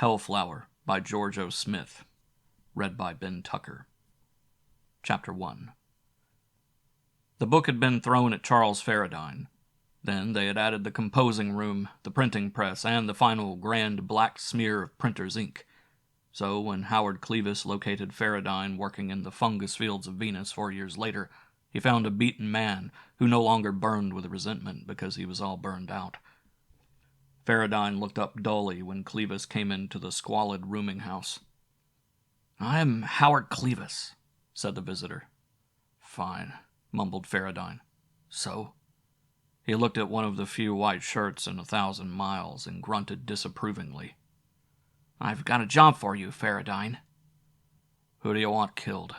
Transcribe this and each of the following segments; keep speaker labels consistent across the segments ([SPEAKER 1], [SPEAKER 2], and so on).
[SPEAKER 1] Hellflower by George O. Smith. Read by Ben Tucker. Chapter 1. The book had been thrown at Charles Farradyne. Then they had added the composing room, the printing press, and the final grand black smear of printer's ink. So when Howard Clevis located Farradyne working in the fungus fields of Venus 4 years later, he found a beaten man who no longer burned with resentment because he was all burned out. Farradyne looked up dully when Clevis came into the squalid rooming house. "I am Howard Clevis," said the visitor. "Fine," mumbled Farradyne. "So?" He looked at one of the few white shirts in 1,000 miles and grunted disapprovingly. "I've got a job for you, Farradyne." "Who do you want killed?"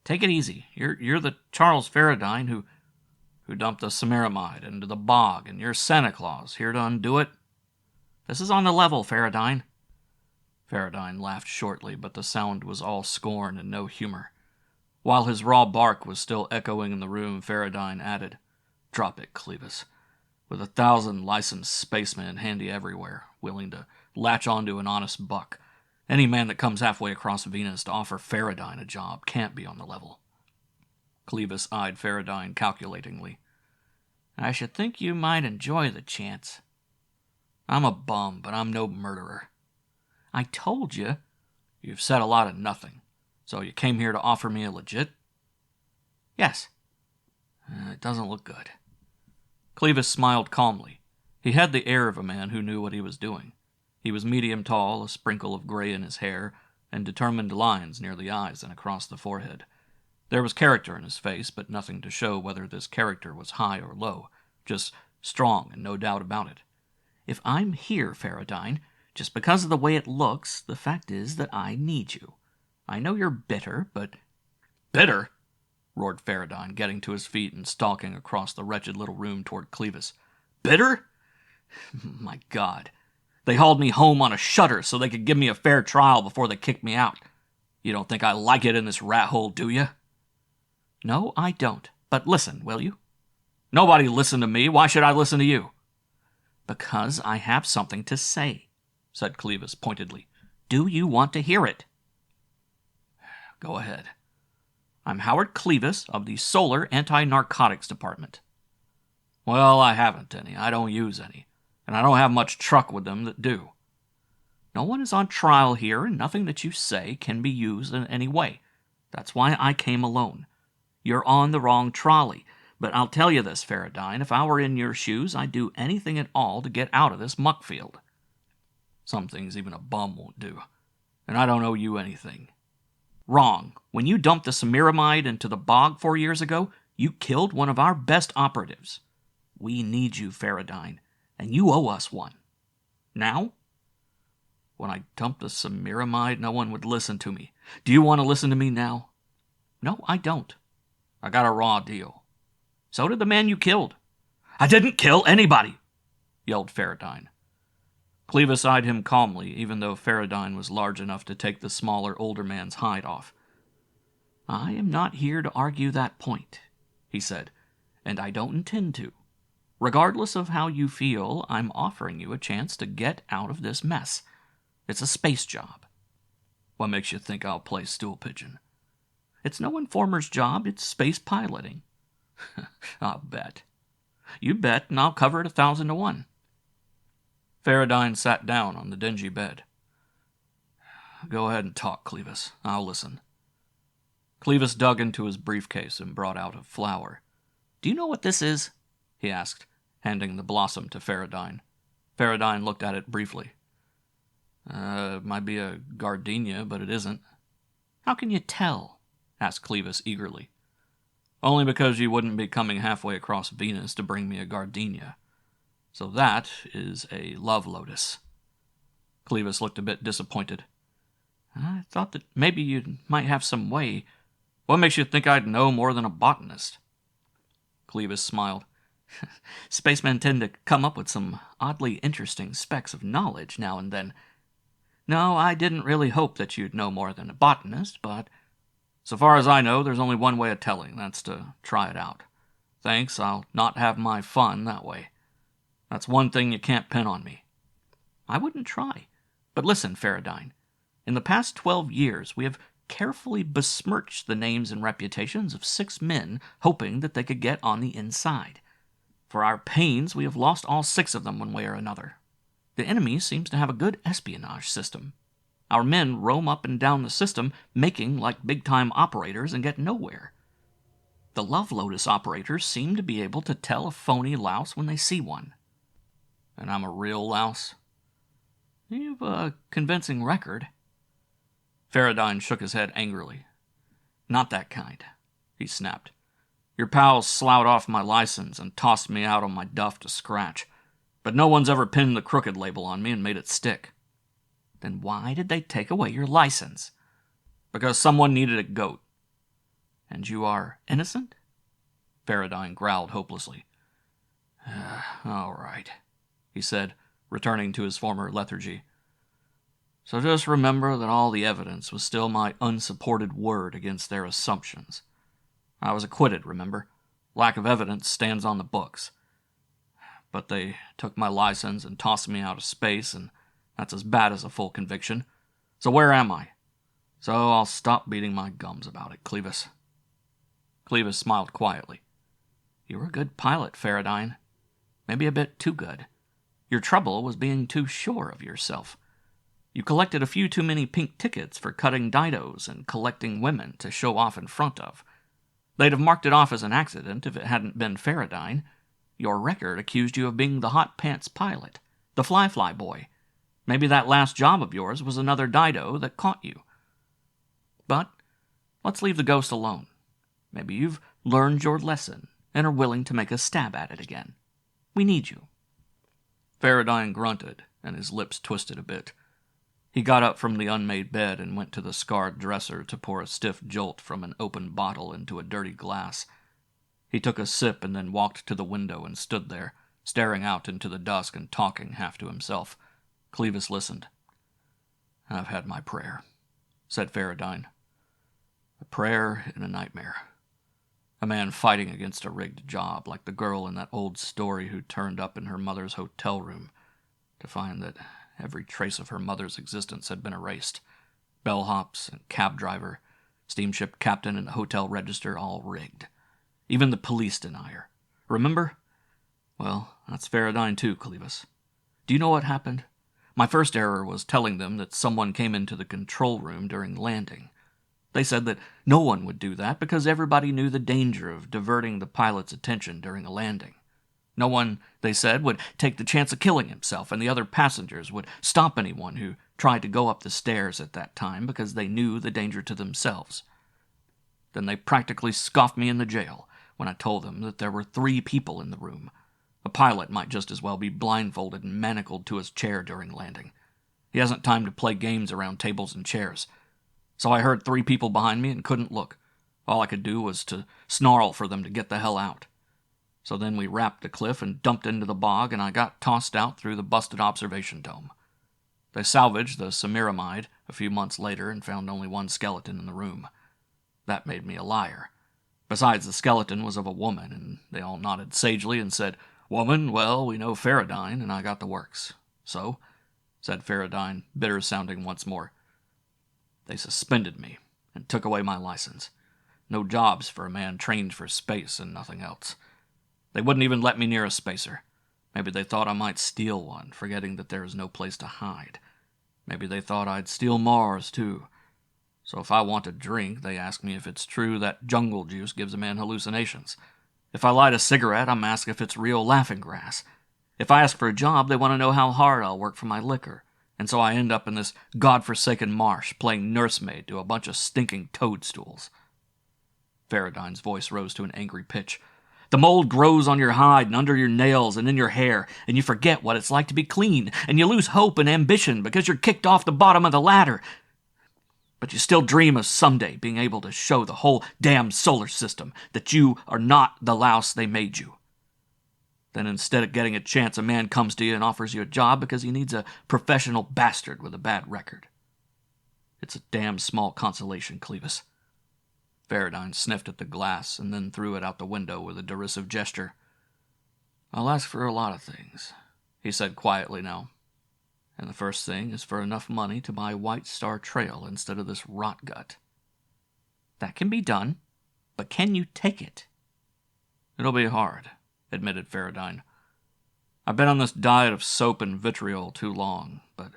[SPEAKER 1] "Take it easy. You're the Charles Farradyne who dumped the samiramide into the bog, and you're Santa Claus, here to undo it?" "This is on the level, Farradyne." Farradyne laughed shortly, but the sound was all scorn and no humor. While his raw bark was still echoing in the room, Farradyne added, "Drop it, Clevis. With 1,000 licensed spacemen handy everywhere, willing to latch onto an honest buck, any man that comes halfway across Venus to offer Farradyne a job can't be on the level." Clevis eyed Farradyne calculatingly. "I should think you might enjoy the chance." "I'm a bum, but I'm no murderer." "I told you." "You've said a lot of nothing. So you came here to offer me a legit?" "Yes." "It doesn't look good." Clevis smiled calmly. He had the air of a man who knew what he was doing. He was medium tall, a sprinkle of gray in his hair, and determined lines near the eyes and across the forehead. There was character in his face, but nothing to show whether this character was high or low, just strong and no doubt about it. "If I'm here, Farradyne, just because of the way it looks, the fact is that I need you. I know you're bitter, but—" "Bitter?" roared Farradyne, getting to his feet and stalking across the wretched little room toward Clevis. "Bitter? My God. They hauled me home on a shutter so they could give me a fair trial before they kicked me out. You don't think I like it in this rat hole, do you?" "No, I don't. But listen, will you?" "Nobody listen to me. Why should I listen to you?" "Because I have something to say," said Clevis pointedly. "Do you want to hear it?" "Go ahead." "I'm Howard Clevis of the Solar Anti-Narcotics Department." "Well, I haven't any. I don't use any. And I don't have much truck with them that do." "No one is on trial here, and nothing that you say can be used in any way. That's why I came alone. You're on the wrong trolley. But I'll tell you this, Farradyne, if I were in your shoes, I'd do anything at all to get out of this muckfield." "Some things even a bum won't do. And I don't owe you anything." "Wrong. When you dumped the samiramide into the bog 4 years ago, you killed one of our best operatives. We need you, Farradyne, and you owe us one. Now?" "When I dumped the samiramide, no one would listen to me. Do you want to listen to me now?" "No, I don't." "I got a raw deal." "So did the man you killed." "I didn't kill anybody!" yelled Farradyne. Clevis eyed him calmly, even though Farradyne was large enough to take the smaller, older man's hide off. "I am not here to argue that point," he said, "and I don't intend to. Regardless of how you feel, I'm offering you a chance to get out of this mess. It's a space job." "What makes you think I'll play stool pigeon?" "It's no informer's job, it's space piloting." "I'll bet." "You bet, and I'll cover it 1,000 to 1. Farradyne sat down on the dingy bed. "Go ahead and talk, Clevis. I'll listen." Clevis dug into his briefcase and brought out a flower. "Do you know what this is?" he asked, handing the blossom to Farradyne. Farradyne looked at it briefly. It might be a gardenia, but it isn't." "How can you tell?" asked Clevis eagerly. "Only because you wouldn't be coming halfway across Venus to bring me a gardenia. So that is a love lotus." Clevis looked a bit disappointed. "I thought that maybe you might have some way." "What makes you think I'd know more than a botanist?" Clevis smiled. "Spacemen tend to come up with some oddly interesting specks of knowledge now and then. No, I didn't really hope that you'd know more than a botanist, but so far as I know, there's only one way of telling. That's to try it out. Thanks, I'll not have my fun that way. That's one thing you can't pin on me." "I wouldn't try. But listen, Farradyne, in the past 12 years we have carefully besmirched the names and reputations of 6 men, hoping that they could get on the inside. For our pains, we have lost all 6 of them one way or another. The enemy seems to have a good espionage system. Our men roam up and down the system, making like big-time operators and get nowhere. The Love Lotus operators seem to be able to tell a phony louse when they see one. And I'm a real louse? You've a convincing record. Farradyne shook his head angrily. Not that kind, he snapped. Your pals sloughed off my license and tossed me out on my duff to scratch. But no one's ever pinned the crooked label on me and made it stick. Then why did they take away your license? Because someone needed a goat. And you are innocent? Farradyne growled hopelessly. All right, he said, returning to his former lethargy. So just remember that all the evidence was still my unsupported word against their assumptions. I was acquitted, remember? Lack of evidence stands on the books. But they took my license and tossed me out of space, and that's as bad as a full conviction. So where am I? So I'll stop beating my gums about it, Clevis. Clevis smiled quietly. You were a good pilot, Farradyne. Maybe a bit too good. Your trouble was being too sure of yourself. You collected a few too many pink tickets for cutting didos and collecting women to show off in front of. They'd have marked it off as an accident if it hadn't been Farradyne. Your record accused you of being the hot pants pilot, the fly boy. Maybe that last job of yours was another dido that caught you. But let's leave the ghost alone. Maybe you've learned your lesson and are willing to make a stab at it again. We need you. Farradyne grunted, and his lips twisted a bit. He got up from the unmade bed and went to the scarred dresser to pour a stiff jolt from an open bottle into a dirty glass. He took a sip and then walked to the window and stood there, staring out into the dusk and talking half to himself. Clevis listened. I've had my prayer, said Farradyne. A prayer in a nightmare. A man fighting against a rigged job, like the girl in that old story who turned up in her mother's hotel room to find that every trace of her mother's existence had been erased. Bellhops and cab driver, steamship captain and the hotel register all rigged. Even the police deny her. Remember? Well, that's Farradyne too, Clevis. Do you know what happened? My first error was telling them that someone came into the control room during landing. They said that no one would do that because everybody knew the danger of diverting the pilot's attention during a landing. No one, they said, would take the chance of killing himself, and the other passengers would stop anyone who tried to go up the stairs at that time because they knew the danger to themselves. Then they practically scoffed me in the jail when I told them that there were 3 people in the room. A pilot might just as well be blindfolded and manacled to his chair during landing. He hasn't time to play games around tables and chairs. So I heard 3 people behind me and couldn't look. All I could do was to snarl for them to get the hell out. So then we rapped the cliff and dumped into the bog, and I got tossed out through the busted observation dome. They salvaged the Semiramide a few months later and found only 1 skeleton in the room. That made me a liar. Besides, the skeleton was of a woman, and they all nodded sagely and said, Woman, well, we know Farradyne, and I got the works. So, said Farradyne, bitter-sounding once more, they suspended me and took away my license. No jobs for a man trained for space and nothing else. They wouldn't even let me near a spacer. Maybe they thought I might steal one, forgetting that there is no place to hide. Maybe they thought I'd steal Mars, too. So if I want a drink, they ask me if it's true that jungle juice gives a man hallucinations. If I light a cigarette, I'm asked if it's real laughing grass. If I ask for a job, they want to know how hard I'll work for my liquor. And so I end up in this godforsaken marsh playing nursemaid to a bunch of stinking toadstools. Farradyne's voice rose to an angry pitch. The mold grows on your hide and under your nails and in your hair, and you forget what it's like to be clean, and you lose hope and ambition because you're kicked off the bottom of the ladder. But you still dream of someday being able to show the whole damn solar system that you are not the louse they made you. Then instead of getting a chance, a man comes to you and offers you a job because he needs a professional bastard with a bad record. It's a damn small consolation, Clevis. Farradyne sniffed at the glass and then threw it out the window with a derisive gesture. I'll ask for a lot of things, he said quietly now. And the first thing is for enough money to buy White Star Trail instead of this rot gut.
[SPEAKER 2] That can be done, but can you take it?
[SPEAKER 1] It'll be hard, admitted Farradyne. I've been on this diet of soap and vitriol too long, but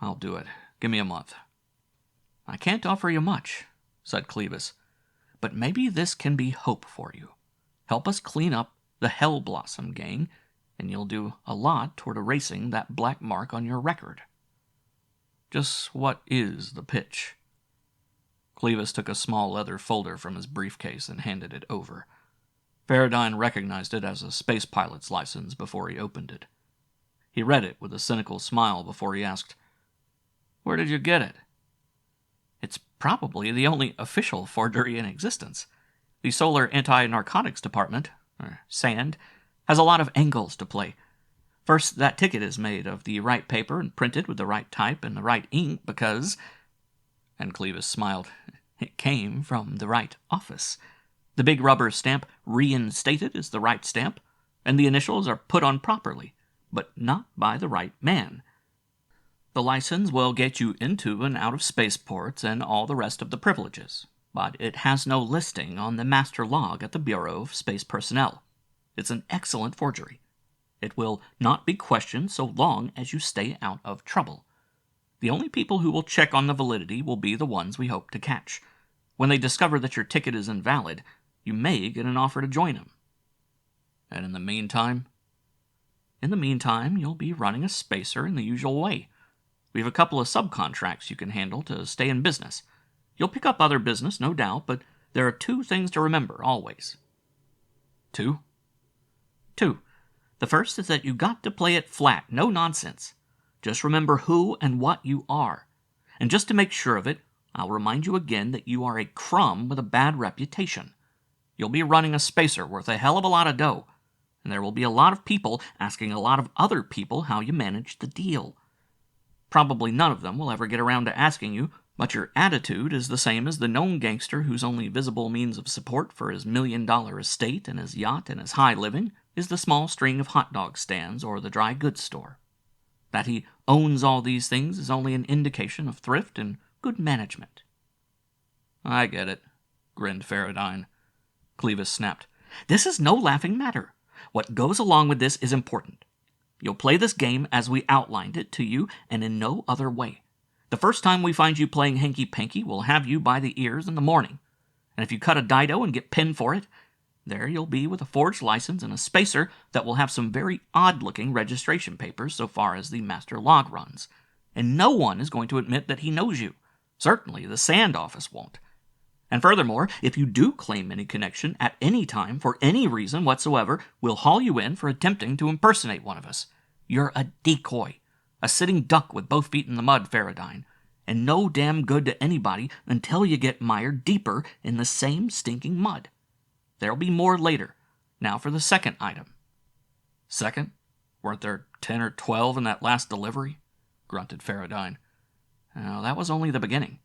[SPEAKER 1] I'll do it. Give me a month.
[SPEAKER 2] I can't offer you much, said Clevis, but maybe this can be hope for you. Help us clean up the Hell Blossom gang, and you'll do a lot toward erasing that black mark on your record.
[SPEAKER 1] Just what is the pitch? Clevis took a small leather folder from his briefcase and handed it over. Farradyne recognized it as a space pilot's license before he opened it. He read it with a cynical smile before he asked, "Where did you get it?"
[SPEAKER 2] It's probably the only official forgery in existence. The Solar Anti-Narcotics Department, or SAND, has a lot of angles to play. First, that ticket is made of the right paper and printed with the right type and the right ink because, and Clevis smiled, it came from the right office. The big rubber stamp reinstated is the right stamp, and the initials are put on properly, but not by the right man. The license will get you into and out of spaceports and all the rest of the privileges, but it has no listing on the master log at the Bureau of Space Personnel. It's an excellent forgery. It will not be questioned so long as you stay out of trouble. The only people who will check on the validity will be the ones we hope to catch. When they discover that your ticket is invalid, you may get an offer to join them.
[SPEAKER 1] And in the meantime?
[SPEAKER 2] In the meantime, you'll be running a spacer in the usual way. We have a couple of subcontracts you can handle to stay in business. You'll pick up other business, no doubt, but there are 2 things to remember, always.
[SPEAKER 1] 2?
[SPEAKER 2] 2. The first is that you got to play it flat, no nonsense. Just remember who and what you are. And just to make sure of it, I'll remind you again that you are a crumb with a bad reputation. You'll be running a spacer worth a hell of a lot of dough, and there will be a lot of people asking a lot of other people how you managed the deal. Probably none of them will ever get around to asking you, but your attitude is the same as the known gangster whose only visible means of support for his $1 million estate and his yacht and his high living is the small string of hot dog stands or the dry goods store. That he owns all these things is only an indication of thrift and good management.
[SPEAKER 1] I get it, grinned Farradyne.
[SPEAKER 2] Clevis snapped. This is no laughing matter. What goes along with this is important. You'll play this game as we outlined it to you and in no other way. The first time we find you playing hanky-panky, we'll have you by the ears in the morning. And if you cut a dido and get pinned for it, there you'll be with a forged license and a spacer that will have some very odd-looking registration papers so far as the master log runs. And no one is going to admit that he knows you. Certainly the SAND office won't. And furthermore, if you do claim any connection at any time for any reason whatsoever, we'll haul you in for attempting to impersonate one of us. You're a decoy, a sitting duck with both feet in the mud, Farradyne, and no damn good to anybody until you get mired deeper in the same stinking mud. There'll be more later. Now for the second item.
[SPEAKER 1] Second? Weren't there 10 or 12 in that last delivery? Grunted Farradyne.
[SPEAKER 2] Now, that was only the beginning.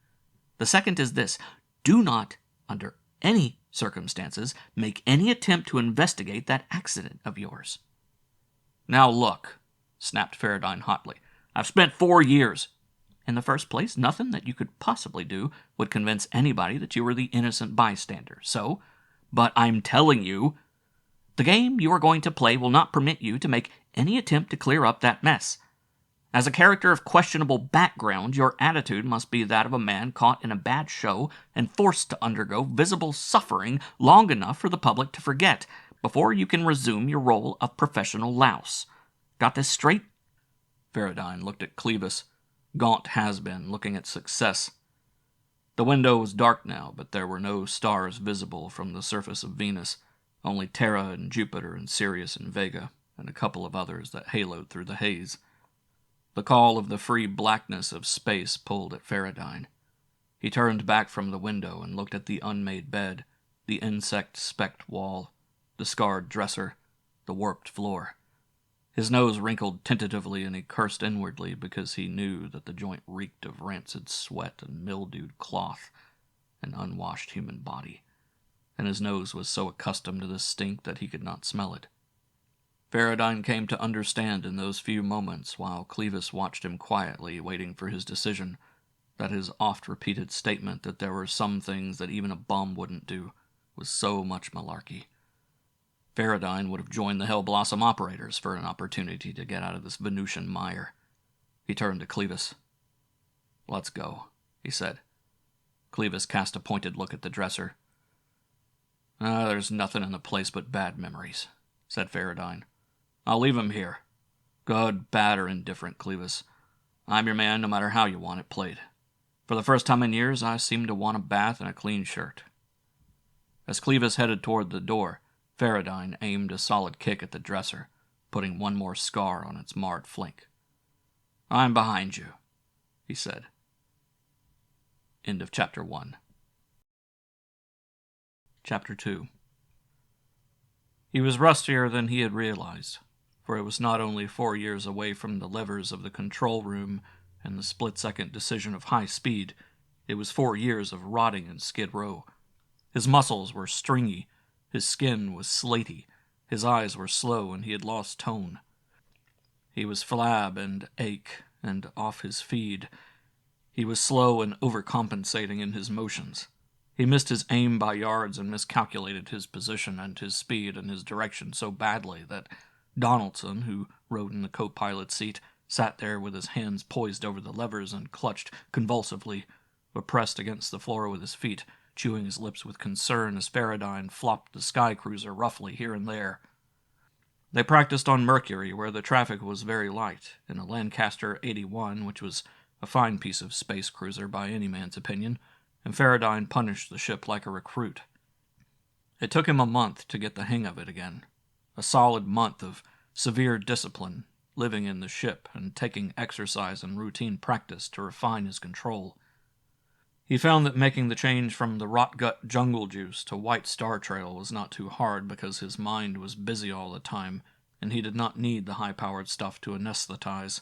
[SPEAKER 2] The second is this. Do not, under any circumstances, make any attempt to investigate that accident of yours.
[SPEAKER 1] Now look, snapped Farradyne hotly. I've spent 4 years.
[SPEAKER 2] In the first place, nothing that you could possibly do would convince anybody that you were the innocent bystander. So, but I'm telling you, the game you are going to play will not permit you to make any attempt to clear up that mess. As a character of questionable background, your attitude must be that of a man caught in a bad show and forced to undergo visible suffering long enough for the public to forget before you can resume your role of professional louse. Got this straight?
[SPEAKER 1] Farradyne looked at Clevis, gaunt has-been looking at success. The window was dark now, but there were no stars visible from the surface of Venus, only Terra and Jupiter and Sirius and Vega, and a couple of others that haloed through the haze. The call of the free blackness of space pulled at Farradyne. He turned back from the window and looked at the unmade bed, the insect-specked wall, the scarred dresser, the warped floor. His nose wrinkled tentatively and he cursed inwardly because he knew that the joint reeked of rancid sweat and mildewed cloth, an unwashed human body, and his nose was so accustomed to this stink that he could not smell it. Farradyne came to understand in those few moments while Clevis watched him quietly waiting for his decision that his oft-repeated statement that there were some things that even a bum wouldn't do was so much malarkey. Farradyne would have joined the Hell Blossom operators for an opportunity to get out of this Venusian mire. He turned to Clevis. "Let's go," he said. Clevis cast a pointed look at the dresser. There's nothing in the place but bad memories," said Farradyne. "I'll leave him here. Good, bad, or indifferent, Clevis. I'm your man no matter how you want it played. For the first time in years, I seem to want a bath and a clean shirt." As Clevis headed toward the door, Farradyne aimed a solid kick at the dresser, putting one more scar on its marred flank. "I'm behind you," he said. End of Chapter 1. Chapter 2. He was rustier than he had realized, for it was not only 4 years away from the levers of the control room and the split-second decision of high speed, it was 4 years of rotting in Skid Row. His muscles were stringy, his skin was slaty, his eyes were slow, and he had lost tone. He was flab and ache and off his feed. He was slow and overcompensating in his motions. He missed his aim by yards and miscalculated his position and his speed and his direction so badly that Donaldson, who rode in the co-pilot seat, sat there with his hands poised over the levers and clutched convulsively, or pressed against the floor with his feet, chewing his lips with concern as Farradyne flopped the sky cruiser roughly here and there. They practiced on Mercury, where the traffic was very light, in a Lancaster 81, which was a fine piece of space cruiser by any man's opinion, and Farradyne punished the ship like a recruit. It took him a month to get the hang of it again, a solid month of severe discipline, living in the ship and taking exercise and routine practice to refine his control. He found that making the change from the rot-gut jungle juice to White Star Trail was not too hard because his mind was busy all the time, and he did not need the high-powered stuff to anesthetize.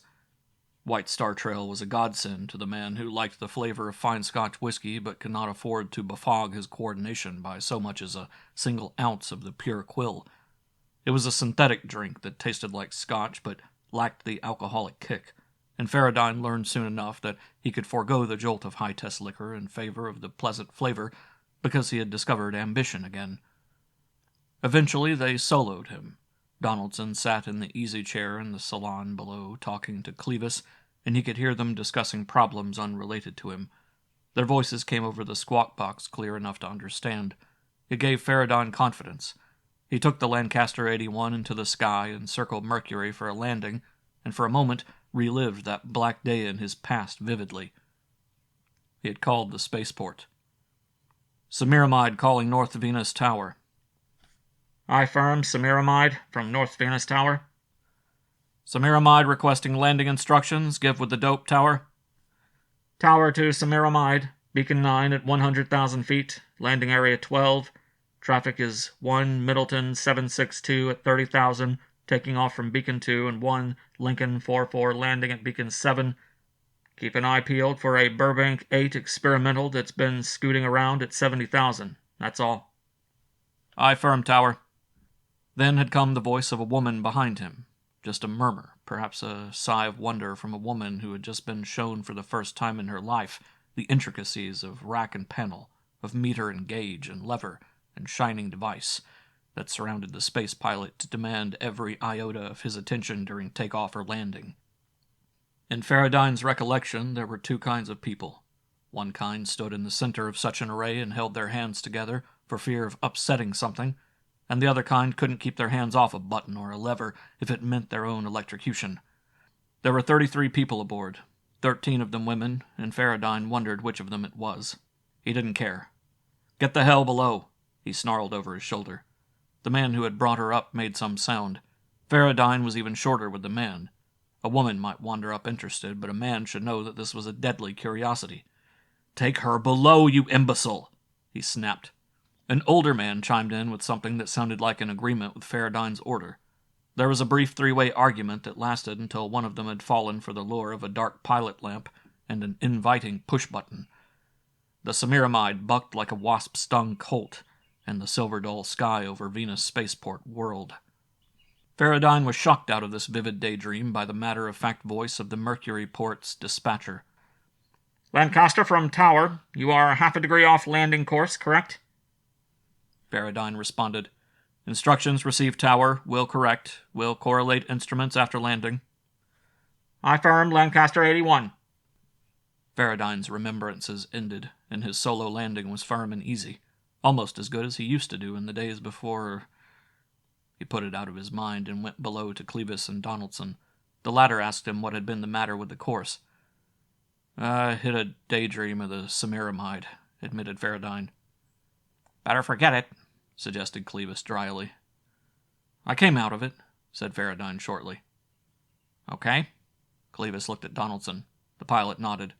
[SPEAKER 1] White Star Trail was a godsend to the man who liked the flavor of fine Scotch whiskey but could not afford to befog his coordination by so much as a single ounce of the pure quill. It was a synthetic drink that tasted like Scotch but lacked the alcoholic kick, and Farradyne learned soon enough that he could forego the jolt of high-test liquor in favor of the pleasant flavor because he had discovered ambition again. Eventually they soloed him. Donaldson sat in the easy chair in the salon below talking to Clevis, and he could hear them discussing problems unrelated to him. Their voices came over the squawk box clear enough to understand. It gave Farradyne confidence. He took the Lancaster 81 into the sky and circled Mercury for a landing, and for a moment relived that black day in his past vividly. He had called the spaceport. Semiramide calling North Venus Tower. "I firm, Semiramide, from North Venus Tower." "Semiramide requesting landing instructions. Give with the dope, Tower." "Tower to Semiramide. Beacon 9 at 100,000 feet. Landing area 12. Traffic is 1 Middleton 762 at 30,000. Taking off from Beacon 2 and 1 Lincoln 44 landing at Beacon 7. Keep an eye peeled for a Burbank 8 experimental that's been scooting around at 70,000. That's all." "Aye, firm, Tower." Then had come the voice of a woman behind him. Just a murmur, perhaps a sigh of wonder from a woman who had just been shown for the first time in her life the intricacies of rack and panel, of meter and gauge and lever and shining device that surrounded the space pilot to demand every iota of his attention during takeoff or landing. In Farradyne's recollection, there were two kinds of people. One kind stood in the center of such an array and held their hands together for fear of upsetting something, and the other kind couldn't keep their hands off a button or a lever if it meant their own electrocution. There were 33 people aboard, 13 of them women, and Farradyne wondered which of them it was. He didn't care. "Get the hell below," he snarled over his shoulder. The man who had brought her up made some sound. Farradyne was even shorter with the man. A woman might wander up interested, but a man should know that this was a deadly curiosity. "Take her below, you imbecile!" he snapped. An older man chimed in with something that sounded like an agreement with Farradyne's order. There was a brief three-way argument that lasted until one of them had fallen for the lure of a dark pilot lamp and an inviting push-button. The Semiramide bucked like a wasp-stung colt, and the silver dull sky over Venus spaceport whirled. Farradyne was shocked out of this vivid daydream by the matter-of-fact voice of the Mercury port's dispatcher.
[SPEAKER 2] Lancaster from Tower, you are half a degree off landing course, correct?
[SPEAKER 1] Farradyne responded. Instructions received, Tower. Will correct. Will correlate instruments after landing.
[SPEAKER 2] I firm Lancaster 81.
[SPEAKER 1] Farradyne's remembrances ended, and his solo landing was firm and easy, almost as good as he used to do in the days before. He put it out of his mind and went below to Clevis and Donaldson. The latter asked him what had been the matter with the course. I hit a daydream of the Semiramide, admitted Farradyne.
[SPEAKER 2] Better forget it,
[SPEAKER 1] suggested Clevis dryly. I came out of it, said Farradyne shortly.
[SPEAKER 2] Okay.
[SPEAKER 1] Clevis looked at Donaldson. The pilot nodded.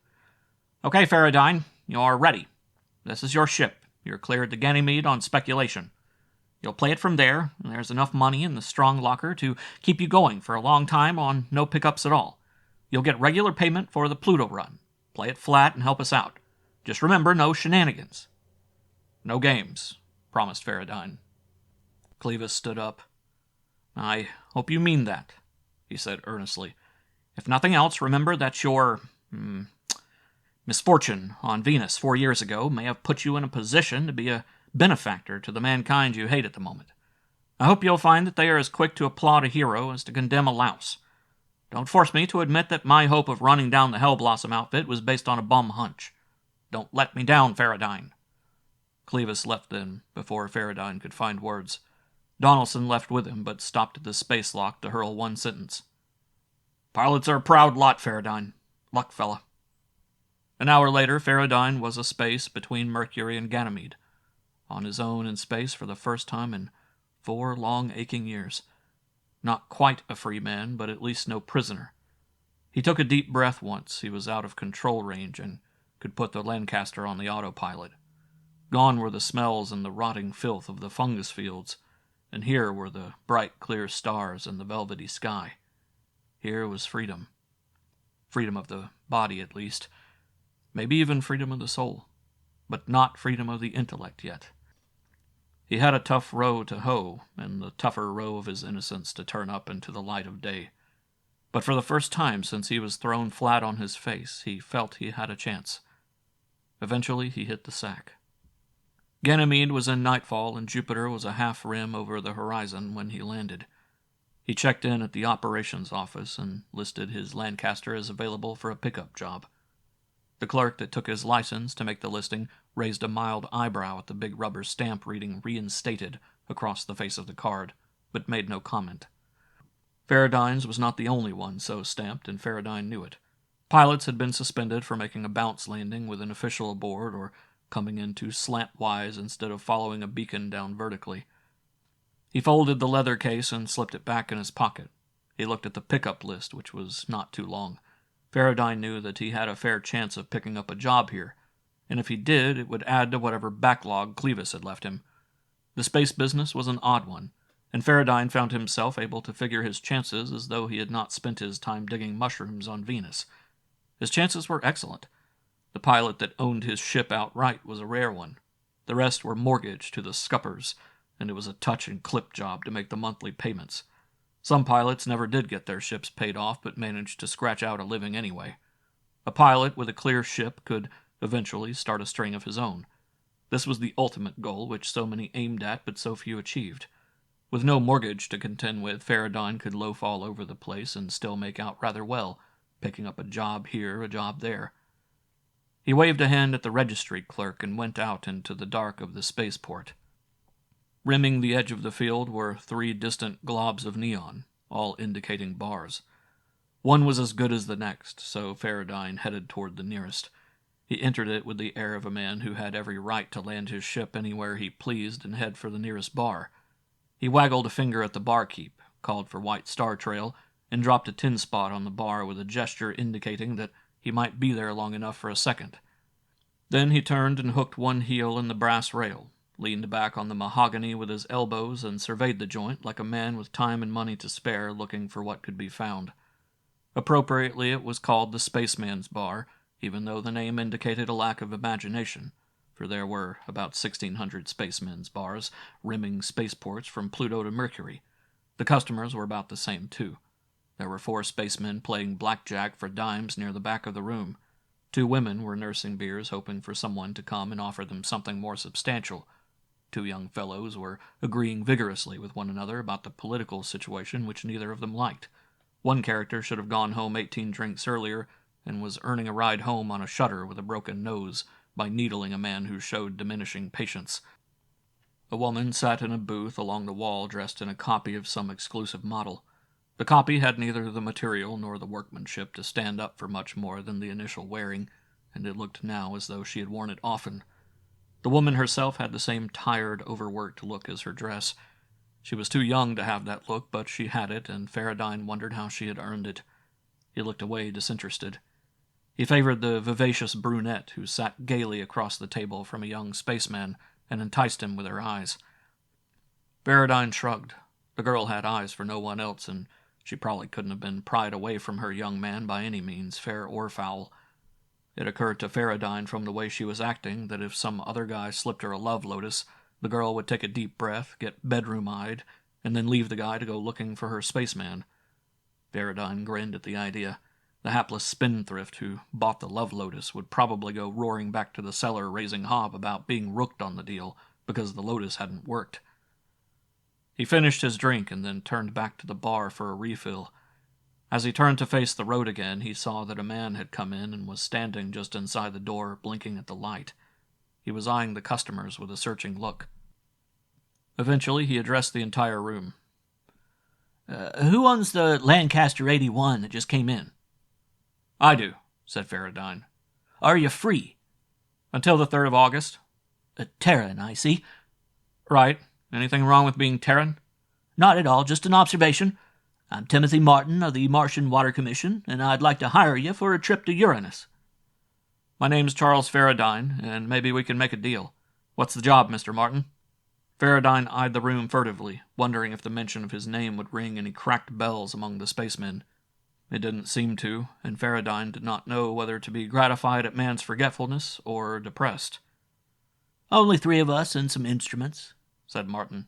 [SPEAKER 2] Okay, Farradyne, you're ready. This is your ship. You're cleared to Ganymede on speculation. You'll play it from there, and there's enough money in the strong locker to keep you going for a long time on no pickups at all. You'll get regular payment for the Pluto run. Play it flat and help us out. Just remember, no shenanigans.
[SPEAKER 1] No games, promised Farradyne. Clevis stood up. I hope you mean that, he said earnestly.
[SPEAKER 2] If nothing else, remember that your misfortune on Venus 4 years ago may have put you in a position to be a benefactor to the mankind you hate at the moment. I hope you'll find that they are as quick to applaud a hero as to condemn a louse. Don't force me to admit that my hope of running down the Hellblossom outfit was based on a bum hunch. Don't let me down, Farradyne.
[SPEAKER 1] Clevis left then, before Farradyne could find words. Donaldson left with him, but stopped at the space lock to hurl one sentence.
[SPEAKER 2] Pilots are a proud lot, Farradyne. Luck, fella.
[SPEAKER 1] An hour later, Farradyne was a space between Mercury and Ganymede, on his own in space for the first time in 4 long, aching years. Not quite a free man, but at least no prisoner. He took a deep breath once he was out of control range and could put the Lancaster on the autopilot. Gone were the smells and the rotting filth of the fungus fields, and here were the bright, clear stars and the velvety sky. Here was freedom. Freedom of the body, at least. Maybe even freedom of the soul. But not freedom of the intellect yet. He had a tough row to hoe, and the tougher row of his innocence to turn up into the light of day. But for the first time since he was thrown flat on his face, he felt he had a chance. Eventually he hit the sack. Ganymede was in nightfall, and Jupiter was a half rim over the horizon when he landed. He checked in at the operations office and listed his Lancaster as available for a pickup job. The clerk that took his license to make the listing raised a mild eyebrow at the big rubber stamp reading "Reinstated" across the face of the card, but made no comment. Farradyne's was not the only one so stamped, and Farradyne knew it. Pilots had been suspended for making a bounce landing with an official aboard or coming in too slantwise instead of following a beacon down vertically. He folded the leather case and slipped it back in his pocket. He looked at the pickup list, which was not too long. Farradyne knew that he had a fair chance of picking up a job here, and if he did, it would add to whatever backlog Clevis had left him. The space business was an odd one, and Farradyne found himself able to figure his chances as though he had not spent his time digging mushrooms on Venus. His chances were excellent. The pilot that owned his ship outright was a rare one. The rest were mortgaged to the scuppers, and it was a touch-and-clip job to make the monthly payments. Some pilots never did get their ships paid off, but managed to scratch out a living anyway. A pilot with a clear ship could eventually start a string of his own. This was the ultimate goal which so many aimed at but so few achieved. With no mortgage to contend with, Farradyne could loaf all over the place and still make out rather well, picking up a job here, a job there. He waved a hand at the registry clerk and went out into the dark of the spaceport. Rimming the edge of the field were 3 distant globs of neon, all indicating bars. One was as good as the next, so Farradyne headed toward the nearest. He entered it with the air of a man who had every right to land his ship anywhere he pleased and head for the nearest bar. He waggled a finger at the barkeep, called for White Star Trail, and dropped a tin spot on the bar with a gesture indicating that he might be there long enough for a second. Then he turned and hooked one heel in the brass rail, leaned back on the mahogany with his elbows, and surveyed the joint like a man with time and money to spare looking for what could be found. Appropriately, it was called the Spaceman's Bar, even though the name indicated a lack of imagination, for there were about 1,600 spacemen's bars rimming spaceports from Pluto to Mercury. The customers were about the same, too. There were 4 spacemen playing blackjack for dimes near the back of the room. 2 women were nursing beers, hoping for someone to come and offer them something more substantial. 2 young fellows were agreeing vigorously with one another about the political situation which neither of them liked. One character should have gone home 18 drinks earlier and was earning a ride home on a shutter with a broken nose by needling a man who showed diminishing patience. A woman sat in a booth along the wall dressed in a copy of some exclusive model. The copy had neither the material nor the workmanship to stand up for much more than the initial wearing, and it looked now as though she had worn it often. The woman herself had the same tired, overworked look as her dress. She was too young to have that look, but she had it, and Farradyne wondered how she had earned it. He looked away, disinterested. He favored the vivacious brunette who sat gaily across the table from a young spaceman and enticed him with her eyes. Farradyne shrugged. The girl had eyes for no one else, and she probably couldn't have been pried away from her young man by any means, fair or foul. It occurred to Farradyne from the way she was acting that if some other guy slipped her a love lotus, the girl would take a deep breath, get bedroom-eyed, and then leave the guy to go looking for her spaceman. Farradyne grinned at the idea. The hapless spendthrift who bought the love lotus would probably go roaring back to the cellar raising hob about being rooked on the deal because the lotus hadn't worked. He finished his drink and then turned back to the bar for a refill. As he turned to face the road again, he saw that a man had come in and was standing just inside the door, blinking at the light. He was eyeing the customers with a searching look. Eventually, he addressed the entire room.
[SPEAKER 2] Who owns the Lancaster 81 that just came in?
[SPEAKER 1] I do, said Farradyne.
[SPEAKER 2] Are you free?
[SPEAKER 1] Until the 3rd of August.
[SPEAKER 2] Terran, I see.
[SPEAKER 1] Right. Anything wrong with being Terran?
[SPEAKER 2] Not at all, just an observation. I'm Timothy Martin of the Martian Water Commission, and I'd like to hire you for a trip to Uranus.
[SPEAKER 1] My name's Charles Farradyne, and maybe we can make a deal. What's the job, Mr. Martin? Farradyne eyed the room furtively, wondering if the mention of his name would ring any cracked bells among the spacemen. It didn't seem to, and Farradyne did not know whether to be gratified at man's forgetfulness or depressed.
[SPEAKER 2] Only 3 of us and some instruments,
[SPEAKER 1] said Martin.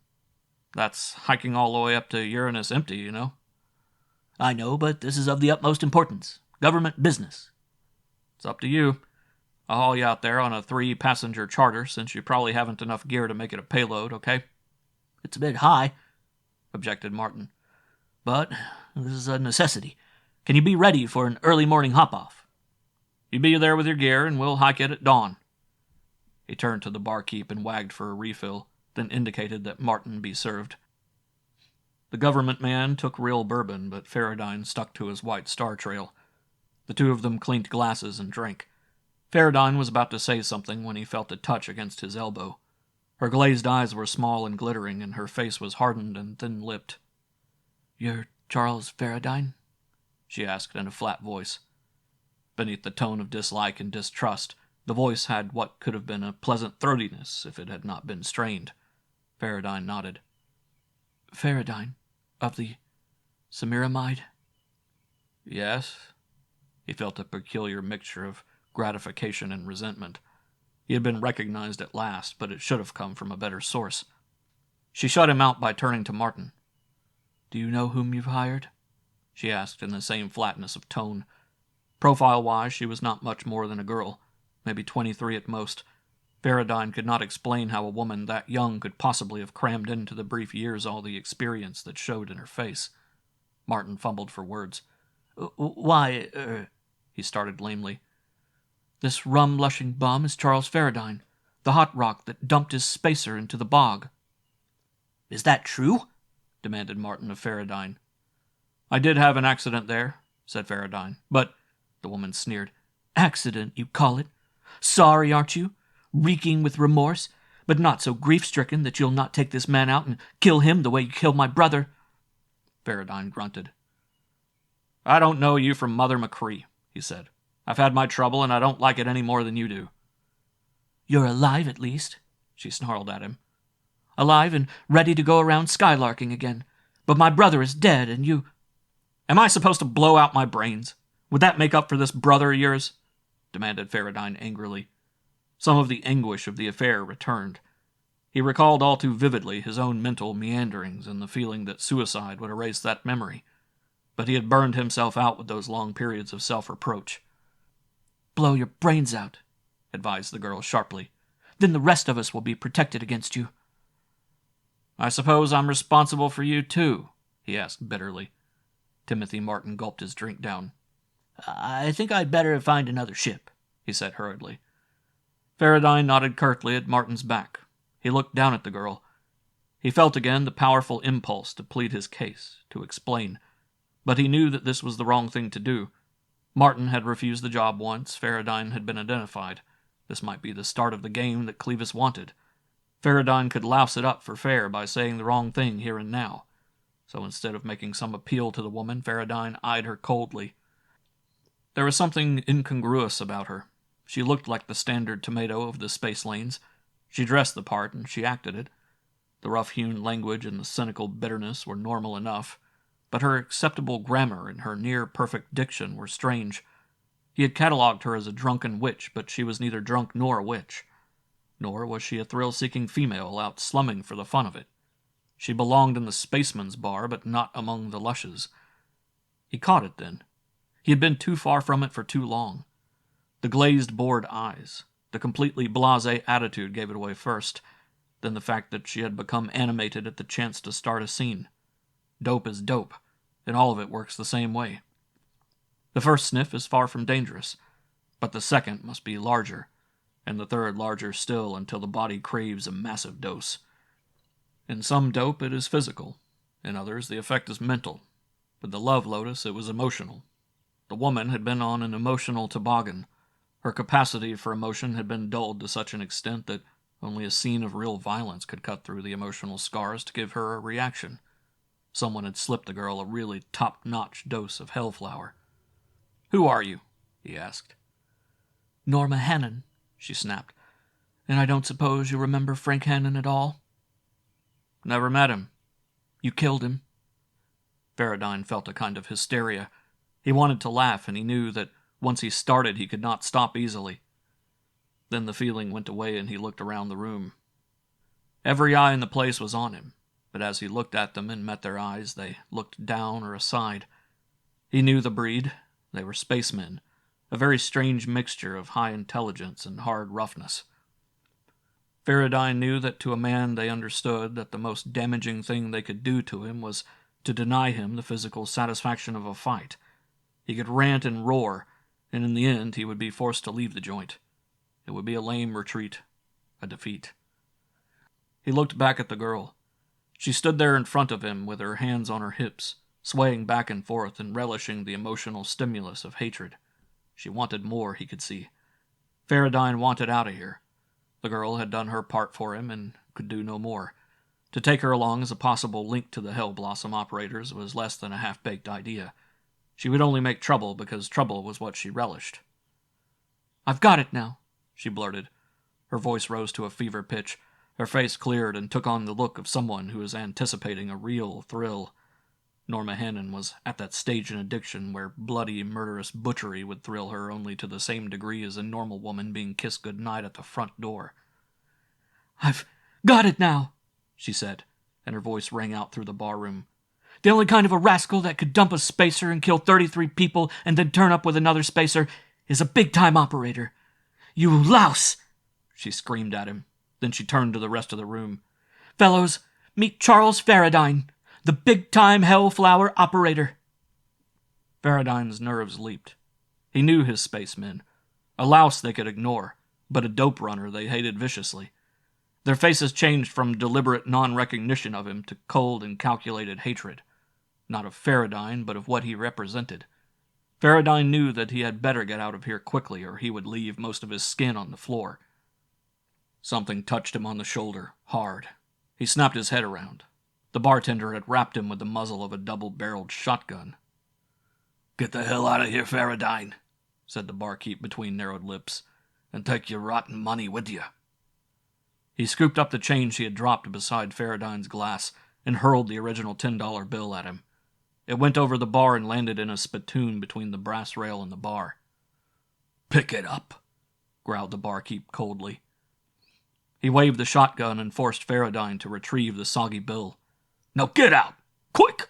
[SPEAKER 1] That's hiking all the way up to Uranus empty, you know.
[SPEAKER 2] I know, but this is of the utmost importance. Government business.
[SPEAKER 1] It's up to you. I'll haul you out there on a 3-passenger charter, since you probably haven't enough gear to make it a payload, okay?
[SPEAKER 2] It's a bit high,
[SPEAKER 1] objected Martin.
[SPEAKER 2] But this is a necessity. Can you be ready for an early morning hop-off?
[SPEAKER 1] You be there with your gear, and we'll hike it at dawn. He turned to the barkeep and wagged for a refill, then indicated that Martin be served. The government man took real bourbon, but Farradyne stuck to his White Star Trail. The 2 of them clinked glasses and drank. Farradyne was about to say something when he felt a touch against his elbow. Her glazed eyes were small and glittering, and her face was hardened and thin-lipped.
[SPEAKER 2] "You're Charles Farradyne?"
[SPEAKER 1] she asked in a flat voice. Beneath the tone of dislike and distrust, the voice had what could have been a pleasant throatiness if it had not been strained. Farradyne nodded.
[SPEAKER 2] "Farradyne, of the Semiramide?"
[SPEAKER 1] "Yes." He felt a peculiar mixture of gratification and resentment. He had been recognized at last, but it should have come from a better source. She shut him out by turning to Martin.
[SPEAKER 2] "Do you know whom you've hired?"
[SPEAKER 1] she asked in the same flatness of tone. Profile-wise, she was not much more than a girl, maybe 23 at most. Farradyne could not explain how a woman that young could possibly have crammed into the brief years all the experience that showed in her face. Martin fumbled for words.
[SPEAKER 2] "Why,
[SPEAKER 1] he started lamely.
[SPEAKER 2] This rum-lushing bum is Charles Farradyne, the hot rock that dumped his spacer into the bog." "Is that true?"
[SPEAKER 1] demanded Martin of Farradyne. "I did have an accident there," said Farradyne, "but—"
[SPEAKER 2] The woman sneered. "Accident, you call it? Sorry, aren't you? Reeking with remorse, but not so grief-stricken that you'll not take this man out and kill him the way you killed my brother."
[SPEAKER 1] Farradyne grunted. "I don't know you from Mother McCree," he said. "I've had my trouble, and I don't like it any more than you do."
[SPEAKER 2] "You're alive, at least," she snarled at him. "Alive and ready to go around skylarking again. But my brother is dead, and you—"
[SPEAKER 1] "Am I supposed to blow out my brains? Would that make up for this brother of yours?" demanded Farradyne angrily. Some of the anguish of the affair returned. He recalled all too vividly his own mental meanderings and the feeling that suicide would erase that memory. But he had burned himself out with those long periods of self-reproach.
[SPEAKER 2] "Blow your brains out," advised the girl sharply. "Then the rest of us will be protected against you."
[SPEAKER 1] "I suppose I'm responsible for you, too?" he asked bitterly. Timothy Martin gulped his drink down.
[SPEAKER 2] "I think I'd better find another ship," he said hurriedly.
[SPEAKER 1] Farradyne nodded curtly at Martin's back. He looked down at the girl. He felt again the powerful impulse to plead his case, to explain. But he knew that this was the wrong thing to do. Martin had refused the job once. Farradyne had been identified. This might be the start of the game that Clevis wanted. Farradyne could louse it up for fair by saying the wrong thing here and now. So instead of making some appeal to the woman, Farradyne eyed her coldly. There was something incongruous about her. She looked like the standard tomato of the space lanes. She dressed the part, and she acted it. The rough-hewn language and the cynical bitterness were normal enough, but her acceptable grammar and her near-perfect diction were strange. He had catalogued her as a drunken witch, but she was neither drunk nor a witch. Nor was she a thrill-seeking female out slumming for the fun of it. She belonged in the spaceman's bar, but not among the lushes. He caught it then. He had been too far from it for too long. The glazed, bored eyes, the completely blasé attitude gave it away first, then the fact that she had become animated at the chance to start a scene. Dope is dope, and all of it works the same way. The first sniff is far from dangerous, but the second must be larger, and the third larger still until the body craves a massive dose. In some dope it is physical, in others the effect is mental. With the Love Lotus it was emotional. The woman had been on an emotional toboggan. Her capacity for emotion had been dulled to such an extent that only a scene of real violence could cut through the emotional scars to give her a reaction. Someone had slipped the girl a really top-notch dose of Hellflower. "Who are you?" he asked.
[SPEAKER 2] "Norma Hannon," she snapped. "And I don't suppose you remember Frank Hannon at all?"
[SPEAKER 1] "Never met him."
[SPEAKER 2] "You killed him."
[SPEAKER 1] Farradyne felt a kind of hysteria. He wanted to laugh, and he knew that once he started he could not stop easily. Then the feeling went away and he looked around the room. Every eye in the place was on him, but as he looked at them and met their eyes, they looked down or aside. He knew the breed. They were spacemen, a very strange mixture of high intelligence and hard roughness. Farradyne knew that to a man they understood that the most damaging thing they could do to him was to deny him the physical satisfaction of a fight. He could rant and roar, and in the end he would be forced to leave the joint. It would be a lame retreat, a defeat. He looked back at the girl. She stood there in front of him with her hands on her hips, swaying back and forth and relishing the emotional stimulus of hatred. She wanted more, he could see. Farradyne wanted out of here. The girl had done her part for him and could do no more. To take her along as a possible link to the Hell Blossom operators was less than a half-baked idea. She would only make trouble because trouble was what she relished.
[SPEAKER 2] "I've got it now,"
[SPEAKER 1] she blurted. Her voice rose to a fever pitch. Her face cleared and took on the look of someone who is anticipating a real thrill. Norma Hannon was at that stage in addiction where bloody, murderous butchery would thrill her only to the same degree as a normal woman being kissed goodnight at the front door.
[SPEAKER 2] "I've got it now,"
[SPEAKER 1] she said, and her voice rang out through the barroom.
[SPEAKER 2] "The only kind of a rascal that could dump a spacer and kill 33 people and then turn up with another spacer is a big-time operator. You louse!"
[SPEAKER 1] she screamed at him. Then she turned to the rest of the room.
[SPEAKER 2] "Fellows, meet Charles Farradyne, the big-time Hellflower operator."
[SPEAKER 1] Farradyne's nerves leaped. He knew his spacemen. A louse they could ignore, but a dope runner they hated viciously. Their faces changed from deliberate non-recognition of him to cold and calculated hatred. Not of Farradyne, but of what he represented. Farradyne knew that he had better get out of here quickly or he would leave most of his skin on the floor. Something touched him on the shoulder, hard. He snapped his head around. The bartender had rapped him with the muzzle of a double-barreled shotgun. "Get the hell out of here, Farradyne," said the barkeep between narrowed lips, "and take your rotten money with you." He scooped up the change he had dropped beside Farradyne's glass and hurled the original $10 bill at him. It went over the bar and landed in a spittoon between the brass rail and the bar. "Pick it up," growled the barkeep coldly. He waved the shotgun and forced Farradyne to retrieve the soggy bill. "Now get out! Quick!"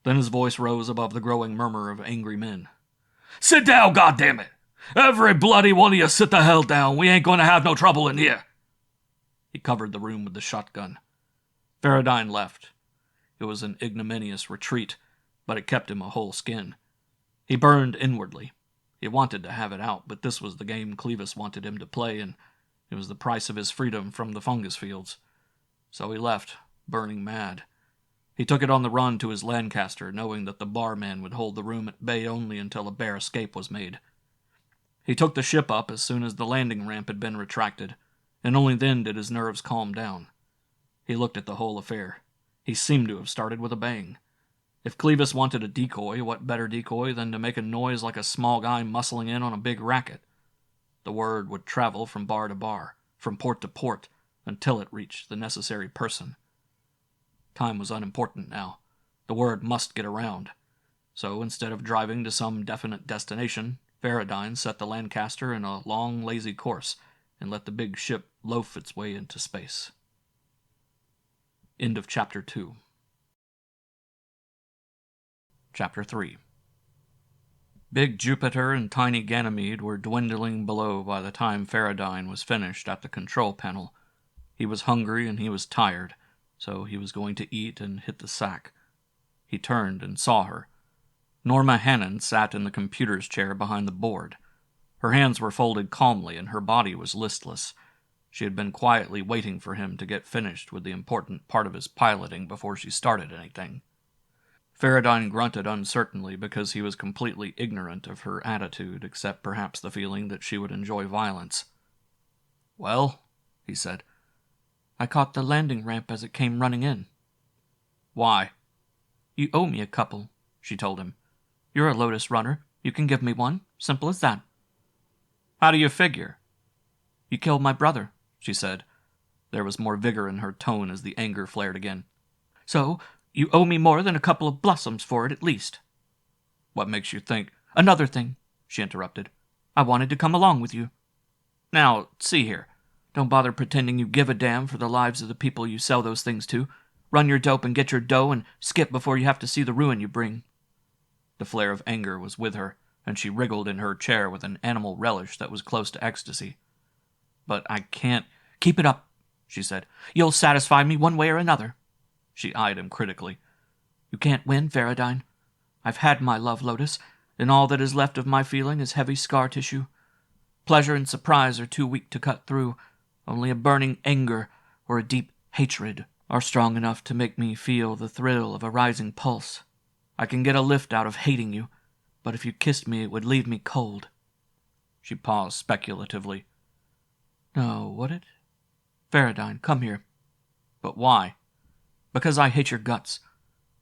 [SPEAKER 1] Then his voice rose above the growing murmur of angry men. "Sit down, goddammit! Every bloody one of you sit the hell down. We ain't going to have no trouble in here." He covered the room with the shotgun. Farradyne left. It was an ignominious retreat, but it kept him a whole skin. He burned inwardly. He wanted to have it out, but this was the game Clevis wanted him to play, and it was the price of his freedom from the fungus fields. So he left, burning mad. He took it on the run to his Lancaster, knowing that the barman would hold the room at bay only until a bare escape was made. He took the ship up as soon as the landing ramp had been retracted, and only then did his nerves calm down. He looked at the whole affair. He seemed to have started with a bang. If Clevis wanted a decoy, what better decoy than to make a noise like a small guy muscling in on a big racket? The word would travel from bar to bar, from port to port, until it reached the necessary person. Time was unimportant now. The word must get around. So instead of driving to some definite destination, Farradyne set the Lancaster in a long, lazy course and let the big ship loaf its way into space. End of Chapter 2. Chapter 3. Big Jupiter and tiny Ganymede were dwindling below by the time Farradyne was finished at the control panel. He was hungry and he was tired, so he was going to eat and hit the sack. He turned and saw her. Norma Hannon sat in the computer's chair behind the board. Her hands were folded calmly and her body was listless. She had been quietly waiting for him to get finished with the important part of his piloting before she started anything. Farradyne grunted uncertainly because he was completely ignorant of her attitude, except perhaps the feeling that she would enjoy violence. "Well," he said. "I caught the landing ramp as it came running in." "Why?" "You owe me a couple," she told him. "You're a Lotus runner. You can give me one. Simple as that." "How do you figure?" "You killed my brother," she said. There was more vigor in her tone as the anger flared again. "So, you owe me more than a couple of blossoms for it, at least." "What makes you think—" "Another thing," she interrupted. "I wanted to come along with you." "Now, see here. Don't bother pretending you give a damn for the lives of the people you sell those things to. Run your dope and get your dough and skip before you have to see the ruin you bring." The flare of anger was with her, and she wriggled in her chair with an animal relish that was close to ecstasy. "But I can't—" "Keep it up," she said. "You'll satisfy me one way or another." She eyed him critically. "You can't win, Farradyne. I've had my love, Lotus, and all that is left of my feeling is heavy scar tissue. Pleasure and surprise are too weak to cut through. Only a burning anger or a deep hatred are strong enough to make me feel the thrill of a rising pulse. I can get a lift out of hating you, but if you kissed me it would leave me cold." She paused speculatively. "No, would it? Farradyne, come here." "But why?" "Because I hate your guts.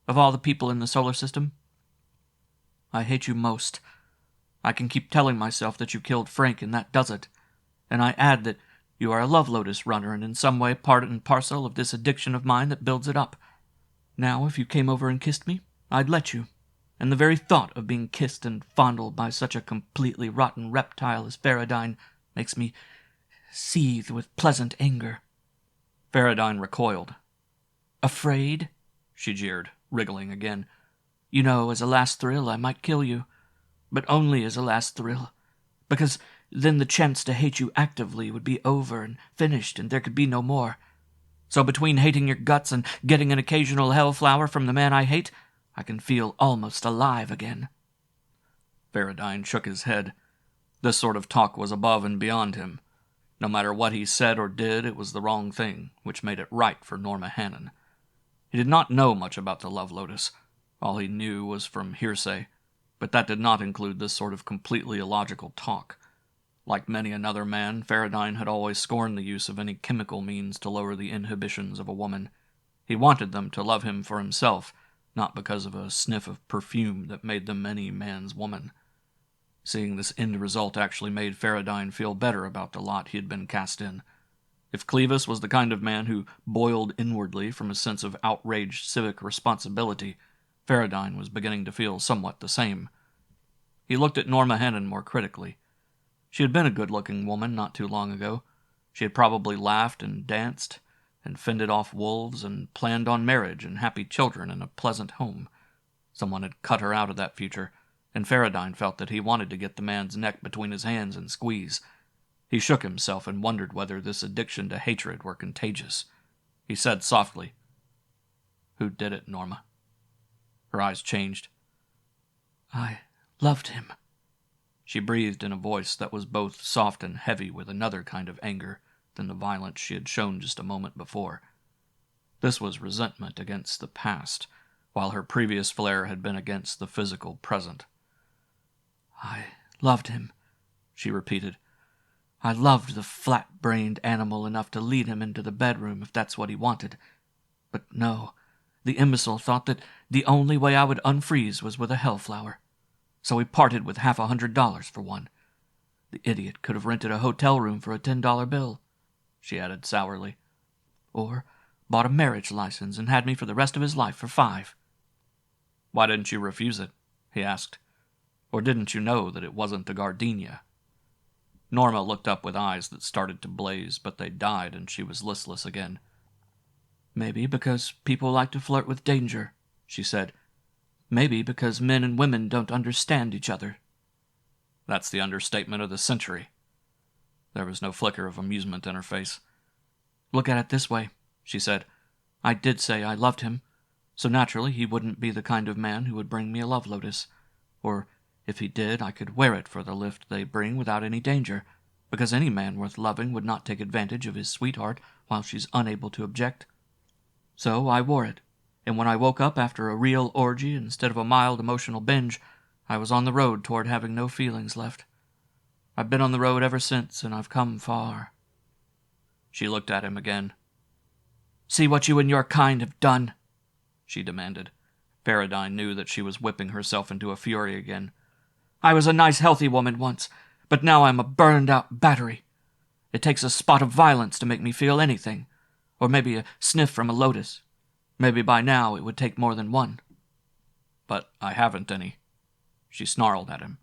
[SPEAKER 1] Of all the people in the solar system, I hate you most. I can keep telling myself that you killed Frank, and that does it. And I add that you are a Love Lotus runner, and in some way part and parcel of this addiction of mine that builds it up. Now, if you came over and kissed me, I'd let you. And the very thought of being kissed and fondled by such a completely rotten reptile as Farradyne makes me seethe with pleasant anger." Farradyne recoiled. "Afraid?" she jeered, wriggling again. "You know, as a last thrill, I might kill you. But only as a last thrill. Because then the chance to hate you actively would be over and finished, and there could be no more. So between hating your guts and getting an occasional Hellflower from the man I hate, I can feel almost alive again." Farradyne shook his head. This sort of talk was above and beyond him. No matter what he said or did, it was the wrong thing, which made it right for Norma Hannon. He did not know much about the Love Lotus. All he knew was from hearsay, but that did not include this sort of completely illogical talk. Like many another man, Farradyne had always scorned the use of any chemical means to lower the inhibitions of a woman. He wanted them to love him for himself, not because of a sniff of perfume that made them any man's woman. Seeing this end result actually made Farradyne feel better about the lot he had been cast in. If Clevis was the kind of man who boiled inwardly from a sense of outraged civic responsibility, Farradyne was beginning to feel somewhat the same. He looked at Norma Hannon more critically. She had been a good-looking woman not too long ago. She had probably laughed and danced and fended off wolves and planned on marriage and happy children in a pleasant home. Someone had cut her out of that future, and Farradyne felt that he wanted to get the man's neck between his hands and squeeze. He shook himself and wondered whether this addiction to hatred were contagious. He said softly, "Who did it, Norma?" Her eyes changed. "I loved him." She breathed in a voice that was both soft and heavy with another kind of anger than the violence she had shown just a moment before. This was resentment against the past, while her previous flare had been against the physical present. "I loved him," she repeated. "I loved the flat-brained animal enough to lead him into the bedroom if that's what he wanted. But no, the imbecile thought that the only way I would unfreeze was with a Hellflower. So we parted with $100 for one. The idiot could have rented a hotel room for a $10 bill," she added sourly. "Or bought a marriage license and had me for the rest of his life for $5. "Why didn't you refuse it?" he asked. "Or didn't you know that it wasn't the gardenia?" Norma looked up with eyes that started to blaze, but they died and she was listless again. "Maybe because people like to flirt with danger," she said. "Maybe because men and women don't understand each other." "That's the understatement of the century." There was no flicker of amusement in her face. "Look at it this way," she said. "I did say I loved him, so naturally he wouldn't be the kind of man who would bring me a love lotus. Or, if he did, I could wear it for the lift they bring without any danger, because any man worth loving would not take advantage of his sweetheart while she's unable to object. So I wore it, and when I woke up after a real orgy instead of a mild emotional binge, I was on the road toward having no feelings left. I've been on the road ever since, and I've come far." She looked at him again. "See what you and your kind have done?" she demanded. Farradyne knew that she was whipping herself into a fury again. "I was a nice, healthy woman once, but now I'm a burned-out battery. It takes a spot of violence to make me feel anything, or maybe a sniff from a lotus. Maybe by now it would take more than one." "But I haven't any." She snarled at him.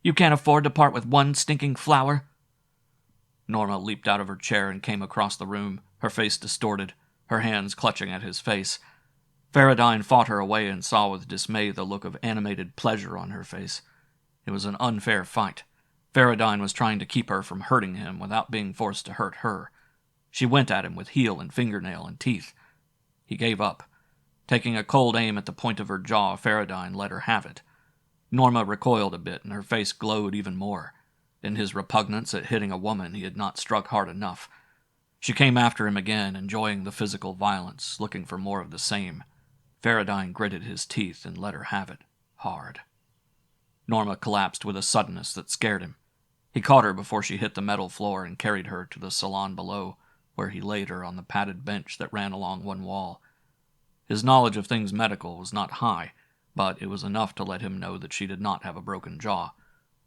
[SPEAKER 1] "You can't afford to part with one stinking flower?" Norma leaped out of her chair and came across the room, her face distorted, her hands clutching at his face. Farradyne fought her away and saw with dismay the look of animated pleasure on her face. It was an unfair fight. Farradyne was trying to keep her from hurting him without being forced to hurt her. She went at him with heel and fingernail and teeth. He gave up. Taking a cold aim at the point of her jaw, Farradyne let her have it. Norma recoiled a bit, and her face glowed even more. In his repugnance at hitting a woman, he had not struck hard enough. She came after him again, enjoying the physical violence, looking for more of the same. Farradyne gritted his teeth and let her have it, hard. Norma collapsed with a suddenness that scared him. He caught her before she hit the metal floor and carried her to the salon below, where he laid her on the padded bench that ran along one wall. His knowledge of things medical was not high, but it was enough to let him know that she did not have a broken jaw.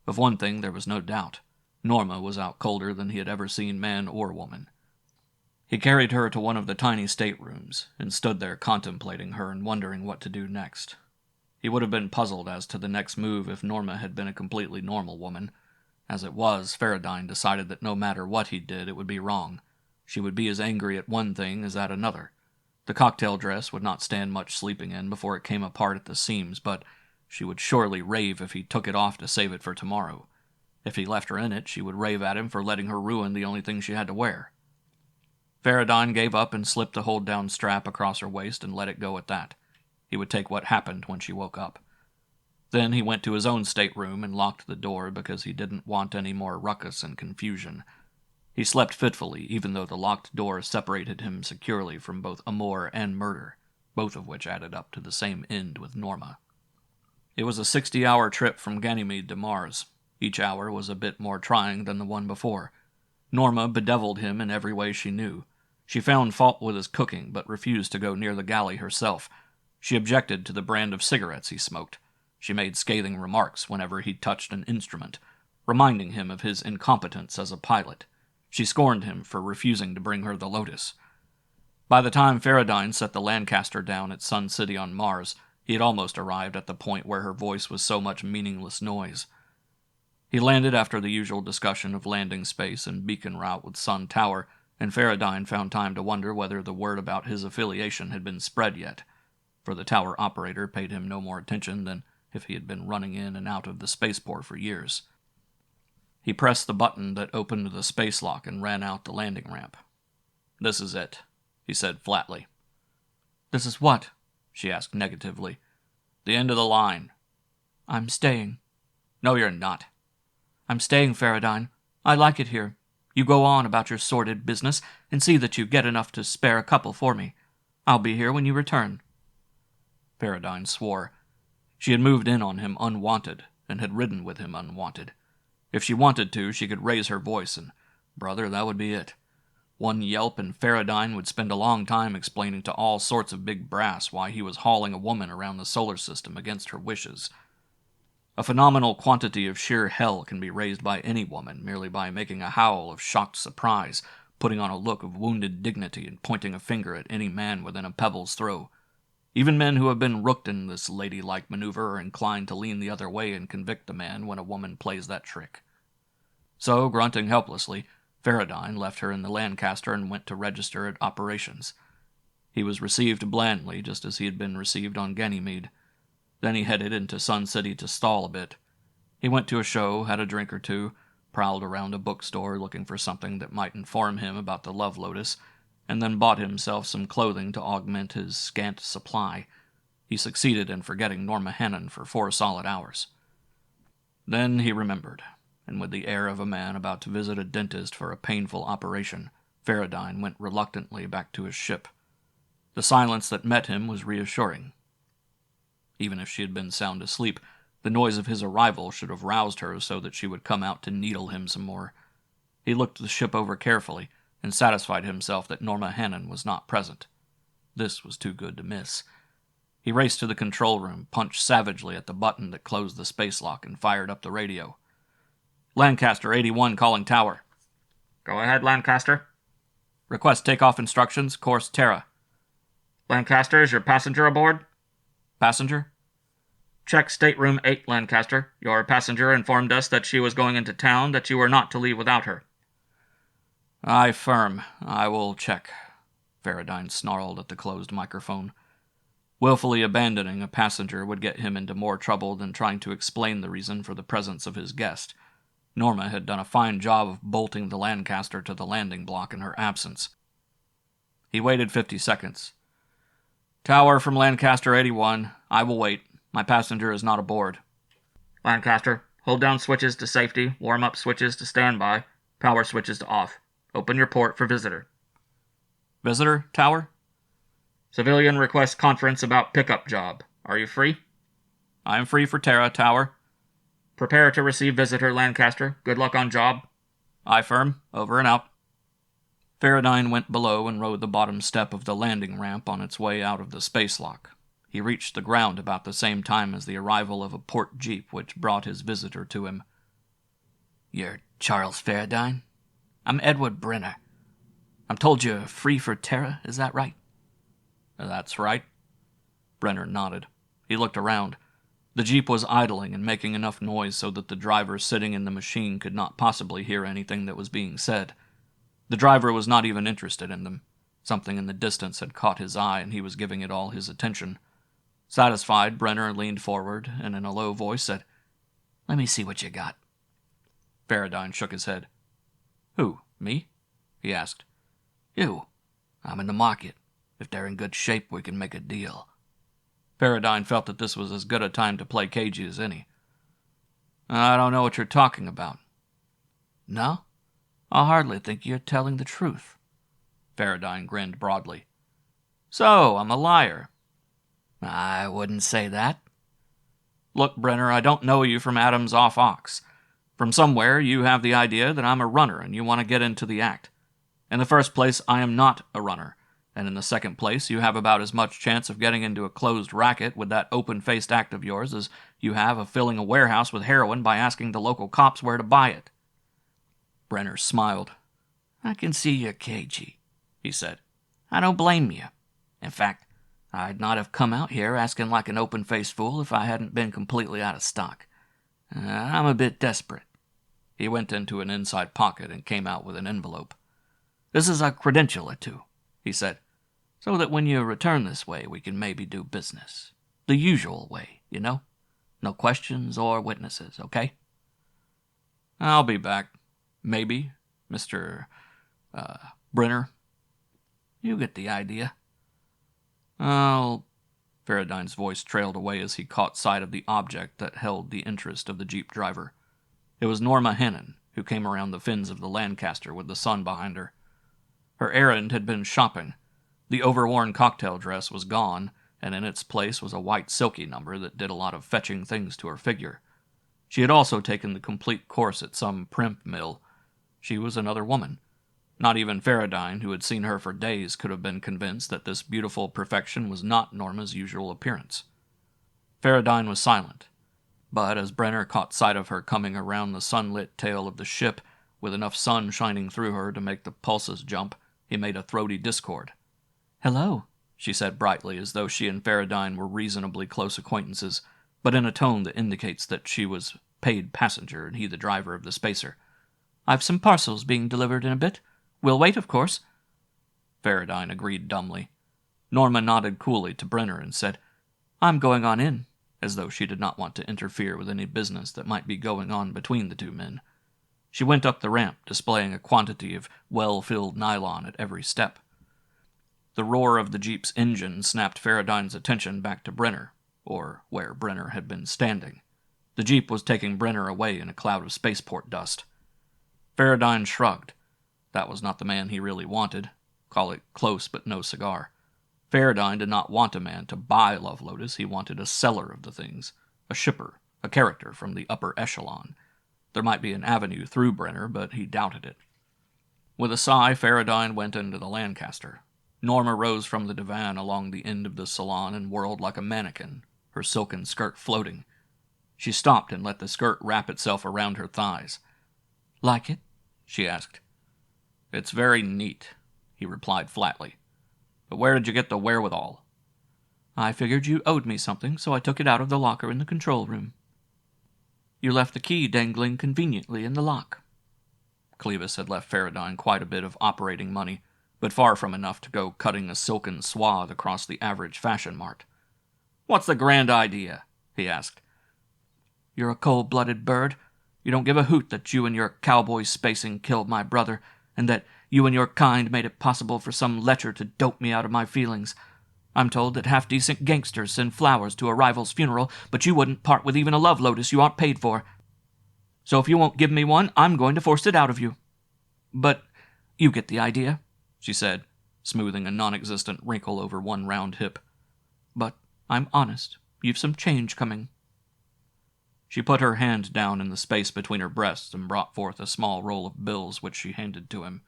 [SPEAKER 1] Of one thing there was no doubt. Norma was out colder than he had ever seen man or woman. He carried her to one of the tiny staterooms, and stood there contemplating her and wondering what to do next. He would have been puzzled as to the next move if Norma had been a completely normal woman. As it was, Farradyne decided that no matter what he did, it would be wrong. She would be as angry at one thing as at another. The cocktail dress would not stand much sleeping in before it came apart at the seams, but she would surely rave if he took it off to save it for tomorrow. If he left her in it, she would rave at him for letting her ruin the only thing she had to wear. Farradyne gave up and slipped the hold-down strap across her waist and let it go at that. He would take what happened when she woke up. Then he went to his own stateroom and locked the door because he didn't want any more ruckus and confusion. He slept fitfully, even though the locked door separated him securely from both amour and murder, both of which added up to the same end with Norma. It was a 60-hour trip from Ganymede to Mars. Each hour was a bit more trying than the one before. Norma bedeviled him in every way she knew. She found fault with his cooking, but refused to go near the galley herself. She objected to the brand of cigarettes he smoked. She made scathing remarks whenever he touched an instrument, reminding him of his incompetence as a pilot. She scorned him for refusing to bring her the Lotus. By the time Farradyne set the Lancaster down at Sun City on Mars, he had almost arrived at the point where her voice was so much meaningless noise. He landed after the usual discussion of landing space and beacon route with Sun Tower, and Farradyne found time to wonder whether the word about his affiliation had been spread yet, for the tower operator paid him no more attention than if he had been running in and out of the spaceport for years. He pressed the button that opened the space lock and ran out the landing ramp. "This is it," he said flatly.
[SPEAKER 2] "This is what?"
[SPEAKER 1] she asked negatively. "The end of the line."
[SPEAKER 2] "I'm staying."
[SPEAKER 1] "No, you're not."
[SPEAKER 2] "I'm staying, Farradyne. I like it here. You go on about your sordid business and see that you get enough to spare a couple for me. I'll be here when you return."
[SPEAKER 1] Farradyne swore. She had moved in on him unwanted and had ridden with him unwanted. If she wanted to, she could raise her voice, and, brother, that would be it. One yelp, and Farradyne would spend a long time explaining to all sorts of big brass why he was hauling a woman around the solar system against her wishes. A phenomenal quantity of sheer hell can be raised by any woman merely by making a howl of shocked surprise, putting on a look of wounded dignity, and pointing a finger at any man within a pebble's throw. Even men who have been rooked in this ladylike maneuver are inclined to lean the other way and convict a man when a woman plays that trick. So, grunting helplessly, Farradyne left her in the Lancaster and went to register at operations. He was received blandly, just as he had been received on Ganymede. Then he headed into Sun City to stall a bit. He went to a show, had a drink or two, prowled around a bookstore looking for something that might inform him about the Love Lotus, and then bought himself some clothing to augment his scant supply. He succeeded in forgetting Norma Hannon for 4 solid hours. Then he remembered, and with the air of a man about to visit a dentist for a painful operation, Farradyne went reluctantly back to his ship. The silence that met him was reassuring. Even if she had been sound asleep, the noise of his arrival should have roused her so that she would come out to needle him some more. He looked the ship over carefully, and satisfied himself that Norma Hannon was not present. This was too good to miss. He raced to the control room, punched savagely at the button that closed the space lock, and fired up the radio. "Lancaster 81 calling tower."
[SPEAKER 2] "Go ahead, Lancaster."
[SPEAKER 1] "Request takeoff instructions, course Terra."
[SPEAKER 2] "Lancaster, is your passenger aboard?"
[SPEAKER 1] "Passenger?"
[SPEAKER 2] "Check stateroom 8, Lancaster. Your passenger informed us that she was going into town, that you were not to leave without her."
[SPEAKER 1] "Aye, firm. I will check," Farradyne snarled at the closed microphone. Willfully abandoning a passenger would get him into more trouble than trying to explain the reason for the presence of his guest. Norma had done a fine job of bolting the Lancaster to the landing block in her absence. He waited 50 seconds. "Tower from Lancaster 81. I will wait. My passenger is not aboard."
[SPEAKER 2] "Lancaster, hold down switches to safety, warm up switches to standby, power switches to off. Open your port for visitor."
[SPEAKER 1] "Visitor, Tower?"
[SPEAKER 2] "Civilian request conference about pickup job. Are you free?"
[SPEAKER 1] "I am free for Terra, Tower."
[SPEAKER 2] "Prepare to receive visitor, Lancaster. Good luck on job."
[SPEAKER 1] "Aye, firm. Over and out." Farradyne went below and rode the bottom step of the landing ramp on its way out of the space lock. He reached the ground about the same time as the arrival of a port jeep which brought his visitor to him.
[SPEAKER 3] "You're Charles Farradyne? I'm Edward Brenner. I'm told you're free for Terra, is that right?"
[SPEAKER 1] "That's right." Brenner nodded. He looked around. The jeep was idling and making enough noise so that the driver sitting in the machine could not possibly hear anything that was being said. The driver was not even interested in them. Something in the distance had caught his eye, and he was giving it all his attention. Satisfied, Brenner leaned forward and in a low voice said,
[SPEAKER 3] "Let me see what you got."
[SPEAKER 1] Farradyne shook his head. "Who, me?" he asked.
[SPEAKER 3] "You. I'm in the market. If they're in good shape, we can make a deal."
[SPEAKER 1] Farradyne felt that this was as good a time to play cagey as any. "I don't know what you're talking about."
[SPEAKER 3] "No? I hardly think you're telling the truth."
[SPEAKER 1] Farradyne grinned broadly. "So, I'm a liar."
[SPEAKER 3] "I wouldn't say that."
[SPEAKER 1] "Look, Brenner, I don't know you from Adam's off ox. From somewhere you have the idea that I'm a runner and you want to get into the act. In the first place, I am not a runner, and in the second place, you have about as much chance of getting into a closed racket with that open-faced act of yours as you have of filling a warehouse with heroin by asking the local cops where to buy it." Brenner smiled.
[SPEAKER 3] "I can see you're cagey," he said. "I don't blame you. In fact, I'd not have come out here asking like an open-faced fool if I hadn't been completely out of stock. I'm a bit desperate.
[SPEAKER 1] He went into an inside pocket and came out with an envelope. "This is a credential or two," he said, "so that when you return this way we can maybe do business. The usual way, you know? No questions or witnesses, okay?" "I'll be back. Maybe, Mr. Brenner." "You get the idea." Farradyne's voice trailed away as he caught sight of the object that held the interest of the Jeep driver. It was Norma Hannon, who came around the fins of the Lancaster with the sun behind her. Her errand had been shopping. The overworn cocktail dress was gone, and in its place was a white silky number that did a lot of fetching things to her figure. She had also taken the complete course at some primp mill. She was another woman. Not even Farradyne, who had seen her for days, could have been convinced that this beautiful perfection was not Norma's usual appearance. Farradyne was silent, but as Brenner caught sight of her coming around the sunlit tail of the ship, with enough sun shining through her to make the pulses jump, he made a throaty discord. "Hello," she said brightly, as though she and Farradyne were reasonably close acquaintances, but in a tone that indicates that she was paid passenger and he the driver of the spacer. "I've some parcels being delivered in a bit. We'll wait, of course." Farradyne agreed dumbly. Norma nodded coolly to Brenner and said, "I'm going on in," as though she did not want to interfere with any business that might be going on between the two men. She went up the ramp, displaying a quantity of well-filled nylon at every step. The roar of the Jeep's engine snapped Farradyne's attention back to Brenner, or where Brenner had been standing. The Jeep was taking Brenner away in a cloud of spaceport dust. Farradyne shrugged. That was not the man he really wanted. Call it close but no cigar. Farradyne did not want a man to buy Love Lotus. He wanted a seller of the things, a shipper, a character from the upper echelon. There might be an avenue through Brenner, but he doubted it. With a sigh, Farradyne went into the Lancaster. Norma rose from the divan along the end of the salon and whirled like a mannequin, her silken skirt floating. She stopped and let the skirt wrap itself around her thighs. "Like it?" she asked. "It's very neat," he replied flatly. "But where did you get the wherewithal?" "I figured you owed me something, so I took it out of the locker in the control room." "You left the key dangling conveniently in the lock." Clevis had left Farradyne quite a bit of operating money, but far from enough to go cutting a silken swath across the average fashion mart. "What's the grand idea?" he asked. "You're a cold-blooded bird. You don't give a hoot that you and your cowboy spacing killed my brother, and that you and your kind made it possible for some lecher to dope me out of my feelings. I'm told that half-decent gangsters send flowers to a rival's funeral, but you wouldn't part with even a love lotus you aren't paid for. So if you won't give me one, I'm going to force it out of you. But you get the idea," she said, smoothing a non-existent wrinkle over one round hip. "But I'm honest. You've some change coming." She put her hand down in the space between her breasts and brought forth a small roll of bills which she handed to him.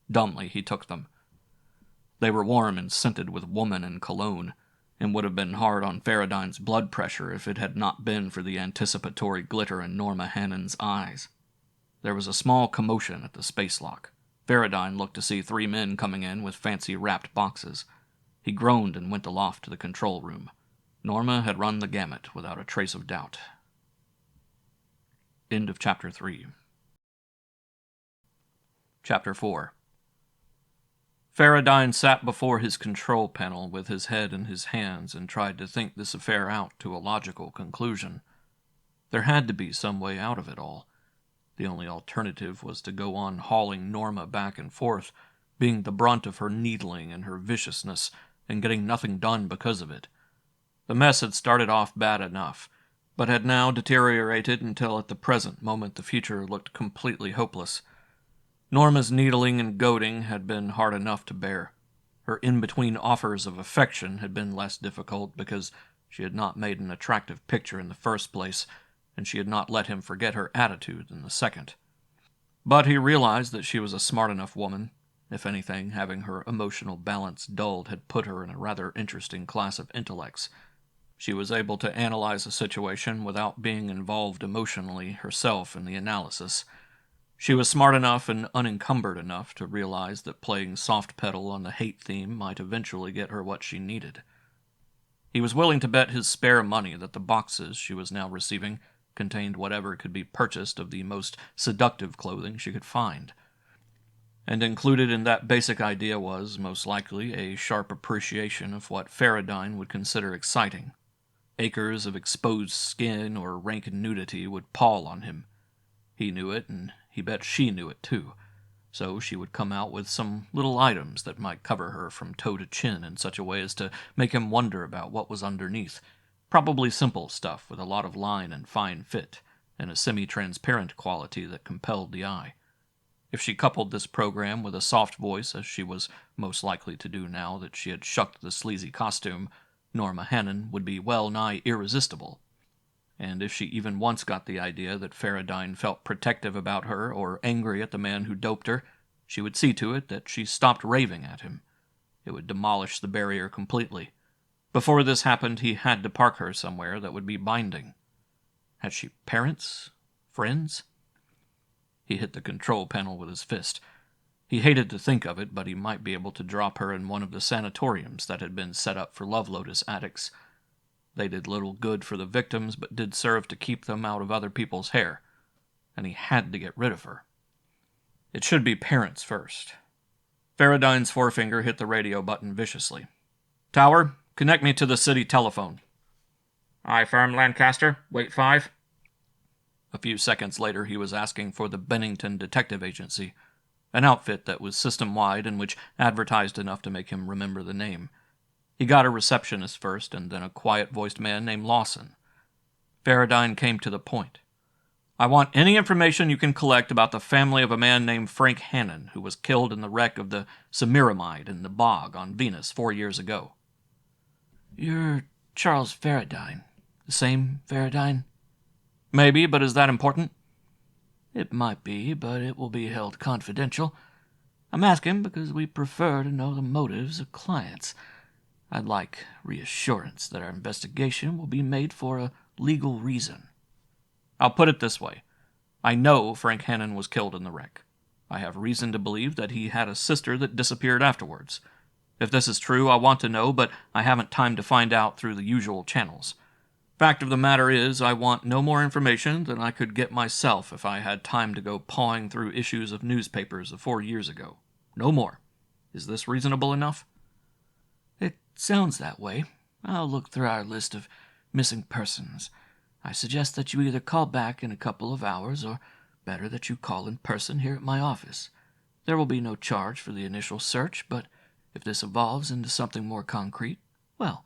[SPEAKER 1] Dumbly he took them. They were warm and scented with woman and cologne, and would have been hard on Farradyne's blood pressure if it had not been for the anticipatory glitter in Norma Hannon's eyes. There was a small commotion at the space lock. Farradyne looked to see 3 men coming in with fancy wrapped boxes. He groaned and went aloft to the control room. Norma had run the gamut without a trace of doubt. End of Chapter 3. Chapter 4. Farradyne sat before his control panel with his head in his hands and tried to think this affair out to a logical conclusion. There had to be some way out of it all. The only alternative was to go on hauling Norma back and forth, being the brunt of her needling and her viciousness, and getting nothing done because of it. The mess had started off bad enough, but had now deteriorated until at the present moment the future looked completely hopeless. Norma's needling and goading had been hard enough to bear. Her in-between offers of affection had been less difficult because she had not made an attractive picture in the first place, and she had not let him forget her attitude in the second. But he realized that she was a smart enough woman. If anything, having her emotional balance dulled had put her in a rather interesting class of intellects. She was able to analyze a situation without being involved emotionally herself in the analysis. She was smart enough and unencumbered enough to realize that playing soft pedal on the hate theme might eventually get her what she needed. He was willing to bet his spare money that the boxes she was now receiving contained whatever could be purchased of the most seductive clothing she could find. And included in that basic idea was, most likely, a sharp appreciation of what Farradyne would consider exciting. Acres of exposed skin or rank nudity would pall on him. He knew it, and he bet she knew it too. So she would come out with some little items that might cover her from toe to chin in such a way as to make him wonder about what was underneath. Probably simple stuff with a lot of line and fine fit, and a semi-transparent quality that compelled the eye. If she coupled this program with a soft voice, as she was most likely to do now that she had shucked the sleazy costume, Norma Hannon would be well-nigh irresistible. And if she even once got the idea that Farradyne felt protective about her or angry at the man who doped her, she would see to it that she stopped raving at him. It would demolish the barrier completely. Before this happened, he had to park her somewhere that would be binding. Had she parents? Friends? He hit the control panel with his fist. He hated to think of it, but he might be able to drop her in one of the sanatoriums that had been set up for Love Lotus addicts. They did little good for the victims, but did serve to keep them out of other people's hair. And he had to get rid of her. It should be parents first. Farradyne's forefinger hit the radio button viciously. "Tower, connect me to the city telephone." "Aye, firm, Lancaster. Wait 5. A few seconds later, he was asking for the Bennington Detective Agency, an outfit that was system-wide and which advertised enough to make him remember the name. He got a receptionist first, and then a quiet-voiced man named Lawson. Farradyne came to the point. "I want any information you can collect about the family of a man named Frank Hannon, who was killed in the wreck of the Semiramide in the bog on Venus 4 years ago."
[SPEAKER 2] "You're Charles Farradyne. The same Farradyne?"
[SPEAKER 1] "Maybe, but is that important?"
[SPEAKER 2] "It might be, but it will be held confidential. I'm asking because we prefer to know the motives of clients. I'd like reassurance that our investigation will be made for a legal reason."
[SPEAKER 1] "I'll put it this way. I know Frank Hannon was killed in the wreck. I have reason to believe that he had a sister that disappeared afterwards. If this is true, I want to know, but I haven't time to find out through the usual channels. Fact of the matter is, I want no more information than I could get myself if I had time to go pawing through issues of newspapers of 4 years ago. No more. Is this reasonable enough?"
[SPEAKER 2] "It sounds that way. I'll look through our list of missing persons. I suggest that you either call back in a couple of hours, or better that you call in person here at my office. There will be no charge for the initial search, but if this evolves into something more concrete, well,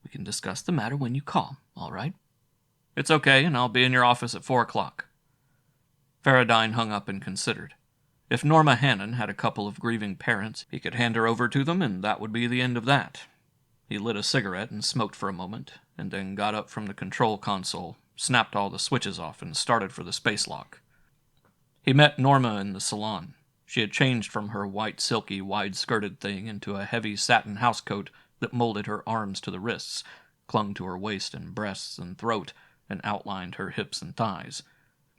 [SPEAKER 2] we can discuss the matter when you call, all right?"
[SPEAKER 1] "It's okay, and I'll be in your office at 4 o'clock. Farradyne hung up and considered. If Norma Hannon had a couple of grieving parents, he could hand her over to them, and that would be the end of that. He lit a cigarette and smoked for a moment, and then got up from the control console, snapped all the switches off, and started for the space lock. He met Norma in the salon. She had changed from her white, silky, wide-skirted thing into a heavy satin housecoat that molded her arms to the wrists, clung to her waist and breasts and throat, and outlined her hips and thighs.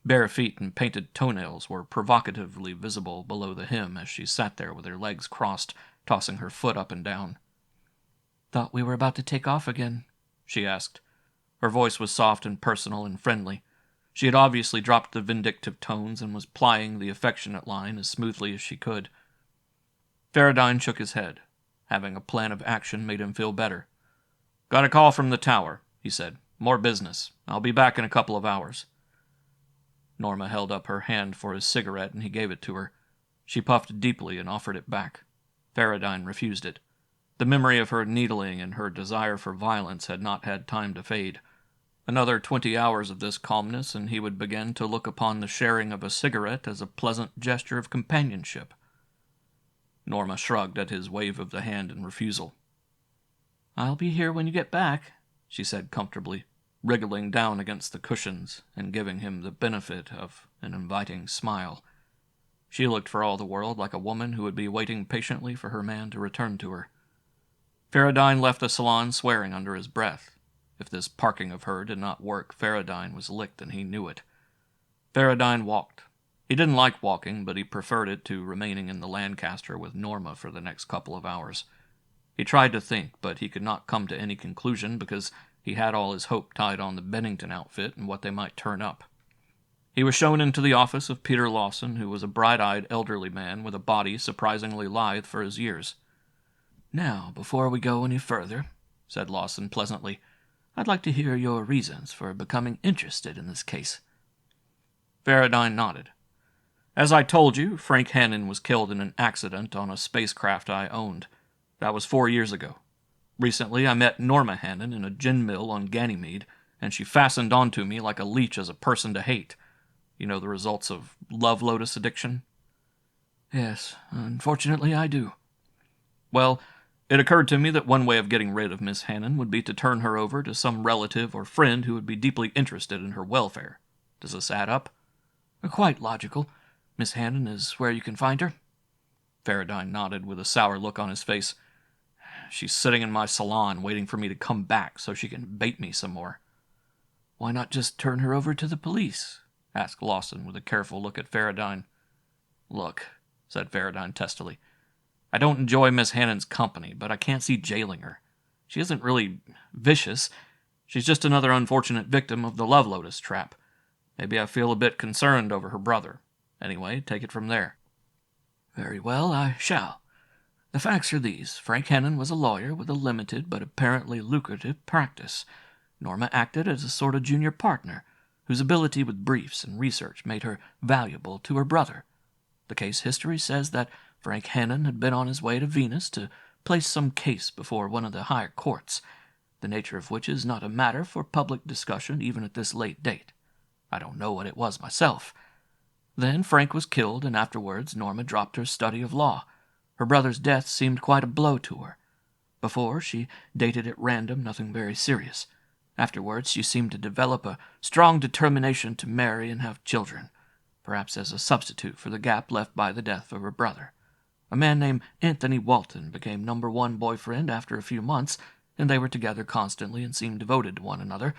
[SPEAKER 1] Bare feet and painted toenails were provocatively visible below the hem as she sat there with her legs crossed, tossing her foot up and down.
[SPEAKER 2] "Thought we were about to take off again?"
[SPEAKER 1] she asked. Her voice was soft and personal and friendly. She had obviously dropped the vindictive tones and was plying the affectionate line as smoothly as she could. Farradyne shook his head. Having a plan of action made him feel better. "Got a call from the tower," he said. "More business. I'll be back in a couple of hours." Norma held up her hand for his cigarette, and he gave it to her. She puffed deeply and offered it back. Farradyne refused it. The memory of her needling and her desire for violence had not had time to fade. Another 20 hours of this calmness, and he would begin to look upon the sharing of a cigarette as a pleasant gesture of companionship. Norma shrugged at his wave of the hand in refusal.
[SPEAKER 2] "I'll be here when you get back,"
[SPEAKER 1] she said comfortably, wriggling down against the cushions and giving him the benefit of an inviting smile. She looked for all the world like a woman who would be waiting patiently for her man to return to her. Farradyne left the salon swearing under his breath. If this parking of her did not work, Farradyne was licked and he knew it. Farradyne walked. He didn't like walking, but he preferred it to remaining in the Lancaster with Norma for the next couple of hours. He tried to think, but he could not come to any conclusion because He had all his hope tied on the Bennington outfit and what they might turn up. He was shown into the office of Peter Lawson, who was a bright-eyed elderly man with a body surprisingly lithe for his years.
[SPEAKER 3] "Now, before we go any further," said Lawson pleasantly, "I'd like to hear your reasons for becoming interested in this case."
[SPEAKER 1] Farradyne nodded. "As I told you, Frank Hannon was killed in an accident on a spacecraft I owned. That was 4 years ago. Recently, I met Norma Hannon in a gin mill on Ganymede, and she fastened onto me like a leech as a person to hate. You know the results of love lotus addiction?"
[SPEAKER 3] "Yes, unfortunately I do."
[SPEAKER 1] "Well, it occurred to me that one way of getting rid of Miss Hannon would be to turn her over to some relative or friend who would be deeply interested in her welfare. Does this add up?"
[SPEAKER 3] "Quite logical. Miss Hannon is where you can find her?"
[SPEAKER 1] Farradyne nodded with a sour look on his face. "She's sitting in my salon waiting for me to come back so she can bait me some more."
[SPEAKER 3] "Why not just turn her over to the police?"
[SPEAKER 1] asked Lawson with a careful look at Farradyne. "Look," said Farradyne testily, "I don't enjoy Miss Hannon's company, but I can't see jailing her. She isn't really vicious. She's just another unfortunate victim of the love lotus trap. Maybe I feel a bit concerned over her brother. Anyway, take it from there."
[SPEAKER 3] "Very well, I shall. The facts are these. Frank Hannon was a lawyer with a limited but apparently lucrative practice. Norma acted as a sort of junior partner, whose ability with briefs and research made her valuable to her brother. The case history says that Frank Hannon had been on his way to Venus to place some case before one of the higher courts, the nature of which is not a matter for public discussion even at this late date. I don't know what it was myself. Then Frank was killed, and afterwards Norma dropped her study of law. Her brother's death seemed quite a blow to her. Before, she dated at random, nothing very serious. Afterwards, she seemed to develop a strong determination to marry and have children, perhaps as a substitute for the gap left by the death of her brother. A man named Anthony Walton became number one boyfriend after a few months, and they were together constantly and seemed devoted to one another.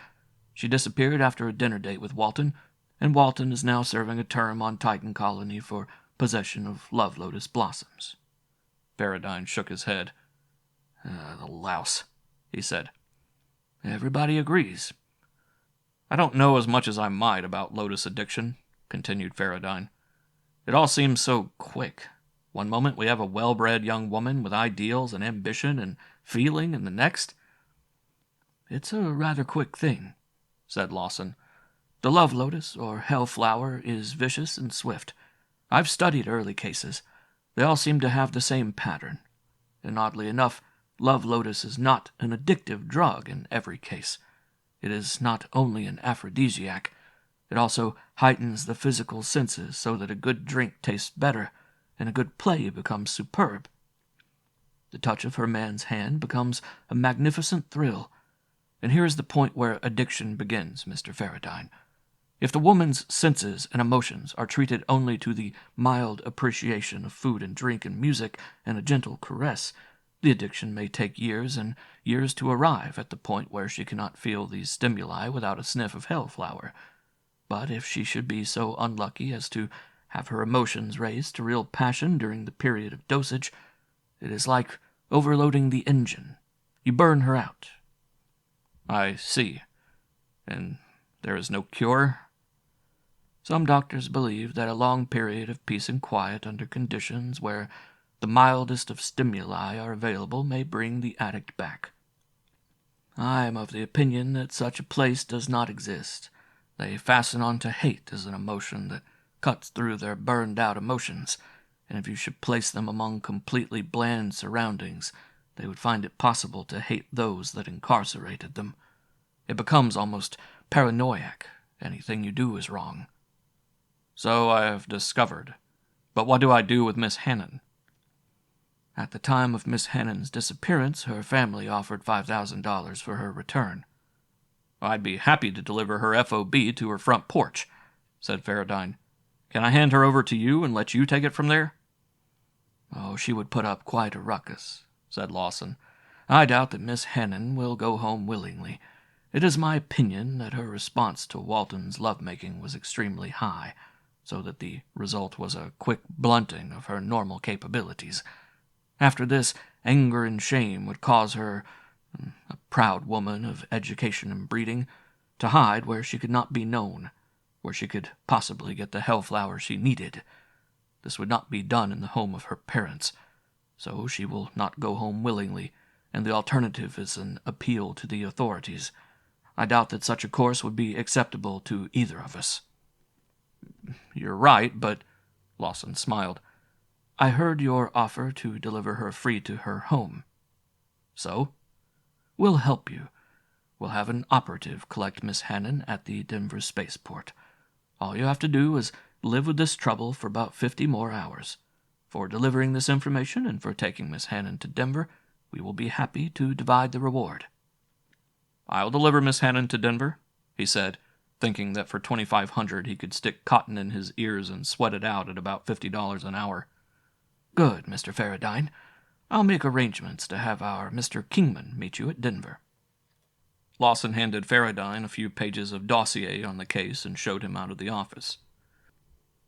[SPEAKER 3] She disappeared after a dinner date with Walton, and Walton is now serving a term on Titan Colony for possession of love lotus blossoms."
[SPEAKER 1] Farradyne shook his head. "The louse," he said.
[SPEAKER 3] "Everybody agrees."
[SPEAKER 1] "I don't know as much as I might about lotus addiction," continued Farradyne. "It all seems so quick. One moment we have a well-bred young woman with ideals and ambition and feeling, and the next—"
[SPEAKER 3] "It's a rather quick thing," said Lawson. "The love lotus, or Hellflower, is vicious and swift. I've studied early cases. They all seem to have the same pattern. And oddly enough, love lotus is not an addictive drug in every case. It is not only an aphrodisiac. It also heightens the physical senses so that a good drink tastes better and a good play becomes superb. The touch of her man's hand becomes a magnificent thrill. And here is the point where addiction begins, Mr. Farradyne. If the woman's senses and emotions are treated only to the mild appreciation of food and drink and music and a gentle caress, the addiction may take years and years to arrive at the point where she cannot feel these stimuli without a sniff of Hellflower. But if she should be so unlucky as to have her emotions raised to real passion during the period of dosage, it is like overloading the engine. You burn her out."
[SPEAKER 1] "I see. And there is no cure?"
[SPEAKER 3] "Some doctors believe that a long period of peace and quiet under conditions where the mildest of stimuli are available may bring the addict back. I am of the opinion that such a place does not exist. They fasten on to hate as an emotion that cuts through their burned-out emotions, and if you should place them among completely bland surroundings, they would find it possible to hate those that incarcerated them. It becomes almost paranoiac. Anything you do is wrong."
[SPEAKER 1] "So I have discovered. But what do I do with Miss Hannon?"
[SPEAKER 3] "At the time of Miss Hannon's disappearance, her family offered $5,000 for her return."
[SPEAKER 1] "I'd be happy to deliver her FOB to her front porch," said Farradyne. "Can I hand her over to you and let you take it from there?"
[SPEAKER 3] "Oh, she would put up quite a ruckus," said Lawson. "I doubt that Miss Hannon will go home willingly. It is my opinion that her response to Walton's lovemaking was extremely high, so that the result was a quick blunting of her normal capabilities. After this, anger and shame would cause her a proud woman of education and breeding, to hide where she could not be known, where she could possibly get the Hellflower she needed. This would not be done in the home of her parents, so she will not go home willingly, and the alternative is an appeal to the authorities. I doubt that such a course would be acceptable to either of us." "You're right, but—" Lawson smiled. "I heard your offer to deliver her free to her home." "So?" "We'll help you. We'll have an operative collect Miss Hannon at the Denver spaceport. All you have to do is live with this trouble for about 50 more hours. For delivering this information and for taking Miss Hannon to Denver, we will be happy to divide the reward." "I'll deliver Miss Hannon to Denver," he said, thinking that for $2,500 he could stick cotton in his ears and sweat it out at about $50 an hour. "Good, Mr. Farradyne. I'll make arrangements to have our Mr. Kingman meet you at Denver." Lawson handed Farradyne a few pages of dossier on the case and showed him out of the office.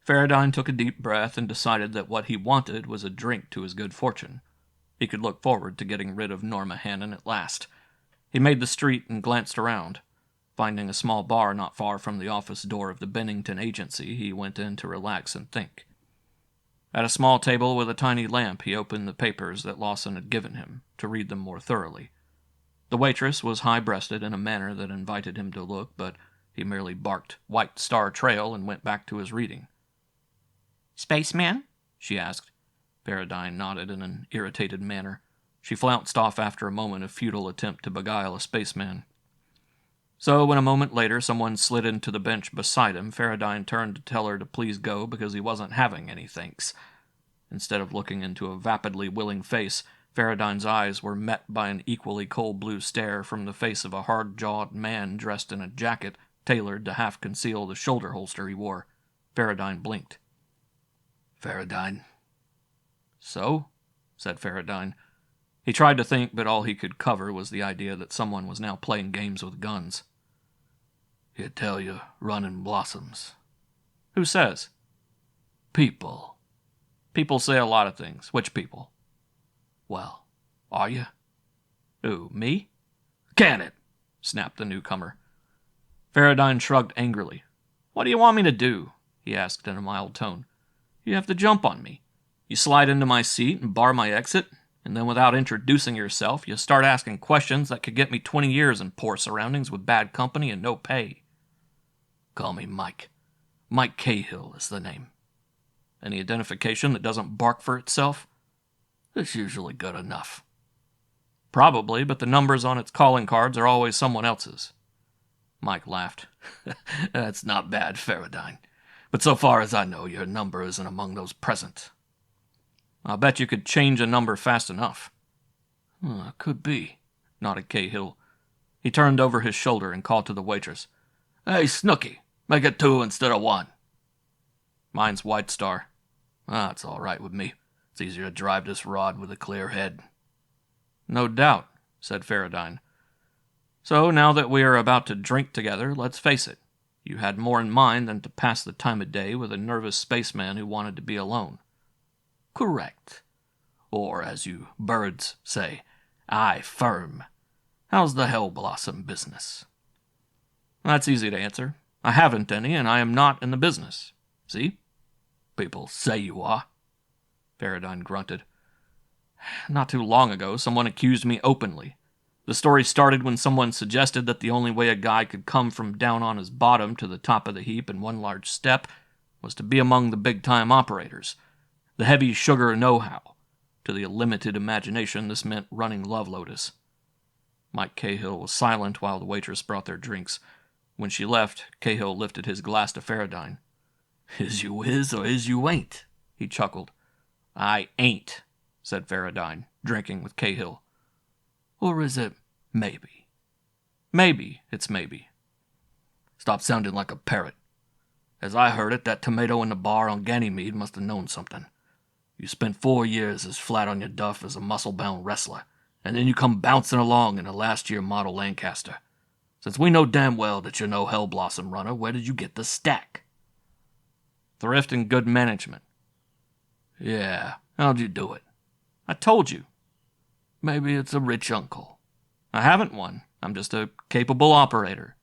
[SPEAKER 3] Farradyne took a deep breath and decided that what he wanted was a drink to his good fortune. He could look forward to getting rid of Norma Hannon at last. He made the street and glanced around. Finding a small bar not far from the office door of the Bennington agency, he went in to relax and think. At a small table with a tiny lamp, he opened the papers that Lawson had given him, to read them more thoroughly. The waitress was high-breasted in a manner that invited him to look, but he merely barked "White Star Trail" and went back to his reading. "Spaceman?" she asked. Farradyne nodded in an irritated manner. She flounced off after a moment of futile attempt to beguile a spaceman. So when a moment later someone slid into the bench beside him, Farradyne turned to tell her to please go because he wasn't having any thanks. Instead of looking into a vapidly willing face, Farradyne's eyes were met by an equally cold blue stare from the face of a hard-jawed man dressed in a jacket tailored to half conceal the shoulder holster he wore. Farradyne blinked. "Farradyne?" "So?" said Farradyne. He tried to think, but all he could cover was the idea that someone was now playing games with guns. "You tell you're running Blossoms." "Who says?" "People." "People say a lot of things. Which people?" "Well, are you?" "Who, me?" "Can it!" snapped the newcomer. Farradyne shrugged angrily. "What do you want me to do?" he asked in a mild tone. "You have to jump on me. You slide into my seat and bar my exit, and then without introducing yourself, you start asking questions that could get me 20 years in poor surroundings with bad company and no pay." "Call me Mike. Mike Cahill is the name." "Any identification that doesn't bark for itself?" "It's usually good enough." "Probably, but the numbers on its calling cards are always someone else's." Mike laughed. "That's not bad, Farradyne. But so far as I know, your number isn't among those present." "I'll bet you could change a number fast enough." "Could be," nodded Cahill. He turned over his shoulder and called to the waitress. "Hey, Snooky, make it 2 instead of 1. "Mine's White Star." "That's all right with me. It's easier to drive this rod with a clear head." "No doubt," said Farradyne. "So now that we are about to drink together, let's face it. You had more in mind than to pass the time of day with a nervous spaceman who wanted to be alone." "Correct. Or, as you birds say, I firm. How's the Hell Blossom business?" "That's easy to answer. I haven't any, and I am not in the business. See? People say you are." Farradyne grunted. "Not too long ago, someone accused me openly. The story started when someone suggested that the only way a guy could come from down on his bottom to the top of the heap in one large step was to be among the big-time operators, the heavy sugar know-how. To the limited imagination, this meant running Love Lotus." Mike Cahill was silent while the waitress brought their drinks. When she left, Cahill lifted his glass to Farradyne. "Is you is or is you ain't?" he chuckled. "I ain't," said Farradyne, drinking with Cahill. "Or is it maybe?" "Maybe, it's maybe." "Stop sounding like a parrot. As I heard it, that tomato in the bar on Ganymede must have known something. You spent 4 years as flat on your duff as a muscle-bound wrestler, and then you come bouncing along in a last-year model Lancaster. Since we know damn well that you're no Hell Blossom runner, where did you get the stack?" "Thrift and good management." "Yeah, how'd you do it?" "I told you." "Maybe it's a rich uncle." I haven't one. I'm just a capable operator.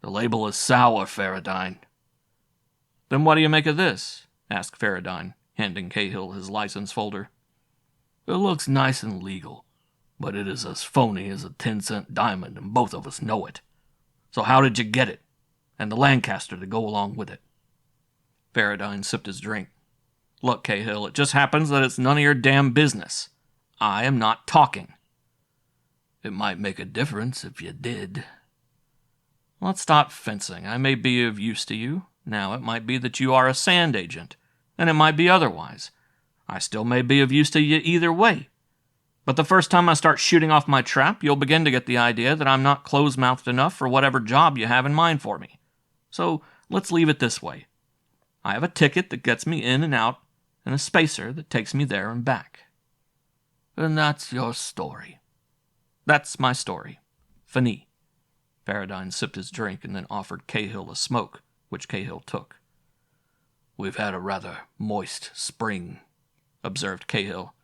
[SPEAKER 1] The label is sour, Farradyne.
[SPEAKER 3] Then what do you make of this? Asked Farradyne, handing Cahill his license folder.
[SPEAKER 1] It looks nice and legal, but it is as phony as a 10-cent diamond, and both of us know it. So how did you get it? And the Lancaster to go along with it?
[SPEAKER 3] Farradyne sipped his drink. Look, Cahill, it just happens that it's none of your damn business. I am not talking.
[SPEAKER 1] It might make a difference if you did.
[SPEAKER 3] Let's stop fencing. I may be of use to you. Now, it might be that you are a sand agent, and it might be otherwise. I still may be of use to you either way. But the first time I start shooting off my trap, you'll begin to get the idea that I'm not close-mouthed enough for whatever job you have in mind for me. So, let's leave it this way. I have a ticket that gets me in and out, and a spacer that takes me there and back.
[SPEAKER 1] And that's your story.
[SPEAKER 3] That's my story. Finis. Farradyne sipped his drink and then offered Cahill a smoke, which Cahill took.
[SPEAKER 1] We've had a rather moist spring, observed Cahill.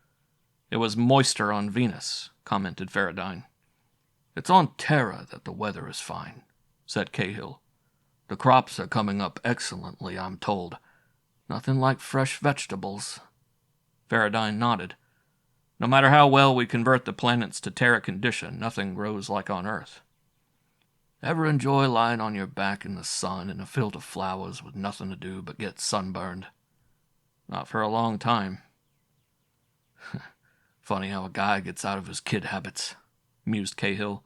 [SPEAKER 3] It was moister on Venus, commented Farradyne.
[SPEAKER 1] It's on Terra that the weather is fine, said Cahill. The crops are coming up excellently, I'm told. Nothing like fresh vegetables.
[SPEAKER 3] Farradyne nodded. No matter how well we convert the planets to Terra condition, nothing grows like on Earth.
[SPEAKER 1] Ever enjoy lying on your back in the sun in a field of flowers with nothing to do but get sunburned?
[SPEAKER 3] Not for a long time.
[SPEAKER 1] Funny how a guy gets out of his kid habits, mused Cahill.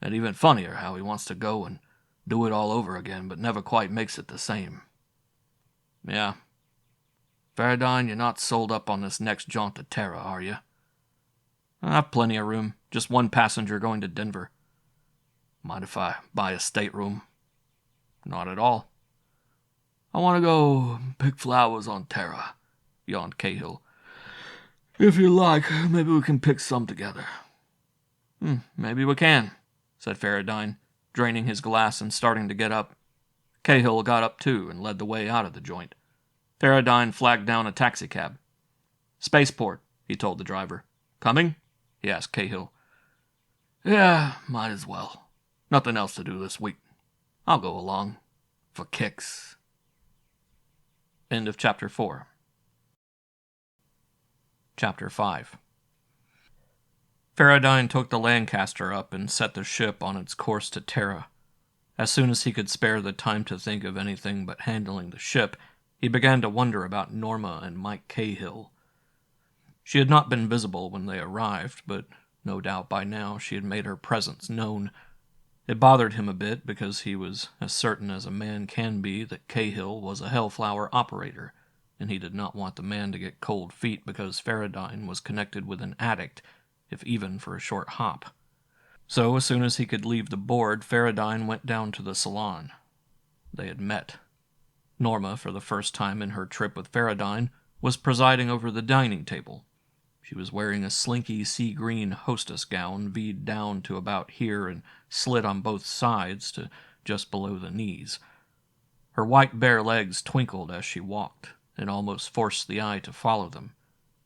[SPEAKER 1] And even funnier how he wants to go and do it all over again, but never quite makes it the same.
[SPEAKER 3] Yeah.
[SPEAKER 1] Farradyne, you're not sold up on this next jaunt to Terra, are you?
[SPEAKER 3] I have plenty of room. Just one passenger going to Denver.
[SPEAKER 1] Mind if I buy a stateroom?
[SPEAKER 3] Not at all.
[SPEAKER 1] I want to go pick flowers on Terra, yawned Cahill. If you like, maybe we can pick some together.
[SPEAKER 3] Maybe we can, said Farradyne, draining his glass and starting to get up. Cahill got up too and led the way out of the joint. Farradyne flagged down a taxicab. Spaceport, he told the driver. Coming? He asked Cahill.
[SPEAKER 1] Yeah, might as well. Nothing else to do this week. I'll go along. For kicks.
[SPEAKER 3] End of Chapter 4. Chapter 5. Farradyne took the Lancaster up and set the ship on its course to Terra. As soon as he could spare the time to think of anything but handling the ship, he began to wonder about Norma and Mike Cahill. She had not been visible when they arrived, but no doubt by now she had made her presence known. It bothered him a bit because he was as certain as a man can be that Cahill was a Hellflower operator, and he did not want the man to get cold feet because Farradyne was connected with an addict, if even for a short hop. So as soon as he could leave the board, Farradyne went down to the salon. They had met. Norma, for the first time in her trip with Farradyne, was presiding over the dining table. She was wearing a slinky sea-green hostess gown V'd down to about here and slit on both sides to just below the knees. Her white bare legs twinkled as she walked, and almost forced the eye to follow them.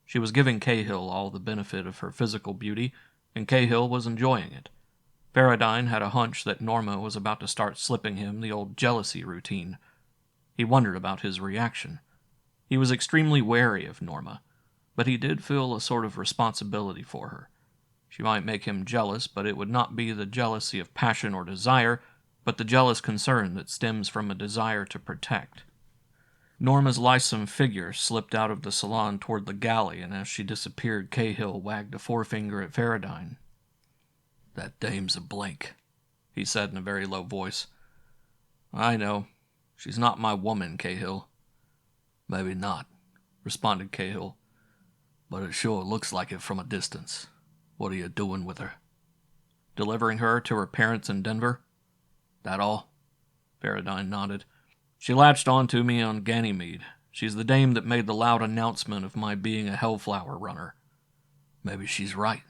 [SPEAKER 3] She was giving Cahill all the benefit of her physical beauty, and Cahill was enjoying it. Farradyne had a hunch that Norma was about to start slipping him the old jealousy routine. He wondered about his reaction. He was extremely wary of Norma, but he did feel a sort of responsibility for her. She might make him jealous, but it would not be the jealousy of passion or desire, but the jealous concern that stems from a desire to protect. Norma's lithesome figure slipped out of the salon toward the galley, and as she disappeared, Cahill wagged a forefinger at Farradyne.
[SPEAKER 1] That dame's a blank,
[SPEAKER 3] he said in a very low voice.
[SPEAKER 1] I know. She's not my woman, Cahill. Maybe not, responded Cahill. But it sure looks like it from a distance. What are you doing with her?
[SPEAKER 3] Delivering her to her parents in Denver.
[SPEAKER 1] That all?
[SPEAKER 3] Farradyne nodded. She latched onto me on Ganymede. She's the dame that made the loud announcement of my being a Hellflower runner.
[SPEAKER 1] Maybe she's right.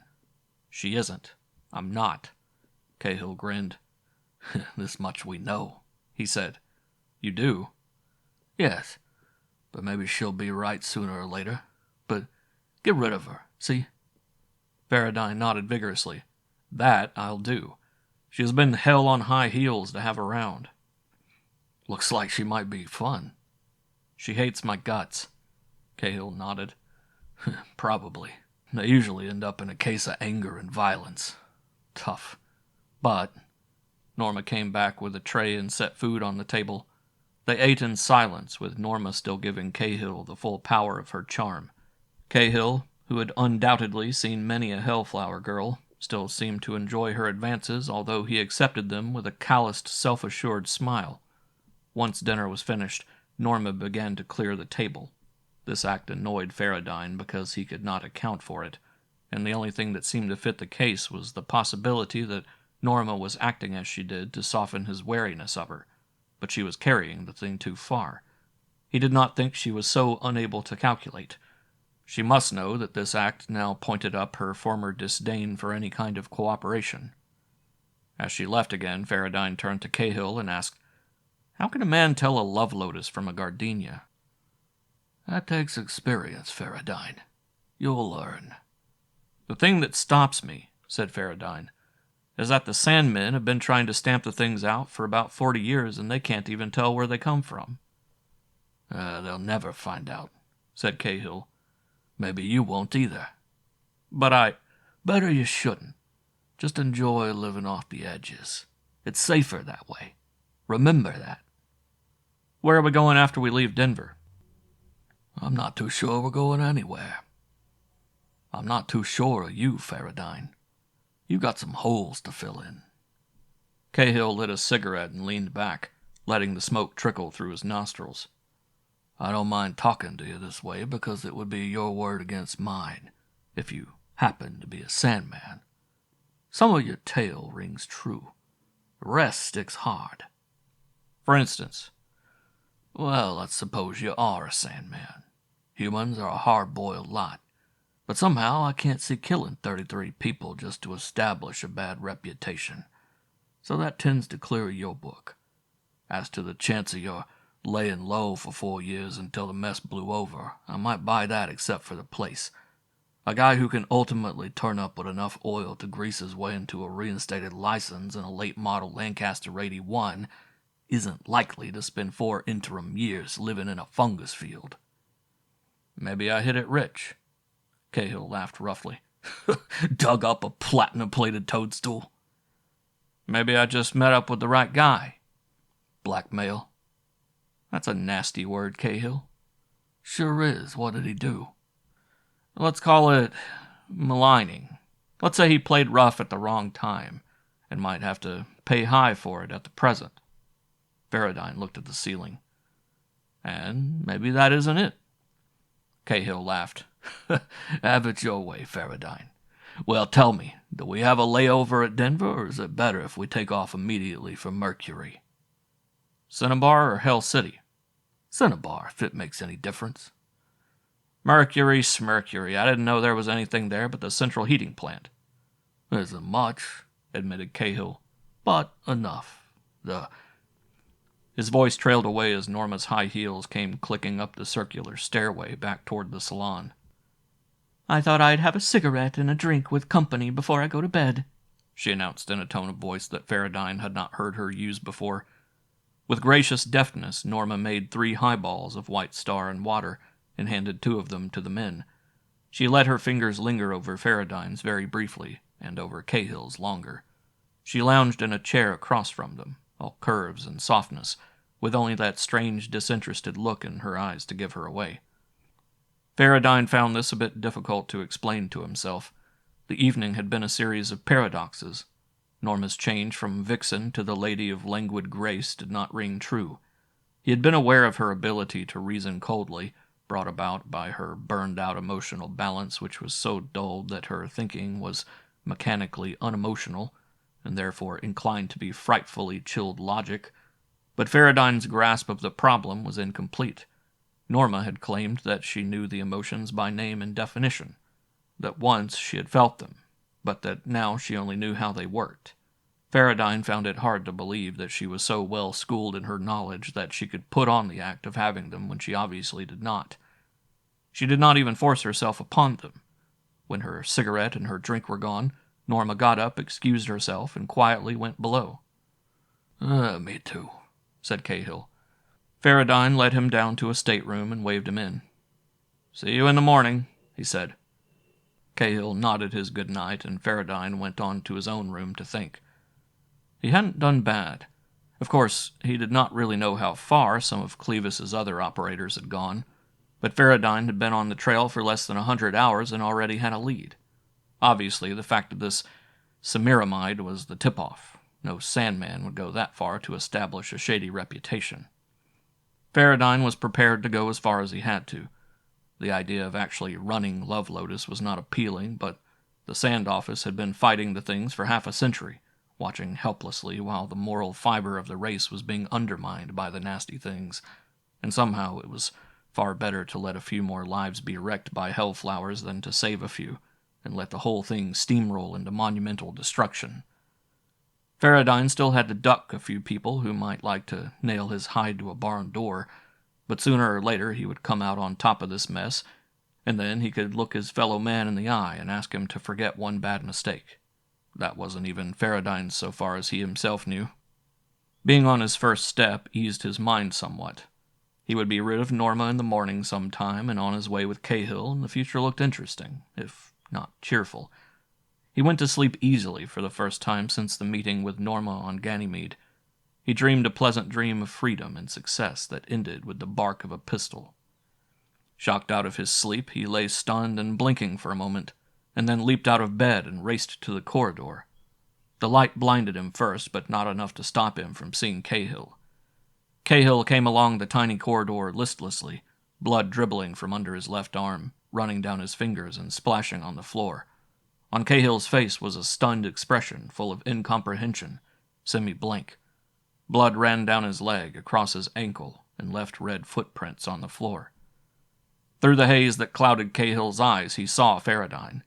[SPEAKER 3] She isn't. I'm not.
[SPEAKER 1] Cahill grinned. This much we know, he said.
[SPEAKER 3] You do?
[SPEAKER 1] Yes, but maybe she'll be right sooner or later. But get rid of her, see?
[SPEAKER 3] Farradyne nodded vigorously.
[SPEAKER 1] That I'll do. She has been hell on high heels to have around. Looks like she might be fun. She hates my guts. Cahill nodded. Probably. They usually end up in a case of anger and violence. Tough. But Norma came back with a tray and set food on the table. They ate in silence, with Norma still giving Cahill the full power of her charm. Cahill, who had undoubtedly seen many a Hellflower girl, still seemed to enjoy her advances, although he accepted them with a calloused, self-assured smile. Once dinner was finished, Norma began to clear the table. This act annoyed Farradyne because he could not account for it, and the only thing that seemed to fit the case was the possibility that Norma was acting as she did to soften his wariness of her, but she was carrying the thing too far. He did not think she was so unable to calculate. She must know that this act now pointed up her former disdain for any kind of cooperation. As she left again, Farradyne turned to Cahill and asked, "How can a man tell a love lotus from a gardenia?" "That takes experience, Farradyne. You'll learn." "The thing that stops me," said Farradyne, "is that the Sandmen have been trying to stamp the things out for about 40 years, and they can't even tell where they come from." They'll never find out," said Cahill. "Maybe you won't either." "But Better you shouldn't. Just enjoy living off the edges. It's safer that way. Remember that." "Where are we going after we leave Denver?" "I'm not too sure we're going anywhere. I'm not too sure of you, Farradyne. You got some holes to fill in." Cahill lit a cigarette and leaned back, letting the smoke trickle through his nostrils. "I don't mind talking to you this way because it would be your word against mine, if you happen to be a Sandman. Some of your tale rings true. The rest sticks hard." "For instance?" "Well, let's suppose you are a Sandman. Humans are a hard-boiled lot, but somehow I can't see killing 33 people just to establish a bad reputation. So that tends to clear your book. As to the chance of your laying low for 4 years until the mess blew over, I might buy that except for the place. A guy who can ultimately turn up with enough oil to grease his way into a reinstated license in a late-model Lancaster 81 isn't likely to spend 4 interim years living in a fungus field." "Maybe I hit it rich." Cahill laughed roughly. "Dug up a platinum-plated toadstool." "Maybe I just met up with the right guy." "Blackmail?" "That's a nasty word, Cahill." "Sure is. What did he do?" "Let's call it maligning. Let's say he played rough at the wrong time, and might have to pay high for it at the present." Farradyne looked at the ceiling. "And maybe that isn't it." Cahill laughed. "Have it your way, Farradyne. Well, tell me, do we have a layover at Denver, or is it better if we take off immediately for Mercury?" "Cinnabar or Hell City?" "Cinnabar, if it makes any difference." "Mercury, Smurcury. I didn't know there was anything there but the central heating plant." "There isn't much," admitted Cahill, "but enough. His voice trailed away as Norma's high heels came clicking up the circular stairway back toward the salon.
[SPEAKER 2] "I thought I'd have a cigarette and a drink with company before I go to bed,"
[SPEAKER 1] she announced in a tone of voice that Farradyne had not heard her use before. With gracious deftness, Norma made 3 highballs of White Star and water and handed 2 of them to the men. She let her fingers linger over Farradyne's very briefly, and over Cahill's longer. She lounged in a chair across from them, all curves and softness, with only that strange disinterested look in her eyes to give her away. Farradyne found this a bit difficult to explain to himself. The evening had been a series of paradoxes. Norma's change from vixen to the lady of languid grace did not ring true. He had been aware of her ability to reason coldly, brought about by her burned-out emotional balance, which was so dulled that her thinking was mechanically unemotional, and therefore inclined to be frightfully chilled logic. But Farradyne's grasp of the problem was incomplete. Norma had claimed that she knew the emotions by name and definition, that once she had felt them, but that now she only knew how they worked. Farradyne found it hard to believe that she was so well schooled in her knowledge that she could put on the act of having them when she obviously did not. She did not even force herself upon them. When her cigarette and her drink were gone,
[SPEAKER 2] Norma got up, excused herself, and quietly went below.
[SPEAKER 3] Me too,
[SPEAKER 2] said Cahill. Farradyne led him down to a stateroom and waved him in. See you in the morning, he said. Cahill nodded his good night, and Farradyne went on to his own room to think. He hadn't done bad. Of course, he did not really know how far some of Clevis's other operators had gone, but Farradyne had been on the trail for less than 100 hours and already had a lead. Obviously, the fact of this Semiramide was the tip-off. No Sandman would go that far to establish a shady reputation. Farradyne was prepared to go as far as he had to. The idea of actually running Love Lotus was not appealing, but the Sand Office had been fighting the things for half a century, watching helplessly while the moral fiber of the race was being undermined by the nasty things, and somehow it was far better to let a few more lives be wrecked by Hellflowers than to save a few, and let the whole thing steamroll into monumental destruction. Farradyne still had to duck a few people who might like to nail his hide to a barn door, but sooner or later he would come out on top of this mess, and then he could look his fellow man in the eye and ask him to forget one bad mistake. That wasn't even Farradyne's so far as he himself knew. Being on his first step eased his mind somewhat. He would be rid of Norma in the morning sometime and on his way with Cahill, and the future looked interesting, if not cheerful. He went to sleep easily for the first time since the meeting with Norma on Ganymede. He dreamed a pleasant dream of freedom and success that ended with the bark of a pistol. Shocked out of his sleep, he lay stunned and blinking for a moment, and then leaped out of bed and raced to the corridor. The light blinded him first, but not enough to stop him from seeing Cahill. Cahill came along the tiny corridor listlessly, blood dribbling from under his left arm, running down his fingers and splashing on the floor. On Cahill's face was a stunned expression full of incomprehension, semi-blank. Blood ran down his leg, across his ankle, and left red footprints on the floor. Through the haze that clouded Cahill's eyes, he saw Farradyne.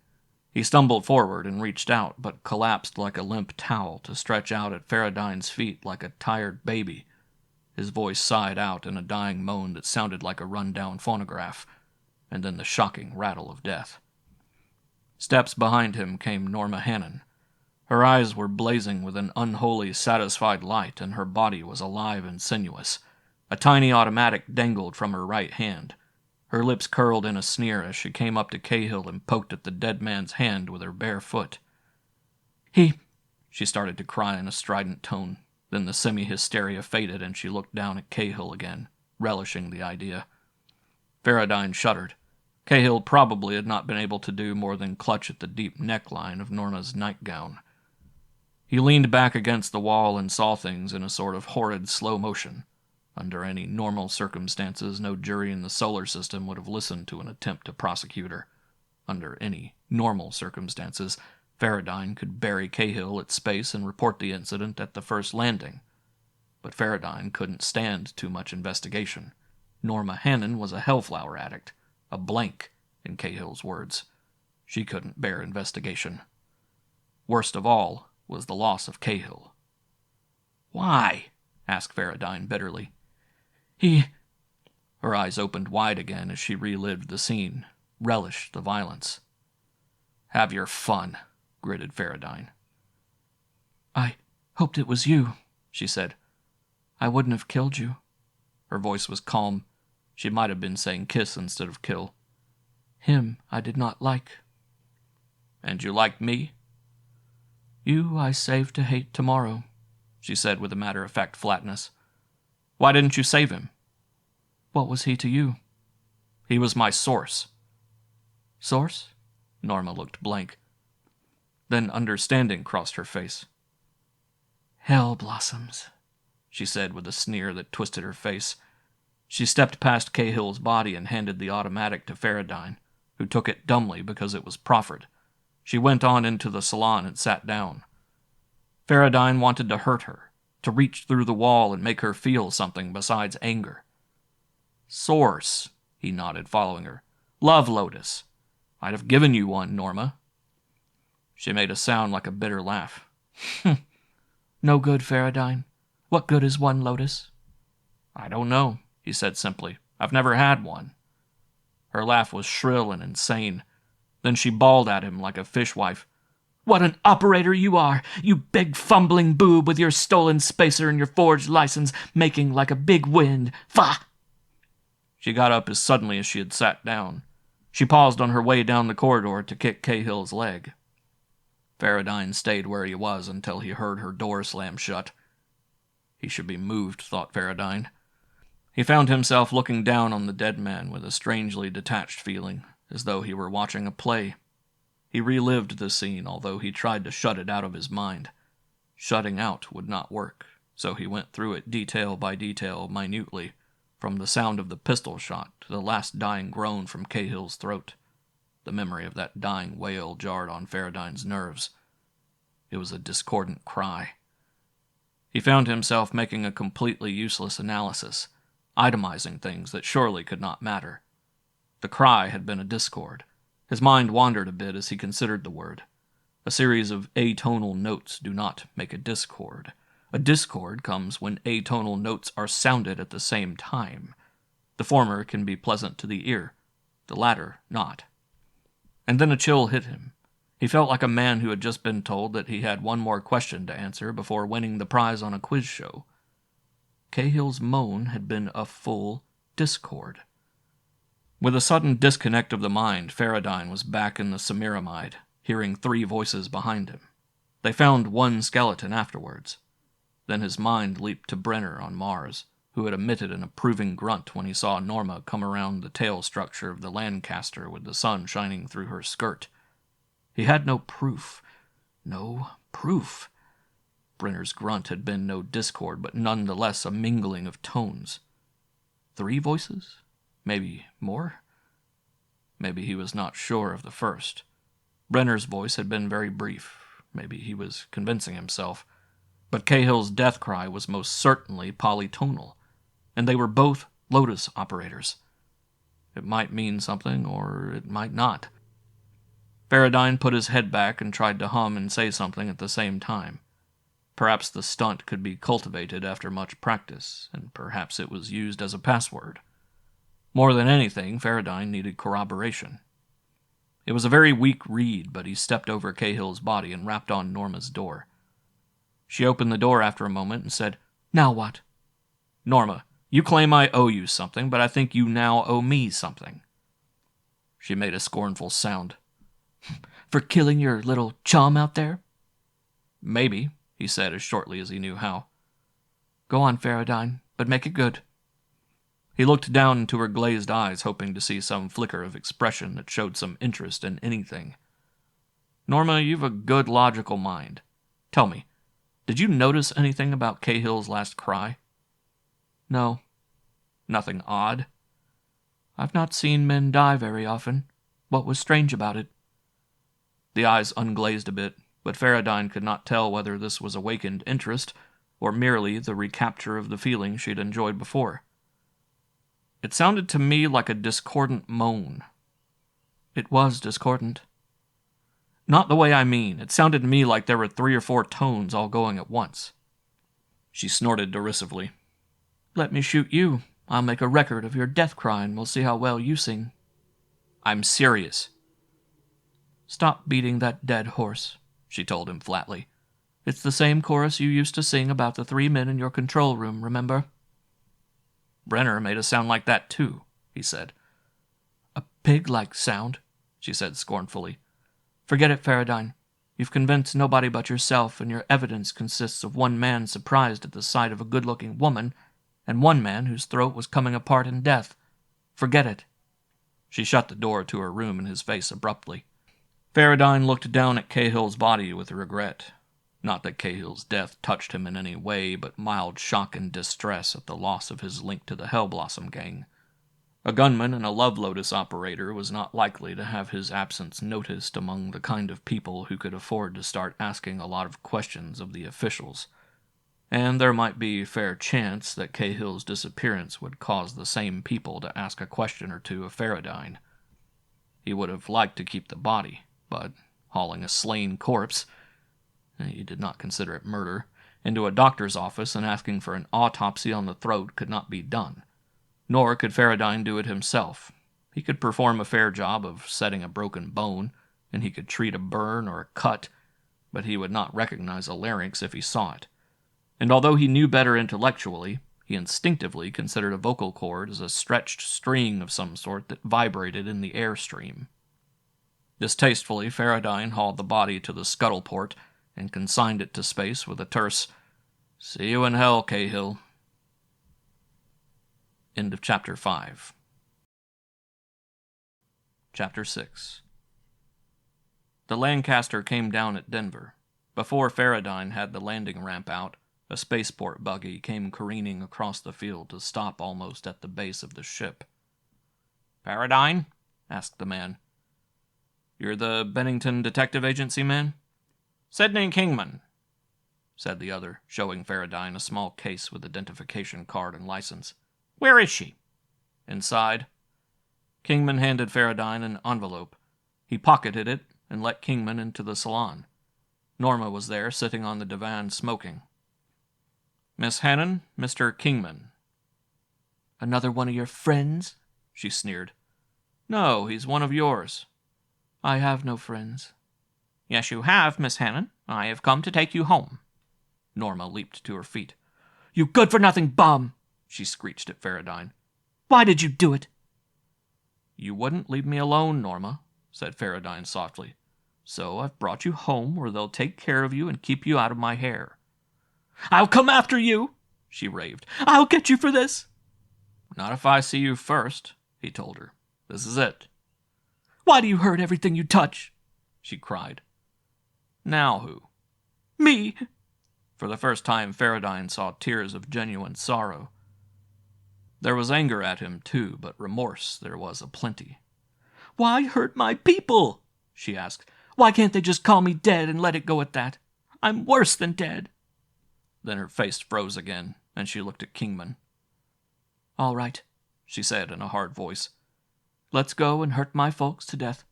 [SPEAKER 2] He stumbled forward and reached out, but collapsed like a limp towel to stretch out at Farradyne's feet like a tired baby. His voice sighed out in a dying moan that sounded like a run-down phonograph, and then the shocking rattle of death. Steps behind him came Norma Hannon. Her eyes were blazing with an unholy, satisfied light, and her body was alive and sinuous. A tiny automatic dangled from her right hand. Her lips curled in a sneer as she came up to Cahill and poked at the dead man's hand with her bare foot. She started to cry in a strident tone. Then the semi-hysteria faded and she looked down at Cahill again, relishing the idea. Farradyne shuddered. Cahill probably had not been able to do more than clutch at the deep neckline of Norma's nightgown. He leaned back against the wall and saw things in a sort of horrid slow motion. Under any normal circumstances, no jury in the solar system would have listened to an attempt to prosecute her. Under any normal circumstances, Farradyne could bury Cahill at space and report the incident at the first landing. But Farradyne couldn't stand too much investigation. Norma Hannon was a Hellflower addict, a blank, in Cahill's words. She couldn't bear investigation. Worst of all was the loss of Cahill.
[SPEAKER 3] "Why?"
[SPEAKER 2] asked Farradyne bitterly. Her eyes opened wide again as she relived the scene, relished the violence. "Have your fun," gritted Farradyne.
[SPEAKER 3] "I hoped it was you," she said. "I wouldn't have killed you."
[SPEAKER 2] Her voice was calm. She might have been saying kiss instead of kill.
[SPEAKER 3] "Him I did not like."
[SPEAKER 2] "And you liked me?"
[SPEAKER 3] "You I saved to hate tomorrow,"
[SPEAKER 2] she said with a matter-of-fact flatness. "Why didn't you save him?"
[SPEAKER 3] "What was he to you?"
[SPEAKER 2] "He was my source."
[SPEAKER 3] "Source?"
[SPEAKER 2] Norma looked blank. Then understanding crossed her face.
[SPEAKER 3] "Hell blossoms,"
[SPEAKER 2] she said with a sneer that twisted her face. She stepped past Cahill's body and handed the automatic to Farradyne, who took it dumbly because it was proffered. She went on into the salon and sat down. Farradyne wanted to hurt her, to reach through the wall and make her feel something besides anger. "Source," he nodded, following her. "Love Lotus. I'd have given you one, Norma." She made a sound like a bitter laugh.
[SPEAKER 3] "No good, Farradyne. What good is one lotus?"
[SPEAKER 2] "I don't know," he said simply. "I've never had one." Her laugh was shrill and insane. Then she bawled at him like a fishwife. What an operator you are, you big fumbling boob with your stolen spacer and your forged license making like a big wind. Fa!
[SPEAKER 1] She got up as suddenly as she had sat down. She paused on her way down the corridor to kick Cahill's leg. Farradyne stayed where he was until he heard her door slam shut. He should be moved, thought Farradyne. He found himself looking down on the dead man with a strangely detached feeling, as though he were watching a play. He relived the scene, although he tried to shut it out of his mind. Shutting out would not work, so he went through it detail by detail minutely, from the sound of the pistol shot to the last dying groan from Cahill's throat. The memory of that dying wail jarred on Farradyne's nerves. It was a discordant cry. He found himself making a completely useless analysis, itemizing things that surely could not matter. The cry had been a discord. His mind wandered a bit as he considered the word. A series of atonal notes do not make a discord. A discord comes when atonal notes are sounded at the same time. The former can be pleasant to the ear, the latter not. And then a chill hit him. He felt like a man who had just been told that he had one more question to answer before winning the prize on a quiz show. Cahill's moan had been a full discord. With a sudden disconnect of the mind, Farradyne was back in the Semiramide, hearing 3 voices behind him. They found one skeleton afterwards. Then his mind leaped to Brenner on Mars, who had emitted an approving grunt when he saw Norma come around the tail structure of the Lancaster with the sun shining through her skirt. He had no proof. No proof. Brenner's grunt had been no discord, but nonetheless a mingling of tones. 3 voices? Maybe more? Maybe he was not sure of the first. Brenner's voice had been very brief. Maybe he was convincing himself. But Cahill's death cry was most certainly polytonal, and they were both Lotus operators. It might mean something, or it might not. Farradyne put his head back and tried to hum and say something at the same time. Perhaps the stunt could be cultivated after much practice, and perhaps it was used as a password. More than anything, Farradyne needed corroboration. It was a very weak reed, but he stepped over Cahill's body and rapped on Norma's door. She opened the door after a moment and said, "Now what?" "Norma, you claim I owe you something, but I think you now owe me something." She made a scornful sound. "For killing your little chum out there?" "Maybe," he said as shortly as he knew how. "Go on, Farradyne, but make it good." He looked down into her glazed eyes, hoping to see some flicker of expression that showed some interest in anything. "Norma, you've a good logical mind. Tell me, did you notice anything about Cahill's last cry?" "No." "Nothing odd?" "I've not seen men die very often. What was strange about it?" The eyes unglazed a bit, but Farradyne could not tell whether this was awakened interest or merely the recapture of the feeling she'd enjoyed before. "It sounded to me like a discordant moan." "It was discordant." "Not the way I mean. It sounded to me like there were 3 or 4 tones all going at once." She snorted derisively. "Let me shoot you. I'll make a record of your death cry and we'll see how well you sing." "I'm serious." "Stop beating that dead horse," she told him flatly. "It's the same chorus you used to sing about the 3 men in your control room, remember?" "Brenner made a sound like that too," he said. "A pig-like sound," she said scornfully. "Forget it, Farradyne. You've convinced nobody but yourself, and your evidence consists of 1 man surprised at the sight of a good-looking woman, and 1 man whose throat was coming apart in death. Forget it." She shut the door to her room in his face abruptly. Farradyne looked down at Cahill's body with regret. Not that Cahill's death touched him in any way, but mild shock and distress at the loss of his link to the Hellblossom gang. A gunman and a Love Lotus operator was not likely to have his absence noticed among the kind of people who could afford to start asking a lot of questions of the officials. And there might be fair chance that Cahill's disappearance would cause the same people to ask a question or two of Farradyne. He would have liked to keep the body, but hauling a slain corpse, he did not consider it murder, into a doctor's office and asking for an autopsy on the throat could not be done. Nor could Farradyne do it himself. He could perform a fair job of setting a broken bone, and he could treat a burn or a cut, but he would not recognize a larynx if he saw it. And although he knew better intellectually, he instinctively considered a vocal cord as a stretched string of some sort that vibrated in the airstream. Distastefully, Farradyne hauled the body to the scuttle port and consigned it to space with a terse, "See you in hell, Cahill." End of Chapter 5. Chapter 6. The Lancaster came down at Denver. Before Farradyne had the landing ramp out, a spaceport buggy came careening across the field to stop almost at the base of the ship. "Farradyne?" asked the man. "You're the Bennington Detective Agency man?" "Sidney Kingman," said the other, showing Farradyne a small case with identification card and license. "Where is she?" "Inside." Kingman handed Farradyne an envelope. He pocketed it and let Kingman into the salon. Norma was there, sitting on the divan smoking. "Miss Hannon, Mr. Kingman." "Another one of your friends?" she sneered. "No, he's one of yours." "I have no friends." "Yes, you have, Miss Hannon. I have come to take you home." Norma leaped to her feet. "You good-for-nothing bum!" she screeched at Farradyne. "Why did you do it?" "You wouldn't leave me alone, Norma," said Farradyne softly. "So I've brought you home where they'll take care of you and keep you out of my hair." "I'll come after you!" she raved. "I'll get you for this!" "Not if I see you first," he told her. "This is it." "Why do you hurt everything you touch?" she cried. "Now who?" "Me!" For the first time, Farradyne saw tears of genuine sorrow. There was anger at him, too, but remorse there was aplenty. "Why hurt my people?" she asked. "Why can't they just call me dead and let it go at that? I'm worse than dead." Then her face froze again, and she looked at Kingman. "All right," she said in a hard voice. "Let's go and hurt my folks to death.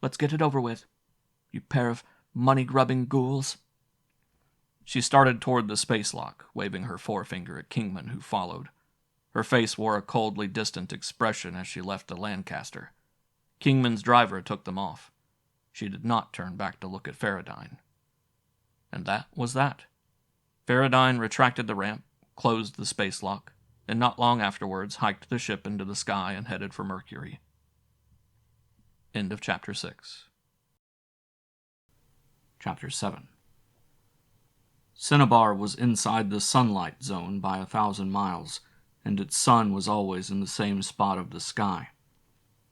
[SPEAKER 1] Let's get it over with. You pair of money-grubbing ghouls." She started toward the space lock, waving her forefinger at Kingman, who followed. Her face wore a coldly distant expression as she left the Lancaster. Kingman's driver took them off. She did not turn back to look at Farradyne. And that was that. Farradyne retracted the ramp, closed the space lock, and not long afterwards hiked the ship into the sky and headed for Mercury. End of Chapter 6. Chapter 7. Cinnabar was inside the sunlight zone by 1,000 miles, and its sun was always in the same spot of the sky.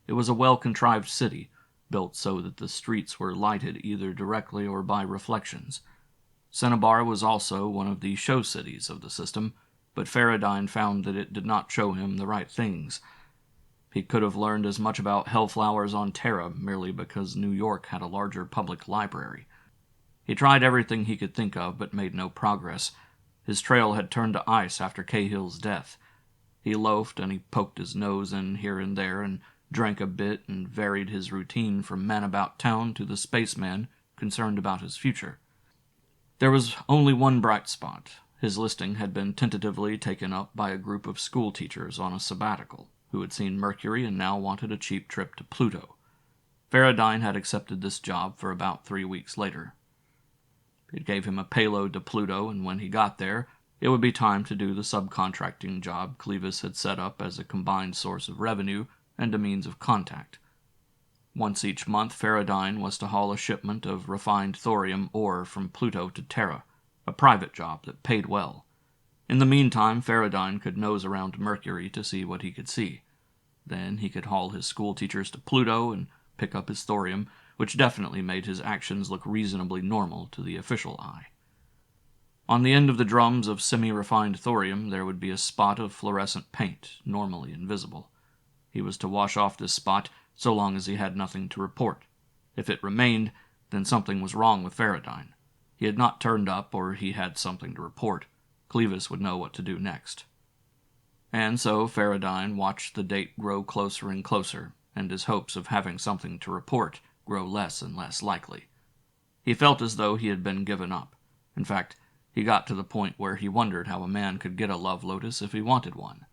[SPEAKER 1] It was a well-contrived city, built so that the streets were lighted either directly or by reflections. Cinnabar was also one of the show cities of the system, but Farradyne found that it did not show him the right things. He could have learned as much about Hellflowers on Terra merely because New York had a larger public library. He tried everything he could think of, but made no progress. His trail had turned to ice after Cahill's death. He loafed, and he poked his nose in here and there, and drank a bit, and varied his routine from man about town to the spaceman concerned about his future. There was only one bright spot. His listing had been tentatively taken up by a group of school teachers on a sabbatical, who had seen Mercury and now wanted a cheap trip to Pluto. Farradyne had accepted this job for about 3 weeks later. It gave him a payload to Pluto, and when he got there, it would be time to do the subcontracting job Clevis had set up as a combined source of revenue and a means of contact. Once each month, Farradyne was to haul a shipment of refined thorium ore from Pluto to Terra, a private job that paid well. In the meantime, Farradyne could nose around Mercury to see what he could see. Then he could haul his school teachers to Pluto and pick up his thorium, which definitely made his actions look reasonably normal to the official eye. On the end of the drums of semi-refined thorium there would be a spot of fluorescent paint, normally invisible. He was to wash off this spot so long as he had nothing to report. If it remained, then something was wrong with Farradyne. He had not turned up, or he had something to report. Clevis would know what to do next. And so Farradyne watched the date grow closer and closer, and his hopes of having something to report grow less and less likely. He felt as though he had been given up. In fact, he got to the point where he wondered how a man could get a love lotus if he wanted one.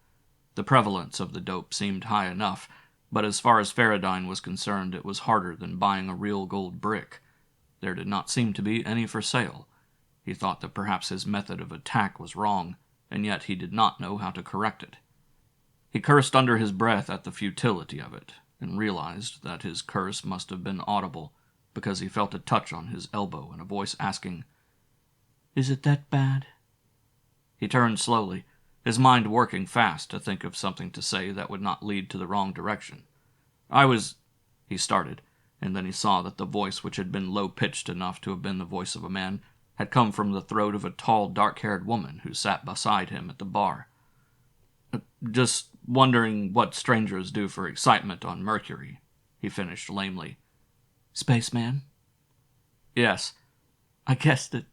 [SPEAKER 1] The prevalence of the dope seemed high enough, but as far as Farradyne was concerned, it was harder than buying a real gold brick. There did not seem to be any for sale. He thought that perhaps his method of attack was wrong, and yet he did not know how to correct it. He cursed under his breath at the futility of it, and realized that his curse must have been audible, because he felt a touch on his elbow and a voice asking, "Is it that bad?" He turned slowly, his mind working fast to think of something to say that would not lead to the wrong direction. He started, and then he saw that the voice, which had been low-pitched enough to have been the voice of a man, had come from the throat of a tall, dark-haired woman who sat beside him at the bar. "Just wondering what strangers do for excitement on Mercury," he finished lamely.
[SPEAKER 2] "Spaceman?"
[SPEAKER 1] "Yes."
[SPEAKER 2] "I guessed it."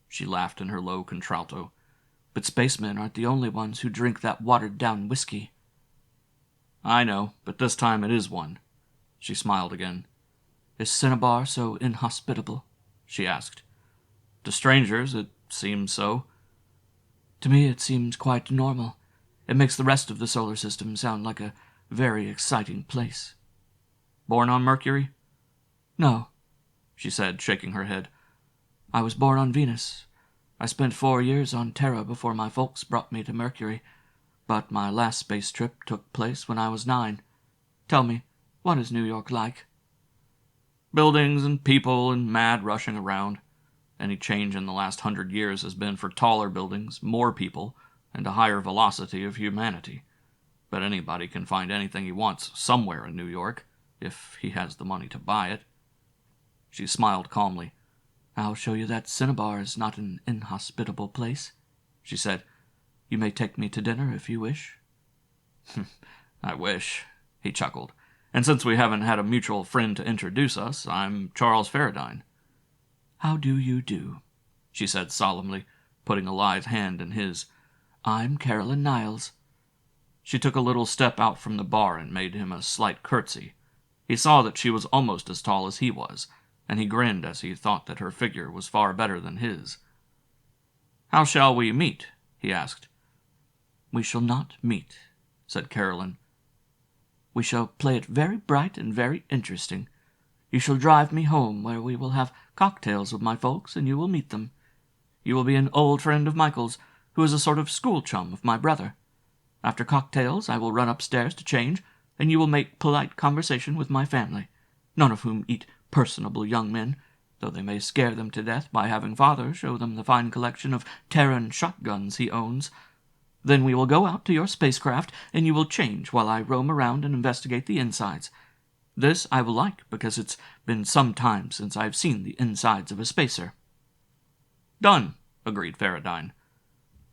[SPEAKER 1] She laughed in her low contralto.
[SPEAKER 2] "But spacemen aren't the only ones who drink that watered-down whiskey."
[SPEAKER 1] "I know, but this time it is one." She smiled again.
[SPEAKER 2] "Is Cinnabar so inhospitable?"
[SPEAKER 1] she asked. "To strangers, it seems so."
[SPEAKER 2] "To me it seems quite normal. It makes the rest of the solar system sound like a very exciting place."
[SPEAKER 1] "Born on Mercury?"
[SPEAKER 2] "No,"
[SPEAKER 1] she said, shaking her head.
[SPEAKER 2] "I was born on Venus. I spent 4 years on Terra before my folks brought me to Mercury, but my last space trip took place when I was 9. Tell me, what is New York like?"
[SPEAKER 1] "Buildings and people and mad rushing around. Any change in the last 100 years has been for taller buildings, more people, and a higher velocity of humanity. But anybody can find anything he wants somewhere in New York, if he has the money to buy it." She smiled calmly.
[SPEAKER 2] "I'll show you that Cinnabar is not an inhospitable place," she said. "You may take me to dinner if you wish."
[SPEAKER 1] "I wish," he chuckled. "And since we haven't had a mutual friend to introduce us, I'm Charles Farradyne."
[SPEAKER 2] "How do you do?"
[SPEAKER 1] she said solemnly, putting a lithe hand in his.
[SPEAKER 2] "I'm Caroline Niles."
[SPEAKER 1] She took a little step out from the bar and made him a slight curtsy. He saw that she was almost as tall as he was, and he grinned as he thought that her figure was far better than his. "How shall we meet?" he asked.
[SPEAKER 2] "We shall not meet," said Caroline. "We shall play it very bright and very interesting. You shall drive me home, where we will have cocktails with my folks, and you will meet them. You will be an old friend of Michael's, who is a sort of school-chum of my brother. After cocktails I will run upstairs to change, and you will make polite conversation with my family, none of whom eat personable young men, though they may scare them to death by having father show them the fine collection of Terran shotguns he owns. Then we will go out to your spacecraft, and you will change while I roam around and investigate the insides. This I will like, because it's been some time since I've seen the insides of a spacer."
[SPEAKER 1] "Done," agreed Farradyne.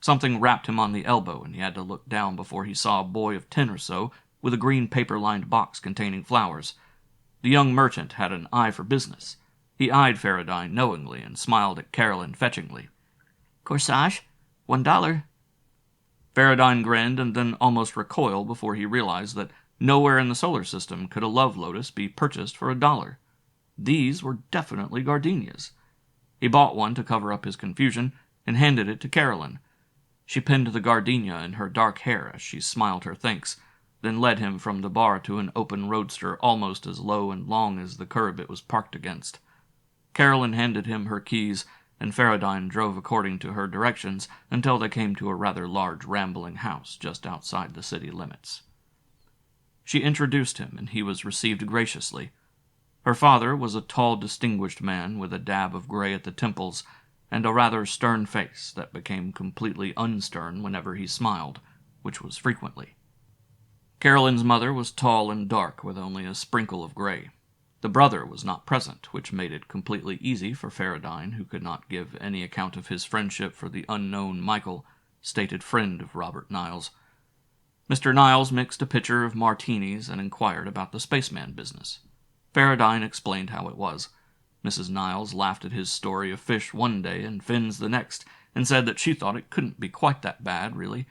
[SPEAKER 1] Something rapped him on the elbow, and he had to look down before he saw a boy of 10 or so with a green paper-lined box containing flowers. The young merchant had an eye for business. He eyed Farradyne knowingly and smiled at Caroline fetchingly.
[SPEAKER 2] "Corsage? $1.
[SPEAKER 1] Farradyne grinned and then almost recoiled before he realized that nowhere in the solar system could a love lotus be purchased for $1. These were definitely gardenias. He bought one to cover up his confusion and handed it to Caroline. She pinned the gardenia in her dark hair as she smiled her thanks, then led him from the bar to an open roadster almost as low and long as the curb it was parked against. Caroline handed him her keys, and Farradyne drove according to her directions until they came to a rather large rambling house just outside the city limits. She introduced him, and he was received graciously. Her father was a tall, distinguished man with a dab of gray at the temples and a rather stern face that became completely unstern whenever he smiled, which was frequently. Caroline's mother was tall and dark with only a sprinkle of gray. The brother was not present, which made it completely easy for Farradyne, who could not give any account of his friendship for the unknown Michael, stated friend of Robert Niles. Mr. Niles mixed a pitcher of martinis and inquired about the spaceman business. Farradyne explained how it was. Mrs. Niles laughed at his story of fish one day and fins the next, and said that she thought it couldn't be quite that bad, really.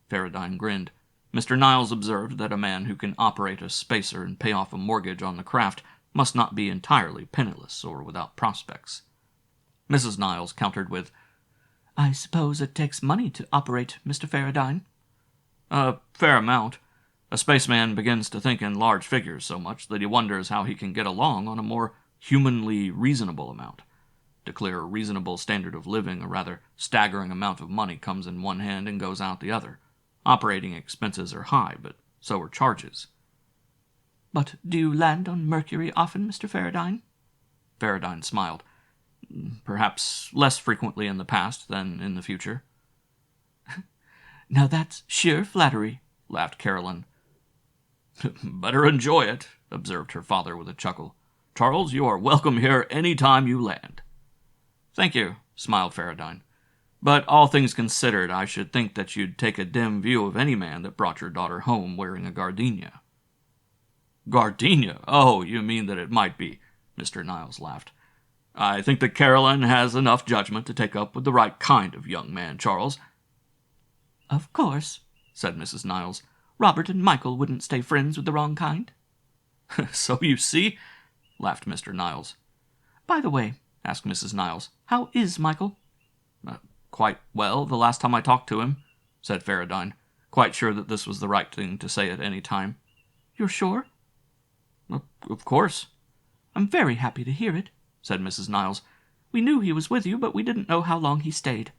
[SPEAKER 1] Farradyne grinned. Mr. Niles observed that a man who can operate a spacer and pay off a mortgage on the craft must not be entirely penniless or without prospects. Mrs. Niles countered with,
[SPEAKER 2] "I suppose it takes money to operate, Mr. Farradyne?"
[SPEAKER 1] "A fair amount. A spaceman begins to think in large figures so much that he wonders how he can get along on a more humanly reasonable amount. To clear a reasonable standard of living, a rather staggering amount of money comes in one hand and goes out the other. Operating expenses are high, but so are charges.
[SPEAKER 2] But do you land on Mercury often, Mr. Farradyne?
[SPEAKER 1] Farradyne smiled. Perhaps less frequently in the past than in the future.
[SPEAKER 2] Now that's sheer flattery, laughed Caroline.
[SPEAKER 1] Better enjoy it, observed her father with a chuckle. Charles, you are welcome here any time you land. Thank you, smiled Farradyne. But all things considered, I should think that you'd take a dim view of any man that brought your daughter home wearing a gardenia. Gardenia? Oh, you mean that it might be, Mr. Niles laughed. I think that Caroline has enough judgment to take up with the right kind of young man, Charles.
[SPEAKER 2] Of course, said Mrs. Niles. Robert and Michael wouldn't stay friends with the wrong kind.
[SPEAKER 1] So you see, laughed Mr. Niles.
[SPEAKER 2] By the way, asked Mrs. Niles, how is Michael?
[SPEAKER 1] Quite well the last time I talked to him, said Farradyne, quite sure that this was the right thing to say at any time.
[SPEAKER 2] You're sure?
[SPEAKER 1] Of course.
[SPEAKER 2] I'm very happy to hear it, said Mrs. Niles. We knew he was with you, but we didn't know how long he stayed.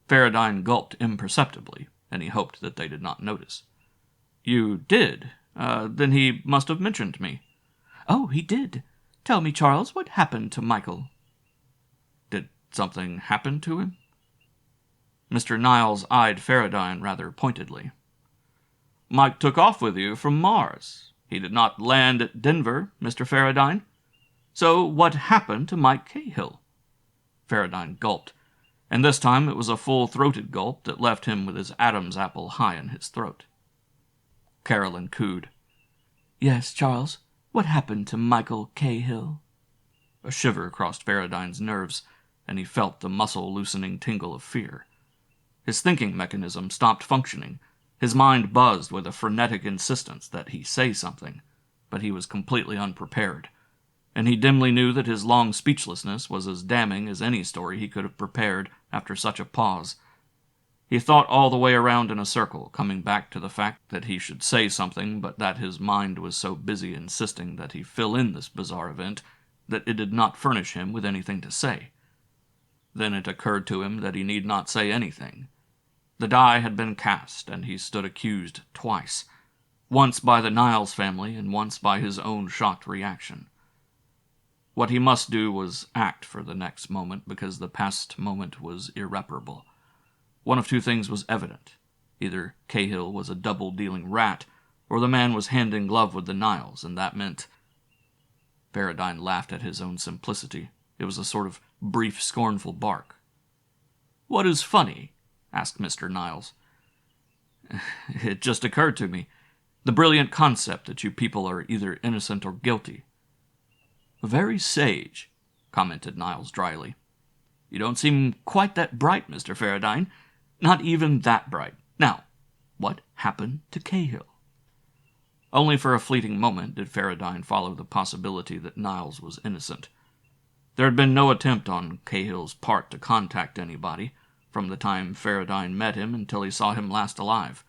[SPEAKER 1] Farradyne gulped imperceptibly, and he hoped that they did not notice. You did? Then he must have mentioned me.
[SPEAKER 2] Oh, he did. Tell me, Charles, what happened to Michael?
[SPEAKER 1] Did something happen to him? Mr. Niles eyed Farradyne rather pointedly. Mike took off with you from Mars. He did not land at Denver, Mr. Farradyne. So what happened to Mike Cahill? Farradyne gulped, and this time it was a full-throated gulp that left him with his Adam's apple high in his throat. Caroline cooed.
[SPEAKER 2] Yes, Charles, what happened to Michael Cahill?
[SPEAKER 1] A shiver crossed Farradyne's nerves, and he felt the muscle-loosening tingle of fear. His thinking mechanism stopped functioning. His mind buzzed with a frenetic insistence that he say something, but he was completely unprepared, and he dimly knew that his long speechlessness was as damning as any story he could have prepared after such a pause. He thought all the way around in a circle, coming back to the fact that he should say something, but that his mind was so busy insisting that he fill in this bizarre event that it did not furnish him with anything to say. Then it occurred to him that he need not say anything. The die had been cast, and he stood accused twice, once by the Niles family and once by his own shocked reaction. What he must do was act for the next moment, because the past moment was irreparable. One of two things was evident. Either Cahill was a double-dealing rat, or the man was hand in glove with the Niles, and that meant... Farradyne laughed at his own simplicity. It was a sort of brief, scornful bark. "What is funny?" asked Mr. Niles. "It just occurred to me. The brilliant concept that you people are either innocent or guilty." "Very sage," commented Niles dryly. "You don't seem quite that bright, Mr. Farradyne. Not even that bright. Now, what happened to Cahill?" Only for a fleeting moment did Farradyne follow the possibility that Niles was innocent. There had been no attempt on Cahill's part to contact anybody, from the time Farradyne met him until he saw him last alive.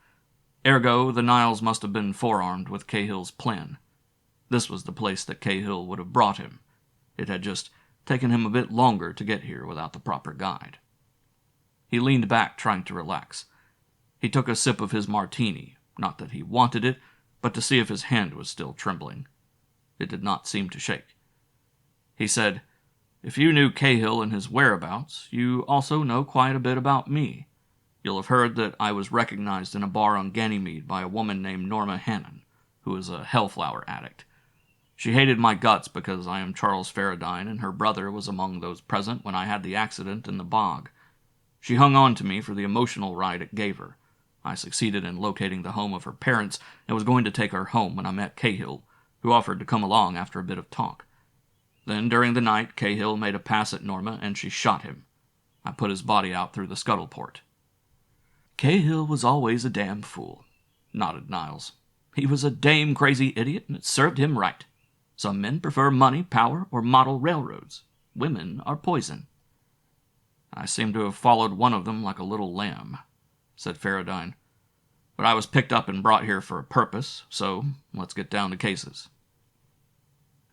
[SPEAKER 1] Ergo, the Niles must have been forearmed with Cahill's plan. This was the place that Cahill would have brought him. It had just taken him a bit longer to get here without the proper guide. He leaned back, trying to relax. He took a sip of his martini, not that he wanted it, but to see if his hand was still trembling. It did not seem to shake. He said, "If you knew Cahill and his whereabouts, you also know quite a bit about me. You'll have heard that I was recognized in a bar on Ganymede by a woman named Norma Hannon, who is a Hellflower addict. She hated my guts because I am Charles Farradyne, and her brother was among those present when I had the accident in the bog. She hung on to me for the emotional ride it gave her. I succeeded in locating the home of her parents and was going to take her home when I met Cahill, who offered to come along after a bit of talk. Then, during the night, Cahill made a pass at Norma, and she shot him. I put his body out through the scuttle port." "Cahill was always a damn fool," nodded Niles. "He was a dame crazy idiot, and it served him right. Some men prefer money, power, or model railroads. Women are poison." "I seem to have followed one of them like a little lamb," said Farradyne. "But I was picked up and brought here for a purpose, so let's get down to cases."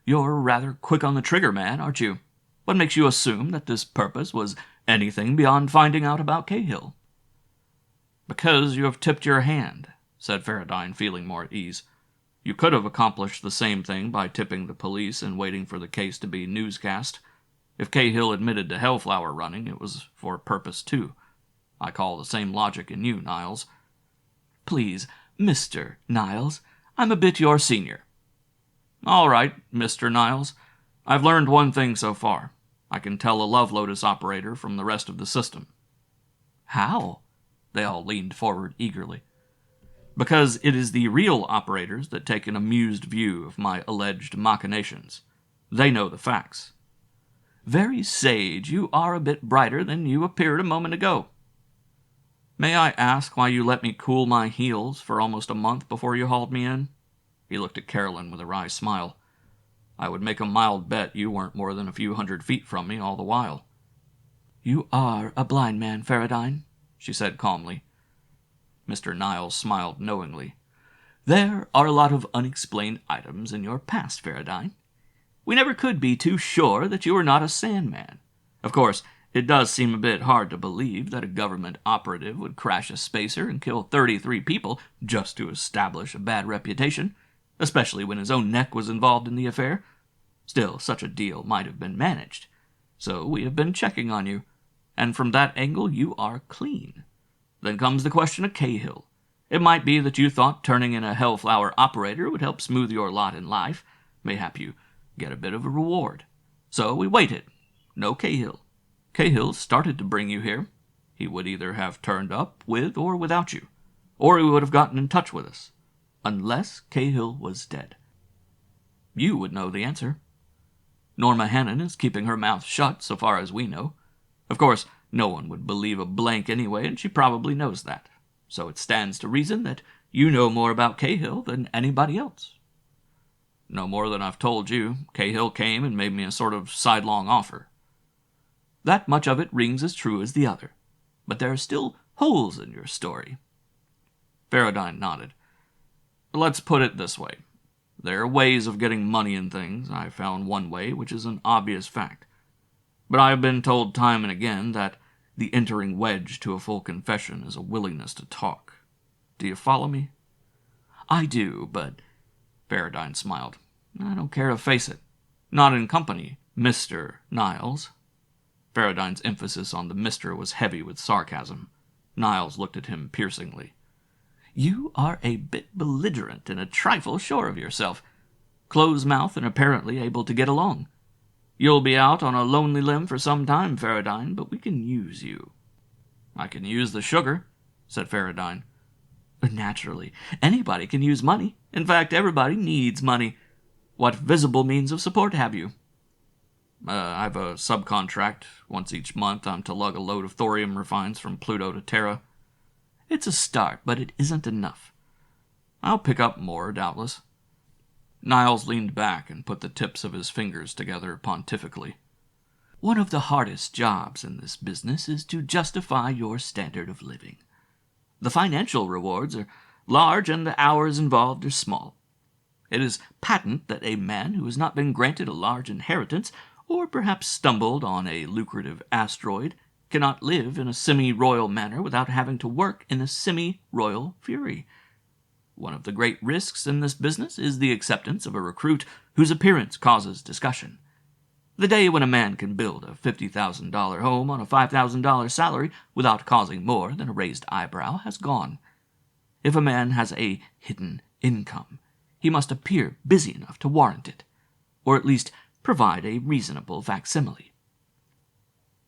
[SPEAKER 3] You're rather quick on the trigger, man, aren't you? What makes you assume that this purpose was anything beyond finding out about Cahill?" "Because you have tipped your hand," said Farradyne, feeling more at ease. "You could have accomplished the same thing by tipping the police and waiting for the case to be newscast. If Cahill admitted to Hellflower running, it was for a purpose, too. I call the same logic in you, Niles."
[SPEAKER 2] "Please, Mr. Niles, I'm a bit your senior."
[SPEAKER 3] "All right, Mr. Niles. I've learned one thing so far. I can tell a Love Lotus operator from the rest of the system."
[SPEAKER 2] "How?"
[SPEAKER 3] They all leaned forward eagerly. "Because it is the real operators that take an amused view of my alleged machinations. They know the facts."
[SPEAKER 2] "Very sage. You are a bit brighter than you appeared a moment ago."
[SPEAKER 3] "May I ask why you let me cool my heels for almost a month before you hauled me in?" He looked at Carolyn with a wry smile. "I would make a mild bet you weren't more than a few 100 feet from me all the while."
[SPEAKER 2] "You are a blind man, Farradyne," she said calmly.
[SPEAKER 3] Mr. Niles smiled knowingly.
[SPEAKER 2] "There are a lot of unexplained items in your past, Farradyne. We never could be too sure that you were not a Sandman. Of course, it does seem a bit hard to believe that a government operative would crash a spacer and kill 33 people just to establish a bad reputation, especially when his own neck was involved in the affair. Still, such a deal might have been managed. So we have been checking on you, and from that angle you are clean. Then comes the question of Cahill. It might be that you thought turning in a Hellflower operator would help smooth your lot in life. Mayhap you get a bit of a reward. So we waited. No Cahill. Cahill started to bring you here. He would either have turned up with or without you, or he would have gotten in touch with us. Unless Cahill was dead. You would know the answer. Norma Hannon is keeping her mouth shut so far as we know. Of course, no one would believe a blank anyway, and she probably knows that. So it stands to reason that you know more about Cahill than anybody else." "No more than I've told you. Cahill came and made me a sort of sidelong offer." "That much of it rings as true as the other. But there are still holes in your story."
[SPEAKER 3] Farradyne nodded. "Let's put it this way. There are ways of getting money in things. I found one way, which is an obvious fact. But I have been told time and again that the entering wedge to a full confession is a willingness to talk. Do you follow me?"
[SPEAKER 2] "I do, but—"
[SPEAKER 3] Farradyne smiled. "I don't care to face it. Not in company, Mr. Niles." Farradyne's emphasis on the Mr. was heavy with sarcasm. Niles looked at him piercingly.
[SPEAKER 2] "You are a bit belligerent and a trifle sure of yourself. Close-mouthed and apparently able to get along. You'll be out on a lonely limb for some time, Farradyne, but we can use you."
[SPEAKER 3] "I can use the sugar," said Farradyne.
[SPEAKER 2] "Naturally. Anybody can use money. In fact, everybody needs money. What visible means of support have you?"
[SPEAKER 3] I've a subcontract. Once each month I'm to lug a load of thorium refines from Pluto to Terra."
[SPEAKER 2] "It's a start, but it isn't enough."
[SPEAKER 3] "I'll pick up more, doubtless." Niles leaned back and put the tips of his fingers together pontifically.
[SPEAKER 2] "One of the hardest jobs in this business is to justify your standard of living. The financial rewards are large and the hours involved are small. It is patent that a man who has not been granted a large inheritance, or perhaps stumbled on a lucrative asteroid, cannot live in a semi-royal manner without having to work in a semi-royal fury. One of the great risks in this business is the acceptance of a recruit whose appearance causes discussion. The day when a man can build a $50,000 home on a $5,000 salary without causing more than a raised eyebrow has gone. If a man has a hidden income, he must appear busy enough to warrant it, or at least provide a reasonable facsimile."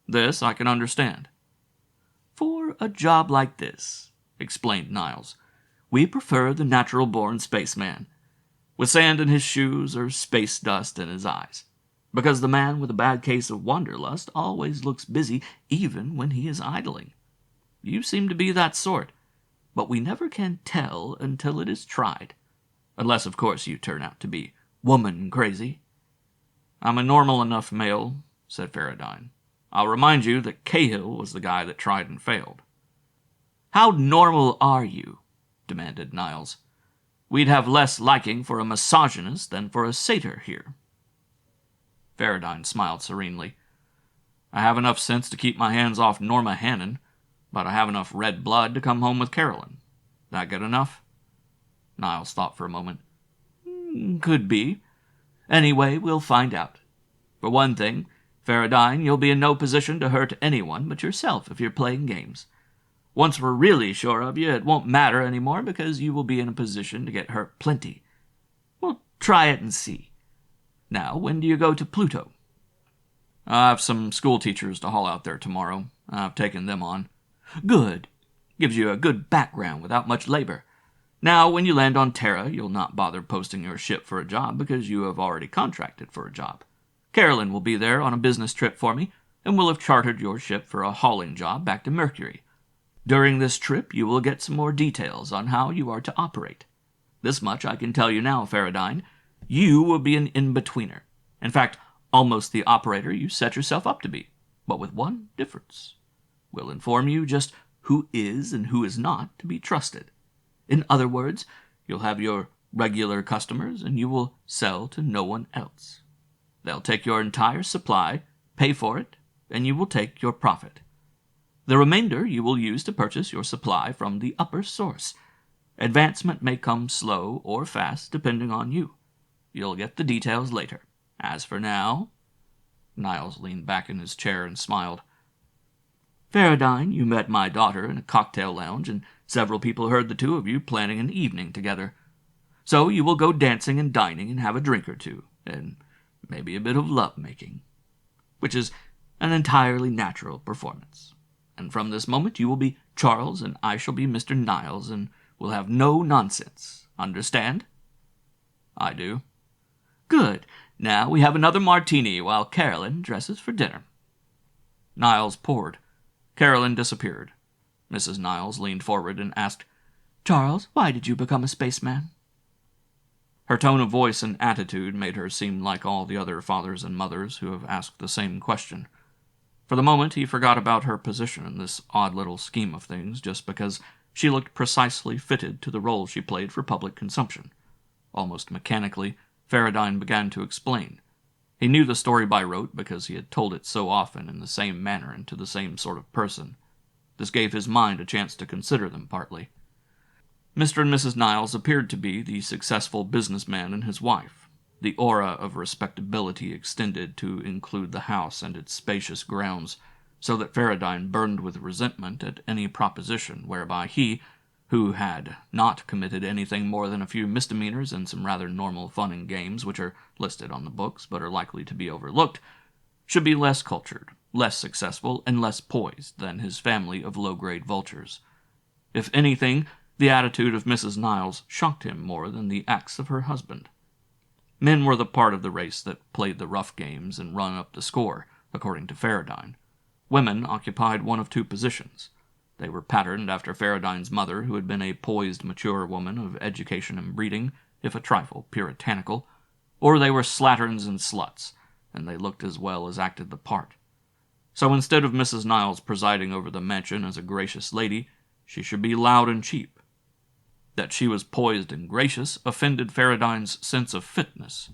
[SPEAKER 3] "This I can understand."
[SPEAKER 2] "For a job like this," explained Niles, "we prefer the natural-born spaceman, with sand in his shoes or space dust in his eyes, because the man with a bad case of wanderlust always looks busy even when he is idling. You seem to be that sort, but we never can tell until it is tried, unless, of course, you turn out to be woman-crazy."
[SPEAKER 3] "I'm a normal enough male," said Farradyne. "I'll remind you that Cahill was the guy that tried and failed."
[SPEAKER 2] "How normal are you?" demanded Niles. "We'd have less liking for a misogynist than for a satyr here."
[SPEAKER 1] Farradyne smiled serenely. "I have enough sense to keep my hands off Norma Hannon, but I have enough red blood to come home with Carolyn. That good enough?" Niles thought for a moment. "Could be. Anyway, we'll find out. For one thing, Farradyne, you'll be in no position to hurt anyone but yourself if you're playing games. Once we're really sure of you, it won't matter anymore because you will be in a position to get hurt plenty. We'll try it and see. Now, when do you go to Pluto?" "I have some school teachers to haul out there tomorrow. I've taken them on." "Good. Gives you a good background without much labor. Now, when you land on Terra, you'll not bother posting your ship for a job because you have already contracted for a job. Carolyn will be there on a business trip for me, and will have chartered your ship for a hauling job back to Mercury. During this trip, you will get some more details on how you are to operate. This much I can tell you now, Farradyne. You will be an in-betweener. In fact, almost the operator you set yourself up to be, but with one difference. We'll inform you just who is and who is not to be trusted. In other words, you'll have your regular customers, and you will sell to no one else. They'll take your entire supply, pay for it, and you will take your profit. The remainder you will use to purchase your supply from the upper source. Advancement may come slow or fast, depending on you. You'll get the details later. As for now..." Niles leaned back in his chair and smiled. "Farradyne, you met my daughter in a cocktail lounge, and several people heard the two of you planning an evening together. So you will go dancing and dining and have a drink or two, and maybe a bit of love-making, which is an entirely natural performance. And from this moment you will be Charles, and I shall be Mr. Niles, and we'll have no nonsense. Understand?" "I do." "Good. Now we have another martini while Carolyn dresses for dinner." Niles poured. Carolyn disappeared. Mrs. Niles leaned forward and asked, "Charles, why did you become a spaceman?" Her tone of voice and attitude made her seem like all the other fathers and mothers who have asked the same question. For the moment he forgot about her position in this odd little scheme of things just because she looked precisely fitted to the role she played for public consumption. Almost mechanically, Farradyne began to explain. He knew the story by rote because he had told it so often in the same manner and to the same sort of person. This gave his mind a chance to consider them partly. Mr. and Mrs. Niles appeared to be the successful businessman and his wife. The aura of respectability extended to include the house and its spacious grounds, so that Farradyne burned with resentment at any proposition whereby he, who had not committed anything more than a few misdemeanors and some rather normal fun and games which are listed on the books but are likely to be overlooked, should be less cultured, less successful, and less poised than his family of low-grade vultures. If anything, the attitude of Mrs. Niles shocked him more than the acts of her husband. Men were the part of the race that played the rough games and run up the score, according to Farradyne. Women occupied one of two positions. They were patterned after Farradyne's mother, who had been a poised, mature woman of education and breeding, if a trifle puritanical, or they were slatterns and sluts, and they looked as well as acted the part. So instead of Mrs. Niles presiding over the mansion as a gracious lady, she should be loud and cheap. That she was poised and gracious offended Farradyne's sense of fitness.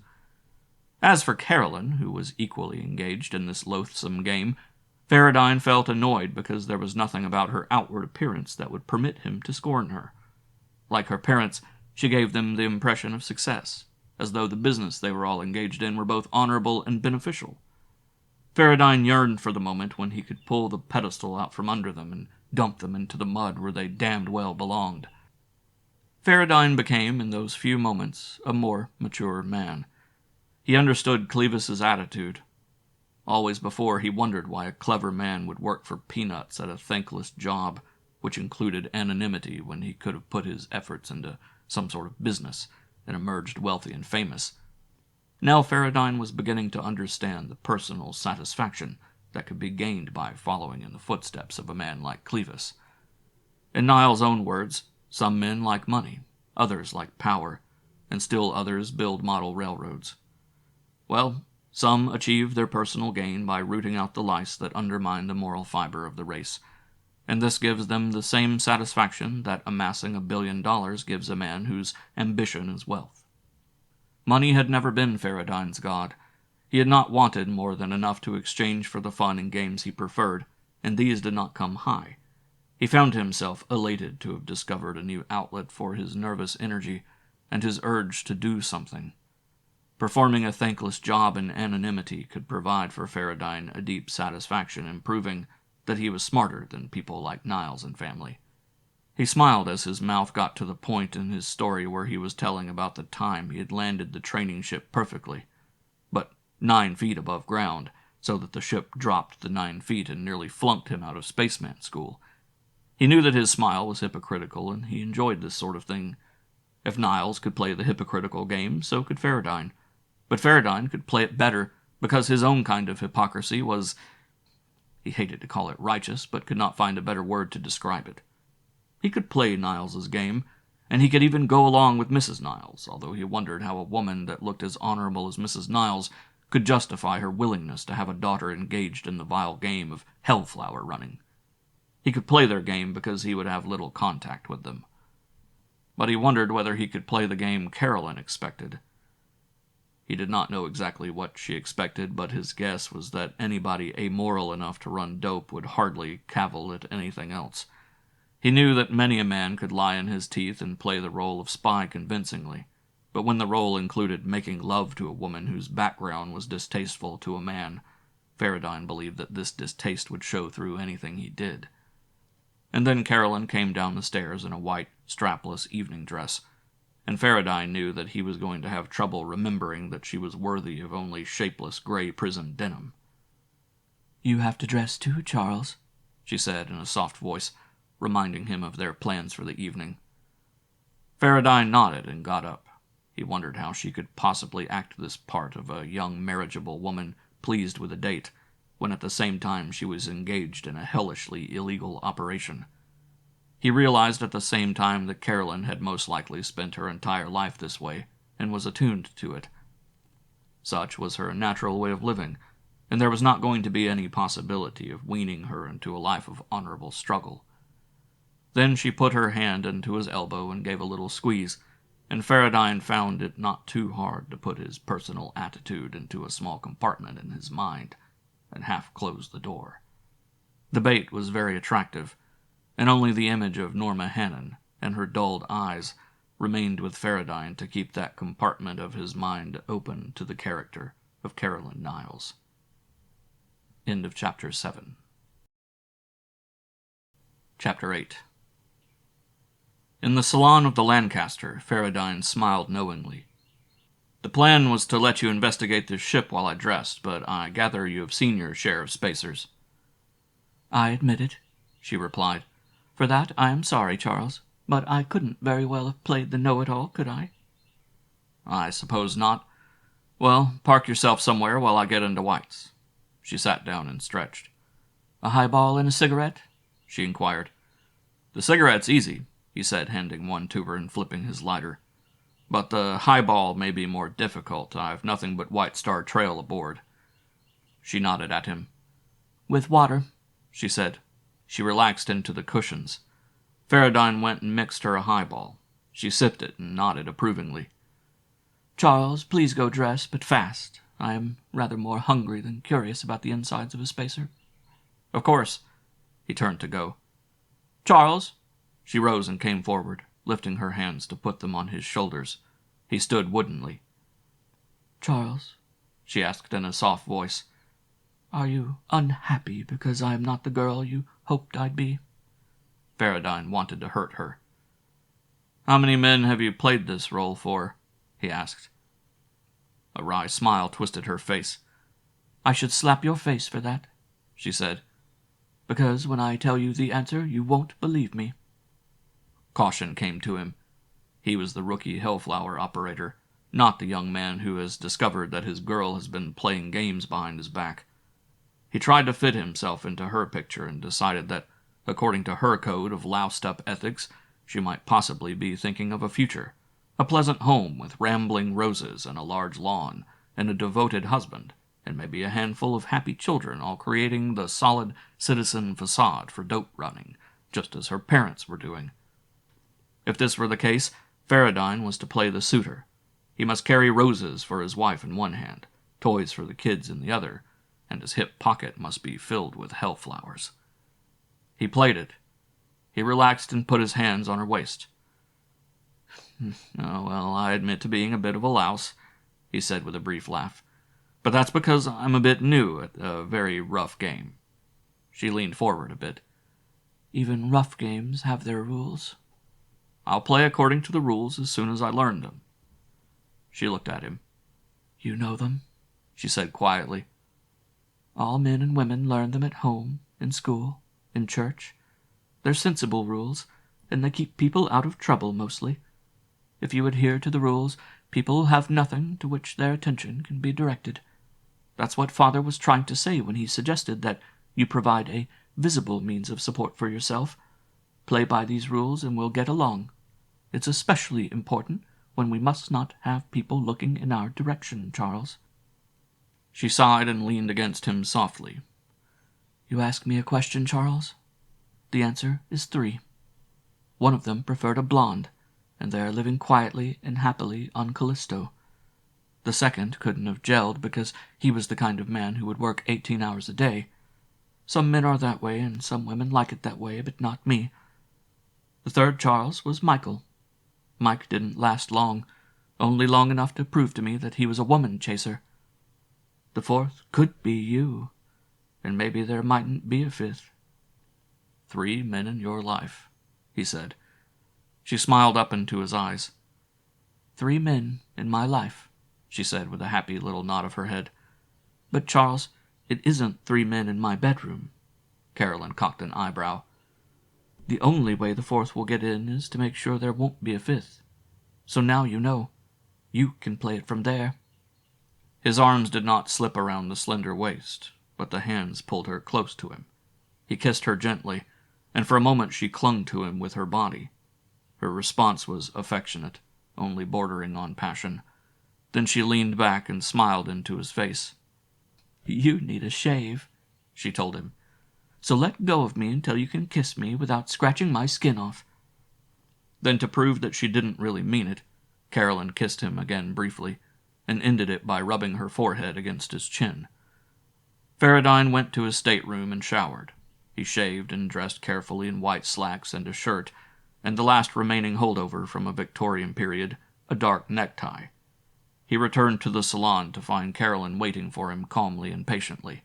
[SPEAKER 1] As for Carolyn, who was equally engaged in this loathsome game, Farradyne felt annoyed because there was nothing about her outward appearance that would permit him to scorn her. Like her parents, she gave them the impression of success, as though the business they were all engaged in were both honorable and beneficial. Farradyne yearned for the moment when he could pull the pedestal out from under them and dump them into the mud where they damned well belonged. Farradyne became, in those few moments, a more mature man. He understood Clevis's attitude. Always before he wondered why a clever man would work for peanuts at a thankless job, which included anonymity when he could have put his efforts into some sort of business and emerged wealthy and famous. Now Farradyne was beginning to understand the personal satisfaction that could be gained by following in the footsteps of a man like Clevis. In Niles' own words, some men like money, others like power, and still others build model railroads. Well, some achieve their personal gain by rooting out the lice that undermine the moral fiber of the race, and this gives them the same satisfaction that amassing $1 billion gives a man whose ambition is wealth. Money had never been Farradyne's god. He had not wanted more than enough to exchange for the fun and games he preferred, and these did not come high. He found himself elated to have discovered a new outlet for his nervous energy and his urge to do something. Performing a thankless job in anonymity could provide for Farradyne a deep satisfaction in proving that he was smarter than people like Niles and family. He smiled as his mouth got to the point in his story where he was telling about the time he had landed the training ship perfectly, but 9 feet above ground, so that the ship dropped the 9 feet and nearly flunked him out of spaceman school. He knew that his smile was hypocritical, and he enjoyed this sort of thing. If Niles could play the hypocritical game, so could Farradyne. But Farradyne could play it better because his own kind of hypocrisy was... He hated to call it righteous, but could not find a better word to describe it. He could play Niles's game, and he could even go along with Mrs. Niles, although he wondered how a woman that looked as honorable as Mrs. Niles could justify her willingness to have a daughter engaged in the vile game of Hellflower running. He could play their game because he would have little contact with them. But he wondered whether he could play the game Carolyn expected. He did not know exactly what she expected, but his guess was that anybody amoral enough to run dope would hardly cavil at anything else. He knew that many a man could lie in his teeth and play the role of spy convincingly, but when the role included making love to a woman whose background was distasteful to a man, Farradyne believed that this distaste would show through anything he did. And then Carolyn came down the stairs in a white, strapless evening dress, and Farradyne knew that he was going to have trouble remembering that she was worthy of only shapeless gray prison denim.
[SPEAKER 3] "You have to dress too, Charles,"
[SPEAKER 1] she said in a soft voice, reminding him of their plans for the evening. Farradyne nodded and got up. He wondered how she could possibly act this part of a young marriageable woman pleased with a date, when at the same time she was engaged in a hellishly illegal operation. He realized at the same time that Carolyn had most likely spent her entire life this way, and was attuned to it. Such was her natural way of living, and there was not going to be any possibility of weaning her into a life of honorable struggle. Then she put her hand into his elbow and gave a little squeeze, and Farradyne found it not too hard to put his personal attitude into a small compartment in his mind, and half closed the door. The bait was very attractive, and only the image of Norma Hannon and her dulled eyes remained with Farradyne to keep that compartment of his mind open to the character of Carolyn Niles. End of Chapter 7. Chapter 8. In the salon of the Lancaster, Farradyne smiled knowingly. "The plan was to let you investigate this ship while I dressed, but I gather you have seen your share of spacers."
[SPEAKER 3] "I admit it," she replied. "For that I am sorry, Charles, but I couldn't very well have played the know-it-all, could I?"
[SPEAKER 1] "I suppose not. Well, park yourself somewhere while I get into White's." She sat down and stretched.
[SPEAKER 3] "A highball and a cigarette?"
[SPEAKER 1] she inquired. "The cigarette's easy," he said, handing one to her and flipping his lighter. "But the highball may be more difficult. I've nothing but White Star Trail aboard." She nodded at him.
[SPEAKER 3] "With water,"
[SPEAKER 1] she said. She relaxed into the cushions. Farradyne went and mixed her a highball. She sipped it and nodded approvingly.
[SPEAKER 3] "Charles, please go dress, but fast. I am rather more hungry than curious about the insides of a spacer."
[SPEAKER 1] "Of course." He turned to go.
[SPEAKER 3] "Charles!"
[SPEAKER 1] She rose and came forward, lifting her hands to put them on his shoulders. He stood woodenly.
[SPEAKER 3] "Charles,"
[SPEAKER 1] she asked in a soft voice,
[SPEAKER 3] "are you unhappy because I am not the girl you hoped I'd be?"
[SPEAKER 1] Farradyne wanted to hurt her. "How many men have you played this role for?" he asked. A wry smile twisted her face.
[SPEAKER 3] "I should slap your face for that," she said, "because when I tell you the answer, you won't believe me."
[SPEAKER 1] Caution came to him. He was the rookie Hellflower operator, not the young man who has discovered that his girl has been playing games behind his back. He tried to fit himself into her picture and decided that, according to her code of loused-up ethics, she might possibly be thinking of a future, a pleasant home with rambling roses and a large lawn, and a devoted husband, and maybe a handful of happy children, all creating the solid citizen facade for dope running, just as her parents were doing. If this were the case, Farradyne was to play the suitor. He must carry roses for his wife in one hand, toys for the kids in the other, and his hip pocket must be filled with hellflowers. He played it. He relaxed and put his hands on her waist. "Oh, well, I admit to being a bit of a louse," he said with a brief laugh. "But that's because I'm a bit new at a very rough game." She leaned forward a bit.
[SPEAKER 2] "Even rough games have their rules."
[SPEAKER 1] "I'll play according to the rules as soon as I learn them." She looked at him.
[SPEAKER 2] "You know them?"
[SPEAKER 1] she said quietly.
[SPEAKER 2] "All men and women learn them at home, in school, in church. They're sensible rules, and they keep people out of trouble mostly. If you adhere to the rules, people will have nothing to which their attention can be directed. That's what Father was trying to say when he suggested that you provide a visible means of support for yourself. Play by these rules and we'll get along. It's especially important when we must not have people looking in our direction, Charles."
[SPEAKER 1] She sighed and leaned against him softly.
[SPEAKER 2] "You ask me a question, Charles? The answer is 3. One of them preferred a blonde, and they are living quietly and happily on Callisto. The second couldn't have gelled because he was the kind of man who would work 18 hours a day. Some men are that way, and some women like it that way, but not me. The third, Charles, was Michael. Mike didn't last long, only long enough to prove to me that he was a woman chaser. The fourth could be you, and maybe there mightn't be a fifth."
[SPEAKER 1] 3 men in your life," he said. She smiled up into his eyes.
[SPEAKER 2] 3 men in my life, she said with a happy little nod of her head. "But, Charles, it isn't 3 men in my bedroom."
[SPEAKER 1] Carolyn cocked an eyebrow.
[SPEAKER 2] "The only way the fourth will get in is to make sure there won't be a fifth. So now you know. You can play it from there."
[SPEAKER 1] His arms did not slip around the slender waist, but the hands pulled her close to him. He kissed her gently, and for a moment she clung to him with her body. Her response was affectionate, only bordering on passion. Then she leaned back and smiled into his face.
[SPEAKER 2] "You need a shave," she told him. "So let go of me until you can kiss me without scratching my skin off."
[SPEAKER 1] Then, to prove that she didn't really mean it, Carolyn kissed him again briefly, and ended it by rubbing her forehead against his chin. Farradyne went to his stateroom and showered. He shaved and dressed carefully in white slacks and a shirt, and the last remaining holdover from a Victorian period, a dark necktie. He returned to the salon to find Carolyn waiting for him calmly and patiently.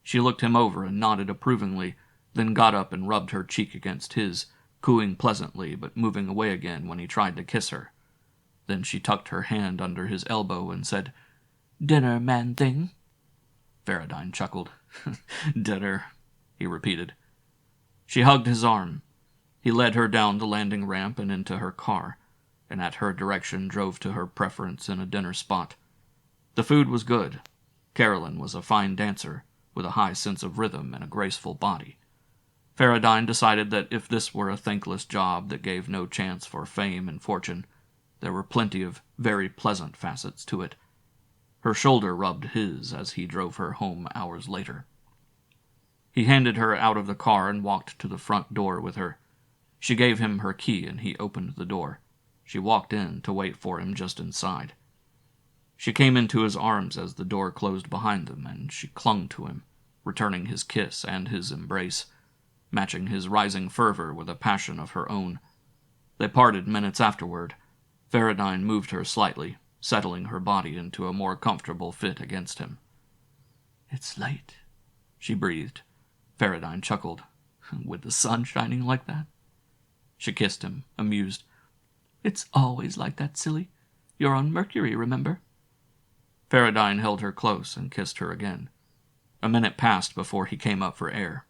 [SPEAKER 1] She looked him over and nodded approvingly, then got up and rubbed her cheek against his, cooing pleasantly but moving away again when he tried to kiss her. Then she tucked her hand under his elbow and said,
[SPEAKER 2] "Dinner, man-thing."
[SPEAKER 1] Farradyne chuckled. "Dinner," he repeated. She hugged his arm. He led her down the landing ramp and into her car, and at her direction drove to her preference in a dinner spot. The food was good. Carolyn was a fine dancer, with a high sense of rhythm and a graceful body. Farradyne decided that if this were a thankless job that gave no chance for fame and fortune, there were plenty of very pleasant facets to it. Her shoulder rubbed his as he drove her home hours later. He handed her out of the car and walked to the front door with her. She gave him her key and he opened the door. She walked in to wait for him just inside. She came into his arms as the door closed behind them, and she clung to him, returning his kiss and his embrace, matching his rising fervor with a passion of her own. They parted minutes afterward. Farradyne moved her slightly, settling her body into a more comfortable fit against him.
[SPEAKER 2] "It's late,"
[SPEAKER 1] she breathed. Farradyne chuckled. "With the sun shining like that?" She kissed him, amused.
[SPEAKER 2] "It's always like that, silly. You're on Mercury, remember?"
[SPEAKER 1] Farradyne held her close and kissed her again. A minute passed before he came up for air.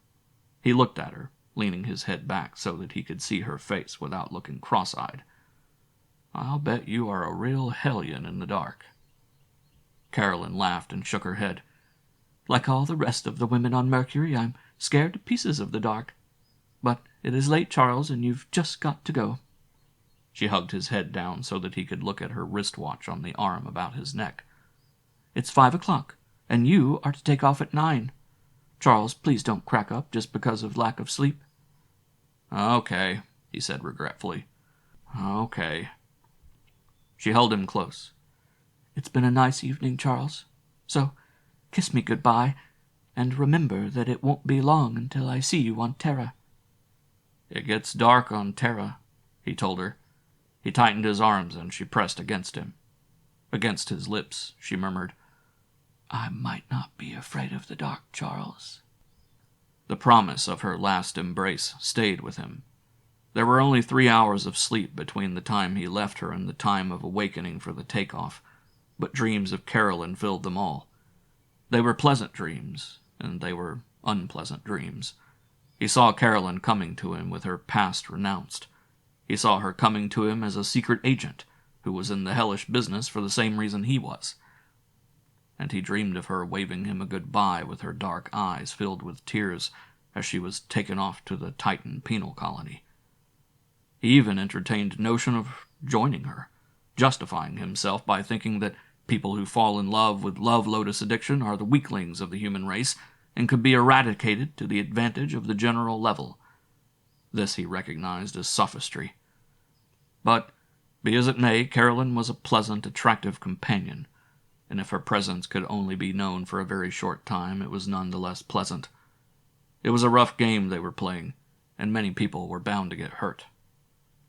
[SPEAKER 1] He looked at her, leaning his head back so that he could see her face without looking cross-eyed. "I'll bet you are a real hellion in the dark." Carolyn laughed and shook her head.
[SPEAKER 2] "Like all the rest of the women on Mercury, I'm scared to pieces of the dark. But it is late, Charles, and you've just got to go."
[SPEAKER 1] She hugged his head down so that he could look at her wristwatch on the arm about his neck.
[SPEAKER 2] "It's 5 o'clock, and you are to take off at 9. Charles, please don't crack up just because of lack of sleep."
[SPEAKER 1] "Okay," he said regretfully. "Okay." She held him close.
[SPEAKER 2] "It's been a nice evening, Charles. So, kiss me goodbye, and remember that it won't be long until I see you on Terra."
[SPEAKER 1] "It gets dark on Terra," he told her. He tightened his arms and she pressed against him. Against his lips, she murmured,
[SPEAKER 2] "I might not be afraid of the dark, Charles."
[SPEAKER 1] The promise of her last embrace stayed with him. There were only 3 hours of sleep between the time he left her and the time of awakening for the takeoff, but dreams of Carolyn filled them all. They were pleasant dreams, and they were unpleasant dreams. He saw Carolyn coming to him with her past renounced. He saw her coming to him as a secret agent who was in the hellish business for the same reason he was. And he dreamed of her waving him a goodbye with her dark eyes filled with tears as she was taken off to the Titan penal colony. He even entertained notion of joining her, justifying himself by thinking that people who fall in love with Love Lotus addiction are the weaklings of the human race and could be eradicated to the advantage of the general level. This he recognized as sophistry. But, be as it may, Carolyn was a pleasant, attractive companion, and if her presence could only be known for a very short time, it was none the less pleasant. It was a rough game they were playing, and many people were bound to get hurt.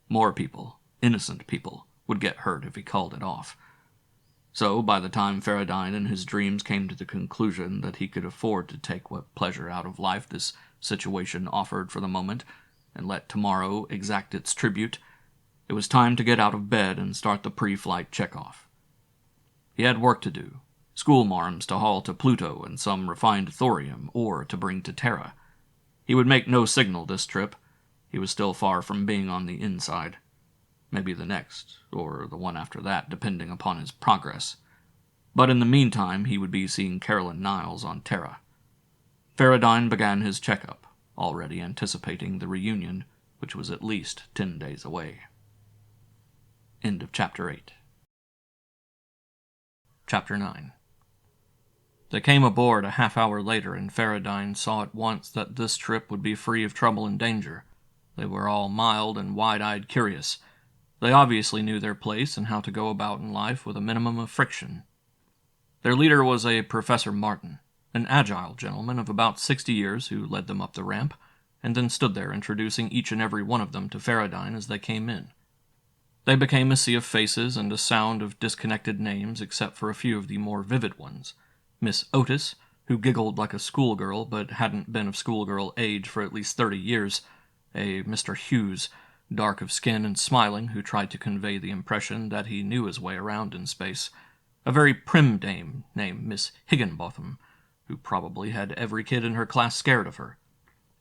[SPEAKER 1] More people, innocent people, would get hurt if he called it off. So, by the time Farradyne in his dreams came to the conclusion that he could afford to take what pleasure out of life this situation offered for the moment, and let tomorrow exact its tribute, it was time to get out of bed and start the pre-flight checkoff. He had work to do, school marms to haul to Pluto and some refined thorium, or to bring to Terra. He would make no signal this trip. He was still far from being on the inside. Maybe the next, or the one after that, depending upon his progress. But in the meantime, he would be seeing Carolyn Niles on Terra. Farradyne began his checkup, already anticipating the reunion, which was at least 10 days away. End of Chapter 8. Chapter 9. They came aboard a half-hour later, and Farradyne saw at once that this trip would be free of trouble and danger. They were all mild and wide-eyed curious. They obviously knew their place and how to go about in life with a minimum of friction. Their leader was a Professor Martin, an agile gentleman of about 60 years who led them up the ramp, and then stood there introducing each and every one of them to Farradyne as they came in. They became a sea of faces and a sound of disconnected names except for a few of the more vivid ones. Miss Otis, who giggled like a schoolgirl but hadn't been of schoolgirl age for at least 30 years, a Mr. Hughes, dark of skin and smiling, who tried to convey the impression that he knew his way around in space, a very prim dame named Miss Higginbotham, who probably had every kid in her class scared of her,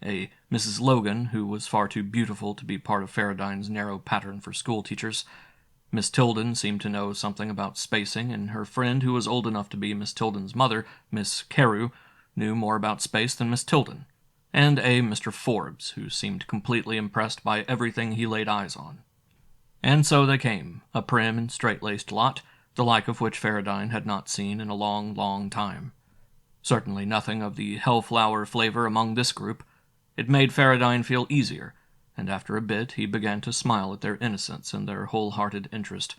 [SPEAKER 1] a Mrs. Logan, who was far too beautiful to be part of Farradyne's narrow pattern for school teachers. Miss Tilden seemed to know something about spacing, and her friend, who was old enough to be Miss Tilden's mother, Miss Carew, knew more about space than Miss Tilden, and a Mr. Forbes, who seemed completely impressed by everything he laid eyes on. And so they came, a prim and straight-laced lot, the like of which Farradyne had not seen in a long, long time. Certainly nothing of the Hellflower flavor among this group. It made Farradyne feel easier, and after a bit he began to smile at their innocence and their wholehearted interest.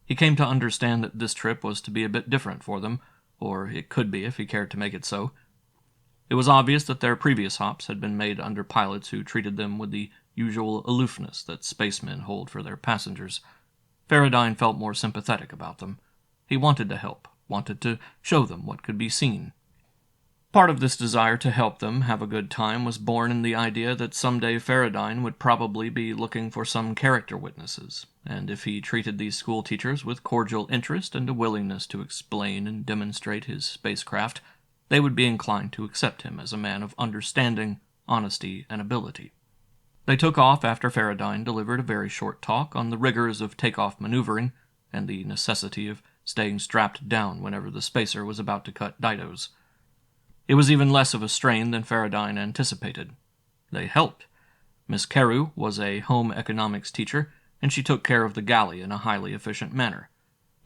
[SPEAKER 1] He came to understand that this trip was to be a bit different for them, or it could be if he cared to make it so. It was obvious that their previous hops had been made under pilots who treated them with the usual aloofness that spacemen hold for their passengers. Farradyne felt more sympathetic about them. He wanted to help, wanted to show them what could be seen. Part of this desire to help them have a good time was born in the idea that someday Farradyne would probably be looking for some character witnesses, and if he treated these school teachers with cordial interest and a willingness to explain and demonstrate his spacecraft, they would be inclined to accept him as a man of understanding, honesty, and ability. They took off after Farradyne delivered a very short talk on the rigors of takeoff maneuvering and the necessity of staying strapped down whenever the spacer was about to cut didos. It was even less of a strain than Farradyne anticipated. They helped. Miss Carew was a home economics teacher, and she took care of the galley in a highly efficient manner.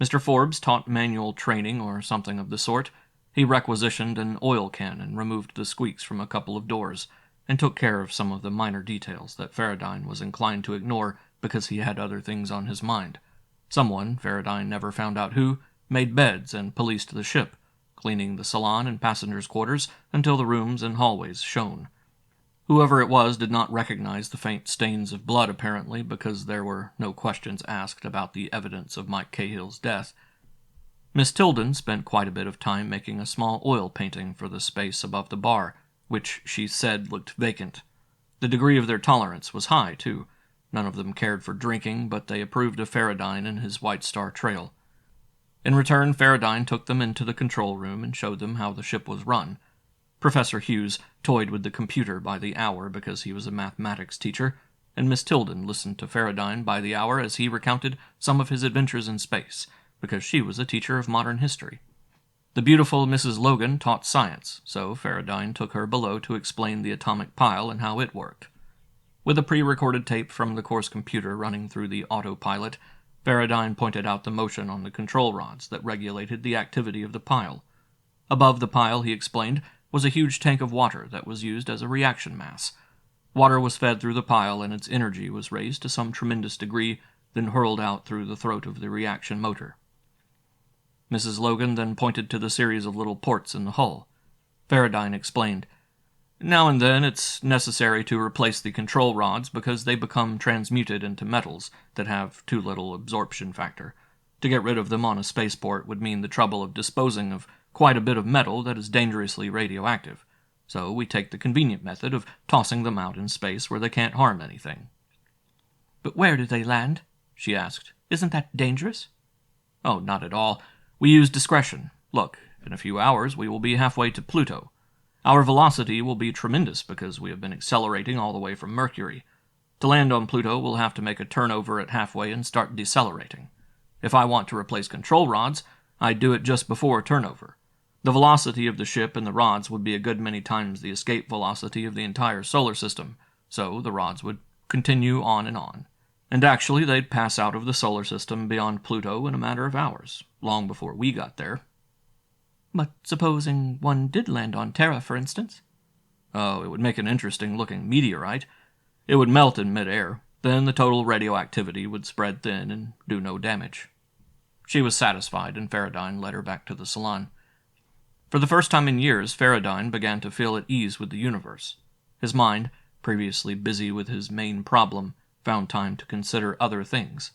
[SPEAKER 1] Mr. Forbes taught manual training or something of the sort. He requisitioned an oil can and removed the squeaks from a couple of doors, and took care of some of the minor details that Farradyne was inclined to ignore because he had other things on his mind. Someone, Farradyne never found out who, made beds and policed the ship,
[SPEAKER 2] cleaning the salon and passengers' quarters until the rooms and hallways shone. Whoever it was did not recognize the faint stains of blood, apparently, because there were no questions asked about the evidence of Mike Cahill's death. Miss Tilden spent quite a bit of time making a small oil painting for the space above the bar, which she said looked vacant. The degree of their tolerance was high, too. None of them cared for drinking, but they approved of Farradyne and his White Star Trail. In return, Farradyne took them into the control room and showed them how the ship was run. Professor Hughes toyed with the computer by the hour because he was a mathematics teacher, and Miss Tilden listened to Farradyne by the hour as he recounted some of his adventures in space, because she was a teacher of modern history. The beautiful Mrs. Logan taught science, so Farradyne took her below to explain the atomic pile and how it worked. With a pre-recorded tape from the course computer running through the autopilot, Farradyne pointed out the motion on the control rods that regulated the activity of the pile. Above the pile, he explained, was a huge tank of water that was used as a reaction mass. Water was fed through the pile and its energy was raised to some tremendous degree, then hurled out through the throat of the reaction motor. Mrs. Logan then pointed to the series of little ports in the hull. Farradyne explained, "Now and then it's necessary to replace the control rods because they become transmuted into metals that have too little absorption factor. To get rid of them on a spaceport would mean the trouble of disposing of quite a bit of metal that is dangerously radioactive, so we take the convenient method of tossing them out in space where they can't harm anything."
[SPEAKER 3] "But where do they land?" she asked. "Isn't that dangerous?"
[SPEAKER 2] "Oh, not at all. We use discretion. Look, in a few hours we will be halfway to Pluto. Our velocity will be tremendous because we have been accelerating all the way from Mercury. To land on Pluto, we'll have to make a turnover at halfway and start decelerating. If I want to replace control rods, I'd do it just before turnover. The velocity of the ship and the rods would be a good many times the escape velocity of the entire solar system, so the rods would continue on. And actually, they'd pass out of the solar system beyond Pluto in a matter of hours, long before we got there."
[SPEAKER 3] "But supposing one did land on Terra, for instance?"
[SPEAKER 2] "Oh, it would make an interesting-looking meteorite. It would melt in mid-air. Then the total radioactivity would spread thin and do no damage." She was satisfied, and Farradyne led her back to the salon. For the first time in years, Farradyne began to feel at ease with the universe. His mind, previously busy with his main problem, found time to consider other things.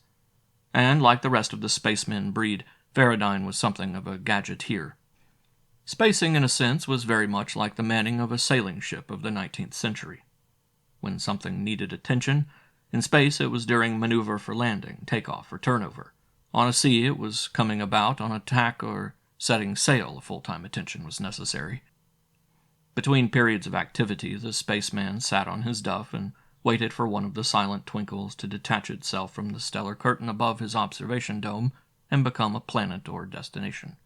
[SPEAKER 2] And, like the rest of the spacemen breed, Farradyne was something of a gadgeteer. Spacing, in a sense, was very much like the manning of a sailing ship of the 19th century. When something needed attention, in space it was during maneuver for landing, takeoff, or turnover. On a sea it was coming about on a tack or setting sail, full-time attention was necessary. Between periods of activity, the spaceman sat on his duff and waited for one of the silent twinkles to detach itself from the stellar curtain above his observation dome and become a planet or destination.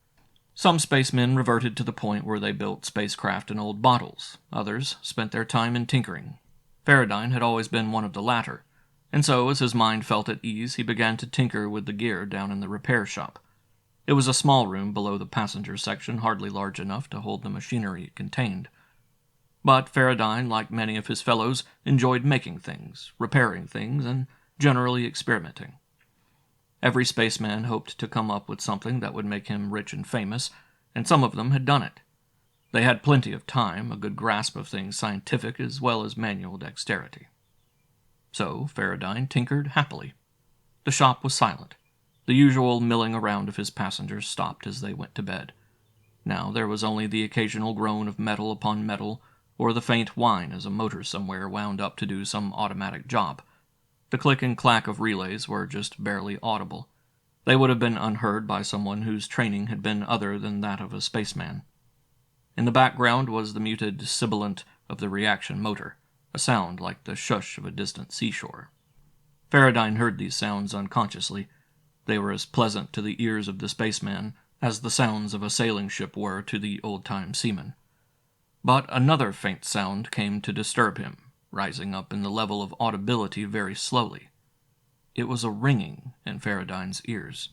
[SPEAKER 2] Some spacemen reverted to the point where they built spacecraft in old bottles. Others spent their time in tinkering. Farradyne had always been one of the latter, and so, as his mind felt at ease, he began to tinker with the gear down in the repair shop. It was a small room below the passenger section, hardly large enough to hold the machinery it contained. But Farradyne, like many of his fellows, enjoyed making things, repairing things, and generally experimenting. Every spaceman hoped to come up with something that would make him rich and famous, and some of them had done it. They had plenty of time, a good grasp of things scientific as well as manual dexterity. So Farradyne tinkered happily. The shop was silent. The usual milling around of his passengers stopped as they went to bed. Now there was only the occasional groan of metal upon metal, or the faint whine as a motor somewhere wound up to do some automatic job. The click and clack of relays were just barely audible. They would have been unheard by someone whose training had been other than that of a spaceman. In the background was the muted sibilant of the reaction motor, a sound like the shush of a distant seashore. Farradyne heard these sounds unconsciously. They were as pleasant to the ears of the spaceman as the sounds of a sailing ship were to the old-time seaman. But another faint sound came to disturb him, rising up in the level of audibility very slowly. It was a ringing in Farradyne's ears.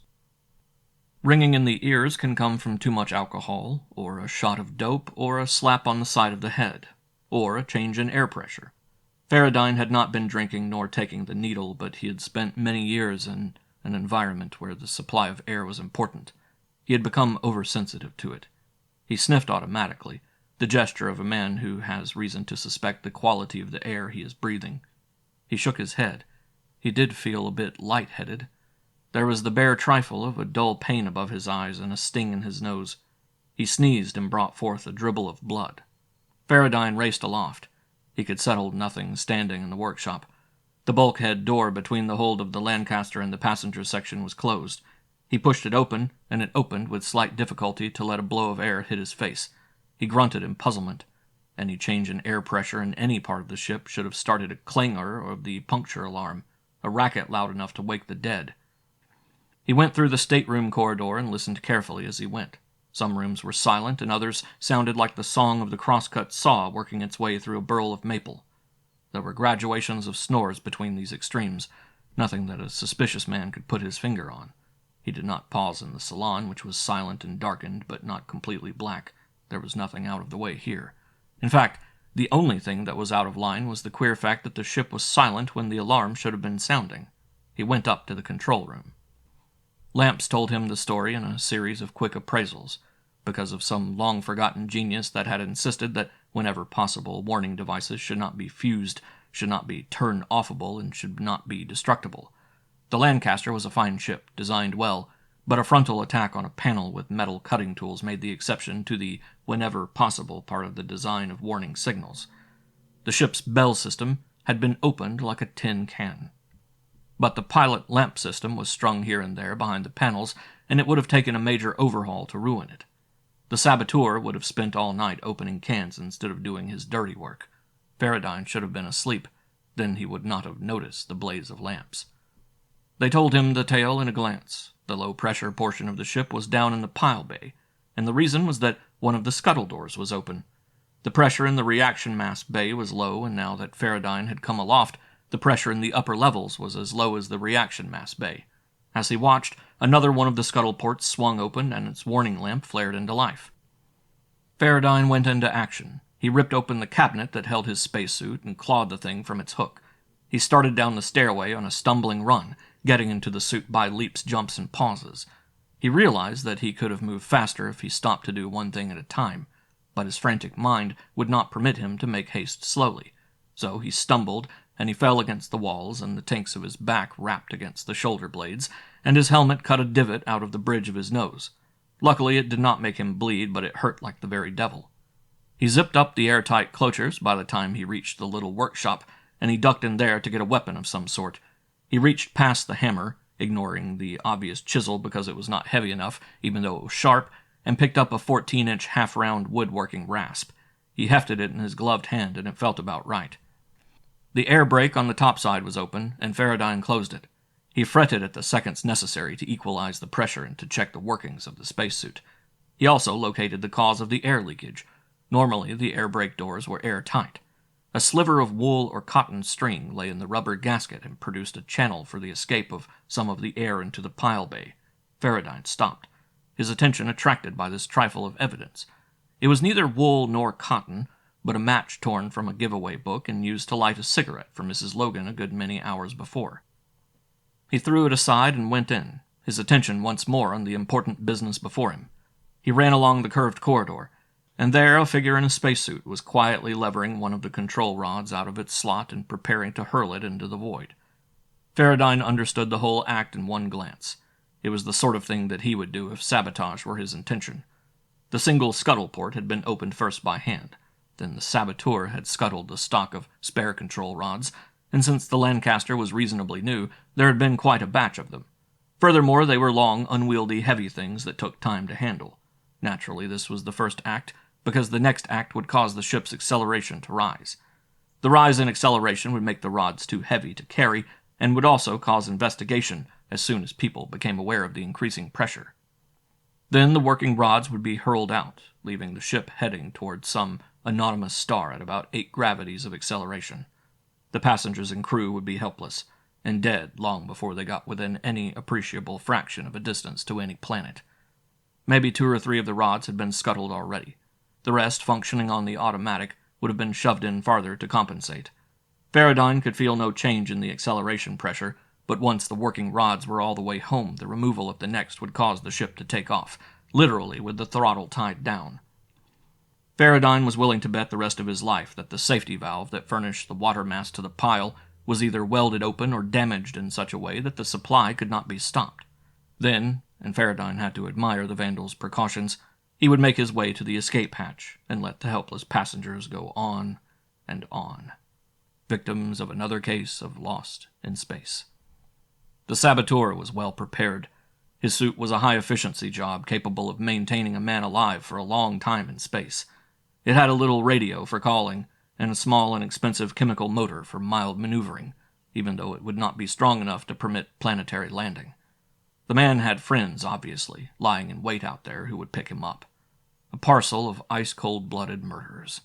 [SPEAKER 2] Ringing in the ears can come from too much alcohol, or a shot of dope, or a slap on the side of the head, or a change in air pressure. Farradyne had not been drinking nor taking the needle, but he had spent many years in an environment where the supply of air was important. He had become oversensitive to it.
[SPEAKER 1] He sniffed automatically, the gesture of a man who has reason to suspect the quality of the air he is breathing. He shook his head. He did feel a bit light-headed. There was the bare trifle of a dull pain above his eyes and a sting in his nose. He sneezed and brought forth a dribble of blood. Farradyne raced aloft. He could settle nothing standing in the workshop. The bulkhead door between the hold of the Lancaster and the passenger section was closed. He pushed it open, and it opened with slight difficulty to let a blow of air hit his face. He grunted in puzzlement. Any change in air pressure in any part of the ship should have started a clangor of the puncture alarm, a racket loud enough to wake the dead. He went through the stateroom corridor and listened carefully as he went. Some rooms were silent, and others sounded like the song of the crosscut saw working its way through a burl of maple. There were graduations of snores between these extremes, nothing that a suspicious man could put his finger on. He did not pause in the salon, which was silent and darkened, but not completely black. There was nothing out of the way here. In fact, the only thing that was out of line was the queer fact that the ship was silent when the alarm should have been sounding. He went up to the control room. Lamps told him the story in a series of quick appraisals, because of some long-forgotten genius that had insisted that whenever possible warning devices should not be fused, should not be turn-offable, and should not be destructible. The Lancaster was a fine ship, designed well, but a frontal attack on a panel with metal cutting tools made the exception to the whenever possible part of the design of warning signals. The ship's bell system had been opened like a tin can. But the pilot lamp system was strung here and there behind the panels, and it would have taken a major overhaul to ruin it. The saboteur would have spent all night opening cans instead of doing his dirty work. Farradyne should have been asleep. Then he would not have noticed the blaze of lamps. They told him the tale in a glance. The low-pressure portion of the ship was down in the pile bay, and the reason was that one of the scuttle doors was open. The pressure in the reaction mass bay was low, and now that Farradyne had come aloft, the pressure in the upper levels was as low as the reaction mass bay. As he watched, another one of the scuttle ports swung open, and its warning lamp flared into life. Farradyne went into action. He ripped open the cabinet that held his spacesuit and clawed the thing from its hook. He started down the stairway on a stumbling run, getting into the suit by leaps, jumps, and pauses. He realized that he could have moved faster if he stopped to do one thing at a time, but his frantic mind would not permit him to make haste slowly. So he stumbled, and he fell against the walls, and the tanks of his back rapped against the shoulder blades, and his helmet cut a divot out of the bridge of his nose. Luckily, it did not make him bleed, but it hurt like the very devil. He zipped up the airtight clochers by the time he reached the little workshop, and he ducked in there to get a weapon of some sort. He reached past the hammer, ignoring the obvious chisel because it was not heavy enough, even though it was sharp, and picked up a 14-inch half-round woodworking rasp. He hefted it in his gloved hand, and it felt about right. The air brake on the topside was open, and Farradyne closed it. He fretted at the seconds necessary to equalize the pressure and to check the workings of the spacesuit. He also located the cause of the air leakage. Normally, the air brake doors were airtight. A sliver of wool or cotton string lay in the rubber gasket and produced a channel for the escape of some of the air into the pile bay. Farradyne stopped, his attention attracted by this trifle of evidence. It was neither wool nor cotton, but a match torn from a giveaway book and used to light a cigarette for Mrs. Logan a good many hours before. He threw it aside and went in, his attention once more on the important business before him. He ran along the curved corridor, and there a figure in a spacesuit was quietly levering one of the control rods out of its slot and preparing to hurl it into the void. Farradyne understood the whole act in one glance. It was the sort of thing that he would do if sabotage were his intention. The single scuttle port had been opened first by hand. Then the saboteur had scuttled the stock of spare control rods, and since the Lancaster was reasonably new, there had been quite a batch of them. Furthermore, they were long, unwieldy, heavy things that took time to handle. Naturally, this was the first act, because the next act would cause the ship's acceleration to rise. The rise in acceleration would make the rods too heavy to carry, and would also cause investigation as soon as people became aware of the increasing pressure. Then the working rods would be hurled out, leaving the ship heading toward some anonymous star at about 8 gravities of acceleration. The passengers and crew would be helpless, and dead long before they got within any appreciable fraction of a distance to any planet. Maybe 2 or 3 of the rods had been scuttled already. The rest, functioning on the automatic, would have been shoved in farther to compensate. Farradyne could feel no change in the acceleration pressure, but once the working rods were all the way home, the removal of the next would cause the ship to take off, literally with the throttle tied down. Farradyne was willing to bet the rest of his life that the safety valve that furnished the water mass to the pile was either welded open or damaged in such a way that the supply could not be stopped. Then, and Farradyne had to admire the vandal's precautions, he would make his way to the escape hatch and let the helpless passengers go on and on, victims of another case of lost in space. The saboteur was well prepared. His suit was a high-efficiency job capable of maintaining a man alive for a long time in space. It had a little radio for calling, and a small and expensive chemical motor for mild maneuvering, even though it would not be strong enough to permit planetary landing. The man had friends, obviously, lying in wait out there who would pick him up. A parcel of ice-cold-blooded murderers.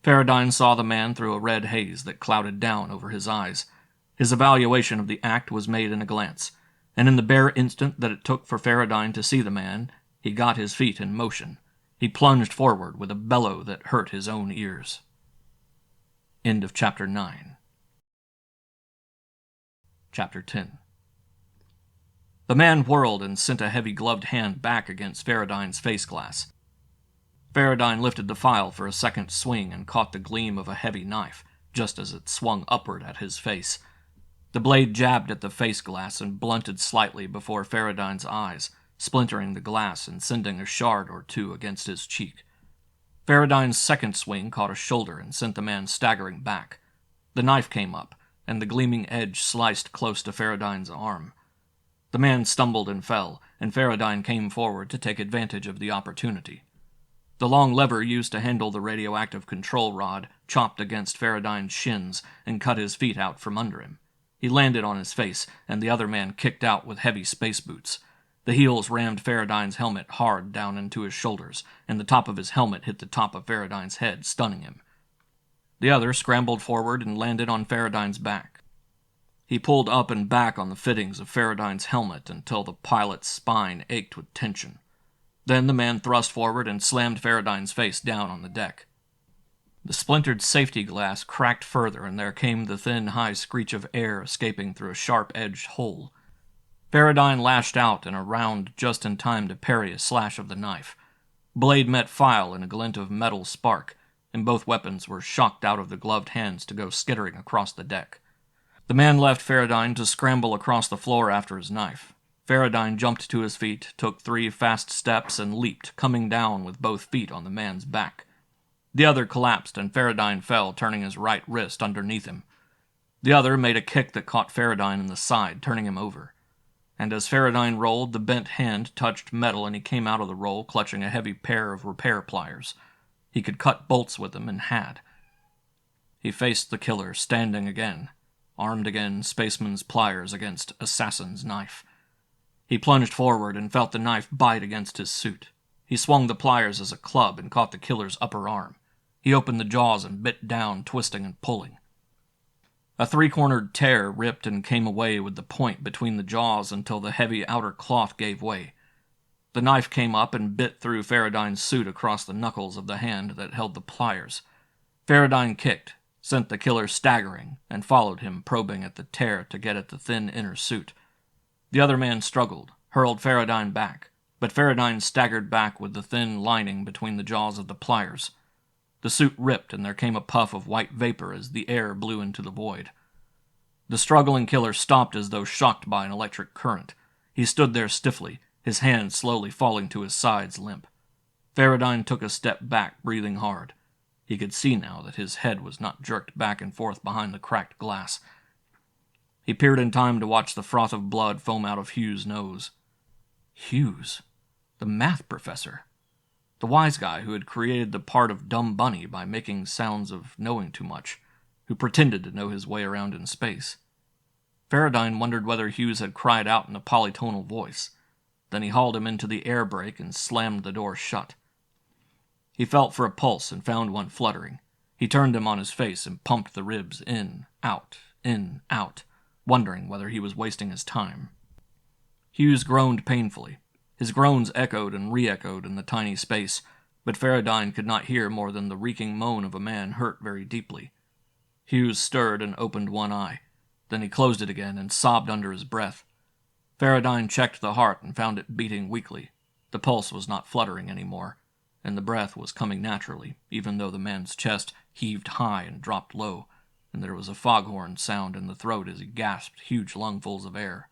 [SPEAKER 1] Farradyne saw the man through a red haze that clouded down over his eyes. His evaluation of the act was made in a glance, and in the bare instant that it took for Farradyne to see the man, he got his feet in motion. He plunged forward with a bellow that hurt his own ears. End of Chapter 9. Chapter 10. The man whirled and sent a heavy gloved hand back against Farradyne's face glass. Farradyne lifted the file for a second swing and caught the gleam of a heavy knife, just as it swung upward at his face. The blade jabbed at the face glass and blunted slightly before Farradyne's eyes, splintering the glass and sending a shard or two against his cheek. Farradyne's second swing caught a shoulder and sent the man staggering back. The knife came up, and the gleaming edge sliced close to Farradyne's arm. The man stumbled and fell, and Farradyne came forward to take advantage of the opportunity. The long lever used to handle the radioactive control rod chopped against Farradyne's shins and cut his feet out from under him. He landed on his face, and the other man kicked out with heavy space boots. The heels rammed Farradyne's helmet hard down into his shoulders, and the top of his helmet hit the top of Farradyne's head, stunning him. The other scrambled forward and landed on Farradyne's back. He pulled up and back on the fittings of Farradyne's helmet until the pilot's spine ached with tension. Then the man thrust forward and slammed Farradyne's face down on the deck. The splintered safety glass cracked further, and there came the thin, high screech of air escaping through a sharp-edged hole. Farradyne lashed out and around just in time to parry a slash of the knife. Blade met file in a glint of metal spark, and both weapons were shocked out of the gloved hands to go skittering across the deck. The man left Farradyne to scramble across the floor after his knife. Farradyne jumped to his feet, took 3 fast steps, and leaped, coming down with both feet on the man's back. The other collapsed, and Farradyne fell, turning his right wrist underneath him. The other made a kick that caught Farradyne in the side, turning him over. And as Farradyne rolled, the bent hand touched metal, and he came out of the roll clutching a heavy pair of repair pliers. He could cut bolts with them, and had. He faced the killer, standing again, armed again, spaceman's pliers against assassin's knife. He plunged forward and felt the knife bite against his suit. He swung the pliers as a club and caught the killer's upper arm. He opened the jaws and bit down, twisting and pulling. A 3-cornered tear ripped and came away with the point between the jaws until the heavy outer cloth gave way. The knife came up and bit through Farradyne's suit across the knuckles of the hand that held the pliers. Farradyne kicked, sent the killer staggering, and followed him, probing at the tear to get at the thin inner suit. The other man struggled, hurled Farradyne back, but Farradyne staggered back with the thin lining between the jaws of the pliers. The suit ripped, and there came a puff of white vapor as the air blew into the void. The struggling killer stopped as though shocked by an electric current. He stood there stiffly, his hands slowly falling to his sides limp. Farradyne took a step back, breathing hard. He could see now that his head was not jerked back and forth behind the cracked glass. He peered in time to watch the froth of blood foam out of Hugh's nose. Hughes, the math professor. The wise guy who had created the part of Dumb Bunny by making sounds of knowing too much, who pretended to know his way around in space. Farradyne wondered whether Hughes had cried out in a polytonal voice. Then he hauled him into the air brake and slammed the door shut. He felt for a pulse and found one fluttering. He turned him on his face and pumped the ribs in, out, wondering whether he was wasting his time. Hughes groaned painfully. His groans echoed and re-echoed in the tiny space, but Farradyne could not hear more than the reeking moan of a man hurt very deeply. Hughes stirred and opened one eye. Then he closed it again and sobbed under his breath. Farradyne checked the heart and found it beating weakly. The pulse was not fluttering any more. and the breath was coming naturally, even though the man's chest heaved high and dropped low, and there was a foghorn sound in the throat as he gasped huge lungfuls of air.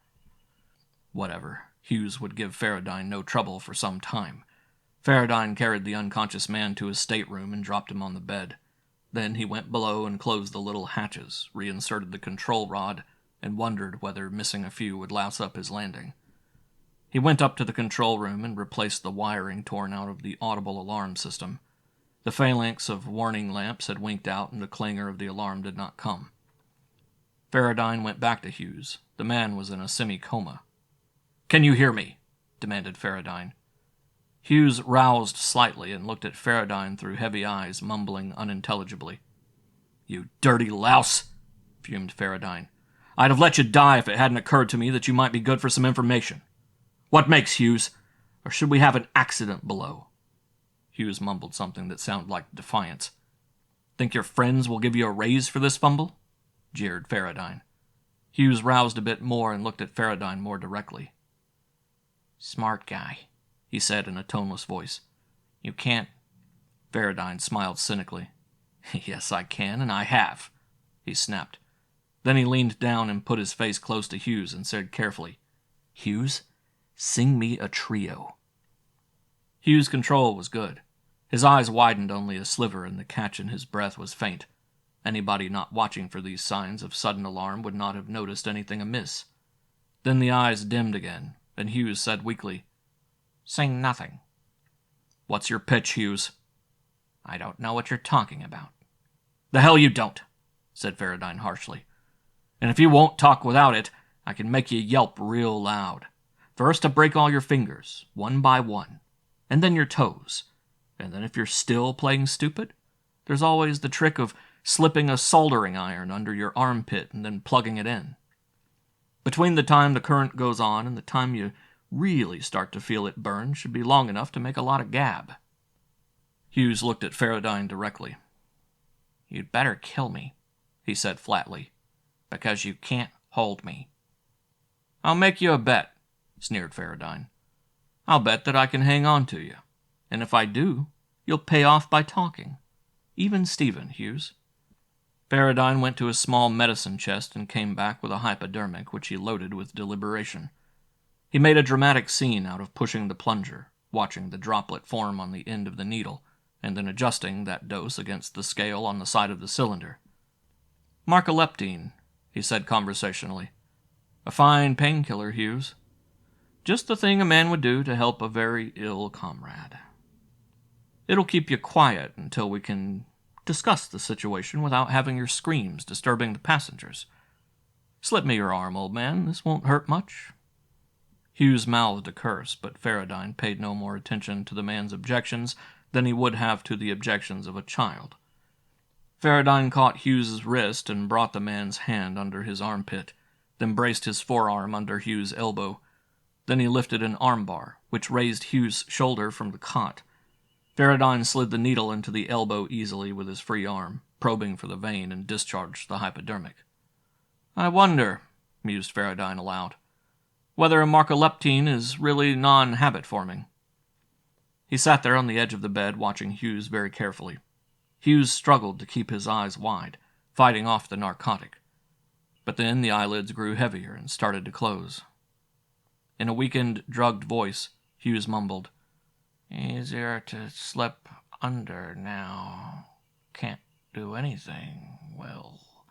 [SPEAKER 1] Whatever. Hughes would give Farradyne no trouble for some time. Farradyne carried the unconscious man to his stateroom and dropped him on the bed. Then he went below and closed the little hatches, reinserted the control rod, and wondered whether missing a few would louse up his landing. He went up to the control room and replaced the wiring torn out of the audible alarm system. The phalanx of warning lamps had winked out, and the clangor of the alarm did not come. Farradyne went back to Hughes. The man was in a semi-coma. "Can you hear me?" demanded Farradyne. Hughes roused slightly and looked at Farradyne through heavy eyes, mumbling unintelligibly. "You dirty louse," fumed Farradyne. "I'd have let you die if it hadn't occurred to me that you might be good for some information. What makes, Hughes? Or should we have an accident below?" Hughes mumbled something that sounded like defiance. "Think your friends will give you a raise for this fumble?" jeered Farradyne. Hughes roused a bit more and looked at Farradyne more directly. "Smart guy," he said in a toneless voice. "You can't—" Farradyne smiled cynically. "Yes, I can, and I have," he snapped. Then he leaned down and put his face close to Hughes and said carefully, "Hughes, sing me a trio." Hughes' control was good. His eyes widened only a sliver, and the catch in his breath was faint. Anybody not watching for these signs of sudden alarm would not have noticed anything amiss. Then the eyes dimmed again, and Hughes said weakly, "Sing nothing." "What's your pitch, Hughes?" "I don't know what you're talking about." "The hell you don't," said Farradyne harshly. "And if you won't talk without it, I can make you yelp real loud. First I break all your fingers, one by one, and then your toes. And then if you're still playing stupid, there's always the trick of slipping a soldering iron under your armpit and then plugging it in. Between the time the current goes on and the time you really start to feel it burn should be long enough to make a lot of gab." Hughes looked at Farradyne directly. "You'd better kill me," he said flatly, "because you can't hold me." "I'll make you a bet," sneered Farradyne. "I'll bet that I can hang on to you. And if I do, you'll pay off by talking. Even Stephen, Hughes." Farradyne went to his small medicine chest and came back with a hypodermic, which he loaded with deliberation. He made a dramatic scene out of pushing the plunger, watching the droplet form on the end of the needle, and then adjusting that dose against the scale on the side of the cylinder. "Narcoleptine," he said conversationally. "A fine painkiller, Hughes. Just the thing a man would do to help a very ill comrade. It'll keep you quiet until we can discuss the situation without having your screams disturbing the passengers. Slip me your arm, old man. This won't hurt much." Hughes mouthed a curse, but Farradyne paid no more attention to the man's objections than he would have to the objections of a child. Farradyne caught Hughes's wrist and brought the man's hand under his armpit, then braced his forearm under Hughes' elbow. Then he lifted an armbar, which raised Hughes' shoulder from the cot. Farradyne slid the needle into the elbow easily with his free arm, probing for the vein, and discharged the hypodermic. "I wonder," mused Farradyne aloud, "whether a narcoleptine is really non-habit-forming." He sat there on the edge of the bed, watching Hughes very carefully. Hughes struggled to keep his eyes wide, fighting off the narcotic. But then the eyelids grew heavier and started to close. In a weakened, drugged voice, Hughes mumbled, "Easier to slip under now. Can't do anything, well."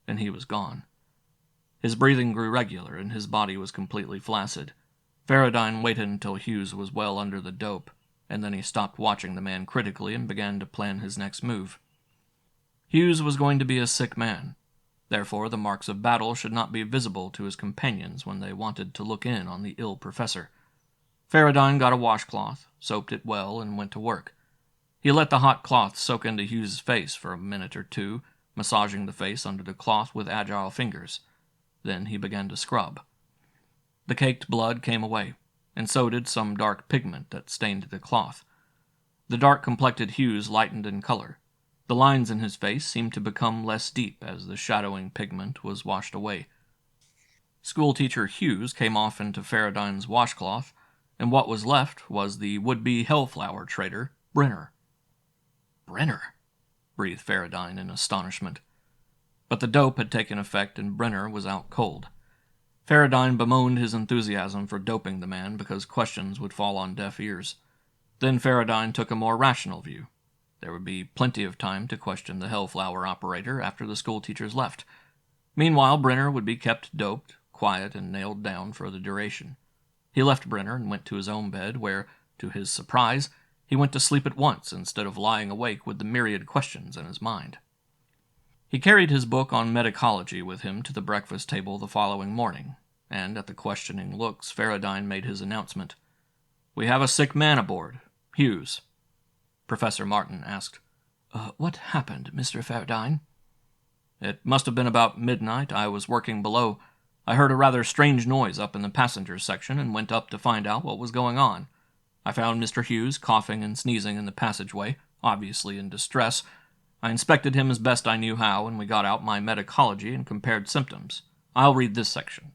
[SPEAKER 1] And he was gone. His breathing grew regular, and his body was completely flaccid. Farradyne waited until Hughes was well under the dope, and then he stopped watching the man critically and began to plan his next move. Hughes was going to be a sick man. Therefore, the marks of battle should not be visible to his companions when they wanted to look in on the ill professor. Farradyne got a washcloth, soaped it well, and went to work. He let the hot cloth soak into Hughes' face for a minute or two, massaging the face under the cloth with agile fingers. Then he began to scrub. The caked blood came away, and so did some dark pigment that stained the cloth. The dark-complected Hughes lightened in color. The lines in his face seemed to become less deep as the shadowing pigment was washed away. Schoolteacher Hughes came off into Farradyne's washcloth, and what was left was the would-be Hellflower trader, Brenner. Brenner? Breathed Farradyne in astonishment. But the dope had taken effect and Brenner was out cold. Farradyne bemoaned his enthusiasm for doping the man because questions would fall on deaf ears. Then Farradyne took a more rational view. There would be plenty of time to question the Hellflower operator after the schoolteachers left. Meanwhile, Brenner would be kept doped, quiet, and nailed down for the duration. He left Brenner and went to his own bed, where, to his surprise, he went to sleep at once instead of lying awake with the myriad questions in his mind. He carried his book on medicology with him to the breakfast table the following morning, and at the questioning looks, Farradyne made his announcement. "We have a sick man aboard. Hughes." Professor Martin asked,
[SPEAKER 3] What happened, Mr. Farradyne?"
[SPEAKER 1] "It must have been about midnight. I was working below. I heard a rather strange noise up in the passengers section and went up to find out what was going on. I found Mr. Hughes coughing and sneezing in the passageway, obviously in distress. I inspected him as best I knew how, and we got out my medicology and compared symptoms. I'll read this section.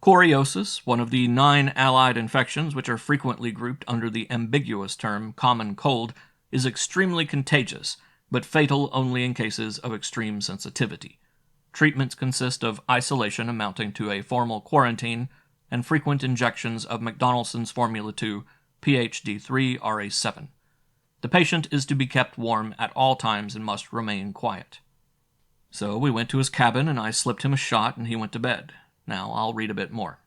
[SPEAKER 1] Choriosis, one of the 9 allied infections which are frequently grouped under the ambiguous term common cold, is extremely contagious, but fatal only in cases of extreme sensitivity. Treatments consist of isolation amounting to a formal quarantine and frequent injections of McDonaldson's Formula 2, PhD3 RA7. The patient is to be kept warm at all times and must remain quiet. So we went to his cabin and I slipped him a shot and he went to bed. Now I'll read a bit more.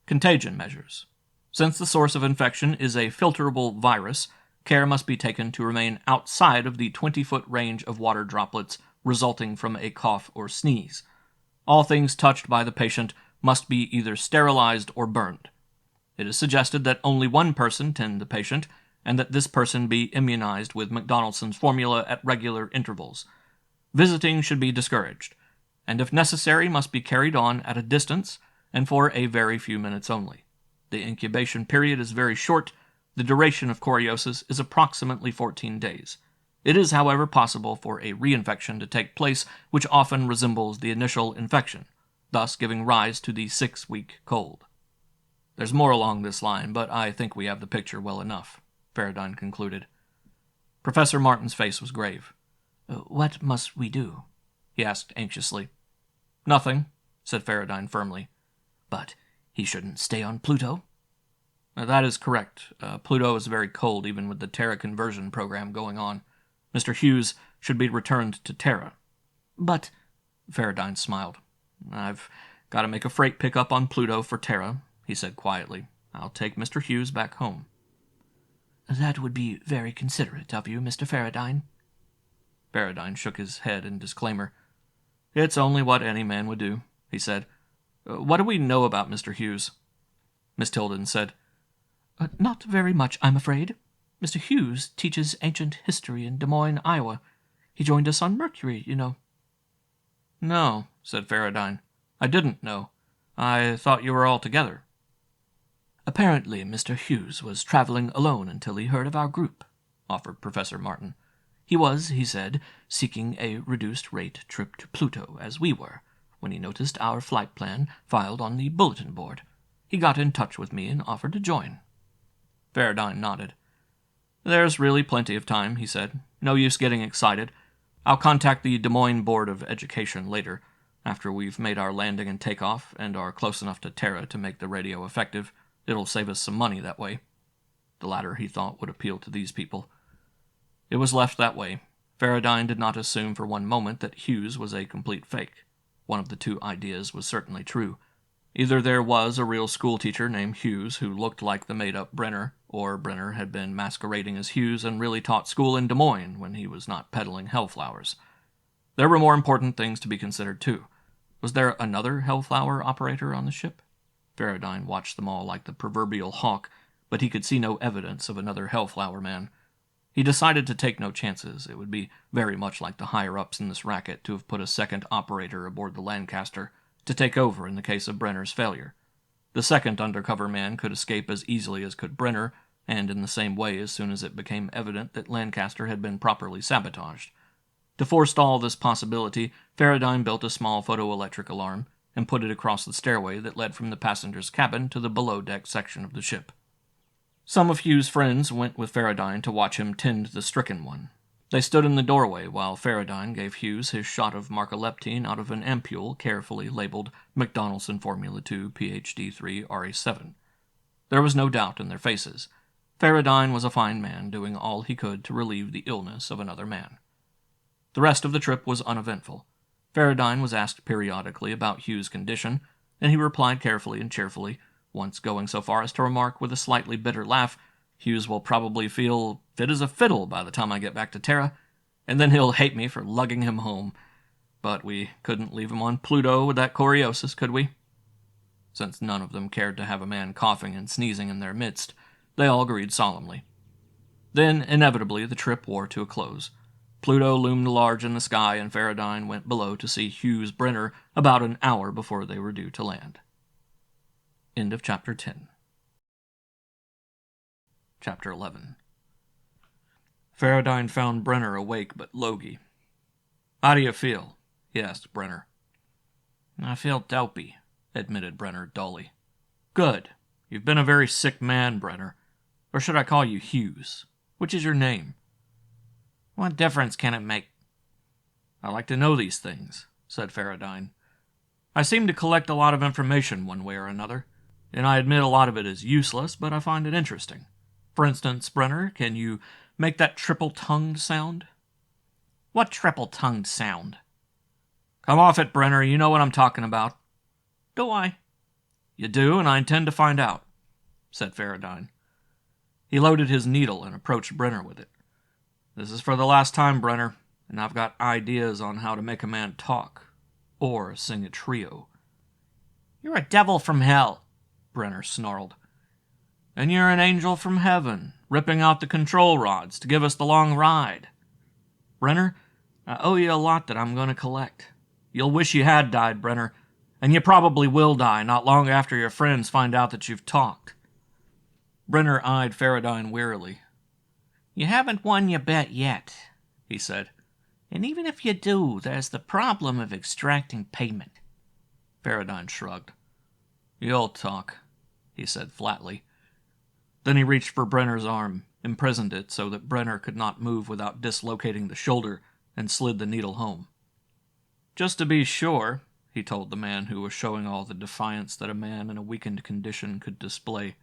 [SPEAKER 1] Contagion measures. Since the source of infection is a filterable virus, care must be taken to remain outside of the 20-foot range of water droplets resulting from a cough or sneeze. All things touched by the patient must be either sterilized or burned. It is suggested that only one person tend the patient, and that this person be immunized with McDonaldson's formula at regular intervals. Visiting should be discouraged, and if necessary must be carried on at a distance and for a very few minutes only. The incubation period is very short. The duration of choriosis is approximately 14 days. It is, however, possible for a reinfection to take place, which often resembles the initial infection, thus giving rise to the 6-week cold. There's more along this line, but I think we have the picture well enough, Farradyne concluded. Professor Martin's face was grave.
[SPEAKER 3] What must we do?"
[SPEAKER 1] he asked anxiously. "Nothing," said Farradyne firmly.
[SPEAKER 3] "But he shouldn't stay on Pluto?"
[SPEAKER 1] "That is correct. Pluto is very cold, even with the Terra conversion program going on. Mr. Hughes should be returned to Terra."
[SPEAKER 3] "But—"
[SPEAKER 1] Farradyne smiled. "I've got to make a freight pickup on Pluto for Terra," he said quietly. "I'll take Mr. Hughes back home."
[SPEAKER 3] "That would be very considerate of you, Mr. Farradyne."
[SPEAKER 1] Farradyne shook his head in disclaimer. "It's only what any man would do," he said. "What do we know about Mr. Hughes?" Miss Tilden said,
[SPEAKER 3] "Not very much, I'm afraid. Mr. Hughes teaches ancient history in Des Moines, Iowa. He joined us on Mercury, you know."
[SPEAKER 1] "No," said Farradyne. "I didn't know. I thought you were all together."
[SPEAKER 3] "Apparently Mr. Hughes was traveling alone until he heard of our group," offered Professor Martin. "He was, he said, seeking a reduced-rate trip to Pluto, as we were, when he noticed our flight plan filed on the bulletin board. He got in touch with me and offered to join."
[SPEAKER 1] Farradyne nodded. "There's really plenty of time," he said. "No use getting excited. I'll contact the Des Moines Board of Education later, after we've made our landing and takeoff and are close enough to Terra to make the radio effective. It'll save us some money that way." The latter, he thought, would appeal to these people. It was left that way. Farradyne did not assume for one moment that Hughes was a complete fake. One of the two ideas was certainly true. Either there was a real schoolteacher named Hughes who looked like the made-up Brenner, or Brenner had been masquerading as Hughes and really taught school in Des Moines when he was not peddling Hellflowers. There were more important things to be considered, too. Was there another Hellflower operator on the ship? Farradyne watched them all like the proverbial hawk, but he could see no evidence of another Hellflower man. He decided to take no chances. It would be very much like the higher-ups in this racket to have put a second operator aboard the Lancaster to take over in the case of Brenner's failure. The second undercover man could escape as easily as could Brenner, and in the same way as soon as it became evident that Lancaster had been properly sabotaged. To forestall this possibility, Farradyne built a small photoelectric alarm and put it across the stairway that led from the passenger's cabin to the below-deck section of the ship.
[SPEAKER 2] Some of Hugh's friends went with Farradyne to watch him tend the stricken one. They stood in the doorway while Farradyne gave Hughes his shot of narcoleptine out of an ampule carefully labeled McDonaldson Formula 2 PhD 3 RA7. There was no doubt in their faces. Farradyne was a fine man doing all he could to relieve the illness of another man. The rest of the trip was uneventful. Farradyne was asked periodically about Hugh's condition, and he replied carefully and cheerfully, once going so far as to remark with a slightly bitter laugh, "Hughes will probably feel fit as a fiddle by the time I get back to Terra, and then he'll hate me for lugging him home. But we couldn't leave him on Pluto with that choreosis, could we?" Since none of them cared to have a man coughing and sneezing in their midst, they all agreed solemnly. Then, inevitably, the trip wore to a close. Pluto loomed large in the sky, and Farradyne went below to see Hughes Brenner about an hour before they were due to land. End of Chapter 10. Chapter 11. Farradyne found Brenner awake but logy. "How do you feel?" he asked Brenner. "I feel dopey," admitted Brenner dully. "Good. You've been a very sick man, Brenner. Or should I call you Hughes? Which is your name?" "What difference can it make?" "I like to know these things," said Farradyne. "I seem to collect a lot of information one way or another, and I admit a lot of it is useless, but I find it interesting. For instance, Brenner, can you make that triple-tongued sound?" "What triple-tongued sound?" "Come off it, Brenner. You know what I'm talking about." "Do I?" "You do, and I intend to find out," said Farradyne. He loaded his needle and approached Brenner with it. "This is for the last time, Brenner, and I've got ideas on how to make a man talk, or sing a trio." "You're a devil from hell," Brenner snarled. "And you're an angel from heaven, ripping out the control rods to give us the long ride. Brenner, I owe you a lot that I'm going to collect. You'll wish you had died, Brenner, and you probably will die not long after your friends find out that you've talked." Brenner eyed Farradyne wearily. "You haven't won your bet yet," he said. "And even if you do, there's the problem of extracting payment." Farradyne shrugged. "You'll talk," he said flatly. Then he reached for Brenner's arm, imprisoned it so that Brenner could not move without dislocating the shoulder, and slid the needle home. "Just to be sure," he told the man who was showing all the defiance that a man in a weakened condition could display,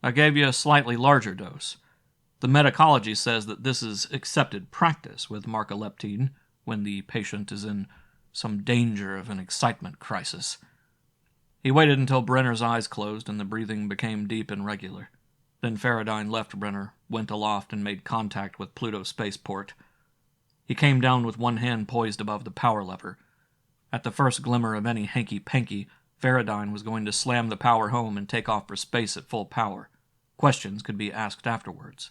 [SPEAKER 2] "I gave you a slightly larger dose. The medicology says that this is accepted practice with narcoleptine when the patient is in some danger of an excitement crisis." He waited until Brenner's eyes closed and the breathing became deep and regular. Then Farradyne left Brenner, went aloft, and made contact with Pluto spaceport. He came down with one hand poised above the power lever. At the first glimmer of any hanky-panky, Farradyne was going to slam the power home and take off for space at full power. Questions could be asked afterwards.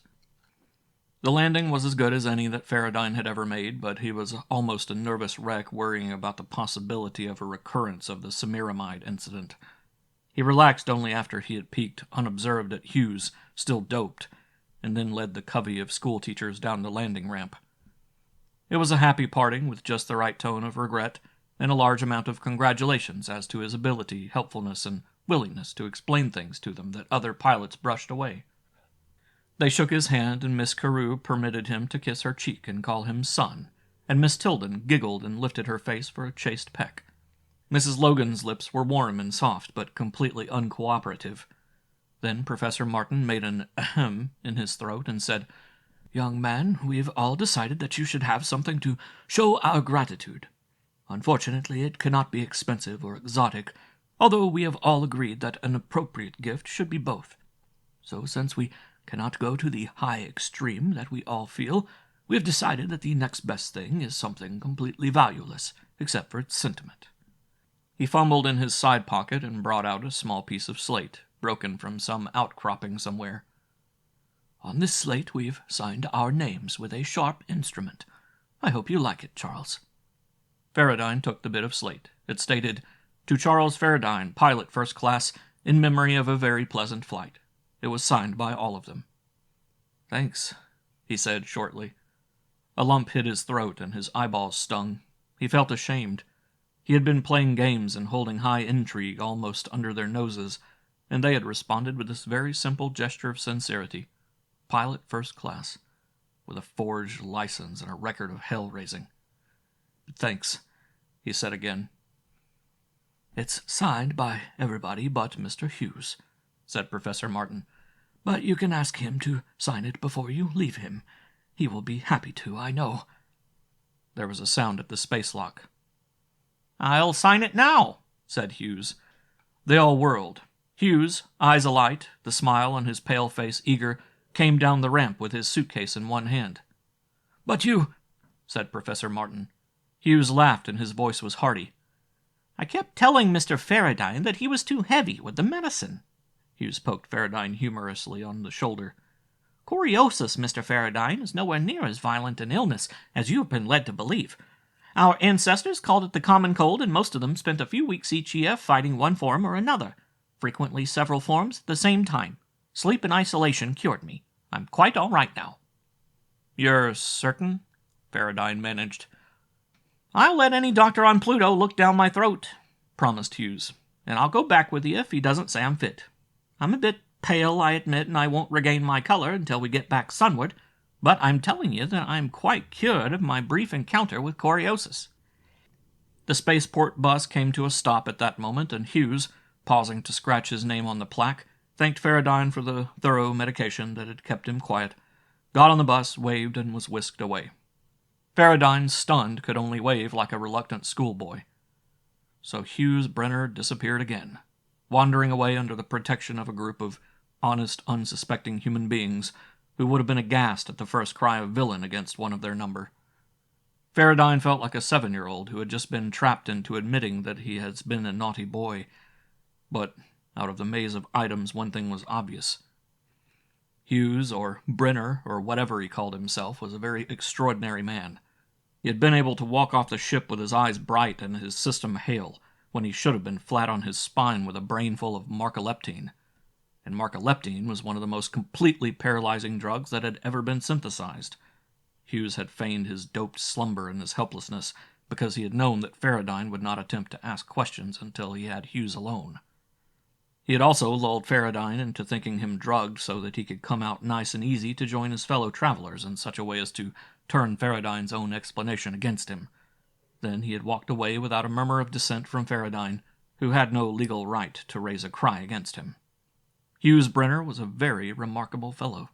[SPEAKER 2] The landing was as good as any that Farradyne had ever made, but he was almost a nervous wreck worrying about the possibility of a recurrence of the Semiramide incident. He relaxed only after he had peeked unobserved at Hughes, still doped, and then led the covey of schoolteachers down the landing ramp. It was a happy parting with just the right tone of regret and a large amount of congratulations as to his ability, helpfulness, and willingness to explain things to them that other pilots brushed away. They shook his hand, and Miss Carew permitted him to kiss her cheek and call him son, and Miss Tilden giggled and lifted her face for a chaste peck. Mrs. Logan's lips were warm and soft, but completely uncooperative. Then Professor Martin made an ahem in his throat and said, "Young man, we've all decided that you should have something to show our gratitude. Unfortunately, it cannot be expensive or exotic, although we have all agreed that an appropriate gift should be both. So, since we cannot go to the high extreme that we all feel, we have decided that the next best thing is something completely valueless, except for its sentiment." He fumbled in his side pocket and brought out a small piece of slate, broken from some outcropping somewhere. "On this slate we've signed our names with a sharp instrument. I hope you like it, Charles." Farradyne took the bit of slate. It stated, "To Charles Farradyne, pilot first class, in memory of a very pleasant flight." It was signed by all of them. "Thanks," he said shortly. A lump hit his throat and his eyeballs stung. He felt ashamed. He had been playing games and holding high intrigue almost under their noses, and they had responded with this very simple gesture of sincerity. Pilot first class, with a forged license and a record of hell-raising. "Thanks," he said again. "It's signed by everybody but Mr. Hughes," said Professor Martin. "But you can ask him to sign it before you leave him. He will be happy to, I know." There was a sound at the space lock. "I'll sign it now," said Hughes. They all whirled. Hughes, eyes alight, the smile on his pale face eager, came down the ramp with his suitcase in one hand. "But you—" said Professor Martin. Hughes laughed, and his voice was hearty. "I kept telling Mr. Farradyne that he was too heavy with the medicine." Hughes poked Farradyne humorously on the shoulder. "Choreosis, Mr. Farradyne, is nowhere near as violent an illness as you have been led to believe. Our ancestors called it the common cold, and most of them spent a few weeks each year fighting one form or another, frequently several forms at the same time. Sleep and isolation cured me. I'm quite all right now." "You're certain?" Farradyne managed. "I'll let any doctor on Pluto look down my throat," promised Hughes, "and I'll go back with you if he doesn't say I'm fit. I'm a bit pale, I admit, and I won't regain my color until we get back sunward, but I'm telling you that I'm quite cured of my brief encounter with choreosis." The spaceport bus came to a stop at that moment, and Hughes, pausing to scratch his name on the plaque, thanked Farradyne for the thorough medication that had kept him quiet, got on the bus, waved, and was whisked away. Farradyne, stunned, could only wave like a reluctant schoolboy. So Hughes Brenner disappeared again, wandering away under the protection of a group of honest, unsuspecting human beings who would have been aghast at the first cry of villain against one of their number. Farradyne felt like a 7-year-old who had just been trapped into admitting that he has been a naughty boy. But out of the maze of items, one thing was obvious. Hughes, or Brenner, or whatever he called himself, was a very extraordinary man. He had been able to walk off the ship with his eyes bright and his system hale, when he should have been flat on his spine with a brain full of narcoleptine. And narcoleptine was one of the most completely paralyzing drugs that had ever been synthesized. Hughes had feigned his doped slumber and his helplessness because he had known that Farradyne would not attempt to ask questions until he had Hughes alone. He had also lulled Farradyne into thinking him drugged so that he could come out nice and easy to join his fellow travelers in such a way as to turn Farradyne's own explanation against him. Then he had walked away without a murmur of dissent from Farradyne, who had no legal right to raise a cry against him. Hughes Brenner was a very remarkable fellow.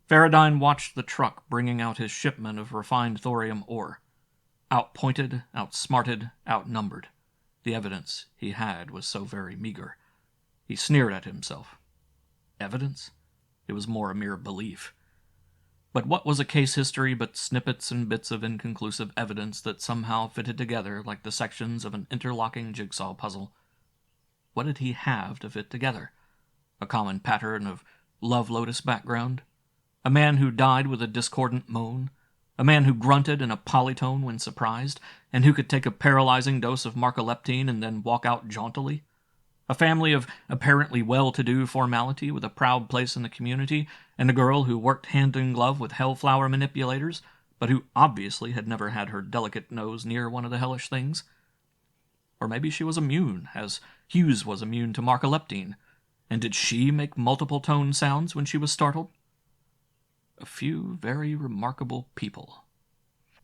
[SPEAKER 2] Farradyne watched the truck bringing out his shipment of refined thorium ore. Outpointed, outsmarted, outnumbered. The evidence he had was so very meager. He sneered at himself. Evidence? It was more a mere belief. But what was a case history but snippets and bits of inconclusive evidence that somehow fitted together like the sections of an interlocking jigsaw puzzle? What did he have to fit together? A common pattern of Love Lotus background? A man who died with a discordant moan? A man who grunted in a polytone when surprised, and who could take a paralyzing dose of narcoleptine and then walk out jauntily? A family of apparently well-to-do formality with a proud place in the community, and a girl who worked hand-in-glove with Hellflower manipulators, but who obviously had never had her delicate nose near one of the hellish things? Or maybe she was immune, as Hughes was immune to narcoleptine, and did she make multiple-tone sounds when she was startled? A few very remarkable people.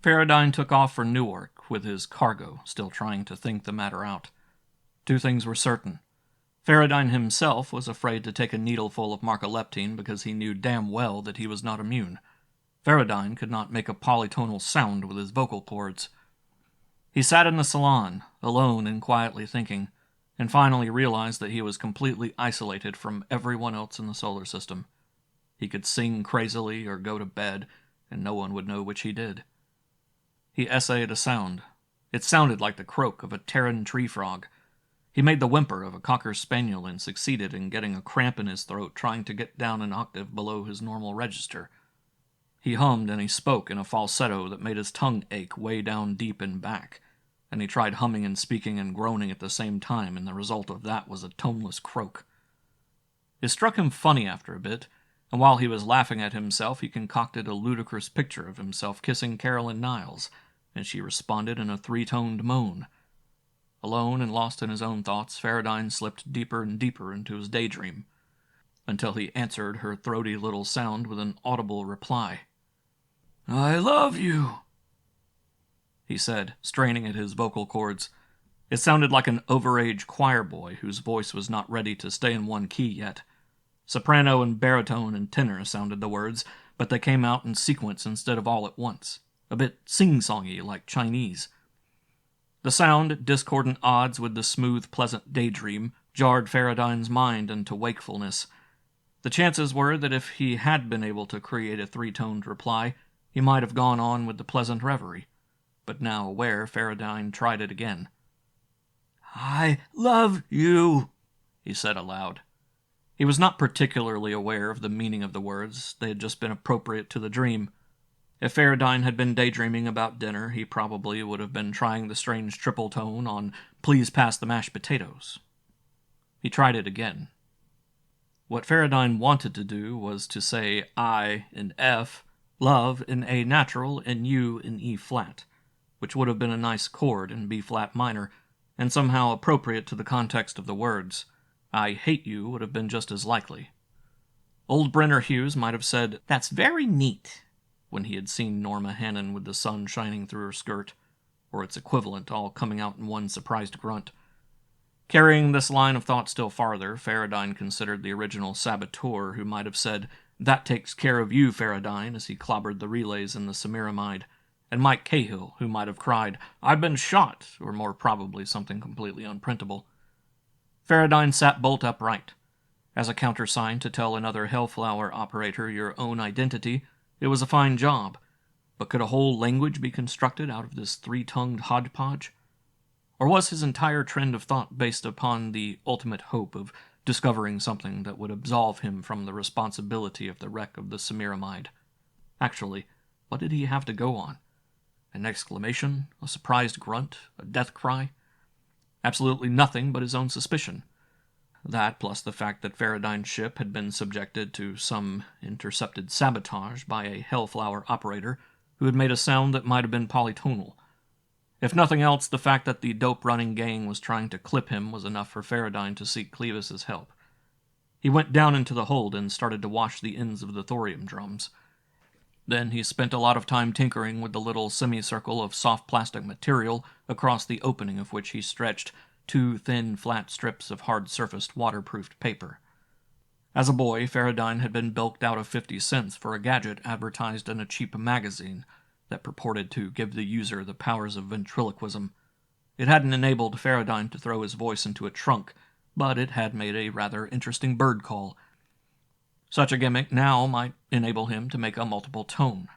[SPEAKER 2] Farradyne took off for Newark with his cargo, still trying to think the matter out. Two things were certain. Farradyne himself was afraid to take a needleful of narcoleptine because he knew damn well that he was not immune. Farradyne could not make a polytonal sound with his vocal cords. He sat in the salon, alone and quietly thinking, and finally realized that he was completely isolated from everyone else in the solar system. He could sing crazily or go to bed, and no one would know which he did. He essayed a sound. It sounded like the croak of a Terran tree frog. He made the whimper of a cocker spaniel and succeeded in getting a cramp in his throat trying to get down an octave below his normal register. He hummed and he spoke in a falsetto that made his tongue ache way down deep and back, and he tried humming and speaking and groaning at the same time, and the result of that was a toneless croak. It struck him funny after a bit, and while he was laughing at himself, he concocted a ludicrous picture of himself kissing Caroline Niles, and she responded in a 3-toned moan.
[SPEAKER 1] Alone and lost in his own thoughts, Farradyne slipped deeper and deeper into his daydream, until he answered her throaty little sound with an audible reply. "I love you," he said, straining at his vocal cords. It sounded like an overage choir boy whose voice was not ready to stay in one key yet. Soprano and baritone and tenor sounded the words, but they came out in sequence instead of all at once, a bit sing-songy like Chinese. The sound, at discordant odds with the smooth, pleasant daydream, jarred Farradyne's mind into wakefulness. The chances were that if he had been able to create a three-toned reply, he might have gone on with the pleasant reverie. But now aware, Farradyne tried it again. "I love you," he said aloud. He was not particularly aware of the meaning of the words. They had just been appropriate to the dream. If Farradyne had been daydreaming about dinner, he probably would have been trying the strange triple tone on "Please pass the mashed potatoes." He tried it again. What Farradyne wanted to do was to say I in F, love in A natural, and you in E flat, which would have been a nice chord in B flat minor, and somehow appropriate to the context of the words. I hate you would have been just as likely. Old Brenner Hughes might have said, "That's very neat," when he had seen Norma Hannon with the sun shining through her skirt, or its equivalent all coming out in one surprised grunt. Carrying this line of thought still farther, Farradyne considered the original saboteur who might have said, "That takes care of you, Farradyne," as he clobbered the relays in the Semiramide, and Mike Cahill, who might have cried, "I've been shot," or more probably something completely unprintable. Farradyne sat bolt upright. As a countersign to tell another Hellflower operator your own identity, it was a fine job, but could a whole language be constructed out of this three-tongued hodgepodge? Or was his entire trend of thought based upon the ultimate hope of discovering something that would absolve him from the responsibility of the wreck of the Semiramide? Actually, what did he have to go on? An exclamation? A surprised grunt? A death cry? Absolutely nothing but his own suspicion. That, plus the fact that Farradyne's ship had been subjected to some intercepted sabotage by a Hellflower operator who had made a sound that might have been polytonal. If nothing else, the fact that the dope-running gang was trying to clip him was enough for Farradyne to seek Clevis's help. He went down into the hold and started to wash the ends of the thorium drums. Then he spent a lot of time tinkering with the little semicircle of soft plastic material across the opening of which he stretched two thin, flat strips of hard-surfaced, waterproofed paper. As a boy, Farradyne had been bilked out of 50 cents for a gadget advertised in a cheap magazine that purported to give the user the powers of ventriloquism. It hadn't enabled Farradyne to throw his voice into a trunk, but it had made a rather interesting bird call. Such a gimmick now might enable him to make a multiple tone.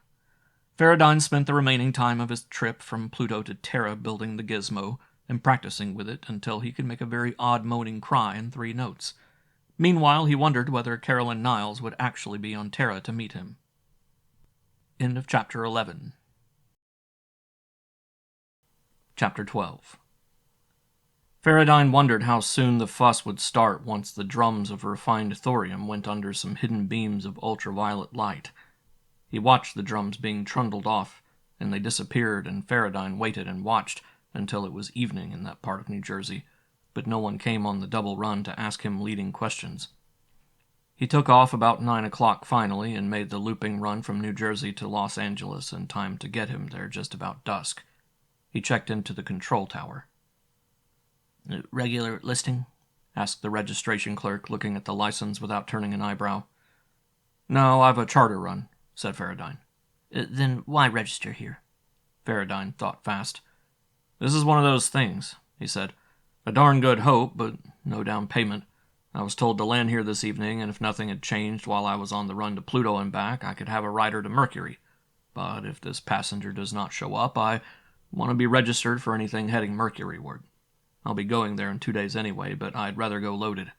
[SPEAKER 1] Farradyne spent the remaining time of his trip from Pluto to Terra building the gizmo and practicing with it until he could make a very odd moaning cry in 3 notes. Meanwhile, he wondered whether Carolyn Niles would actually be on Terra to meet him. End of Chapter 11. Chapter 12. Farradyne wondered how soon the fuss would start once the drums of refined thorium went under some hidden beams of ultraviolet light. He watched the drums being trundled off, and they disappeared, and Farradyne waited and watched until it was evening in that part of New Jersey, but no one came on the double run to ask him leading questions. He took off about 9 o'clock finally and made the looping run from New Jersey to Los Angeles in time to get him there just about dusk. He checked into the control tower.
[SPEAKER 2] "Regular listing?"
[SPEAKER 1] asked the registration clerk, looking at the license without turning an eyebrow. "No, I've a charter run," said Farradyne.
[SPEAKER 2] Then why register here?"
[SPEAKER 1] Farradyne thought fast. "This is one of those things," he said. "A darn good hope, but no down payment. I was told to land here this evening, and if nothing had changed while I was on the run to Pluto and back, I could have a rider to Mercury. But if this passenger does not show up, I want to be registered for anything heading Mercuryward. I'll be going there in 2 days anyway, but I'd rather go loaded."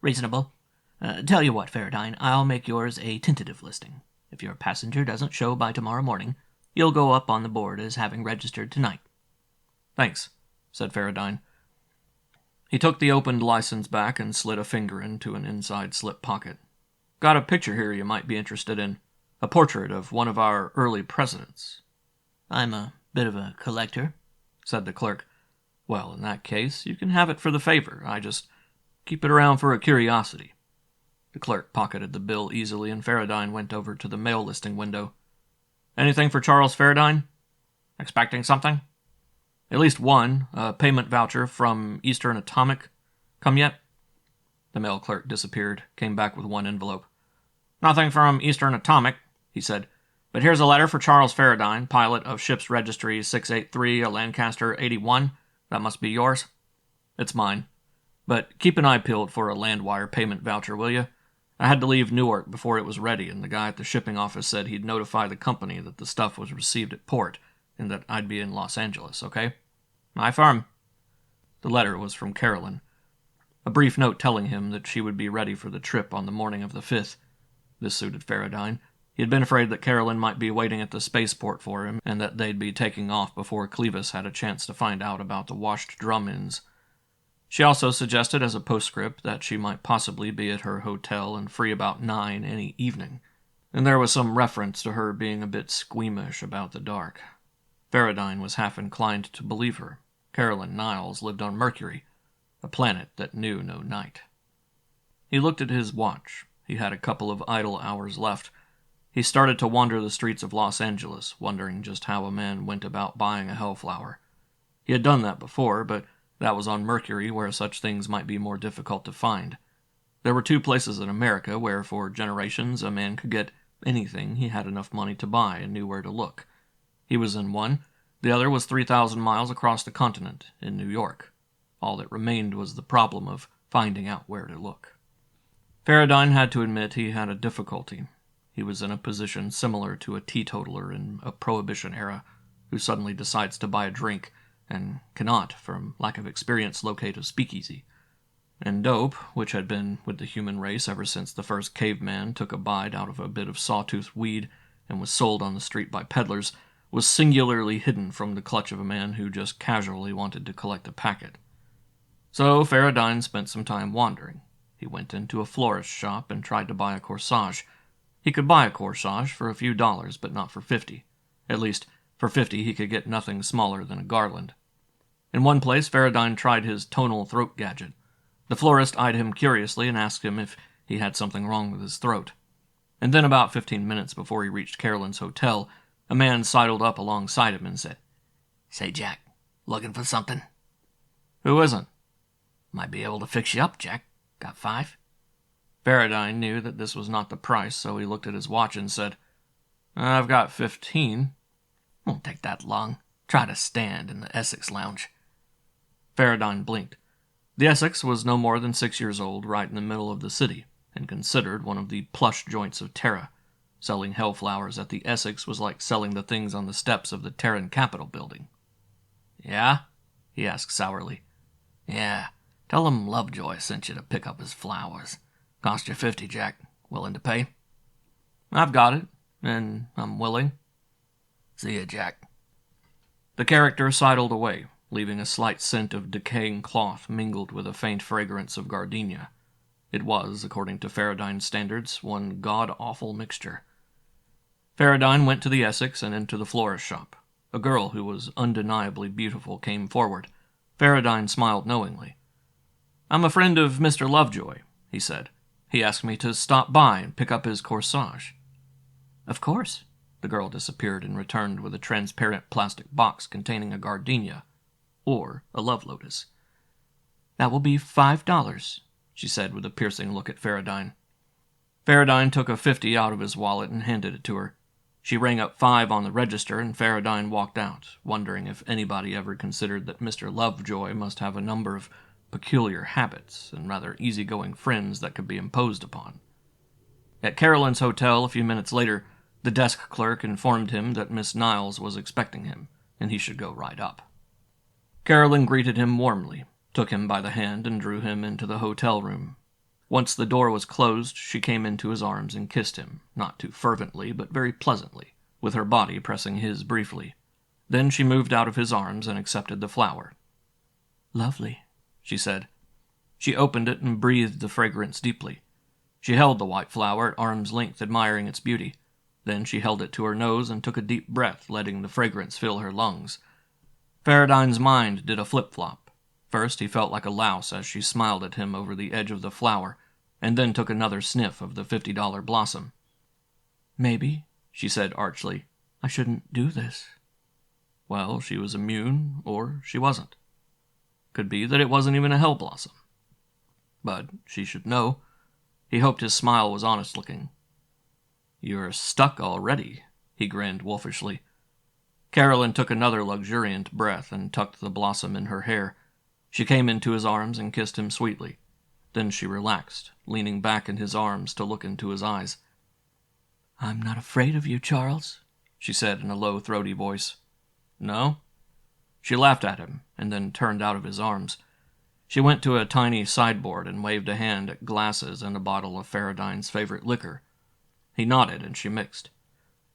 [SPEAKER 2] "Reasonable. Tell you what, Farradyne, I'll make yours a tentative listing. If your passenger doesn't show by tomorrow morning, you'll go up on the board as having registered tonight."
[SPEAKER 1] "Thanks," said Farradyne. He took the opened license back and slid a finger into an inside slip pocket. "Got a picture here you might be interested in. A portrait of one of our early presidents."
[SPEAKER 2] "I'm a bit of a collector,"
[SPEAKER 1] said the clerk.
[SPEAKER 3] Well, in that case, you can have it for the favor. I just keep it around for a curiosity. The clerk pocketed the bill easily, and Farradyne went over to the mail listing window. Anything for Charles Farradyne? Expecting something? At least one, a payment voucher from Eastern Atomic. Come yet? The mail clerk disappeared, came back with one envelope. Nothing from Eastern Atomic, he said. But here's a letter for Charles Farradyne, pilot of ship's registry 683, a Lancaster 81. That must be yours. It's mine. But keep an eye peeled for a Landwire payment voucher, will you? I had to leave Newark before it was ready, and the guy at the shipping office said he'd notify the company that the stuff was received at port, and that I'd be in Los Angeles, okay? Aye, firm. The letter was from Carolyn. A brief note telling him that she would be ready for the trip on the morning of the 5th. This suited Farradyne. He had been afraid that Carolyn might be waiting at the spaceport for him, and that they'd be taking off before Clevis had a chance to find out about the washed drum inns. She also suggested as a postscript that she might possibly be at her hotel and free about 9 any evening, and there was some reference to her being a bit squeamish about the dark. Farradyne was half inclined to believe her. Carolyn Niles lived on Mercury, a planet that knew no night. He looked at his watch. He had a couple of idle hours left. He started to wander the streets of Los Angeles, wondering just how a man went about buying a Hellflower. He had done that before, but that was on Mercury, where such things might be more difficult to find. There were 2 places in America where, for generations, a man could get anything he had enough money to buy and knew where to look. He was in one. The other was 3,000 miles across the continent, in New York. All that remained was the problem of finding out where to look. Farradyne had to admit he had a difficulty. He was in a position similar to a teetotaler in a Prohibition era, who suddenly decides to buy a drink and cannot, from lack of experience, locate a speakeasy. And dope, which had been with the human race ever since the first caveman took a bite out of a bit of sawtooth weed and was sold on the street by peddlers, was singularly hidden from the clutch of a man who just casually wanted to collect a packet. So Farradyne spent some time wandering. He went into a florist's shop and tried to buy a corsage. He could buy a corsage for a few dollars, but not for 50. At least, for 50 he could get nothing smaller than a garland. In one place, Farradyne tried his tonal throat gadget. The florist eyed him curiously and asked him if he had something wrong with his throat. And then about 15 minutes before he reached Carolyn's hotel, a man sidled up alongside him and said, "Say, Jack, looking for something?" "Who isn't?" "Might be able to fix you up, Jack. Got 5?" Farradyne knew that this was not the price, so he looked at his watch and said, "I've got 15. "Won't take that long. Try to stand in the Essex lounge." Farradyne blinked. The Essex was no more than 6 years old, right in the middle of the city, and considered one of the plush joints of Terra. Selling Hellflowers at the Essex was like selling the things on the steps of the Terran Capitol building. "Yeah?" he asked sourly. "Yeah. Tell him Lovejoy sent you to pick up his flowers. Cost you 50, Jack. Willing to pay?" "I've got it, and I'm willing." "See ya, Jack." The character sidled away, leaving a slight scent of decaying cloth mingled with a faint fragrance of gardenia. It was, according to Farradyne's standards, one god-awful mixture. Farradyne went to the Essex and into the florist shop. A girl who was undeniably beautiful came forward. Farradyne smiled knowingly. "I'm a friend of Mr. Lovejoy," he said. "He asked me to stop by and pick up his corsage." "Of course." The girl disappeared and returned with a transparent plastic box containing a gardenia, or a love lotus. "That will be $5, she said with a piercing look at Farradyne. Farradyne took a 50 out of his wallet and handed it to her. She rang up 5 on the register, and Farradyne walked out, wondering if anybody ever considered that Mr. Lovejoy must have a number of peculiar habits and rather easygoing friends that could be imposed upon. At Carolyn's hotel a few minutes later, the desk clerk informed him that Miss Niles was expecting him, and he should go right up. Carolyn greeted him warmly, took him by the hand, and drew him into the hotel room. Once the door was closed, she came into his arms and kissed him, not too fervently, but very pleasantly, with her body pressing his briefly. Then she moved out of his arms and accepted the flower. "Lovely," she said. She opened it and breathed the fragrance deeply. She held the white flower at arm's length, admiring its beauty. Then she held it to her nose and took a deep breath, letting the fragrance fill her lungs.
[SPEAKER 1] Farradyne's mind did a flip-flop. First he felt like a louse as she smiled at him over the edge of the flower, and then took another sniff of the $50 blossom.
[SPEAKER 2] "Maybe," she said archly, "I shouldn't do this."
[SPEAKER 1] Well, she was immune, or she wasn't. Could be that it wasn't even a hell blossom. But she should know. He hoped his smile was honest-looking. "You're stuck already," he grinned wolfishly. Carolyn took another luxuriant breath and tucked the blossom in her hair. She came into his arms and kissed him sweetly. Then she relaxed, leaning back in his arms to look into his eyes.
[SPEAKER 2] "I'm not afraid of you, Charles,"
[SPEAKER 1] she said in a low, throaty voice. "No?" She laughed at him, and then turned out of his arms. She went to a tiny sideboard and waved a hand at glasses and a bottle of Farradyne's favorite liquor. He nodded, and she mixed.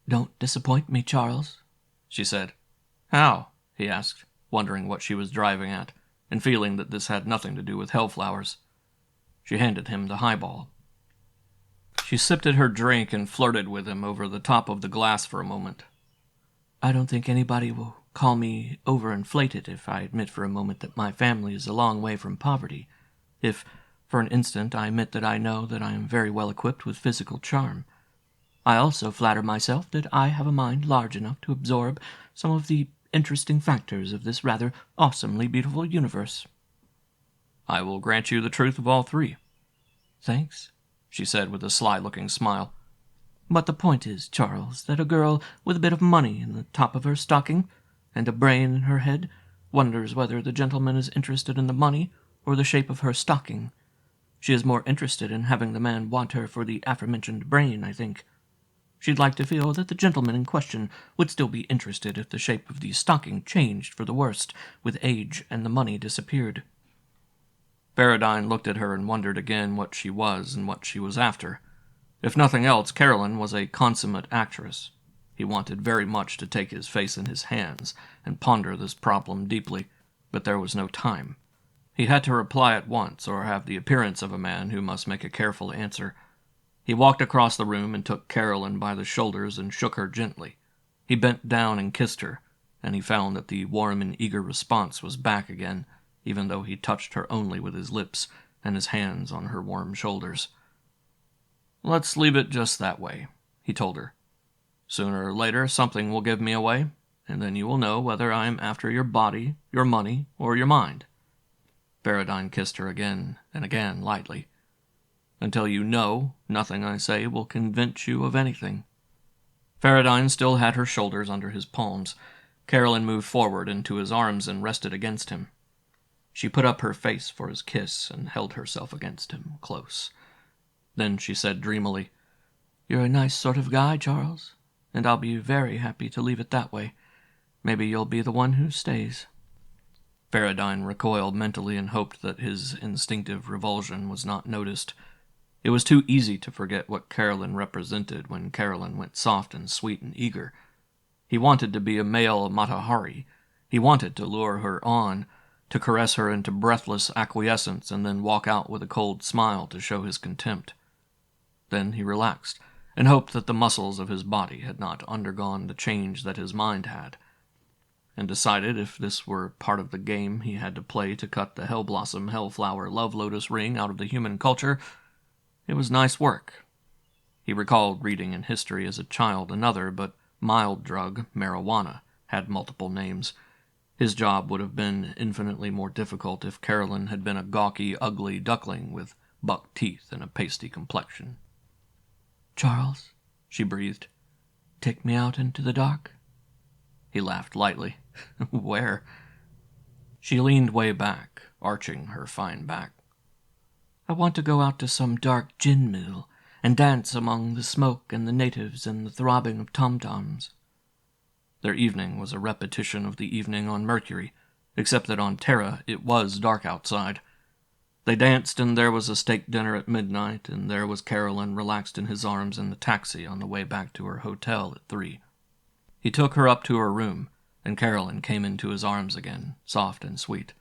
[SPEAKER 2] "Don't disappoint me, Charles," she said.
[SPEAKER 1] "How?" he asked, wondering what she was driving at, and feeling that this had nothing to do with Hellflowers. She handed him the highball. She sipped at her drink and flirted with him over the top of the glass for a moment.
[SPEAKER 2] "I don't think anybody will call me overinflated if I admit for a moment that my family is a long way from poverty. If, for an instant, I admit that I know that I am very well equipped with physical charm. I also flatter myself that I have a mind large enough to absorb some of the interesting factors of this rather awesomely beautiful universe."
[SPEAKER 1] "I will grant you the truth of all three."
[SPEAKER 2] "Thanks,"
[SPEAKER 1] she said with a sly-looking smile.
[SPEAKER 2] "But the point is, Charles, that a girl with a bit of money in the top of her stocking and a brain in her head wonders whether the gentleman is interested in the money or the shape of her stocking. She is more interested in having the man want her for the aforementioned brain, I think. She'd like to feel that the gentleman in question would still be interested if the shape of the stocking changed for the worst with age and the money disappeared."
[SPEAKER 1] Farradyne looked at her and wondered again what she was and what she was after. If nothing else, Carolyn was a consummate actress. He wanted very much to take his face in his hands and ponder this problem deeply, but there was no time. He had to reply at once or have the appearance of a man who must make a careful answer. He walked across the room and took Carolyn by the shoulders and shook her gently. He bent down and kissed her, and he found that the warm and eager response was back again, even though he touched her only with his lips and his hands on her warm shoulders. "Let's leave it just that way," he told her. "Sooner or later something will give me away, and then you will know whether I am after your body, your money, or your mind." Farradyne kissed her again and again lightly. "Until you know, nothing I say will convince you of anything." Farradyne still had her shoulders under his palms. Carolyn moved forward into his arms and rested against him. She put up her face for his kiss and held herself against him, close. Then she said dreamily, "You're a nice sort of guy, Charles, and I'll be very happy to leave it that way. Maybe you'll be the one who stays." Farradyne recoiled mentally and hoped that his instinctive revulsion was not noticed. It was too easy to forget what Carolyn represented when Carolyn went soft and sweet and eager. He wanted to be a male Mata Hari. He wanted to lure her on, to caress her into breathless acquiescence and then walk out with a cold smile to show his contempt. Then he relaxed, and hoped that the muscles of his body had not undergone the change that his mind had, and decided if this were part of the game he had to play to cut the Hellblossom Hellflower Love Lotus ring out of the human culture, it was nice work. He recalled reading in history as a child another but mild drug, marijuana, had multiple names. His job would have been infinitely more difficult if Carolyn had been a gawky, ugly duckling with buck teeth and a pasty complexion.
[SPEAKER 2] "Charles," she breathed, "take me out into the dark."
[SPEAKER 1] He laughed lightly. "Where?" She leaned way back, arching her fine back.
[SPEAKER 2] "I want to go out to some dark gin mill and dance among the smoke and the natives and the throbbing of tom-toms."
[SPEAKER 1] Their evening was a repetition of the evening on Mercury, except that on Terra it was dark outside. They danced, and there was a steak dinner at midnight, and there was Carolyn relaxed in his arms in the taxi on the way back to her hotel at 3. He took her up to her room, and Carolyn came into his arms again, soft and sweet.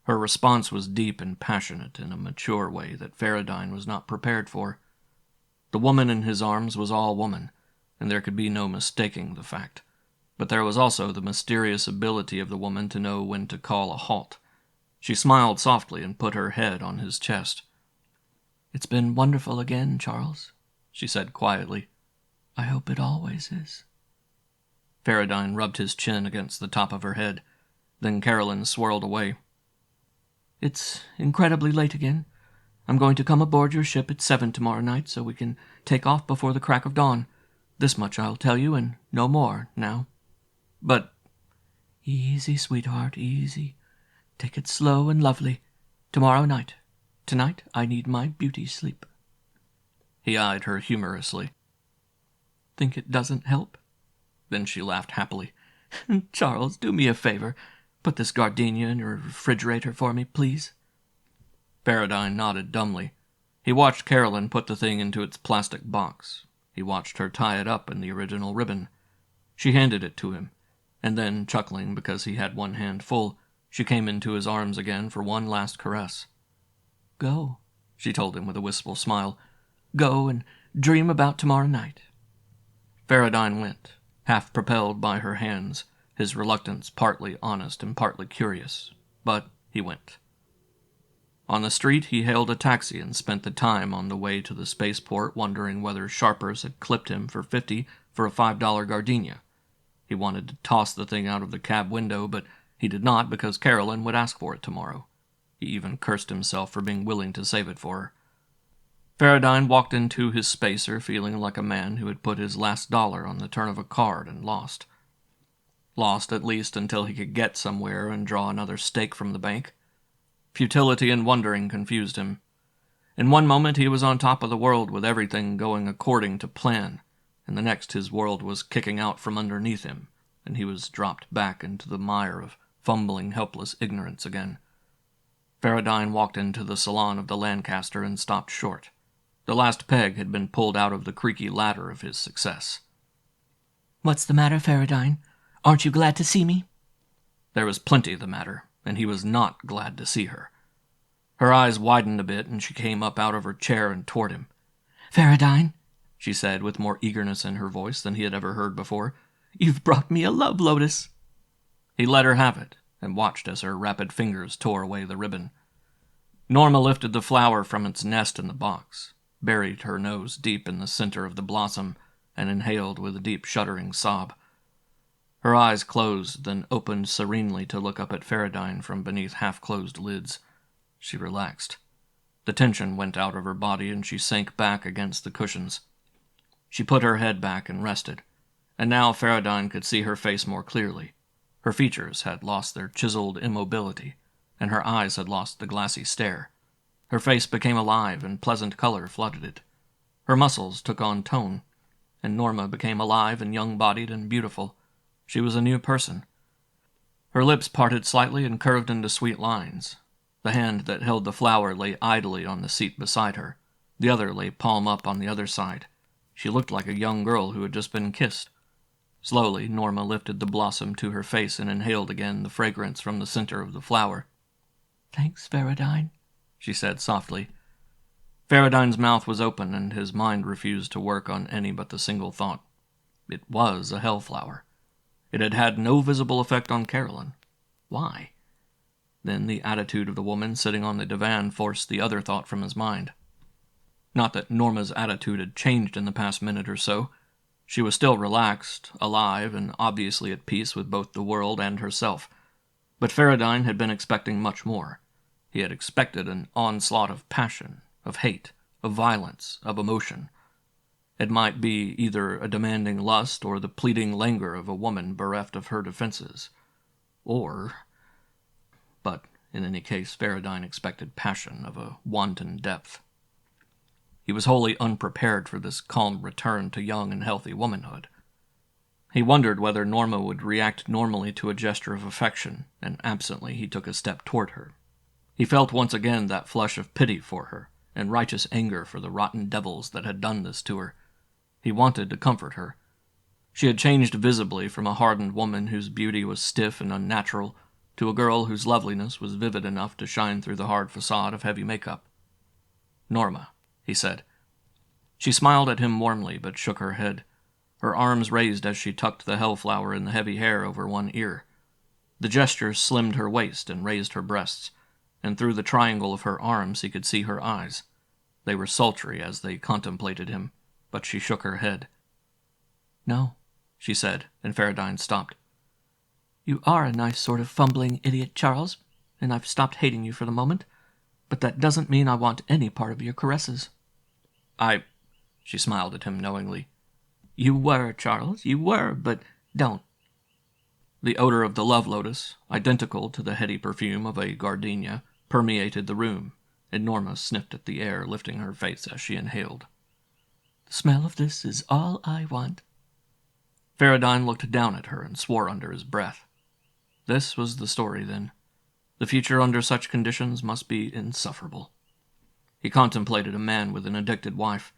[SPEAKER 1] Her response was deep and passionate in a mature way that Farradyne was not prepared for. The woman in his arms was all woman, and there could be no mistaking the fact. But there was also the mysterious ability of the woman to know when to call a halt. She smiled softly and put her head on his chest.
[SPEAKER 3] "It's been wonderful again, Charles," she said quietly. "I hope it always is."
[SPEAKER 1] Farradyne rubbed his chin against the top of her head. Then Carolyn swirled away.
[SPEAKER 3] "It's incredibly late again. I'm going to come aboard your ship at 7 tomorrow night so we can take off before the crack of dawn. This much I'll tell you, and no more, now."
[SPEAKER 1] "But—"
[SPEAKER 3] "Easy, sweetheart, easy. Take it slow and lovely. Tomorrow night. Tonight I need my beauty sleep."
[SPEAKER 1] He eyed her humorously.
[SPEAKER 3] "Think it doesn't help?"
[SPEAKER 1] Then she laughed happily.
[SPEAKER 3] "Charles, do me a favor. Put this gardenia in your refrigerator for me, please."
[SPEAKER 1] Farradyne nodded dumbly. He watched Carolyn put the thing into its plastic box. He watched her tie it up in the original ribbon. She handed it to him, and then, chuckling because he had one hand full, she came into his arms again for one last caress.
[SPEAKER 3] "Go," she told him with a wistful smile. "Go and dream about tomorrow night."
[SPEAKER 1] Farradyne went, half propelled by her hands, his reluctance partly honest and partly curious, but he went. On the street, he hailed a taxi and spent the time on the way to the spaceport wondering whether sharpers had clipped him for $50 for a $5 gardenia. He wanted to toss the thing out of the cab window, but he did not because Carolyn would ask for it tomorrow. He even cursed himself for being willing to save it for her. Farradyne walked into his spacer feeling like a man who had put his last dollar on the turn of a card and lost. Lost at least until he could get somewhere and draw another stake from the bank. Futility and wondering confused him. In one moment he was on top of the world with everything going according to plan. In the next his world was kicking out from underneath him, and he was dropped back into the mire of fumbling, helpless ignorance again. Farradyne walked into the salon of the Lancaster and stopped short. The last peg had been pulled out of the creaky ladder of his success.
[SPEAKER 3] "What's the matter, Farradyne? Aren't you glad to see me?"
[SPEAKER 1] There was plenty the matter, and he was not glad to see her. Her eyes widened a bit, and she came up out of her chair and toward him.
[SPEAKER 3] "Farradyne,"
[SPEAKER 1] she said with more eagerness in her voice than he had ever heard before,
[SPEAKER 3] "you've brought me a love lotus."
[SPEAKER 1] He let her have it, and watched as her rapid fingers tore away the ribbon. Norma lifted the flower from its nest in the box, buried her nose deep in the center of the blossom, and inhaled with a deep shuddering sob. Her eyes closed, then opened serenely to look up at Farradyne from beneath half-closed lids. She relaxed. The tension went out of her body, and she sank back against the cushions. She put her head back and rested, and now Farradyne could see her face more clearly. Her features had lost their chiseled immobility, and her eyes had lost the glassy stare. Her face became alive, and pleasant color flooded it. Her muscles took on tone, and Norma became alive and young-bodied and beautiful. She was a new person. Her lips parted slightly and curved into sweet lines. The hand that held the flower lay idly on the seat beside her. The other lay palm up on the other side. She looked like a young girl who had just been kissed. Slowly, Norma lifted the blossom to her face and inhaled again the fragrance from the center of the flower.
[SPEAKER 3] "Thanks, Farradyne,"
[SPEAKER 1] she said softly. Farradyne's mouth was open, and his mind refused to work on any but the single thought. It was a hellflower. It had had no visible effect on Carolyn. Why? Then the attitude of the woman sitting on the divan forced the other thought from his mind. Not that Norma's attitude had changed in the past minute or so. She was still relaxed, alive, and obviously at peace with both the world and herself. But Farradyne had been expecting much more. He had expected an onslaught of passion, of hate, of violence, of emotion. It might be either a demanding lust or the pleading languor of a woman bereft of her defenses. But in any case, Farradyne expected passion of a wanton depth. He was wholly unprepared for this calm return to young and healthy womanhood. He wondered whether Norma would react normally to a gesture of affection, and absently he took a step toward her. He felt once again that flush of pity for her, and righteous anger for the rotten devils that had done this to her. He wanted to comfort her. She had changed visibly from a hardened woman whose beauty was stiff and unnatural to a girl whose loveliness was vivid enough to shine through the hard facade of heavy makeup. "Norma," he said. She smiled at him warmly, but shook her head. her arms raised as she tucked the Hellflower in the heavy hair over one ear. The gesture slimmed her waist and raised her breasts, and through the triangle of her arms he could see her eyes. They were sultry as they contemplated him, but she shook her head. "No," she said, and Farradyne stopped. "You are a nice sort of fumbling idiot, Charles, and I've stopped hating you for the moment, but that doesn't mean I want any part of your caresses." She smiled at him knowingly. "You were, Charles, you were, but don't." The odor of the love lotus, identical to the heady perfume of a gardenia, permeated the room, and Norma sniffed at the air, lifting her face as she inhaled. "The smell of this is all I want." Farradyne looked down at her and swore under his breath. This was the story, then. The future under such conditions must be insufferable. He contemplated a man with an addicted wife.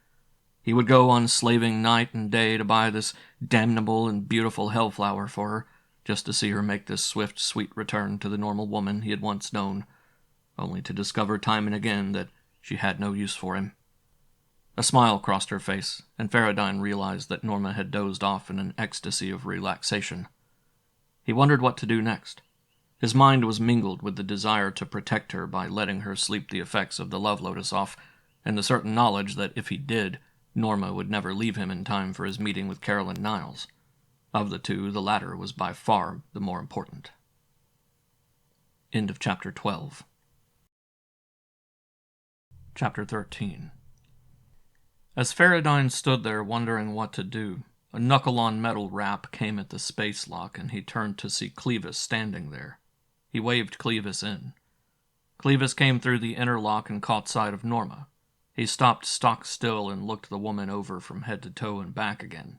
[SPEAKER 1] He would go on slaving night and day to buy this damnable and beautiful Hellflower for her, just to see her make this swift, sweet return to the normal woman he had once known, only to discover time and again that she had no use for him. A smile crossed her face, and Farradyne realized that Norma had dozed off in an ecstasy of relaxation. He wondered what to do next. His mind was mingled with the desire to protect her by letting her sleep the effects of the love lotus off, and the certain knowledge that if he did, Norma would never leave him in time for his meeting with Caroline Niles. Of the two, the latter was by far the more important. End of Chapter 12. Chapter 13. As Farradyne stood there wondering what to do, a knuckle-on-metal rap came at the space lock, and he turned to see Clevis standing there. He waved Clevis in. Clevis came through the inner lock and caught sight of Norma. He stopped stock still and looked the woman over from head to toe and back again.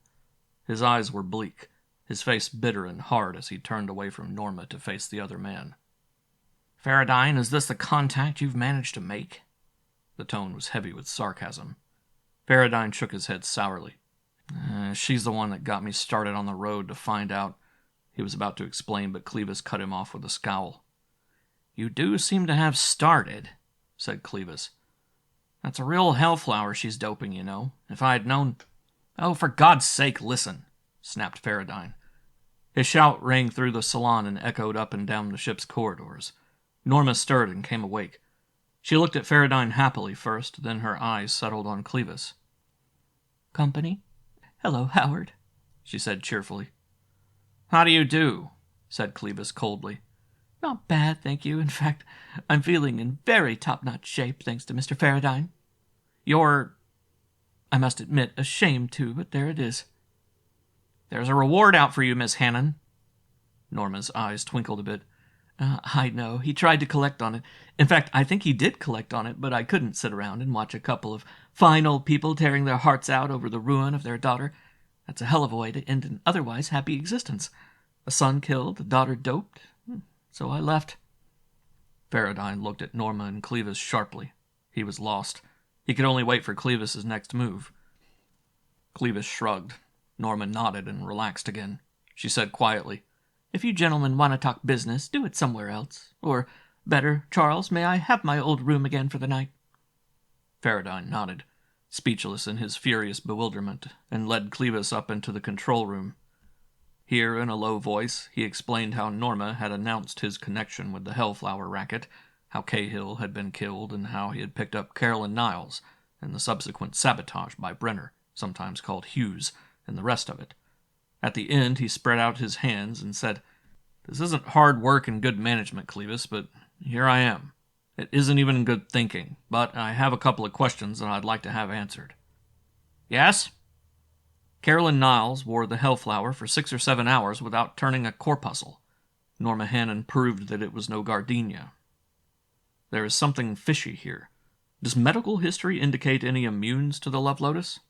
[SPEAKER 1] His eyes were bleak, his face bitter and hard as he turned away from Norma to face the other man. "Farradyne, is this the contact you've managed to make?" The tone was heavy with sarcasm. Farradyne shook his head sourly. She's the one that got me started on the road to find out," he was about to explain, but Clevis cut him off with a scowl. "You do seem to have started," said Clevis. "That's a real Hellflower she's doping, you know. If I had known—" "Oh, for God's sake, listen," snapped Farradyne. His shout rang through the salon and echoed up and down the ship's corridors. Norma stirred and came awake. She looked at Farradyne happily first, then her eyes settled on Clevis. "Company? Hello, Howard," she said cheerfully. "How do you do?" said Clevis coldly. "Not bad, thank you. In fact, I'm feeling in very top-notch shape, thanks to Mr. Farradyne. You're, I must admit, ashamed too, but there it is." "There's a reward out for you, Miss Hannon." Norma's eyes twinkled a bit. I know. He tried to collect on it. In fact, I think he did collect on it, but I couldn't sit around and watch a couple of fine old people tearing their hearts out over the ruin of their daughter. That's a hell of a way to end an otherwise happy existence. A son killed, a daughter doped. So I left." Farradyne looked at Norma and Clevis sharply. He was lost. He could only wait for Clevis's next move. Clevis shrugged. Norma nodded and relaxed again. She said quietly, "If you gentlemen want to talk business, do it somewhere else. Or, better, Charles, may I have my old room again for the night?" Farradyne nodded, speechless in his furious bewilderment, and led Clevis up into the control room. Here, in a low voice, he explained how Norma had announced his connection with the Hellflower racket, how Cahill had been killed, and how he had picked up Caroline Niles, and the subsequent sabotage by Brenner, sometimes called Hughes, and the rest of it. At the end, he spread out his hands and said, "This isn't hard work and good management, Clevis, but here I am. It isn't even good thinking, but I have a couple of questions that I'd like to have answered." "Yes?" "Caroline Niles wore the Hellflower for 6 or 7 hours without turning a corpuscle. Norma Hannon proved that it was no gardenia. There is something fishy here. Does medical history indicate any immunes to the love lotus?"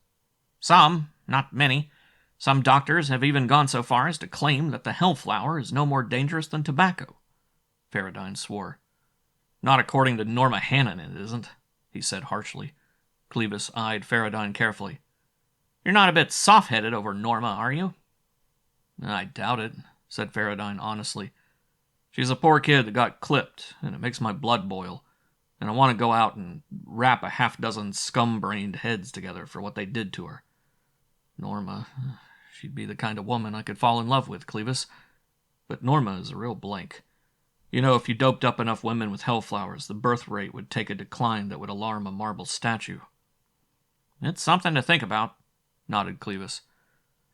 [SPEAKER 1] "Some, not many. Some doctors have even gone so far as to claim that the Hellflower is no more dangerous than tobacco." Farradyne swore. "Not according to Norma Hannon, it isn't," he said harshly. Clevis eyed Farradyne carefully. "You're not a bit soft-headed over Norma, are you?" "I doubt it," said Farradyne honestly. "She's a poor kid that got clipped, and it makes my blood boil, and I want to go out and rap a half-dozen scum-brained heads together for what they did to her. Norma,
[SPEAKER 3] She'd be the kind of woman I could fall in love with, Clevis. But Norma is a real blank. You know, if you doped up enough women with hellflowers, the birth rate would take a decline that would alarm a marble statue.
[SPEAKER 2] It's something to think about, nodded Clevis.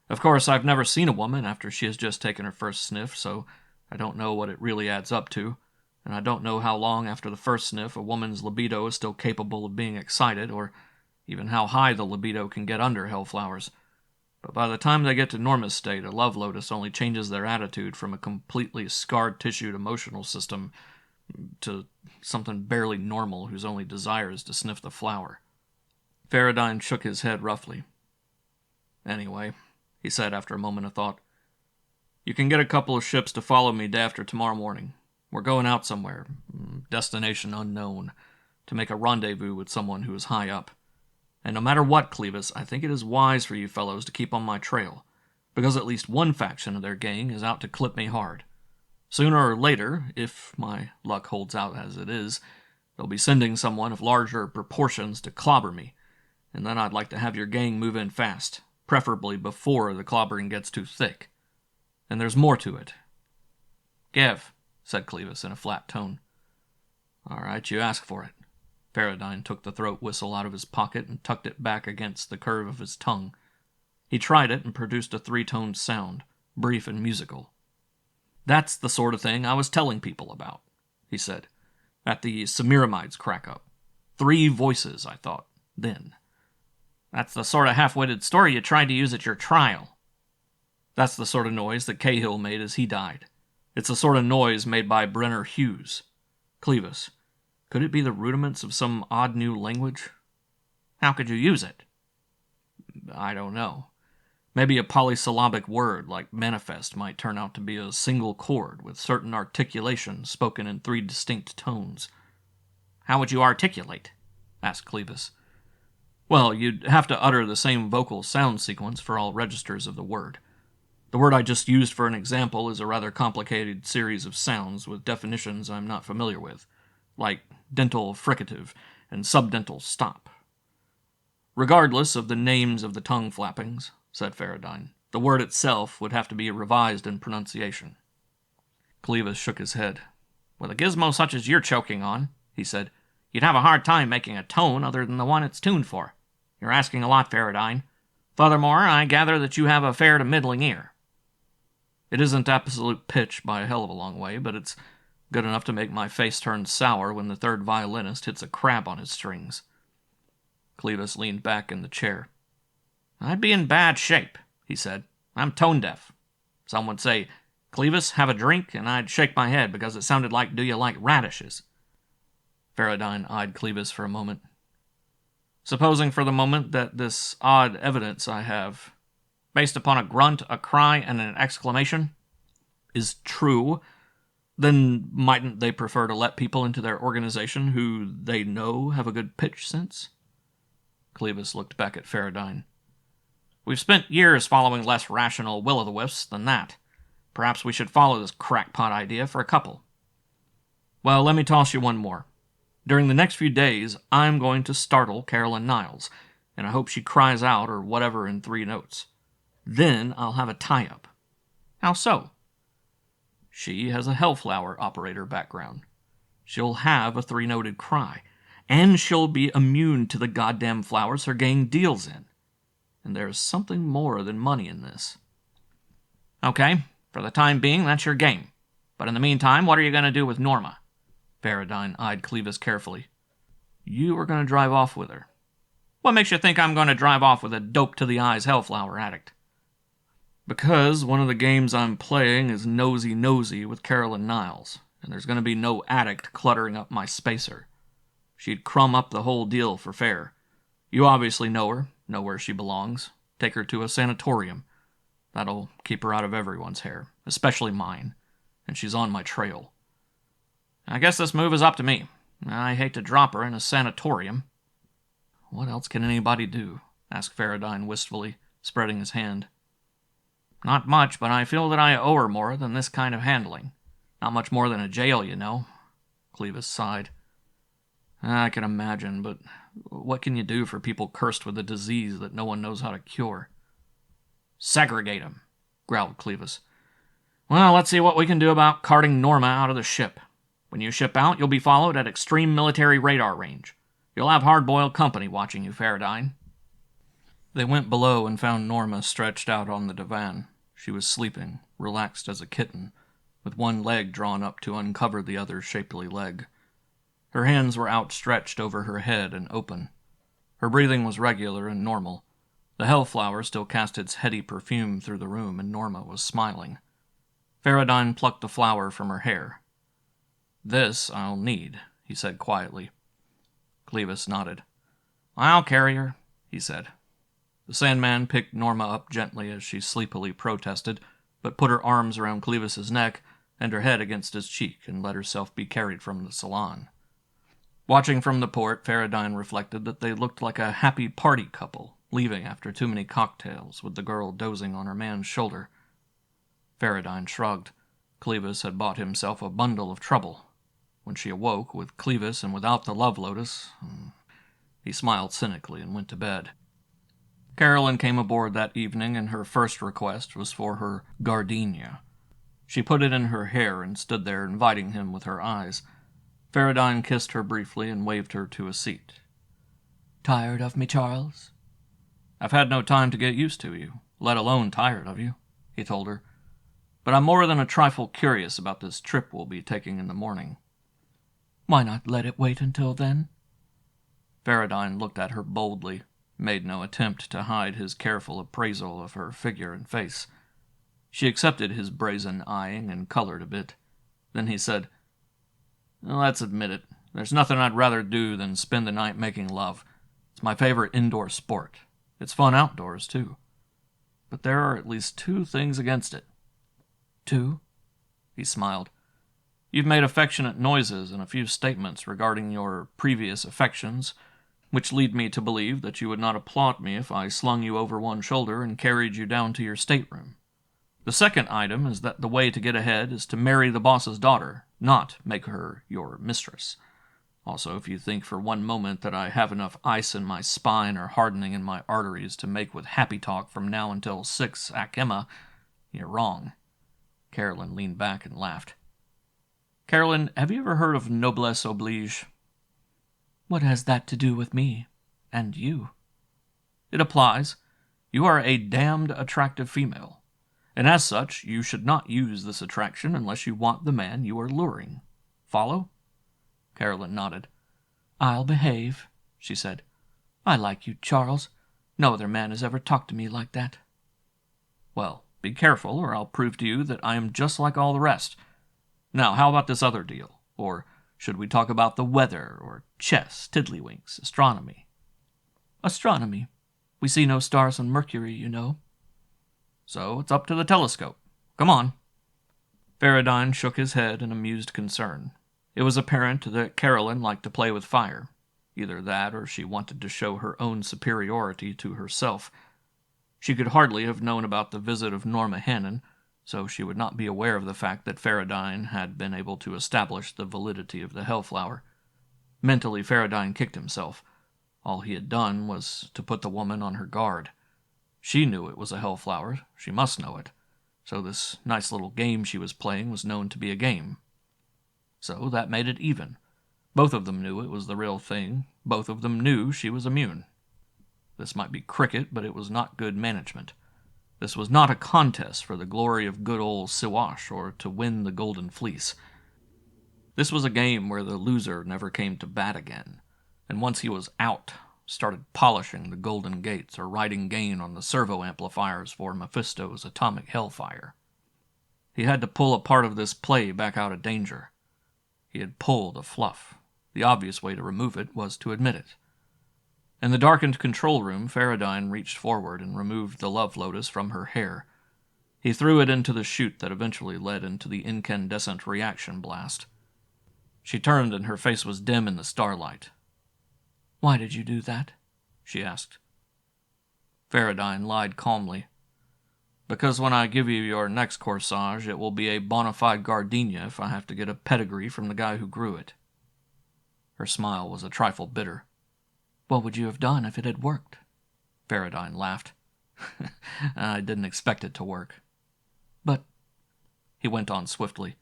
[SPEAKER 3] Of course, I've never seen a woman after she has just taken her first sniff, so I don't know what it really adds up to, and I don't know how long after the first sniff a woman's libido is still capable of being excited, or even how high the libido can get under hellflowers. But by the time they get to Norma's state, a love lotus only changes their attitude from a completely scar-tissued emotional system to something barely normal whose only desire is to sniff the flower. Farradyne shook his head roughly. Anyway, he said after a moment of thought, you can get a couple of ships to follow me day after tomorrow morning. We're going out somewhere, destination unknown, to make a rendezvous with someone who is high up. And no matter what, Clevis, I think it is wise for you fellows to keep on my trail, because at least one faction of their gang is out to clip me hard. Sooner or later, if my luck holds out as it is, they'll be sending someone of larger proportions to clobber me, and then I'd like to have your gang move in fast, preferably before the clobbering gets too thick. And there's more to it.
[SPEAKER 2] Give,
[SPEAKER 3] said Clevis in a flat tone. All right, you ask for it. Farradyne took the throat whistle out of his pocket and tucked it back against the curve of his tongue. He tried it and produced a 3-toned sound, brief and musical. That's the sort of thing I was telling people about, he said, at the Semiramides crack-up. 3 voices, I thought, then.
[SPEAKER 2] That's the sort of half-witted story you tried to use at your trial.
[SPEAKER 3] That's the sort of noise that Cahill made as he died. It's the sort of noise made by Brenner Hughes. Clevis, could it be the rudiments of some odd new language?
[SPEAKER 2] How could you use it?
[SPEAKER 3] I don't know. Maybe a polysyllabic word like manifest might turn out to be a single chord with certain articulation spoken in 3 distinct tones.
[SPEAKER 2] How would you articulate? Asked Clevis.
[SPEAKER 3] Well, you'd have to utter the same vocal sound sequence for all registers of the word. The word I just used for an example is a rather complicated series of sounds with definitions I'm not familiar with, like dental fricative and subdental stop. Regardless of the names of the tongue flappings, said Farradyne, the word itself would have to be revised in pronunciation. Clevis shook his head.
[SPEAKER 2] With a gizmo such as you're choking on, he said, you'd have a hard time making a tone other than the one it's tuned for. You're asking a lot, Farradyne. Furthermore, I gather that you have a fair to middling ear.
[SPEAKER 3] It isn't absolute pitch by a hell of a long way, but it's good enough to make my face turn sour when the third violinist hits a crab on his strings. Clevis leaned back in the chair.
[SPEAKER 2] I'd be in bad shape, he said. I'm tone deaf. Some would say, Clevis, have a drink, and I'd shake my head because it sounded like, do you like radishes?
[SPEAKER 3] Farradyne eyed Clevis for a moment. Supposing for the moment that this odd evidence I have,
[SPEAKER 2] based upon a grunt, a cry, and an exclamation,
[SPEAKER 3] is true, then mightn't they prefer to let people into their organization who they know have a good pitch sense? Clevis looked back at Farradyne.
[SPEAKER 2] We've spent years following less rational will-o'-the-wisps than that. Perhaps we should follow this crackpot idea for a couple.
[SPEAKER 3] Well, let me toss you one more. During the next few days, I'm going to startle Carolyn Niles, and I hope she cries out or whatever in 3 notes. Then I'll have a tie-up.
[SPEAKER 2] How so?
[SPEAKER 3] She has a Hellflower operator background. She'll have a 3-noted cry, and she'll be immune to the goddamn flowers her gang deals in. And there's something more than money in this.
[SPEAKER 2] Okay, for the time being, that's your game. But in the meantime, what are you going to do with Norma?
[SPEAKER 3] Farradyne eyed Clevis carefully. You are going to drive off with her.
[SPEAKER 2] What makes you think I'm going to drive off with a dope-to-the-eyes Hellflower addict?
[SPEAKER 3] Because one of the games I'm playing is nosy-nosy with Carolyn Niles, and there's going to be no addict cluttering up my spacer. She'd crumb up the whole deal for fair. You obviously know her, know where she belongs. Take her to a sanatorium. That'll keep her out of everyone's hair, especially mine, and she's on my trail.
[SPEAKER 2] I guess this move is up to me. I hate to drop her in a sanatorium.
[SPEAKER 3] What else can anybody do? Asked Farradyne wistfully, spreading his hand.
[SPEAKER 2] Not much, but I feel that I owe her more than this kind of handling. Not much more than a jail, you know.
[SPEAKER 3] Clevis sighed. I can imagine, but what can you do for people cursed with a disease that no one knows how to cure?
[SPEAKER 2] Segregate 'em, growled Clevis. Well, let's see what we can do about carting Norma out of the ship. When you ship out, you'll be followed at extreme military radar range. You'll have hard-boiled company watching you, Farradyne. They went below and found Norma stretched out on the divan. She was sleeping, relaxed as a kitten, with one leg drawn up to uncover the other shapely leg. Her hands were outstretched over her head and open. Her breathing was regular and normal. The Hellflower still cast its heady perfume through the room, and Norma was smiling. Farradyne plucked the flower from her hair. "This I'll need," he said quietly. Clevis nodded. "I'll carry her," he said. The Sandman picked Norma up gently as she sleepily protested, but put her arms around Clevis's neck and her head against his cheek and let herself be carried from the salon. Watching from the port, Farradyne reflected that they looked like a happy party couple, leaving after too many cocktails, with the girl dozing on her man's shoulder. Farradyne shrugged. Clevis had bought himself a bundle of trouble. When she awoke, with Clevis and without the love lotus, he smiled cynically and went to bed. Carolyn came aboard that evening, and her first request was for her gardenia. She put it in her hair and stood there inviting him with her eyes. Farradyne kissed her briefly and waved her to a seat. "Tired of me, Charles?" "I've had no time to get used to you, let alone tired of you," he told her. "But I'm more than a trifle curious about this trip we'll be taking in the morning." "Why not let it wait until then?" Farradyne looked at her boldly, made no attempt to hide his careful appraisal of her figure and face. She accepted his brazen eyeing and colored a bit. Then he said, "Let's admit it. There's nothing I'd rather do than spend the night making love. It's my favorite indoor sport. It's fun outdoors, too. But there are at least 2 things against it." "2?" He smiled. "You've made affectionate noises and a few statements regarding your previous affections, which lead me to believe that you would not applaud me if I slung you over one shoulder and carried you down to your stateroom. The second item is that the way to get ahead is to marry the boss's daughter, not make her your mistress. Also, if you think for one moment that I have enough ice in my spine or hardening in my arteries to make with happy talk from now until 6 Akema, you're wrong." Carolyn leaned back and laughed. "Carolyn, have you ever heard of noblesse oblige?" "What has that to do with me? And you?" "It applies. You are a damned attractive female. And as such, you should not use this attraction unless you want the man you are luring. Follow?" Carolyn nodded. "I'll behave," she said. "I like you, Charles. No other man has ever talked to me like that." "Well, be careful, or I'll prove to you that I am just like all the rest. Now, how about this other deal? Or should we talk about the weather, or chess, tiddlywinks, astronomy?" "Astronomy. We see no stars on Mercury, you know." "So it's up to the telescope. Come on." Farradyne shook his head in amused concern. It was apparent that Carolyn liked to play with fire. Either that, or she wanted to show her own superiority to herself. She could hardly have known about the visit of Norma Hannon, so she would not be aware of the fact that Farradyne had been able to establish the validity of the Hellflower. Mentally, Farradyne kicked himself. All he had done was to put the woman on her guard. She knew it was a Hellflower. She must know it. So this nice little game she was playing was known to be a game. So that made it even. Both of them knew it was the real thing. Both of them knew she was immune. This might be cricket, but it was not good management. This was not a contest for the glory of good old Siwash or to win the Golden Fleece. This was a game where the loser never came to bat again, and once he was out, started polishing the golden gates or riding gain on the servo amplifiers for Mephisto's atomic hellfire. He had to pull a part of this play back out of danger. He had pulled a fluff. The obvious way to remove it was to admit it. In the darkened control room, Farradyne reached forward and removed the love lotus from her hair. He threw it into the chute that eventually led into the incandescent reaction blast. She turned and her face was dim in the starlight. "Why did you do that?" she asked. Farradyne lied calmly. "Because when I give you your next corsage, it will be a bona fide gardenia if I have to get a pedigree from the guy who grew it." Her smile was a trifle bitter. "What would you have done if it had worked?" Farradyne laughed.
[SPEAKER 1] I didn't expect it to work.
[SPEAKER 2] But,
[SPEAKER 1] he went on swiftly,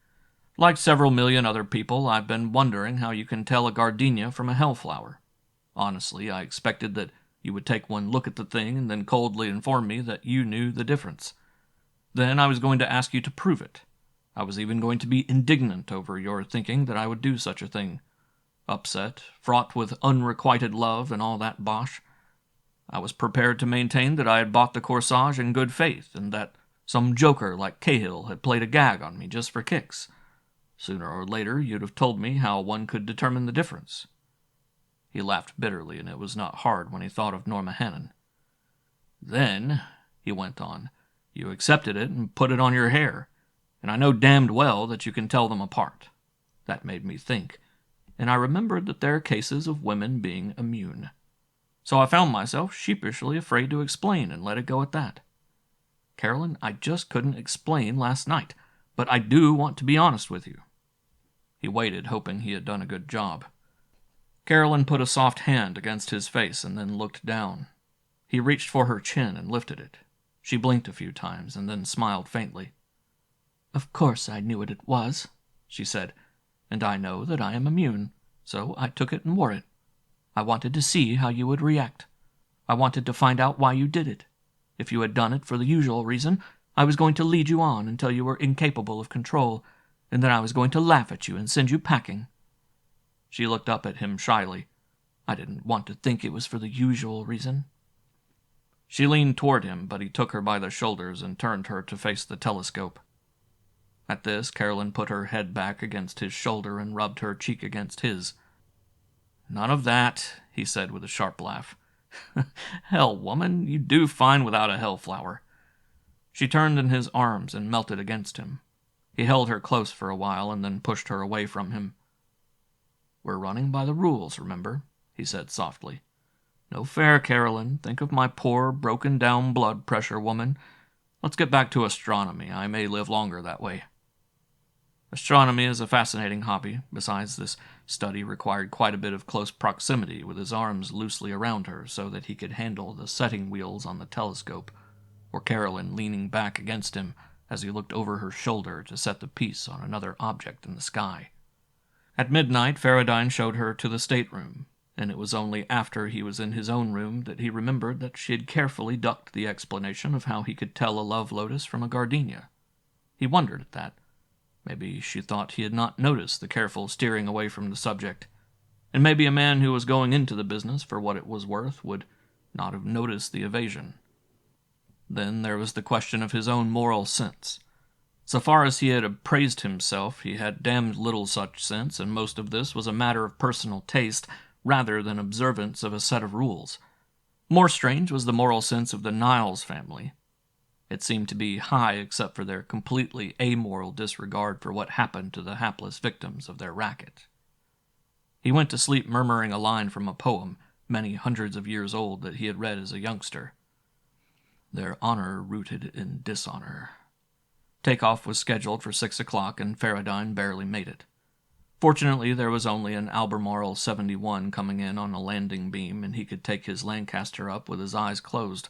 [SPEAKER 1] like several million other people, I've been wondering how you can tell a gardenia from a hellflower. Honestly, I expected that you would take one look at the thing and then coldly inform me that you knew the difference. Then I was going to ask you to prove it. I was even going to be indignant over your thinking that I would do such a thing. Upset, fraught with unrequited love and all that bosh. I was prepared to maintain that I had bought the corsage in good faith and that some joker like Cahill had played a gag on me just for kicks. Sooner or later you'd have told me how one could determine the difference. He laughed bitterly, and it was not hard when he thought of Norma Hannon. Then, he went on, you accepted it and put it on your hair, and I know damned well that you can tell them apart. That made me think, and I remembered that there are cases of women being immune. So I found myself sheepishly afraid to explain and let it go at that. Carolyn, I just couldn't explain last night, but I do want to be honest with you. He waited, hoping he had done a good job. Carolyn put a soft hand against his face and then looked down. He reached for her chin and lifted it. She blinked a few times and then smiled faintly.
[SPEAKER 2] Of course I knew what it was, she said, and I know that I am immune, so I took it and wore it. I wanted to see how you would react. I wanted to find out why you did it. If you had done it for the usual reason, I was going to lead you on until you were incapable of control, and then I was going to laugh at you and send you packing.
[SPEAKER 1] She looked up at him shyly.
[SPEAKER 2] I didn't want to think it was for the usual reason.
[SPEAKER 1] She leaned toward him, but he took her by the shoulders and turned her to face the telescope. At this, Carolyn put her head back against his shoulder and rubbed her cheek against his. None of that, he said with a sharp laugh. Hell, woman, you do fine without a hellflower. She turned in his arms and melted against him. He held her close for a while and then pushed her away from him. We're running by the rules, remember, he said softly. No fair, Carolyn. Think of my poor, broken-down blood pressure, woman. Let's get back to astronomy. I may live longer that way. Astronomy is a fascinating hobby. Besides, this study required quite a bit of close proximity, with his arms loosely around her so that he could handle the setting wheels on the telescope, or Carolyn leaning back against him as he looked over her shoulder to set the piece on another object in the sky. At midnight, Farradyne showed her to the stateroom, and it was only after he was in his own room that he remembered that she had carefully ducked the explanation of how he could tell a love lotus from a gardenia. He wondered at that. Maybe she thought he had not noticed the careful steering away from the subject, and maybe a man who was going into the business for what it was worth would not have noticed the evasion. Then there was the question of his own moral sense. So far as he had appraised himself, he had damned little such sense, and most of this was a matter of personal taste rather than observance of a set of rules. More strange was the moral sense of the Niles family. It seemed to be high except for their completely amoral disregard for what happened to the hapless victims of their racket. He went to sleep murmuring a line from a poem, many hundreds of years old, that he had read as a youngster. Their honor rooted in dishonor. Takeoff was scheduled for 6 o'clock, and Farradyne barely made it. Fortunately, there was only an Albemarle 71 coming in on a landing beam, and he could take his Lancaster up with his eyes closed.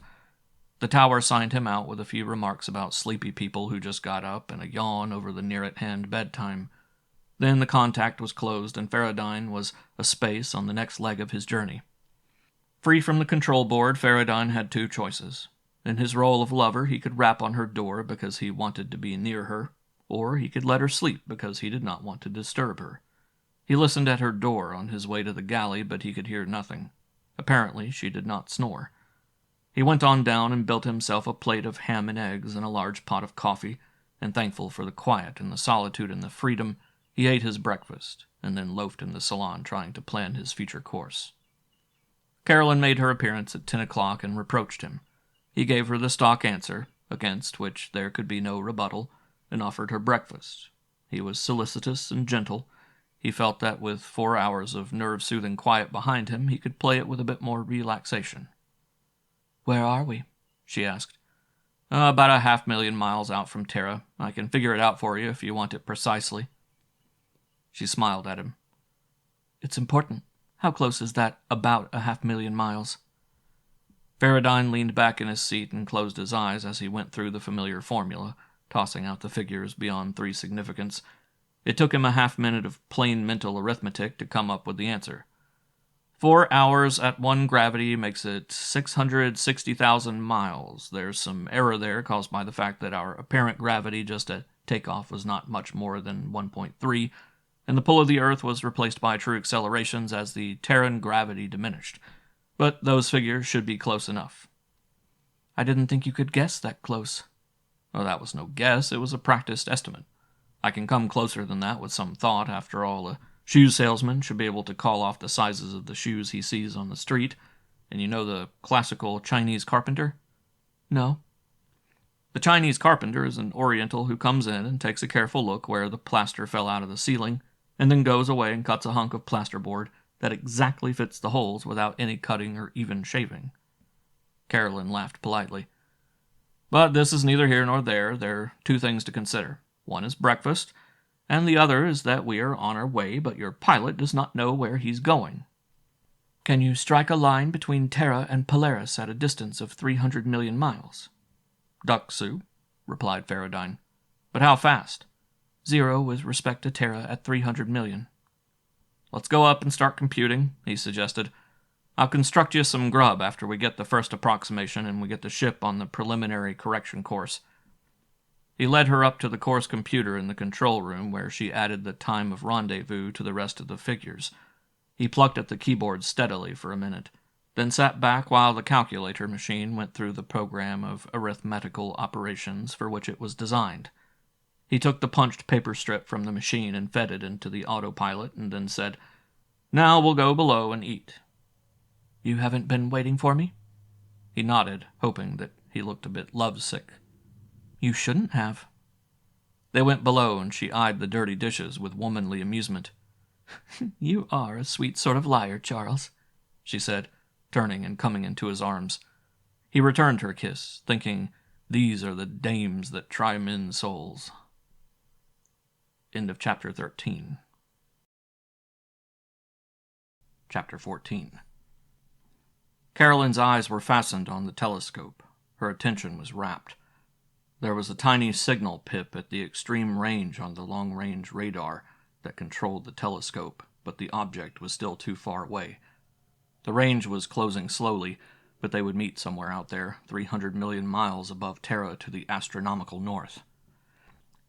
[SPEAKER 1] The tower signed him out with a few remarks about sleepy people who just got up and a yawn over the near-at-hand bedtime. Then the contact was closed, and Farradyne was a space on the next leg of his journey. Free from the control board, Farradyne had two choices. In his role of lover, he could rap on her door because he wanted to be near her, or he could let her sleep because he did not want to disturb her. He listened at her door on his way to the galley, but he could hear nothing. Apparently, she did not snore. He went on down and built himself a plate of ham and eggs and a large pot of coffee, and thankful for the quiet and the solitude and the freedom, he ate his breakfast, and then loafed in the salon trying to plan his future course. Carolyn made her appearance at 10 o'clock and reproached him. He gave her the stock answer, against which there could be no rebuttal, and offered her breakfast. He was solicitous and gentle. He felt that with 4 hours of nerve-soothing quiet behind him, he could play it with a bit more relaxation.
[SPEAKER 2] "Where are we?" she asked.
[SPEAKER 1] About 500,000 miles out from Terra. I can figure it out for you if you want it precisely. She smiled at him.
[SPEAKER 2] "It's important. How close is that about 500,000 miles?" Farradyne leaned back in his seat and closed his eyes as he went through the familiar formula, tossing out the figures beyond 3 significance. It took him a half-minute of plain mental arithmetic to come up with the answer. 4 hours at 1 gravity makes it 660,000 miles. There's some error there caused by the fact that our apparent gravity just at takeoff was not much more than 1.3, and the pull of the Earth was replaced by true accelerations as the Terran gravity diminished. But those figures should be close enough.
[SPEAKER 3] I didn't think you could guess that close.
[SPEAKER 2] Well, that was no guess, it was a practiced estimate. I can come closer than that with some thought. After all, a shoe salesman should be able to call off the sizes of the shoes he sees on the street. And you know the classical Chinese carpenter?
[SPEAKER 3] No.
[SPEAKER 2] The Chinese carpenter is an Oriental who comes in and takes a careful look where the plaster fell out of the ceiling, and then goes away and cuts a hunk of plasterboard that exactly fits the holes without any cutting or even shaving. Carolyn laughed politely. But this is neither here nor there. There are 2 things to consider. One is breakfast, and the other is that we are on our way, but your pilot does not know where he's going.
[SPEAKER 3] Can you strike a line between Terra and Polaris at a distance of 300 million miles?
[SPEAKER 2] Duck soup, replied Farradyne. But how fast?
[SPEAKER 3] 0 with respect to Terra at 300 million.
[SPEAKER 2] Let's go up and start computing, he suggested. I'll construct you some grub after we get the first approximation and we get the ship on the preliminary correction course. He led her up to the course computer in the control room where she added the time of rendezvous to the rest of the figures. He plucked at the keyboard steadily for a minute, then sat back while the calculator machine went through the program of arithmetical operations for which it was designed. He took the punched paper strip from the machine and fed it into the autopilot and then said, "Now we'll go below and eat."
[SPEAKER 3] You haven't been waiting for me?
[SPEAKER 2] He nodded, hoping that he looked a bit lovesick.
[SPEAKER 3] You shouldn't have.
[SPEAKER 2] They went below, and she eyed the dirty dishes with womanly amusement.
[SPEAKER 3] You are a sweet sort of liar, Charles,
[SPEAKER 2] she said, turning and coming into his arms. He returned her kiss, thinking, these are the dames that try men's souls. End of Chapter 13. Chapter 14. Carolyn's eyes were fastened on the telescope. Her attention was rapt. There was a tiny signal pip at the extreme range on the long-range radar that controlled the telescope, but the object was still too far away. The range was closing slowly, but they would meet somewhere out there, 300 million miles above Terra to the astronomical north.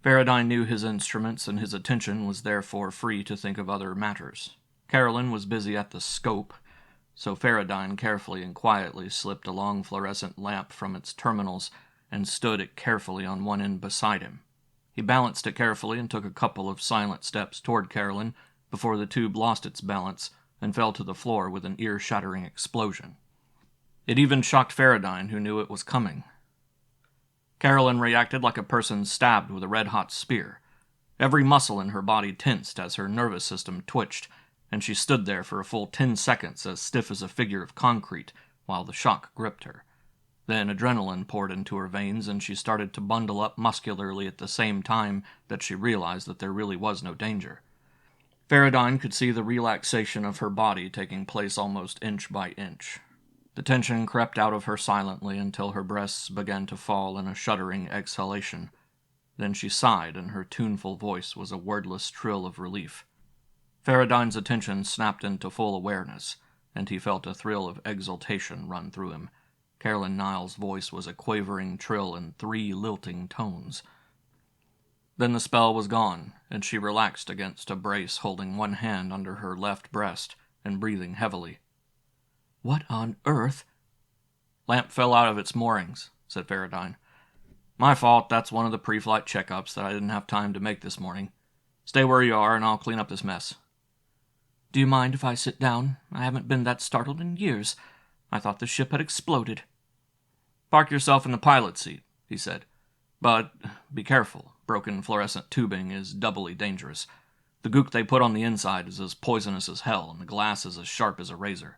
[SPEAKER 2] Farradyne knew his instruments, and his attention was therefore free to think of other matters. Carolyn was busy at the scope, so Farradyne carefully and quietly slipped a long fluorescent lamp from its terminals and stood it carefully on one end beside him. He balanced it carefully and took a couple of silent steps toward Carolyn before the tube lost its balance and fell to the floor with an ear-shattering explosion. It even shocked Farradyne, who knew it was coming. Carolyn reacted like a person stabbed with a red-hot spear. Every muscle in her body tensed as her nervous system twitched, and she stood there for a full 10 seconds as stiff as a figure of concrete while the shock gripped her. Then adrenaline poured into her veins, and she started to bundle up muscularly at the same time that she realized that there really was no danger. Farradyne could see the relaxation of her body taking place almost inch by inch. The tension crept out of her silently until her breasts began to fall in a shuddering exhalation. Then she sighed, and her tuneful voice was a wordless trill of relief. Farradyne's attention snapped into full awareness, and he felt a thrill of exultation run through him. Carolyn Niles' voice was a quavering trill in 3 lilting tones. Then the spell was gone, and she relaxed against a brace holding one hand under her left breast and breathing heavily.
[SPEAKER 3] What on earth?
[SPEAKER 2] Lamp fell out of its moorings, said Farradyne. My fault, that's one of the pre-flight checkups that I didn't have time to make this morning. Stay where you are, and I'll clean up this mess.
[SPEAKER 3] Do you mind if I sit down? I haven't been that startled in years. I thought the ship had exploded.
[SPEAKER 2] Park yourself in the pilot seat, he said. But be careful. Broken fluorescent tubing is doubly dangerous. The gook they put on the inside is as poisonous as hell, and the glass is as sharp as a razor.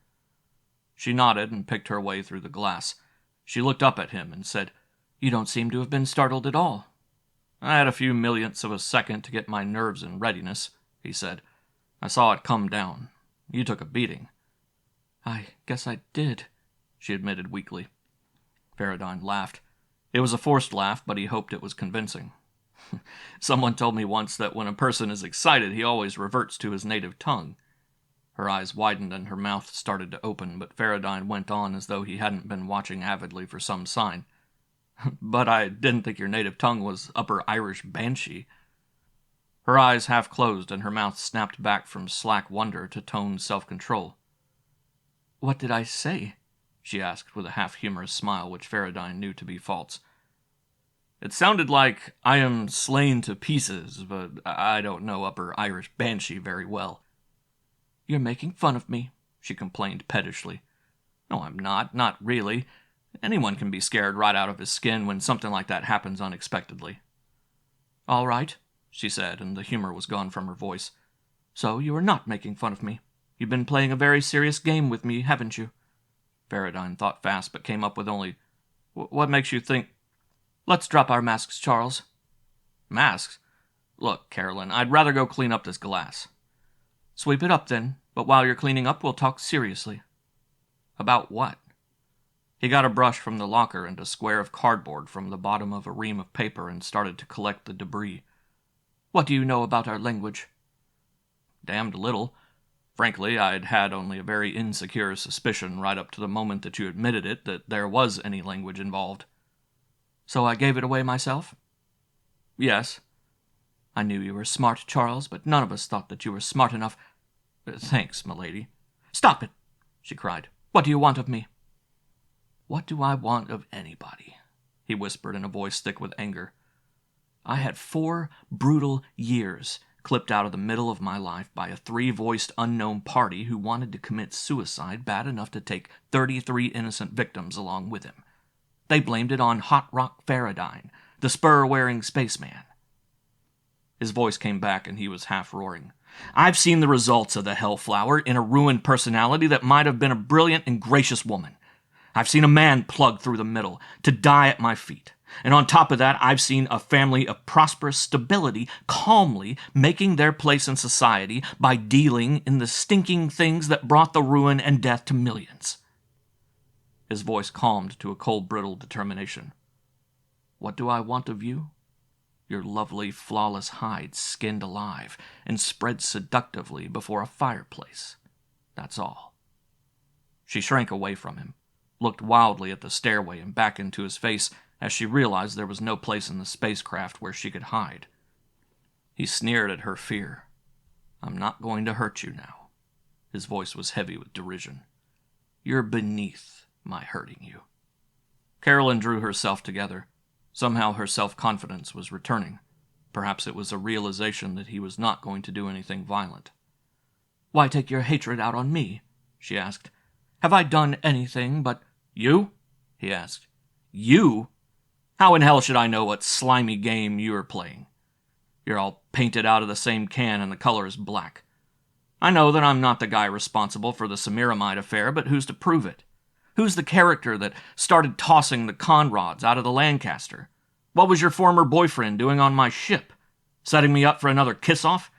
[SPEAKER 2] She nodded and picked her way through the glass. She looked up at him and said,
[SPEAKER 3] You don't seem to have been startled at all.
[SPEAKER 2] I had a few millionths of a second to get my nerves in readiness, he said. I saw it come down. You took a beating.
[SPEAKER 3] I guess I did.
[SPEAKER 1] she admitted weakly. Farradyne laughed. It was a forced laugh, but he hoped it was convincing. Someone told me once that when a person is excited, he always reverts to his native tongue. Her eyes widened and her mouth started to open, but Farradyne went on as though he hadn't been watching avidly for some sign. But I didn't think your native tongue was Upper Irish Banshee. Her eyes half closed and her mouth snapped back from slack wonder to toned self-control.
[SPEAKER 2] What did I say?
[SPEAKER 1] She asked with a half-humorous smile which Farradyne knew to be false. It sounded like, I am slain to pieces, but I don't know Upper Irish Banshee very well.
[SPEAKER 2] You're making fun of me,
[SPEAKER 1] she complained pettishly. No, I'm not really. Anyone can be scared right out of his skin when something like that happens unexpectedly.
[SPEAKER 2] All right,
[SPEAKER 1] she said, and the humor was gone from her voice.
[SPEAKER 2] So you are not making fun of me. You've been playing a very serious game with me, haven't you?
[SPEAKER 1] Farradyne thought fast, but came up with only, What makes you think...
[SPEAKER 2] Let's drop our masks, Charles.
[SPEAKER 1] Masks? Look, Carolyn, I'd rather go clean up this glass.
[SPEAKER 2] Sweep it up, then, but while you're cleaning up, we'll talk seriously.
[SPEAKER 1] About what? He got a brush from the locker and a square of cardboard from the bottom of a ream of paper and started to collect the debris.
[SPEAKER 2] What do you know about our language?
[SPEAKER 1] Damned little. Frankly, I'd had only a very insecure suspicion right up to the moment that you admitted it that there was any language involved.
[SPEAKER 2] So I gave it away myself?
[SPEAKER 1] Yes.
[SPEAKER 2] I knew you were smart, Charles, but none of us thought that you were smart enough.
[SPEAKER 1] Thanks, milady.
[SPEAKER 2] Stop it, she cried. What do you want of me?
[SPEAKER 1] What do I want of anybody? He whispered in a voice thick with anger. I had 4 brutal years clipped out of the middle of my life by a 3-voiced unknown party who wanted to commit suicide bad enough to take 33 innocent victims along with him. They blamed it on Hot Rock Farradyne, the spur-wearing spaceman. His voice came back and he was half-roaring. I've seen the results of the Hellflower in a ruined personality that might have been a brilliant and gracious woman. I've seen a man plugged through the middle to die at my feet. And on top of that, I've seen a family of prosperous stability calmly making their place in society by dealing in the stinking things that brought the ruin and death to millions. His voice calmed to a cold, brittle determination. What do I want of you? Your lovely, flawless hide skinned alive and spread seductively before a fireplace. That's all. She shrank away from him, looked wildly at the stairway and back into his face as she realized there was no place in the spacecraft where she could hide. He sneered at her fear. I'm not going to hurt you now. His voice was heavy with derision. You're beneath my hurting you. Carolyn drew herself together. Somehow her self-confidence was returning. Perhaps it was a realization that he was not going to do anything violent.
[SPEAKER 2] Why take your hatred out on me? She asked. Have I done anything but...
[SPEAKER 1] You? He asked. You? How in hell should I know what slimy game you're playing? You're all painted out of the same can and the color is black. I know that I'm not the guy responsible for the Semiramide affair, but who's to prove it? Who's the character that started tossing the Conrads out of the Lancaster? What was your former boyfriend doing on my ship? Setting me up for another kiss-off?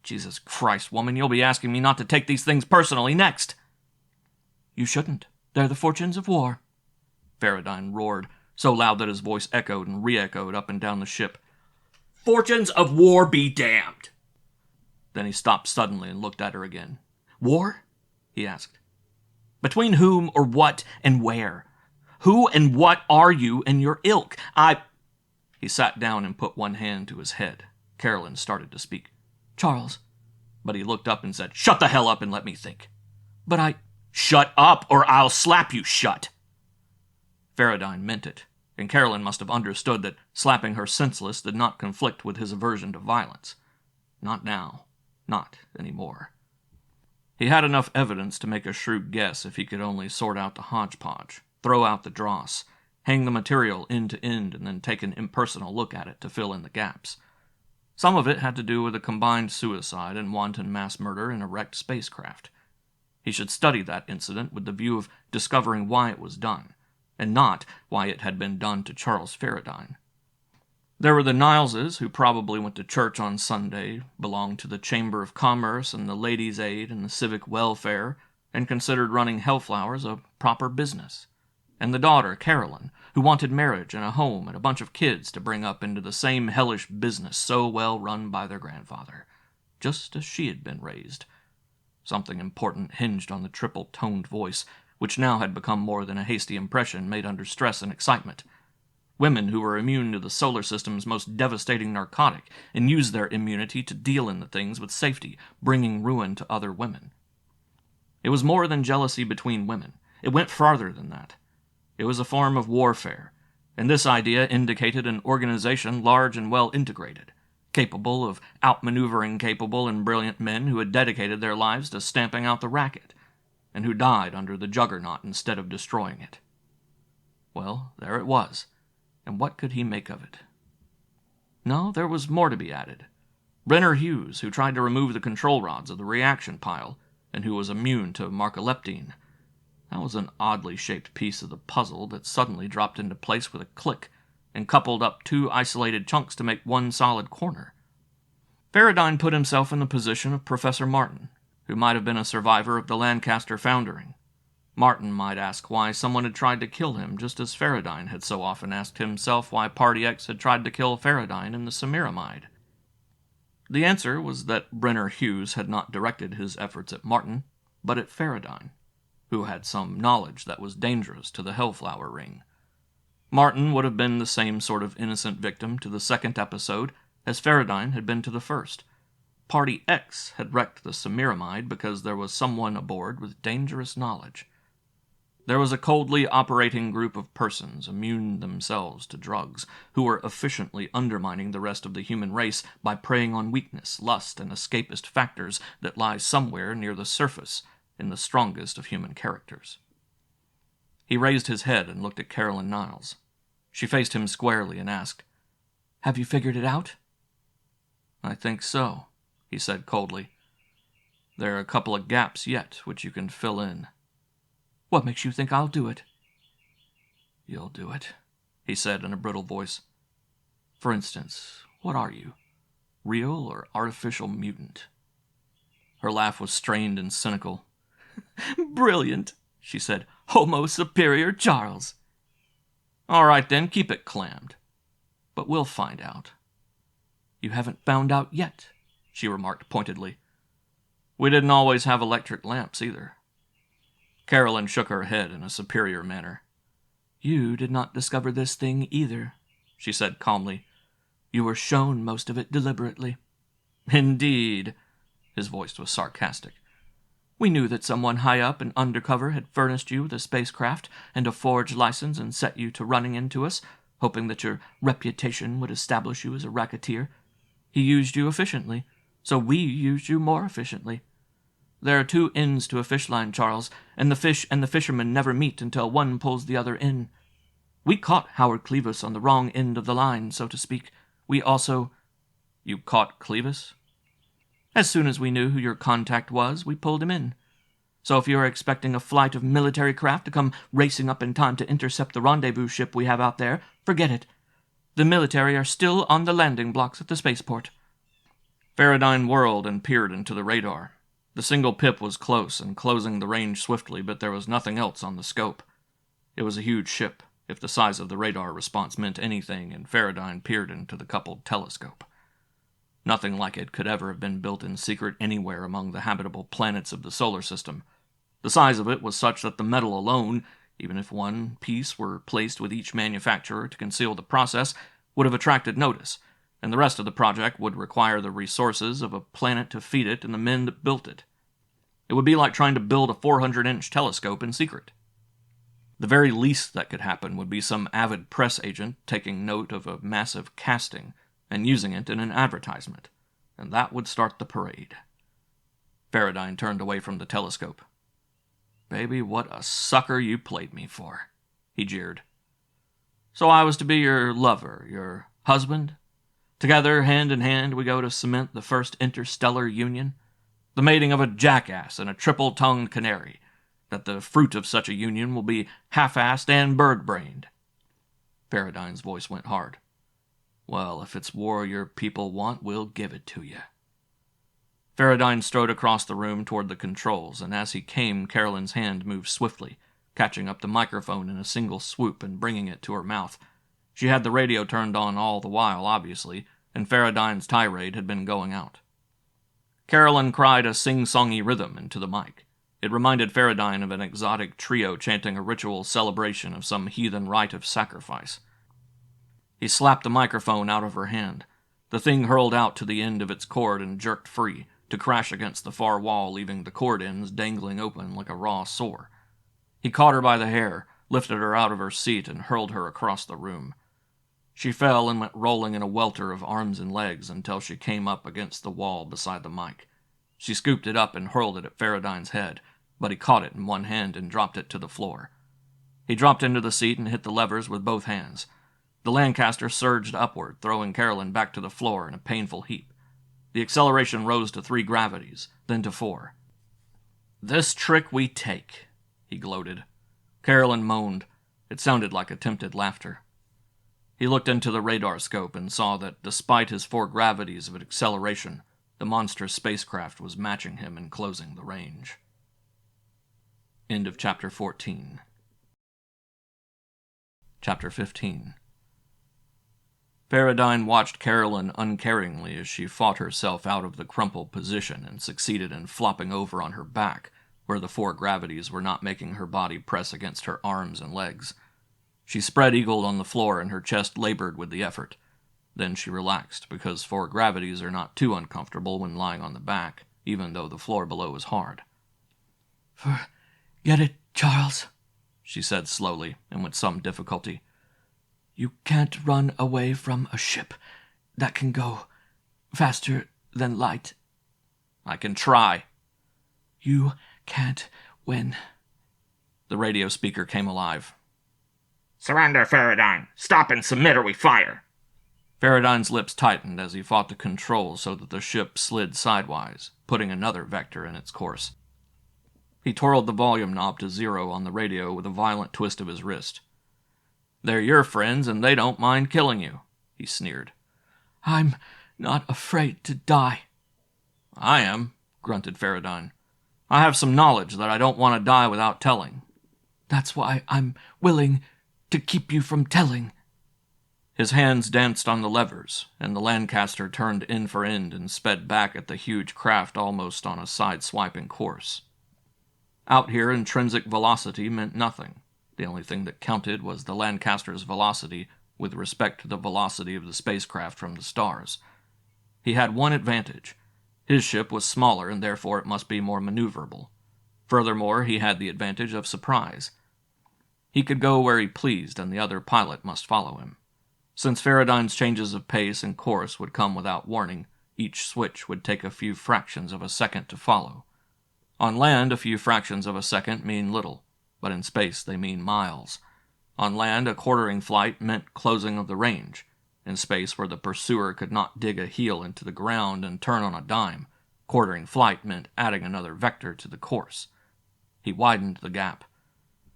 [SPEAKER 1] Jesus Christ, woman, you'll be asking me not to take these things personally next.
[SPEAKER 2] You shouldn't. They're the fortunes of war.
[SPEAKER 1] Farradyne roared, so loud that his voice echoed and re-echoed up and down the ship. Fortunes of war be damned! Then he stopped suddenly and looked at her again. War? He asked. Between whom or what and where? Who and what are you and your ilk? He sat down and put one hand to his head. Carolyn started to speak.
[SPEAKER 2] Charles.
[SPEAKER 1] But he looked up and said, Shut the hell up and let me think.
[SPEAKER 2] But
[SPEAKER 1] Shut up or I'll slap you shut. Farradyne meant it, and Carolyn must have understood that slapping her senseless did not conflict with his aversion to violence. Not now. Not anymore. He had enough evidence to make a shrewd guess if he could only sort out the hodgepodge, throw out the dross, hang the material end to end, and then take an impersonal look at it to fill in the gaps. Some of it had to do with a combined suicide and wanton mass murder in a wrecked spacecraft. He should study that incident with the view of discovering why it was done, and not why it had been done to Charles Farradyne. There were the Nileses, who probably went to church on Sunday, belonged to the Chamber of Commerce and the Ladies' Aid and the Civic Welfare, and considered running Hellflowers a
[SPEAKER 2] proper business. And the daughter, Carolyn, who wanted marriage and a home and a bunch of kids to bring up into the same hellish business so well run by their grandfather, just as she had been raised. Something important hinged on the triple-toned voice, which now had become more than a hasty impression made under stress and excitement. Women who were immune to the solar system's most devastating narcotic and used their immunity to deal in the things with safety, bringing ruin to other women. It was more than jealousy between women. It went farther than that. It was a form of warfare, and this idea indicated an organization large and well integrated, capable of outmaneuvering capable and brilliant men who had dedicated their lives to stamping out the racket, and who died under the juggernaut instead of destroying it. Well, there it was, and what could he make of it? No, there was more to be added. Brenner Hughes, who tried to remove the control rods of the reaction pile, and who was immune to narcoleptine. That was an oddly shaped piece of the puzzle that suddenly dropped into place with a click, and coupled up two isolated chunks to make one solid corner. Farradyne put himself in the position of Professor Martin, who might have been a survivor of the Lancaster foundering. Martin might ask why someone had tried to kill him, just as Farradyne had so often asked himself why Party X had tried to kill Farradyne in the Semiramide. The answer was that Brenner Hughes had not directed his efforts at Martin, but at Farradyne, who had some knowledge that was dangerous to the Hellflower ring. Martin would have been the same sort of innocent victim to the second episode as Farradyne had been to the first. Party X had wrecked the Semiramide because there was someone aboard with dangerous knowledge. There was a coldly operating group of persons, immune themselves to drugs, who were efficiently undermining the rest of the human race by preying on weakness, lust, and escapist factors that lie somewhere near the surface in the strongest of human characters. He raised his head and looked at Carolyn Niles. She faced him squarely and asked, "Have you figured it out?" "I think so," he said coldly. "There are a couple of gaps yet which you can fill in." "What makes you think I'll do it?" "You'll do it," he said in a brittle voice. "For instance, what are you? Real or artificial mutant?" Her laugh was strained and cynical. "Brilliant," she said. "Homo superior Charles." "All right then, keep it clammed. But we'll find out." "You haven't found out yet," she remarked pointedly. "We didn't always have electric lamps either." Carolyn shook her head in a superior manner. "You did not discover this thing either," she said calmly. "You were shown most of it deliberately." "Indeed." His voice was sarcastic. "We knew that someone high up and undercover had furnished you with a spacecraft and a forged license and set you to running into us, hoping that your reputation would establish you as a racketeer. He used you efficiently, so we used you more efficiently. There are two ends to a fish line, Charles, and the fish and the fisherman never meet until one pulls the other in. We caught Howard Clevis on the wrong end of the line, so to speak. We also—" "You caught Clevis?" "As soon as we knew who your contact was, we pulled him in. So if you're expecting a flight of military craft to come racing up in time to intercept the rendezvous ship we have out there, forget it. The military are still on the landing blocks at the spaceport." Farradyne whirled and peered into the radar. The single pip was close and closing the range swiftly, but there was nothing else on the scope. It was a huge ship, if the size of the radar response meant anything, and Farradyne peered into the coupled telescope. Nothing like it could ever have been built in secret anywhere among the habitable planets of the solar system. The size of it was such that the metal alone, even if one piece were placed with each manufacturer to conceal the process, would have attracted notice, and the rest of the project would require the resources of a planet to feed it and the men that built it. It would be like trying to build a 400-inch telescope in secret. The very least that could happen would be some avid press agent taking note of a massive casting and using it in an advertisement, and that would start the parade. Farradyne turned away from the telescope. "Baby, what a sucker you played me for," he jeered. "So I was to be your lover, your husband? Together, hand in hand, we go to cement the first interstellar union? The mating of a jackass and a triple-tongued canary, that the fruit of such a union will be half-assed and bird-brained." Farradyne's voice went hard. "Well, if it's war your people want, we'll give it to you." Farradyne strode across the room toward the controls, and as he came, Carolyn's hand moved swiftly,
[SPEAKER 1] catching up the microphone in a single swoop and bringing it to her mouth. She had the radio turned on all the while, obviously, and Farradyne's tirade had been going out. Carolyn cried a sing-songy rhythm into the mic. It reminded Farradyne of an exotic trio chanting a ritual celebration of some heathen rite of sacrifice. He slapped the microphone out of her hand. The thing hurled out to the end of its cord and jerked free, to crash against the far wall, leaving the cord ends dangling open like a raw sore. He caught her by the hair, lifted her out of her seat, and hurled her across the room. She fell and went rolling in a welter of arms and legs until she came up against the wall beside the mic. She scooped it up and hurled it at Farradyne's head, but he caught it in one hand and dropped it to the floor. He dropped into the seat and hit the levers with both hands. The Lancaster surged upward, throwing Carolyn back to the floor in a painful heap. The acceleration rose to 3 gravities, then to 4. "This trick we take," he gloated. Carolyn moaned. It sounded like attempted laughter. He looked into the radar scope and saw that, despite his 4 gravities of acceleration, the monstrous spacecraft was matching him and closing the range. End of Chapter 14. Chapter 15. Farradyne watched Carolyn uncaringly as she fought herself out of the crumpled position and succeeded in flopping over on her back, where the 4 gravities were not making her body press against her arms and legs. She spread-eagled on the floor and her chest labored with the effort. Then she relaxed, because 4 gravities are not too uncomfortable when lying on the back, even though the floor below is hard.
[SPEAKER 2] "Forget it, Charles,"
[SPEAKER 1] she said slowly and with some difficulty.
[SPEAKER 2] "You can't run away from a ship that can go faster than light."
[SPEAKER 1] "I can try."
[SPEAKER 2] "You can't win."
[SPEAKER 1] The radio speaker came alive.
[SPEAKER 3] "Surrender, Farradyne. Stop and submit or we fire."
[SPEAKER 1] Farradyne's lips tightened as he fought the controls so that the ship slid sidewise, putting another vector in its course. He twirled the volume knob to 0 on the radio with a violent twist of his wrist. "They're your friends, and they don't mind killing you," he sneered.
[SPEAKER 2] "I'm not afraid to die."
[SPEAKER 1] "I am," grunted Farradyne. "I have some knowledge that I don't want to die without telling."
[SPEAKER 2] "That's why I'm willing to keep you from telling."
[SPEAKER 1] His hands danced on the levers, and the Lancaster turned end for end and sped back at the huge craft almost on a side-swiping course. Out here, intrinsic velocity meant nothing. The only thing that counted was the Lancaster's velocity with respect to the velocity of the spacecraft from the stars. He had one advantage. His ship was smaller and therefore it must be more maneuverable. Furthermore, he had the advantage of surprise. He could go where he pleased and the other pilot must follow him. Since Farradyne's changes of pace and course would come without warning, each switch would take a few fractions of a second to follow. On land, a few fractions of a second mean little, but in space they mean miles. On land, a quartering flight meant closing of the range. In space, where the pursuer could not dig a heel into the ground and turn on a dime, quartering flight meant adding another vector to the course. He widened the gap.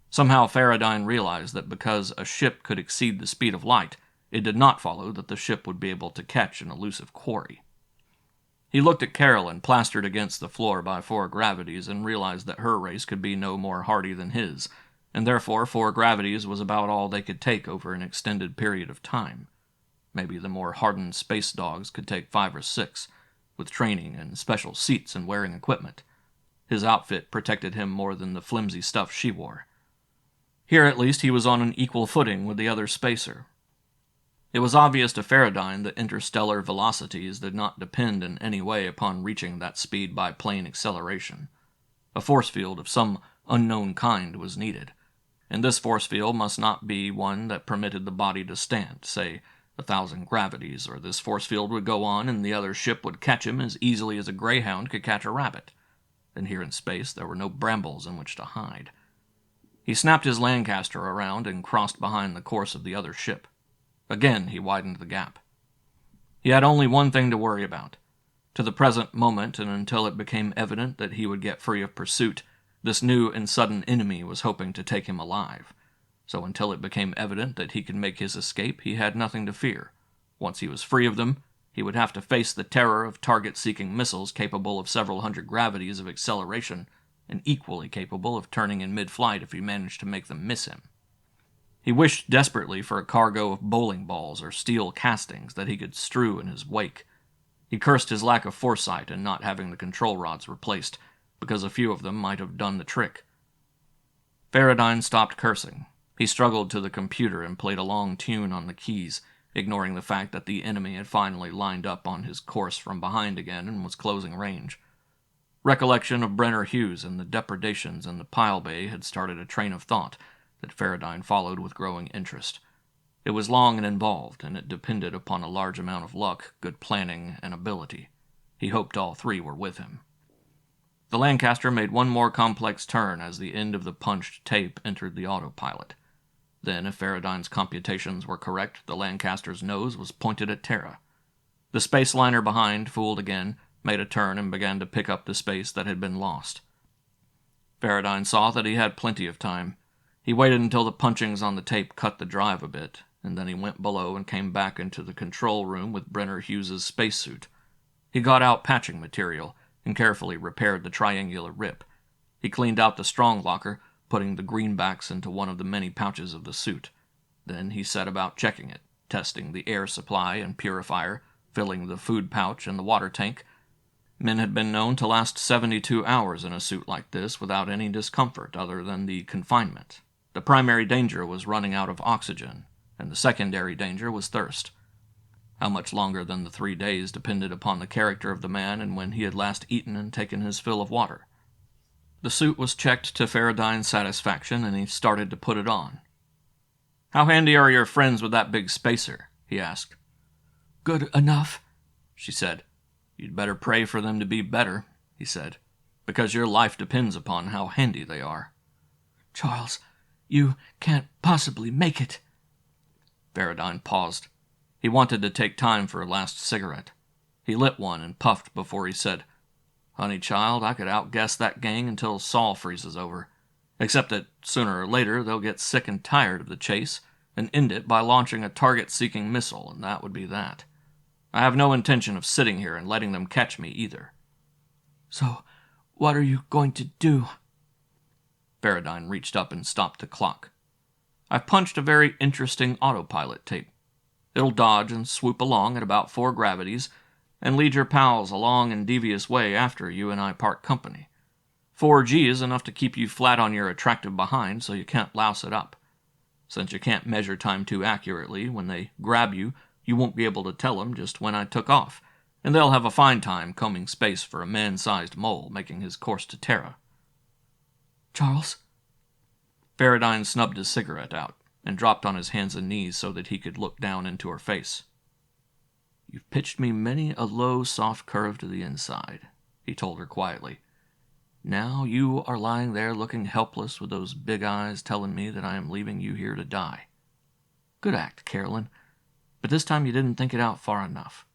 [SPEAKER 1] Somehow Farradyne realized that because a ship could exceed the speed of light, it did not follow that the ship would be able to catch an elusive quarry. He looked at Carolyn, plastered against the floor by 4 gravities, and realized that her race could be no more hardy than his, and therefore 4 gravities was about all they could take over an extended period of time. Maybe the more hardened space dogs could take 5 or 6, with training and special seats and wearing equipment. His outfit protected him more than the flimsy stuff she wore. Here at least he was on an equal footing with the other spacer. It was obvious to Farradyne that interstellar velocities did not depend in any way upon reaching that speed by plain acceleration. A force field of some unknown kind was needed, and this force field must not be one that permitted the body to stand, say, 1,000 gravities, or this force field would go on and the other ship would catch him as easily as a greyhound could catch a rabbit. Then here in space there were no brambles in which to hide. He snapped his Lancaster around and crossed behind the course of the other ship. Again he widened the gap. He had only one thing to worry about. To the present moment, and until it became evident that he would get free of pursuit, this new and sudden enemy was hoping to take him alive. So until it became evident that he could make his escape, he had nothing to fear. Once he was free of them, he would have to face the terror of target-seeking missiles capable of several hundred gravities of acceleration, and equally capable of turning in mid-flight if he managed to make them miss him. He wished desperately for a cargo of bowling balls or steel castings that he could strew in his wake. He cursed his lack of foresight in not having the control rods replaced, because a few of them might have done the trick. Farradyne stopped cursing. He struggled to the computer and played a long tune on the keys, ignoring the fact that the enemy had finally lined up on his course from behind again and was closing range. Recollection of Brenner Hughes and the depredations in the pile bay had started a train of thought that Farradyne followed with growing interest. It was long and involved, and it depended upon a large amount of luck, good planning, and ability. He hoped all three were with him. The Lancaster made one more complex turn as the end of the punched tape entered the autopilot. Then, if Farradyne's computations were correct, the Lancaster's nose was pointed at Terra. The space liner behind, fooled again, made a turn and began to pick up the space that had been lost. Farradyne saw that he had plenty of time. He waited until the punchings on the tape cut the drive a bit, and then he went below and came back into the control room with Brenner Hughes's spacesuit. He got out patching material and carefully repaired the triangular rip. He cleaned out the strong locker, putting the greenbacks into one of the many pouches of the suit. Then he set about checking it, testing the air supply and purifier, filling the food pouch and the water tank. Men had been known to last 72 hours in a suit like this without any discomfort other than the confinement. The primary danger was running out of oxygen, and the secondary danger was thirst. How much longer than the 3 days depended upon the character of the man and when he had last eaten and taken his fill of water. The suit was checked to Farradyne's satisfaction, and he started to put it on. "How handy are your friends with that big spacer?" he asked.
[SPEAKER 3] "Good enough,"
[SPEAKER 1] she said. "You'd better pray for them to be better," he said, "because your life depends upon how handy they are."
[SPEAKER 3] "Charles, you can't possibly make it."
[SPEAKER 1] Farradyne paused. He wanted to take time for a last cigarette. He lit one and puffed before he said, "Honey child, I could outguess that gang until Saul freezes over. Except that sooner or later they'll get sick and tired of the chase and end it by launching a target-seeking missile, and that would be that. I have no intention of sitting here and letting them catch me either."
[SPEAKER 3] "So, what are you going to do?"
[SPEAKER 1] Farradyne reached up and stopped the clock. "I've punched a very interesting autopilot tape. It'll dodge and swoop along at about 4 gravities and lead your pals a long and devious way after you and I part company. 4G is enough to keep you flat on your attractive behind so you can't louse it up. Since you can't measure time too accurately, when they grab you, you won't be able to tell them just when I took off, and they'll have a fine time combing space for a man-sized mole making his course to Terra."
[SPEAKER 3] "Charles?"
[SPEAKER 1] Farradyne snubbed his cigarette out and dropped on his hands and knees so that he could look down into her face. "You've pitched me many a low, soft curve to the inside," he told her quietly. "Now you are lying there looking helpless with those big eyes telling me that I am leaving you here to die. Good act, Carolyn, but this time you didn't think it out far enough.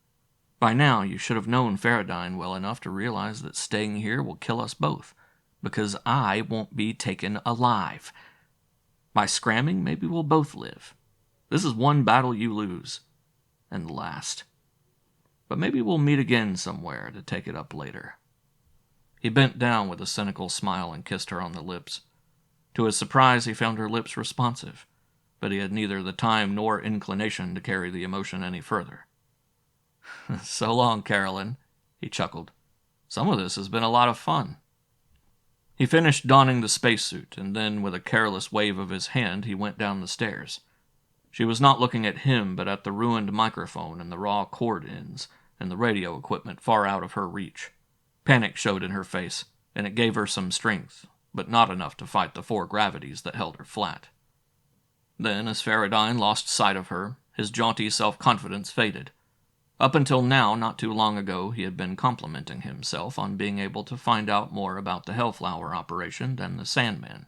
[SPEAKER 1] By now you should have known Farradyne well enough to realize that staying here will kill us both, because I won't be taken alive. By scramming, maybe we'll both live. This is one battle you lose, and the last. But maybe we'll meet again somewhere to take it up later." He bent down with a cynical smile and kissed her on the lips. To his surprise, he found her lips responsive, but he had neither the time nor inclination to carry the emotion any further. "So long, Carolyn," he chuckled. "Some of this has been a lot of fun." He finished donning the spacesuit, and then, with a careless wave of his hand, he went down the stairs. She was not looking at him, but at the ruined microphone and the raw cord ends, and the radio equipment far out of her reach. Panic showed in her face, and it gave her some strength, but not enough to fight the 4 gravities that held her flat. Then, as Farradyne lost sight of her, his jaunty self-confidence faded. Up until now, not too long ago, he had been complimenting himself on being able to find out more about the Hellflower operation than the Sandman.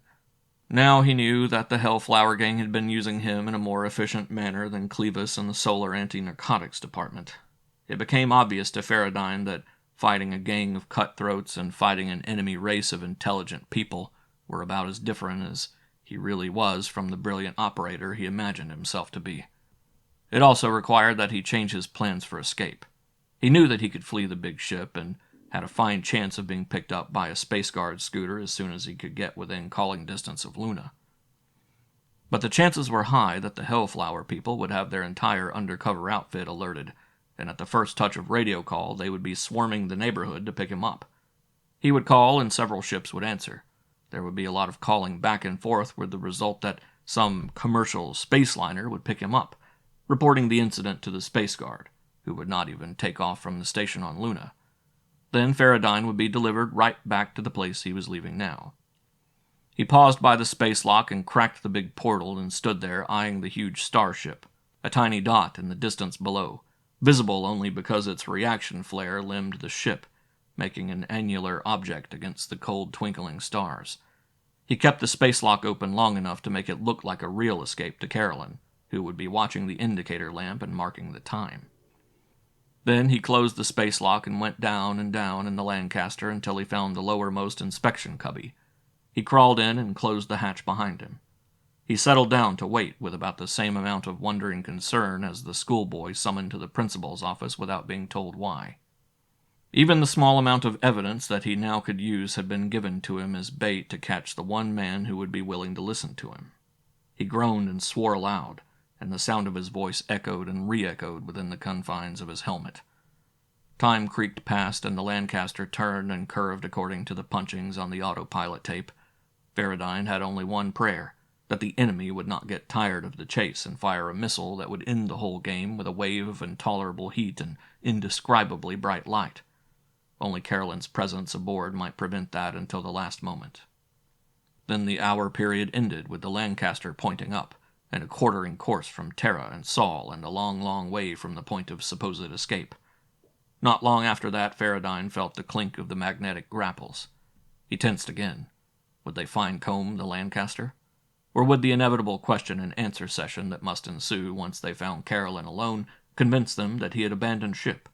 [SPEAKER 1] Now he knew that the Hellflower gang had been using him in a more efficient manner than Clevis and the Solar Anti-Narcotics Department. It became obvious to Farradyne that fighting a gang of cutthroats and fighting an enemy race of intelligent people were about as different as he really was from the brilliant operator he imagined himself to be. It also required that he change his plans for escape. He knew that he could flee the big ship and had a fine chance of being picked up by a Space Guard scooter as soon as he could get within calling distance of Luna. But the chances were high that the Hellflower people would have their entire undercover outfit alerted, and at the first touch of radio call they would be swarming the neighborhood to pick him up. He would call and several ships would answer. There would be a lot of calling back and forth with the result that some commercial space liner would pick him up, reporting the incident to the Space Guard, who would not even take off from the station on Luna. Then Farradyne would be delivered right back to the place he was leaving now. He paused by the space lock and cracked the big portal and stood there eyeing the huge starship, a tiny dot in the distance below, visible only because its reaction flare limned the ship, making an annular object against the cold twinkling stars. He kept the space lock open long enough to make it look like a real escape to Carolyn, who would be watching the indicator lamp and marking the time. Then he closed the space lock and went down and down in the Lancaster until he found the lowermost inspection cubby. He crawled in and closed the hatch behind him. He settled down to wait with about the same amount of wondering concern as the schoolboy summoned to the principal's office without being told why. Even the small amount of evidence that he now could use had been given to him as bait to catch the one man who would be willing to listen to him. He groaned and swore aloud, and the sound of his voice echoed and re-echoed within the confines of his helmet. Time creaked past, and the Lancaster turned and curved according to the punchings on the autopilot tape. Farradyne had only one prayer, that the enemy would not get tired of the chase and fire a missile that would end the whole game with a wave of intolerable heat and indescribably bright light. Only Carolyn's presence aboard might prevent that until the last moment. Then the hour period ended with the Lancaster pointing up, and a quartering course from Terra and Sol and a long, long way from the point of supposed escape. Not long after that, Farradyne felt the clink of the magnetic grapples. He tensed again. Would they fine-comb the Lancaster? Or would the inevitable question-and-answer session that must ensue once they found Carolyn alone convince them that he had abandoned ship?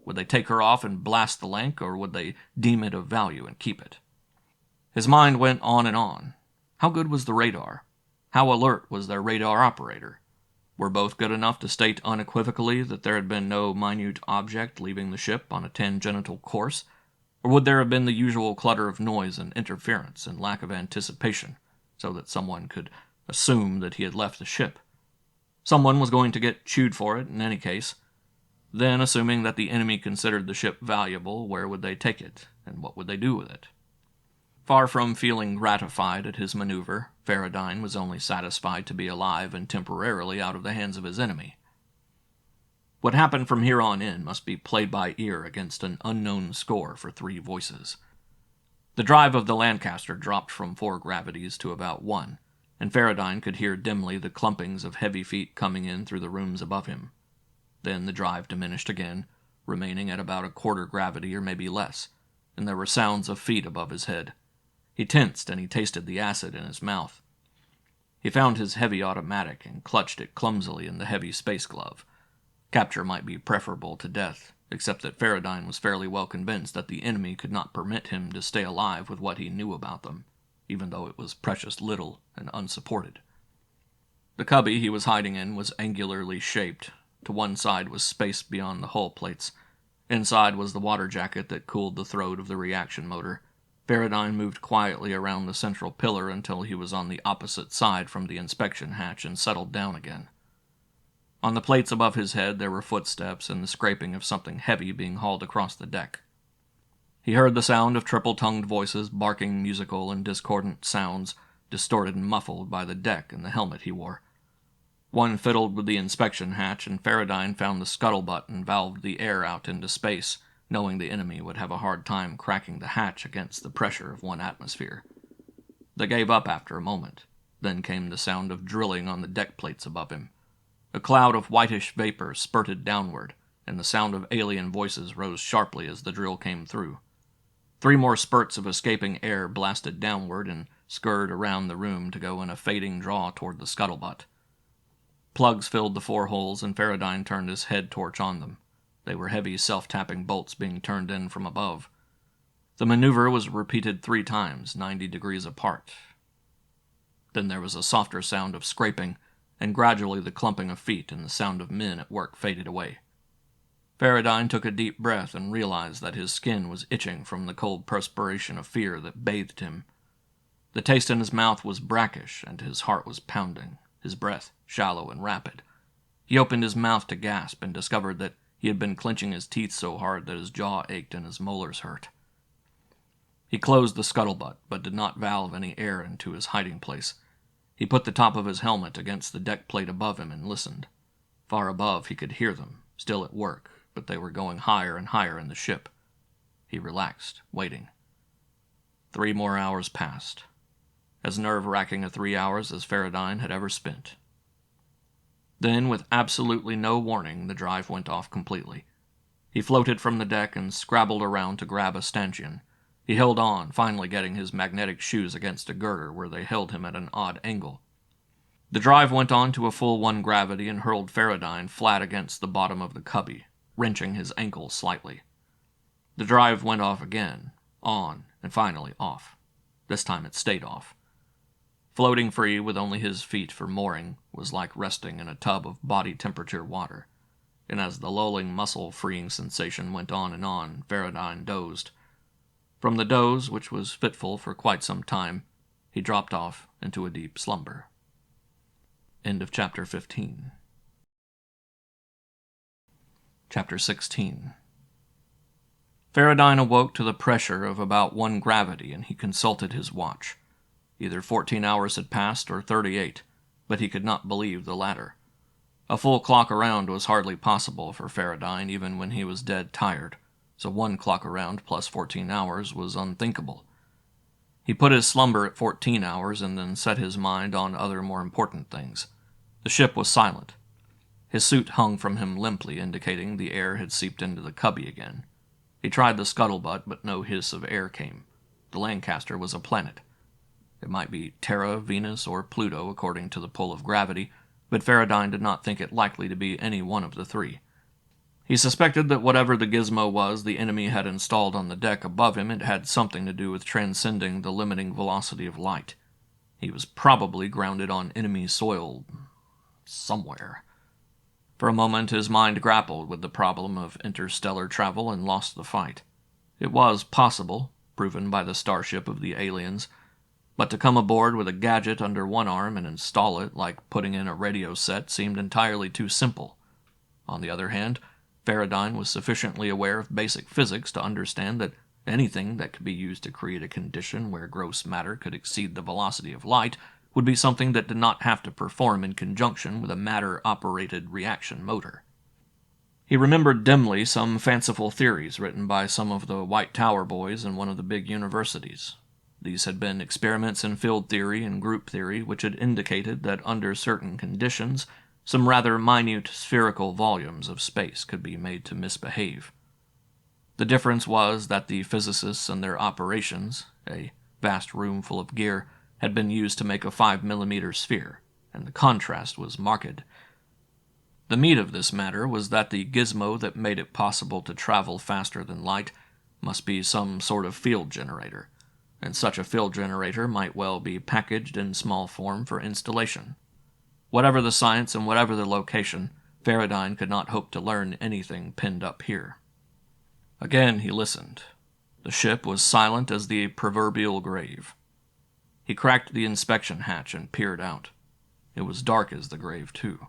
[SPEAKER 1] Would they take her off and blast the Lank, or would they deem it of value and keep it? His mind went on and on. How good was the radar? How alert was their radar operator? Were both good enough to state unequivocally that there had been no minute object leaving the ship on a tangential course? Or would there have been the usual clutter of noise and interference and lack of anticipation, so that someone could assume that he had left the ship? Someone was going to get chewed for it in any case. Then, assuming that the enemy considered the ship valuable, where would they take it, and what would they do with it? Far from feeling gratified at his maneuver, Farradyne was only satisfied to be alive and temporarily out of the hands of his enemy. What happened from here on in must be played by ear against an unknown score for 3 voices. The drive of the Lancaster dropped from 4 gravities to about 1, and Farradyne could hear dimly the clumpings of heavy feet coming in through the rooms above him. Then the drive diminished again, remaining at about a quarter gravity or maybe less, and there were sounds of feet above his head. He tensed and he tasted the acid in his mouth. He found his heavy automatic and clutched it clumsily in the heavy space glove. Capture might be preferable to death, except that Farradyne was fairly well convinced that the enemy could not permit him to stay alive with what he knew about them, even though it was precious little and unsupported. The cubby he was hiding in was angularly shaped. To one side was space beyond the hull plates. Inside was the water jacket that cooled the throat of the reaction motor. Farradyne moved quietly around the central pillar until he was on the opposite side from the inspection hatch and settled down again. On the plates above his head there were footsteps and the scraping of something heavy being hauled across the deck. He heard the sound of triple-tongued voices barking musical and discordant sounds, distorted and muffled by the deck and the helmet he wore. One fiddled with the inspection hatch, and Farradyne found the scuttlebutt and valved the air out into space, knowing the enemy would have a hard time cracking the hatch against the pressure of 1 atmosphere. They gave up after a moment. Then came the sound of drilling on the deck plates above him. A cloud of whitish vapor spurted downward, and the sound of alien voices rose sharply as the drill came through. 3 more spurts of escaping air blasted downward and scurried around the room to go in a fading draw toward the scuttlebutt. Plugs filled the 4 holes, and Farradyne turned his head torch on them. They were heavy, self-tapping bolts being turned in from above. The maneuver was repeated 3 times, 90 degrees apart. Then there was a softer sound of scraping, and gradually the clumping of feet and the sound of men at work faded away. Farradyne took a deep breath and realized that his skin was itching from the cold perspiration of fear that bathed him. The taste in his mouth was brackish, and his heart was pounding, his breath shallow and rapid. He opened his mouth to gasp and discovered that he had been clenching his teeth so hard that his jaw ached and his molars hurt. He closed the scuttlebutt, but did not valve any air into his hiding place. He put the top of his helmet against the deck plate above him and listened. Far above he could hear them, still at work, but they were going higher and higher in the ship. He relaxed, waiting. 3 more hours passed. As nerve-wracking a 3 hours as Farradyne had ever spent. Then, with absolutely no warning, the drive went off completely. He floated from the deck and scrabbled around to grab a stanchion. He held on, finally getting his magnetic shoes against a girder where they held him at an odd angle. The drive went on to a full 1 gravity and hurled Farradyne flat against the bottom of the cubby, wrenching his ankle slightly. The drive went off again, on, and finally off. This time it stayed off. Floating free with only his feet for mooring was like resting in a tub of body-temperature water, and as the lulling muscle-freeing sensation went on, Farradyne dozed. From the doze, which was fitful for quite some time, he dropped off into a deep slumber. End of Chapter 15. Chapter 16. Farradyne awoke to the pressure of about 1 gravity, and he consulted his watch. Either 14 hours had passed or 38, but he could not believe the latter. A full clock around was hardly possible for Farradyne even when he was dead tired, so 1 clock around plus 14 hours was unthinkable. He put his slumber at 14 hours and then set his mind on other more important things. The ship was silent. His suit hung from him limply, indicating the air had seeped into the cubby again. He tried the scuttlebutt, but no hiss of air came. The Lancaster was a planet. It might be Terra, Venus, or Pluto, according to the pull of gravity, but Farradyne did not think it likely to be any one of the 3. He suspected that whatever the gizmo was the enemy had installed on the deck above him, it had something to do with transcending the limiting velocity of light. He was probably grounded on enemy soil somewhere. For a moment his mind grappled with the problem of interstellar travel and lost the fight. It was possible, proven by the starship of the aliens, but to come aboard with a gadget under one arm and install it like putting in a radio set seemed entirely too simple. On the other hand, Farradyne was sufficiently aware of basic physics to understand that anything that could be used to create a condition where gross matter could exceed the velocity of light would be something that did not have to perform in conjunction with a matter-operated reaction motor. He remembered dimly some fanciful theories written by some of the White Tower boys in one of the big universities. These had been experiments in field theory and group theory which had indicated that under certain conditions, some rather minute spherical volumes of space could be made to misbehave. The difference was that the physicists and their operations, a vast room full of gear, had been used to make a 5mm sphere, and the contrast was marked. The meat of this matter was that the gizmo that made it possible to travel faster than light must be some sort of field generator, and such a field generator might well be packaged in small form for installation. Whatever the science and whatever the location, Farradyne could not hope to learn anything pinned up here. Again he listened. The ship was silent as the proverbial grave. He cracked the inspection hatch and peered out. It was dark as the grave, too.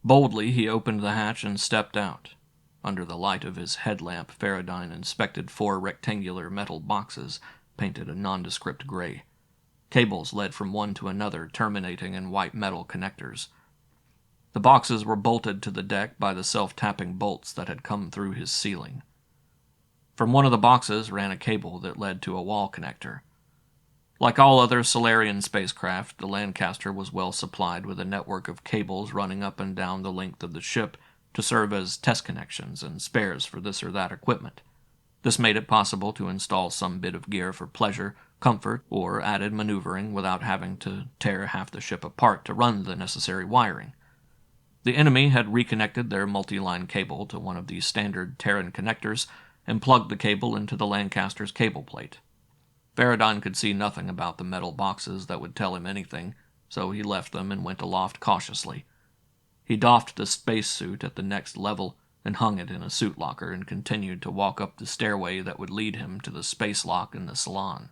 [SPEAKER 1] Boldly he opened the hatch and stepped out. Under the light of his headlamp, Farradyne inspected 4 rectangular metal boxes, painted a nondescript gray. Cables led from one to another, terminating in white metal connectors. The boxes were bolted to the deck by the self-tapping bolts that had come through his ceiling. From one of the boxes ran a cable that led to a wall connector. Like all other Solarian spacecraft, the Lancaster was well supplied with a network of cables running up and down the length of the ship to serve as test connections and spares for this or that equipment. This made it possible to install some bit of gear for pleasure, comfort, or added maneuvering without having to tear half the ship apart to run the necessary wiring. The enemy had reconnected their multi-line cable to one of the standard Terran connectors and plugged the cable into the Lancaster's cable plate. Farradyne could see nothing about the metal boxes that would tell him anything, so he left them and went aloft cautiously. He doffed the space suit at the next level and hung it in a suit locker and continued to walk up the stairway that would lead him to the space lock in the salon.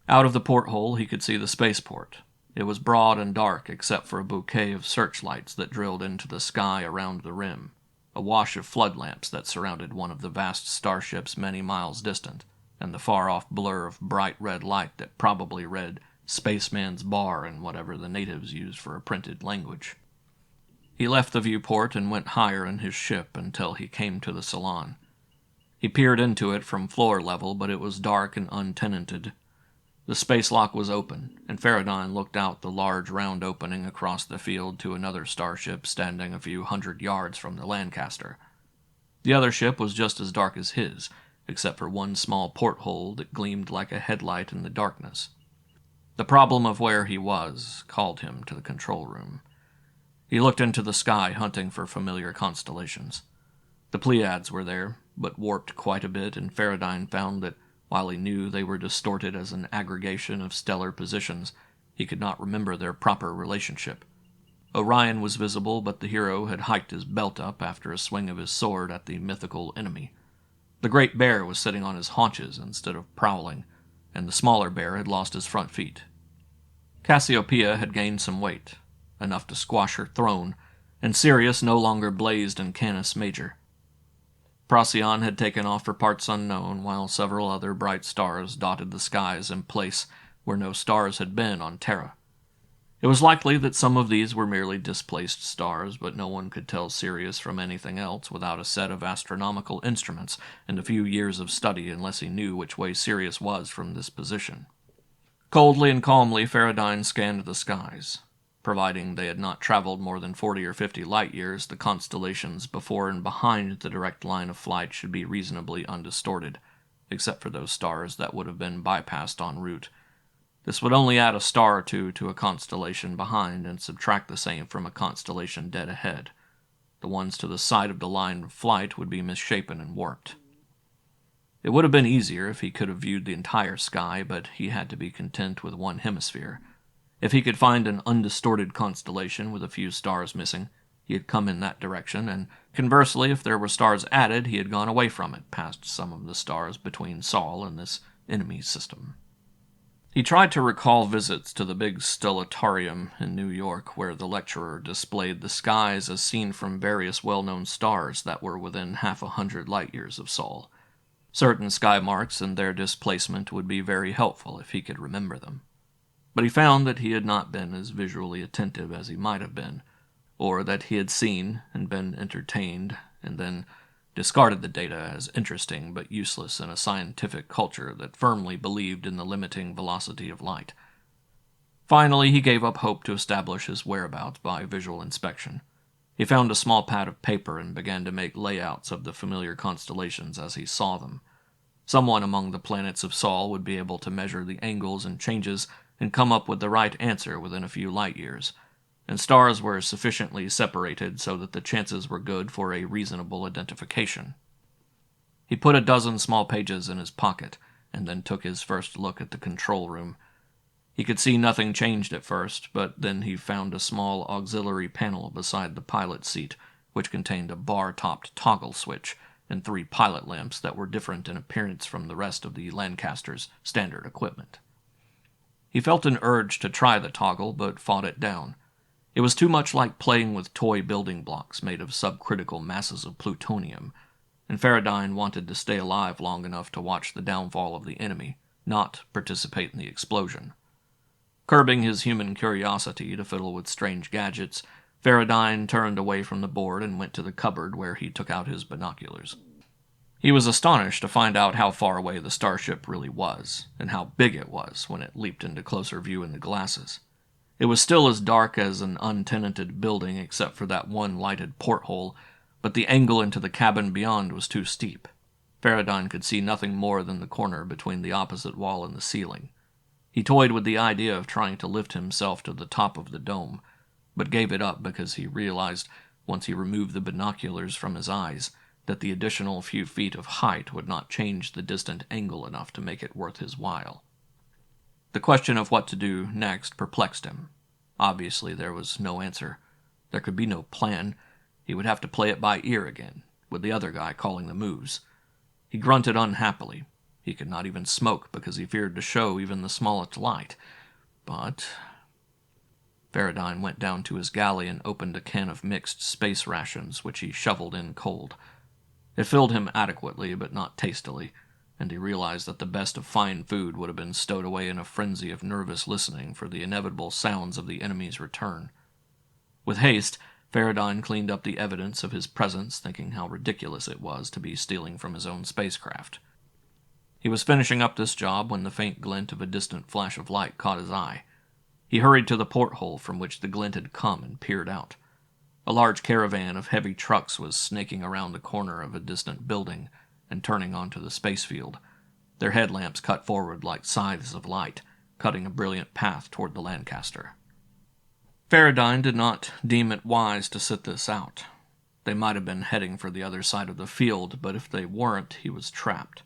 [SPEAKER 1] Out of the porthole he could see the spaceport. It was broad and dark except for a bouquet of searchlights that drilled into the sky around the rim, a wash of flood lamps that surrounded one of the vast starships many miles distant, and the far-off blur of bright red light that probably read Spaceman's Bar in whatever the natives used for a printed language. He left the viewport and went higher in his ship until he came to the salon. He peered into it from floor level, but it was dark and untenanted. The space lock was open, and Farradyne looked out the large round opening across the field to another starship standing a few 100 yards from the Lancaster. The other ship was just as dark as his, except for one small porthole that gleamed like a headlight in the darkness. The problem of where he was called him to the control room. He looked into the sky, hunting for familiar constellations. The Pleiades were there, but warped quite a bit, and Farradyne found that while he knew they were distorted as an aggregation of stellar positions, he could not remember their proper relationship. Orion was visible, but the hero had hiked his belt up after a swing of his sword at the mythical enemy. The Great Bear was sitting on his haunches instead of prowling, and the smaller bear had lost his front feet. Cassiopeia had gained some weight, enough to squash her throne, and Sirius no longer blazed in Canis Major. Procyon had taken off for parts unknown, while several other bright stars dotted the skies in place where no stars had been on Terra. It was likely that some of these were merely displaced stars, but no one could tell Sirius from anything else without a set of astronomical instruments and a few years of study unless he knew which way Sirius was from this position. Coldly and calmly, Farradyne scanned the skies. Providing they had not traveled more than 40 or 50 light-years, the constellations before and behind the direct line of flight should be reasonably undistorted, except for those stars that would have been bypassed en route. This would only add a star or two to a constellation behind and subtract the same from a constellation dead ahead. The ones to the side of the line of flight would be misshapen and warped. It would have been easier if he could have viewed the entire sky, but he had to be content with one hemisphere. If he could find an undistorted constellation with a few stars missing, he had come in that direction, and conversely, if there were stars added, he had gone away from it, past some of the stars between Sol and this enemy system. He tried to recall visits to the big stellatarium in New York, where the lecturer displayed the skies as seen from various well-known stars that were within 100 light-years of Sol. Certain sky marks and their displacement would be very helpful if he could remember them. But he found that he had not been as visually attentive as he might have been, or that he had seen and been entertained, and then discarded the data as interesting but useless in a scientific culture that firmly believed in the limiting velocity of light. Finally, he gave up hope to establish his whereabouts by visual inspection. He found a small pad of paper and began to make layouts of the familiar constellations as he saw them. Someone among the planets of Sol would be able to measure the angles and changes and come up with the right answer within a few light-years, and stars were sufficiently separated so that the chances were good for a reasonable identification. He put a dozen small pages in his pocket, and then took his first look at the control room. He could see nothing changed at first, but then he found a small auxiliary panel beside the pilot seat, which contained a bar-topped toggle switch and 3 pilot lamps that were different in appearance from the rest of the Lancaster's standard equipment. He felt an urge to try the toggle, but fought it down. It was too much like playing with toy building blocks made of subcritical masses of plutonium, and Farradyne wanted to stay alive long enough to watch the downfall of the enemy, not participate in the explosion. Curbing his human curiosity to fiddle with strange gadgets, Farradyne turned away from the board and went to the cupboard where he took out his binoculars. He was astonished to find out how far away the starship really was, and how big it was when it leaped into closer view in the glasses. It was still as dark as an untenanted building except for that one lighted porthole, but the angle into the cabin beyond was too steep. Farradyne could see nothing more than the corner between the opposite wall and the ceiling. He toyed with the idea of trying to lift himself to the top of the dome, but gave it up because he realized, once he removed the binoculars from his eyes, that the additional few feet of height would not change the distant angle enough to make it worth his while. The question of what to do next perplexed him. Obviously there was no answer. There could be no plan. He would have to play it by ear again, with the other guy calling the moves. He grunted unhappily. He could not even smoke because he feared to show even the smallest light. But Farradyne went down to his galley and opened a can of mixed space rations, which he shoveled in cold. It filled him adequately, but not tastily, and he realized that the best of fine food would have been stowed away in a frenzy of nervous listening for the inevitable sounds of the enemy's return. With haste, Farradyne cleaned up the evidence of his presence, thinking how ridiculous it was to be stealing from his own spacecraft. He was finishing up this job when the faint glint of a distant flash of light caught his eye. He hurried to the porthole from which the glint had come and peered out. A large caravan of heavy trucks was snaking around the corner of a distant building and turning onto the space field. Their headlamps cut forward like scythes of light, cutting a brilliant path toward the Lancaster. Farradyne did not deem it wise to sit this out. They might have been heading for the other side of the field, but if they weren't, he was trapped.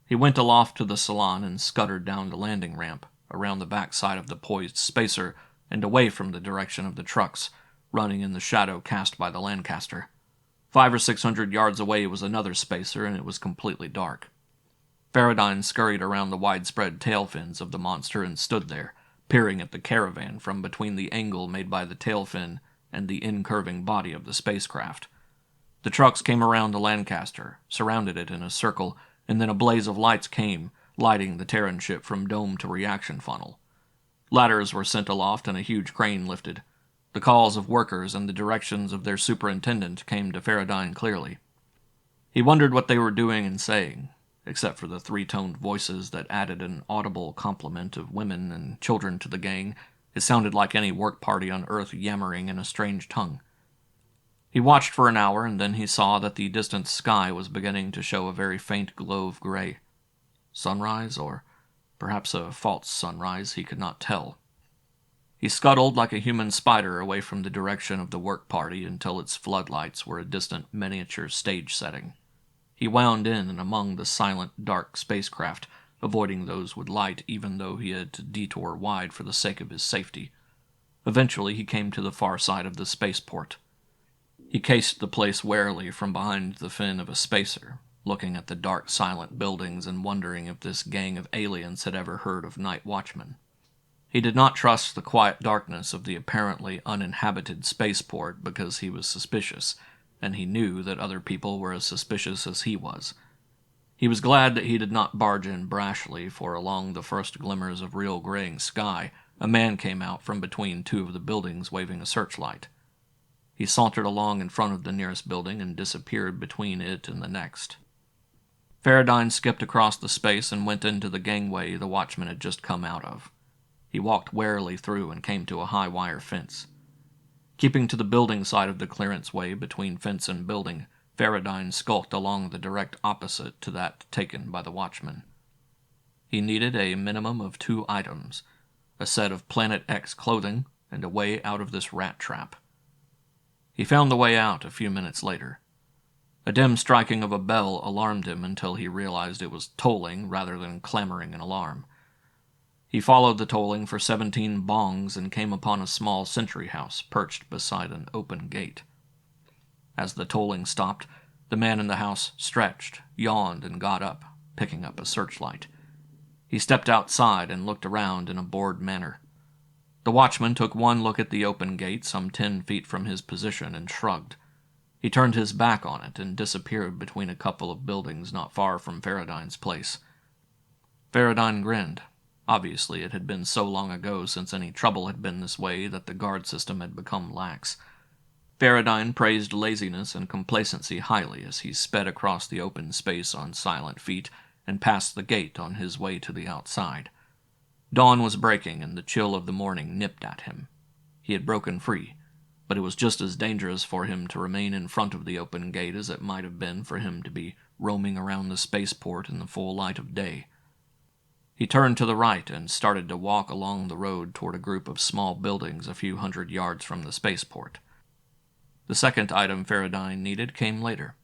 [SPEAKER 1] He went aloft to the salon and scuttered down the landing ramp, around the back side of the poised spacer, and away from the direction of the trucks, running in the shadow cast by the Lancaster. 500 or 600 yards away was another spacer, and it was completely dark. Farradyne scurried around the widespread tail fins of the monster and stood there, peering at the caravan from between the angle made by the tail fin and the incurving body of the spacecraft. The trucks came around the Lancaster, surrounded it in a circle, and then a blaze of lights came, lighting the Terran ship from dome to reaction funnel. Ladders were sent aloft and a huge crane lifted. The calls of workers and the directions of their superintendent came to Farradyne clearly. He wondered what they were doing and saying, except for the three-toned voices that added an audible complement of women and children to the gang. It sounded like any work party on Earth yammering in a strange tongue. He watched for an hour, and then he saw that the distant sky was beginning to show a very faint glow of gray. Sunrise, or perhaps a false sunrise, he could not tell. He scuttled like a human spider away from the direction of the work party until its floodlights were a distant miniature stage setting. He wound in and among the silent, dark spacecraft, avoiding those with light even though he had to detour wide for the sake of his safety. Eventually he came to the far side of the spaceport. He cased the place warily from behind the fin of a spacer, looking at the dark, silent buildings and wondering if this gang of aliens had ever heard of night watchmen. He did not trust the quiet darkness of the apparently uninhabited spaceport because he was suspicious, and he knew that other people were as suspicious as he was. He was glad that he did not barge in brashly, for along the first glimmers of real graying sky, a man came out from between two of the buildings waving a searchlight. He sauntered along in front of the nearest building and disappeared between it and the next. Farradyne skipped across the space and went into the gangway the watchman had just come out of. He walked warily through and came to a high wire fence. Keeping to the building side of the clearance way between fence and building, Farradyne skulked along the direct opposite to that taken by the watchman. He needed a minimum of 2 items, a set of Planet X clothing and a way out of this rat trap. He found the way out a few minutes later. A dim striking of a bell alarmed him until he realized it was tolling rather than clamoring an alarm. He followed the tolling for 17 bongs and came upon a small sentry house perched beside an open gate. As the tolling stopped, the man in the house stretched, yawned, and got up, picking up a searchlight. He stepped outside and looked around in a bored manner. The watchman took one look at the open gate some 10 feet from his position and shrugged. He turned his back on it and disappeared between a couple of buildings not far from Farradyne's place. Farradyne grinned. Obviously, it had been so long ago since any trouble had been this way that the guard system had become lax. Farradyne praised laziness and complacency highly as he sped across the open space on silent feet and past the gate on his way to the outside. Dawn was breaking, and the chill of the morning nipped at him. He had broken free, but it was just as dangerous for him to remain in front of the open gate as it might have been for him to be roaming around the spaceport in the full light of day. He turned to the right and started to walk along the road toward a group of small buildings a few hundred yards from the spaceport. The second item Farradyne needed came later.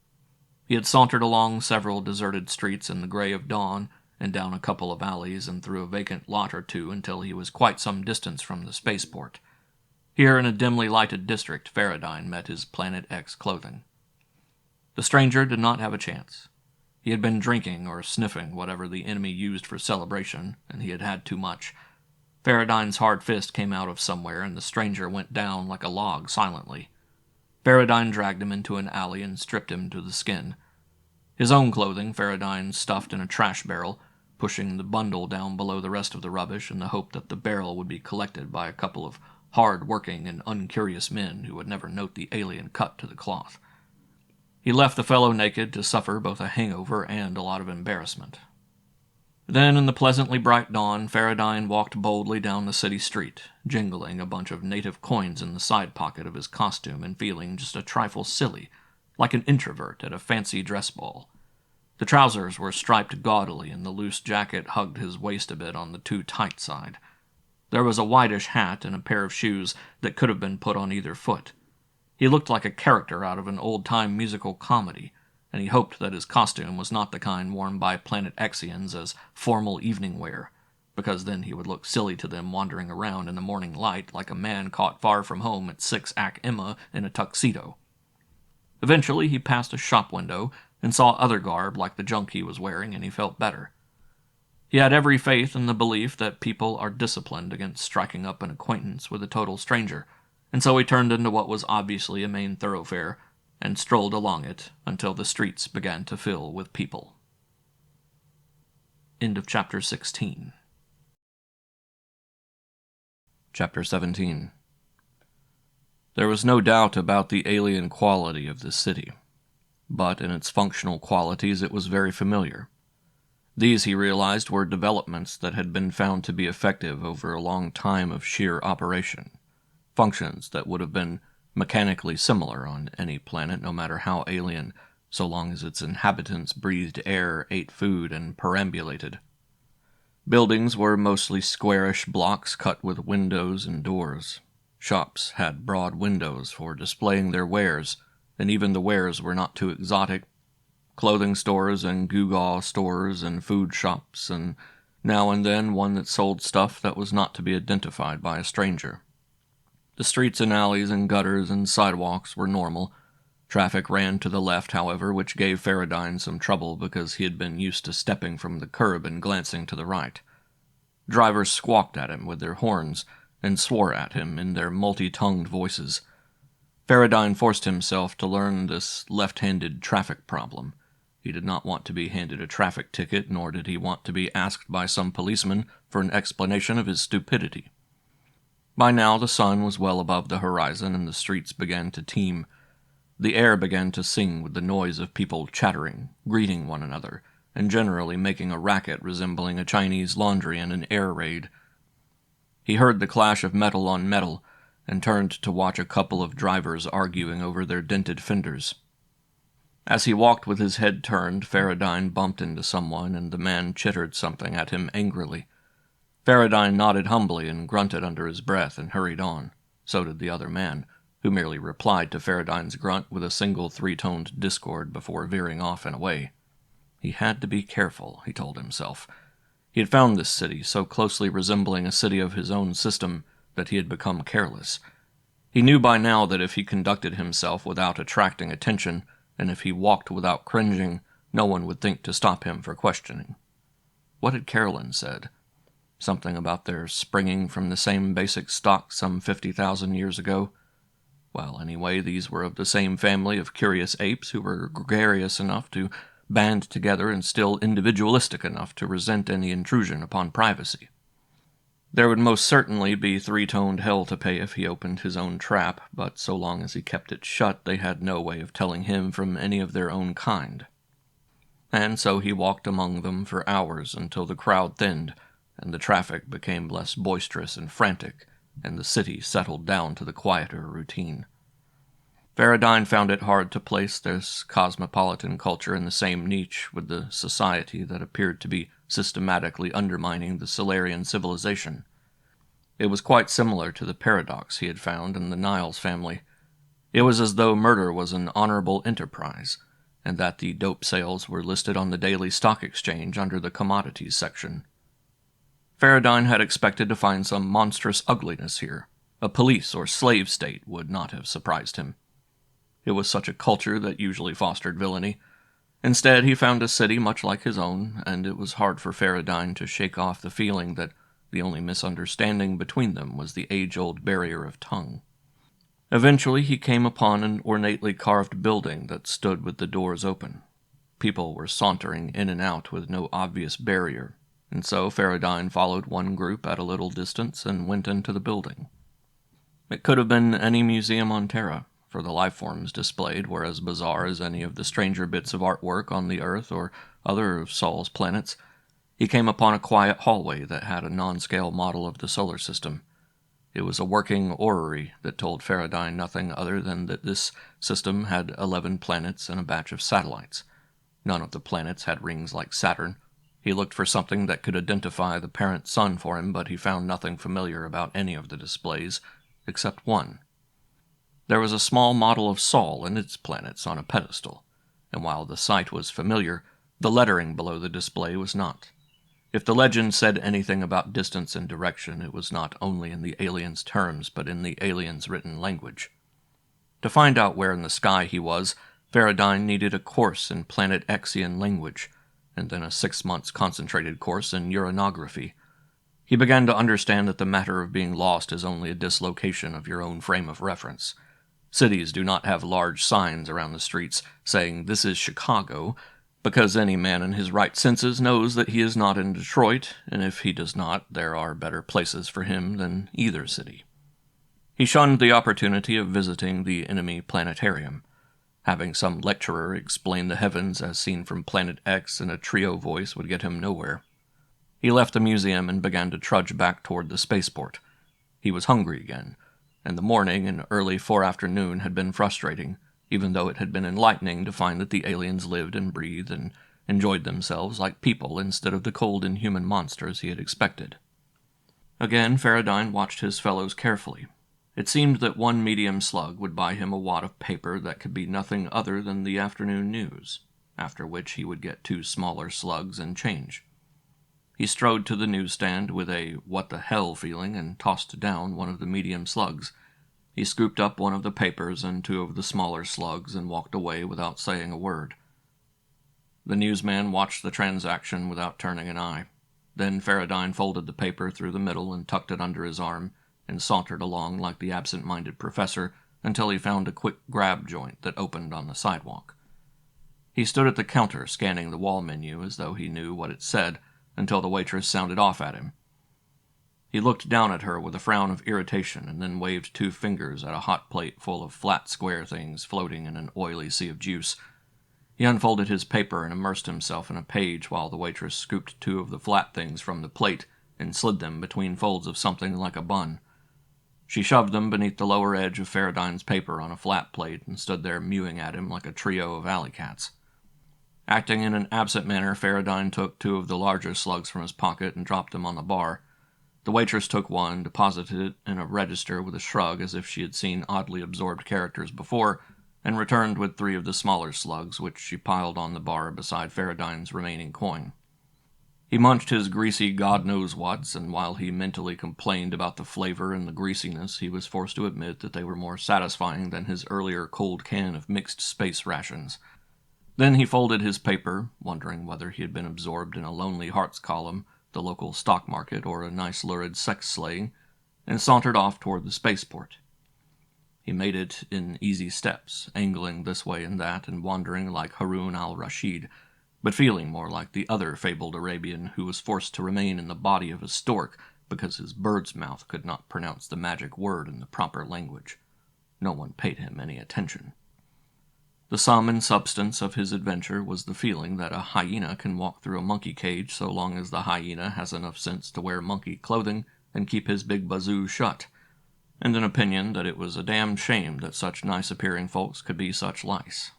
[SPEAKER 1] He had sauntered along several deserted streets in the gray of dawn, and down a couple of alleys and through a vacant lot or two until he was quite some distance from the spaceport. Here in a dimly lighted district, Farradyne met his Planet X clothing. The stranger did not have a chance. He had been drinking or sniffing whatever the enemy used for celebration, and he had had too much. Farradyne's hard fist came out of somewhere, and the stranger went down like a log silently. Farradyne dragged him into an alley and stripped him to the skin. His own clothing Farradyne stuffed in a trash barrel, pushing the bundle down below the rest of the rubbish in the hope that the barrel would be collected by a couple of hard-working and uncurious men who would never note the alien cut to the cloth. He left the fellow naked to suffer both a hangover and a lot of embarrassment. Then, in the pleasantly bright dawn, Farradyne walked boldly down the city street, jingling a bunch of native coins in the side pocket of his costume and feeling just a trifle silly, like an introvert at a fancy dress ball. The trousers were striped gaudily, and the loose jacket hugged his waist a bit on the too tight side. There was a whitish hat and a pair of shoes that could have been put on either foot. He looked like a character out of an old-time musical comedy, and he hoped that his costume was not the kind worn by Planet Exians as formal evening wear, because then he would look silly to them wandering around in the morning light like a man caught far from home at 6-Act Emma in a tuxedo. Eventually he passed a shop window and saw other garb like the junk he was wearing, and he felt better. He had every faith in the belief that people are disciplined against striking up an acquaintance with a total stranger, and so he turned into what was obviously a main thoroughfare and strolled along it until the streets began to fill with people. End of Chapter 16. Chapter 17. There was no doubt about the alien quality of this city, but in its functional qualities it was very familiar. These, he realized, were developments that had been found to be effective over a long time of sheer operation, functions that would have been mechanically similar on any planet, no matter how alien, so long as its inhabitants breathed air, ate food, and perambulated. Buildings were mostly squarish blocks cut with windows and doors. Shops had broad windows for displaying their wares, and even the wares were not too exotic. Clothing stores and gewgaw stores and food shops, and now and then one that sold stuff that was not to be identified by a stranger. The streets and alleys and gutters and sidewalks were normal. Traffic ran to the left, however, which gave Farradyne some trouble because he had been used to stepping from the curb and glancing to the right. Drivers squawked at him with their horns and swore at him in their multi-tongued voices. Farradyne forced himself to learn this left-handed traffic problem. He did not want to be handed a traffic ticket, nor did he want to be asked by some policeman for an explanation of his stupidity. By now the sun was well above the horizon, and the streets began to teem. The air began to sing with the noise of people chattering, greeting one another, and generally making a racket resembling a Chinese laundry in an air raid. He heard the clash of metal on metal, and turned to watch a couple of drivers arguing over their dented fenders. As he walked with his head turned, Farradyne bumped into someone, and the man chittered something at him angrily. Farradyne nodded humbly and grunted under his breath and hurried on. So did the other man, who merely replied to Farradyne's grunt with a single three-toned discord before veering off and away. He had to be careful, he told himself. He had found this city so closely resembling a city of his own system that he had become careless. He knew by now that if he conducted himself without attracting attention, and if he walked without cringing, no one would think to stop him for questioning. What had Carolyn said? Something about their springing from the same basic stock some 50,000 years ago? Well, anyway, these were of the same family of curious apes who were gregarious enough to band together and still individualistic enough to resent any intrusion upon privacy. There would most certainly be three-toned hell to pay if he opened his own trap, but so long as he kept it shut, they had no way of telling him from any of their own kind. And so he walked among them for hours until the crowd thinned, and the traffic became less boisterous and frantic, and the city settled down to the quieter routine. Farradyne found it hard to place this cosmopolitan culture in the same niche with the society that appeared to be systematically undermining the Solarian civilization. It was quite similar to the paradox he had found in the Niles family. It was as though murder was an honorable enterprise, and that the dope sales were listed on the daily stock exchange under the commodities section. Farradyne had expected to find some monstrous ugliness here. A police or slave state would not have surprised him. It was such a culture that usually fostered villainy. Instead, he found a city much like his own, and it was hard for Farradyne to shake off the feeling that the only misunderstanding between them was the age-old barrier of tongue. Eventually, he came upon an ornately carved building that stood with the doors open. People were sauntering in and out with no obvious barrier, and so Farradyne followed one group at a little distance and went into the building. It could have been any museum on Terra, for the lifeforms displayed were as bizarre as any of the stranger bits of artwork on the Earth or other of Saul's planets. He came upon a quiet hallway that had a non-scale model of the solar system. It was a working orrery that told Farradyne nothing other than that this system had 11 planets and a batch of satellites. None of the planets had rings like Saturn. He looked for something that could identify the parent sun for him, but he found nothing familiar about any of the displays, except one. There was a small model of Saul and its planets on a pedestal, and while the sight was familiar, the lettering below the display was not. If the legend said anything about distance and direction, it was not only in the aliens' terms, but in the aliens' written language. To find out where in the sky he was, Farradyne needed a course in Planet Xian language, and then a 6 months concentrated course in uranography. He began to understand that the matter of being lost is only a dislocation of your own frame of reference. Cities do not have large signs around the streets saying, "This is Chicago," because any man in his right senses knows that he is not in Detroit, and if he does not, there are better places for him than either city. He shunned the opportunity of visiting the enemy planetarium. Having some lecturer explain the heavens as seen from Planet X in a trio voice would get him nowhere. He left the museum and began to trudge back toward the spaceport. He was hungry again, and the morning and early forafternoon had been frustrating, even though it had been enlightening to find that the aliens lived and breathed and enjoyed themselves like people instead of the cold inhuman monsters he had expected. Again, Farradyne watched his fellows carefully. It seemed that one medium slug would buy him a wad of paper that could be nothing other than the afternoon news, after which he would get 2 smaller slugs and change. He strode to the newsstand with a what-the-hell feeling and tossed down one of the medium slugs. He scooped up one of the papers and 2 of the smaller slugs and walked away without saying a word. The newsman watched the transaction without turning an eye. Then Farradyne folded the paper through the middle and tucked it under his arm, and sauntered along like the absent-minded professor until he found a quick grab joint that opened on the sidewalk. He stood at the counter scanning the wall menu as though he knew what it said, until the waitress sounded off at him. He looked down at her with a frown of irritation and then waved 2 fingers at a hot plate full of flat square things floating in an oily sea of juice. He unfolded his paper and immersed himself in a page while the waitress scooped 2 of the flat things from the plate and slid them between folds of something like a bun. She shoved them beneath the lower edge of Farradyne's paper on a flat plate and stood there mewing at him like a trio of alley cats. Acting in an absent manner, Farradyne took 2 of the larger slugs from his pocket and dropped them on the bar. The waitress took one, deposited it in a register with a shrug as if she had seen oddly absorbed characters before, and returned with 3 of the smaller slugs, which she piled on the bar beside Farradyne's remaining coin. He munched his greasy God-knows-whats, and while he mentally complained about the flavor and the greasiness, he was forced to admit that they were more satisfying than his earlier cold can of mixed space rations. Then he folded his paper, wondering whether he had been absorbed in a Lonely Hearts column, the local stock market, or a nice lurid sex slaying, and sauntered off toward the spaceport. He made it in easy steps, angling this way and that, and wandering like Harun al-Rashid, but feeling more like the other fabled Arabian who was forced to remain in the body of a stork because his bird's mouth could not pronounce the magic word in the proper language. No one paid him any attention. The sum and substance of his adventure was the feeling that a hyena can walk through a monkey cage so long as the hyena has enough sense to wear monkey clothing and keep his big bazoo shut, and an opinion that it was a damned shame that such nice-appearing folks could be such lice.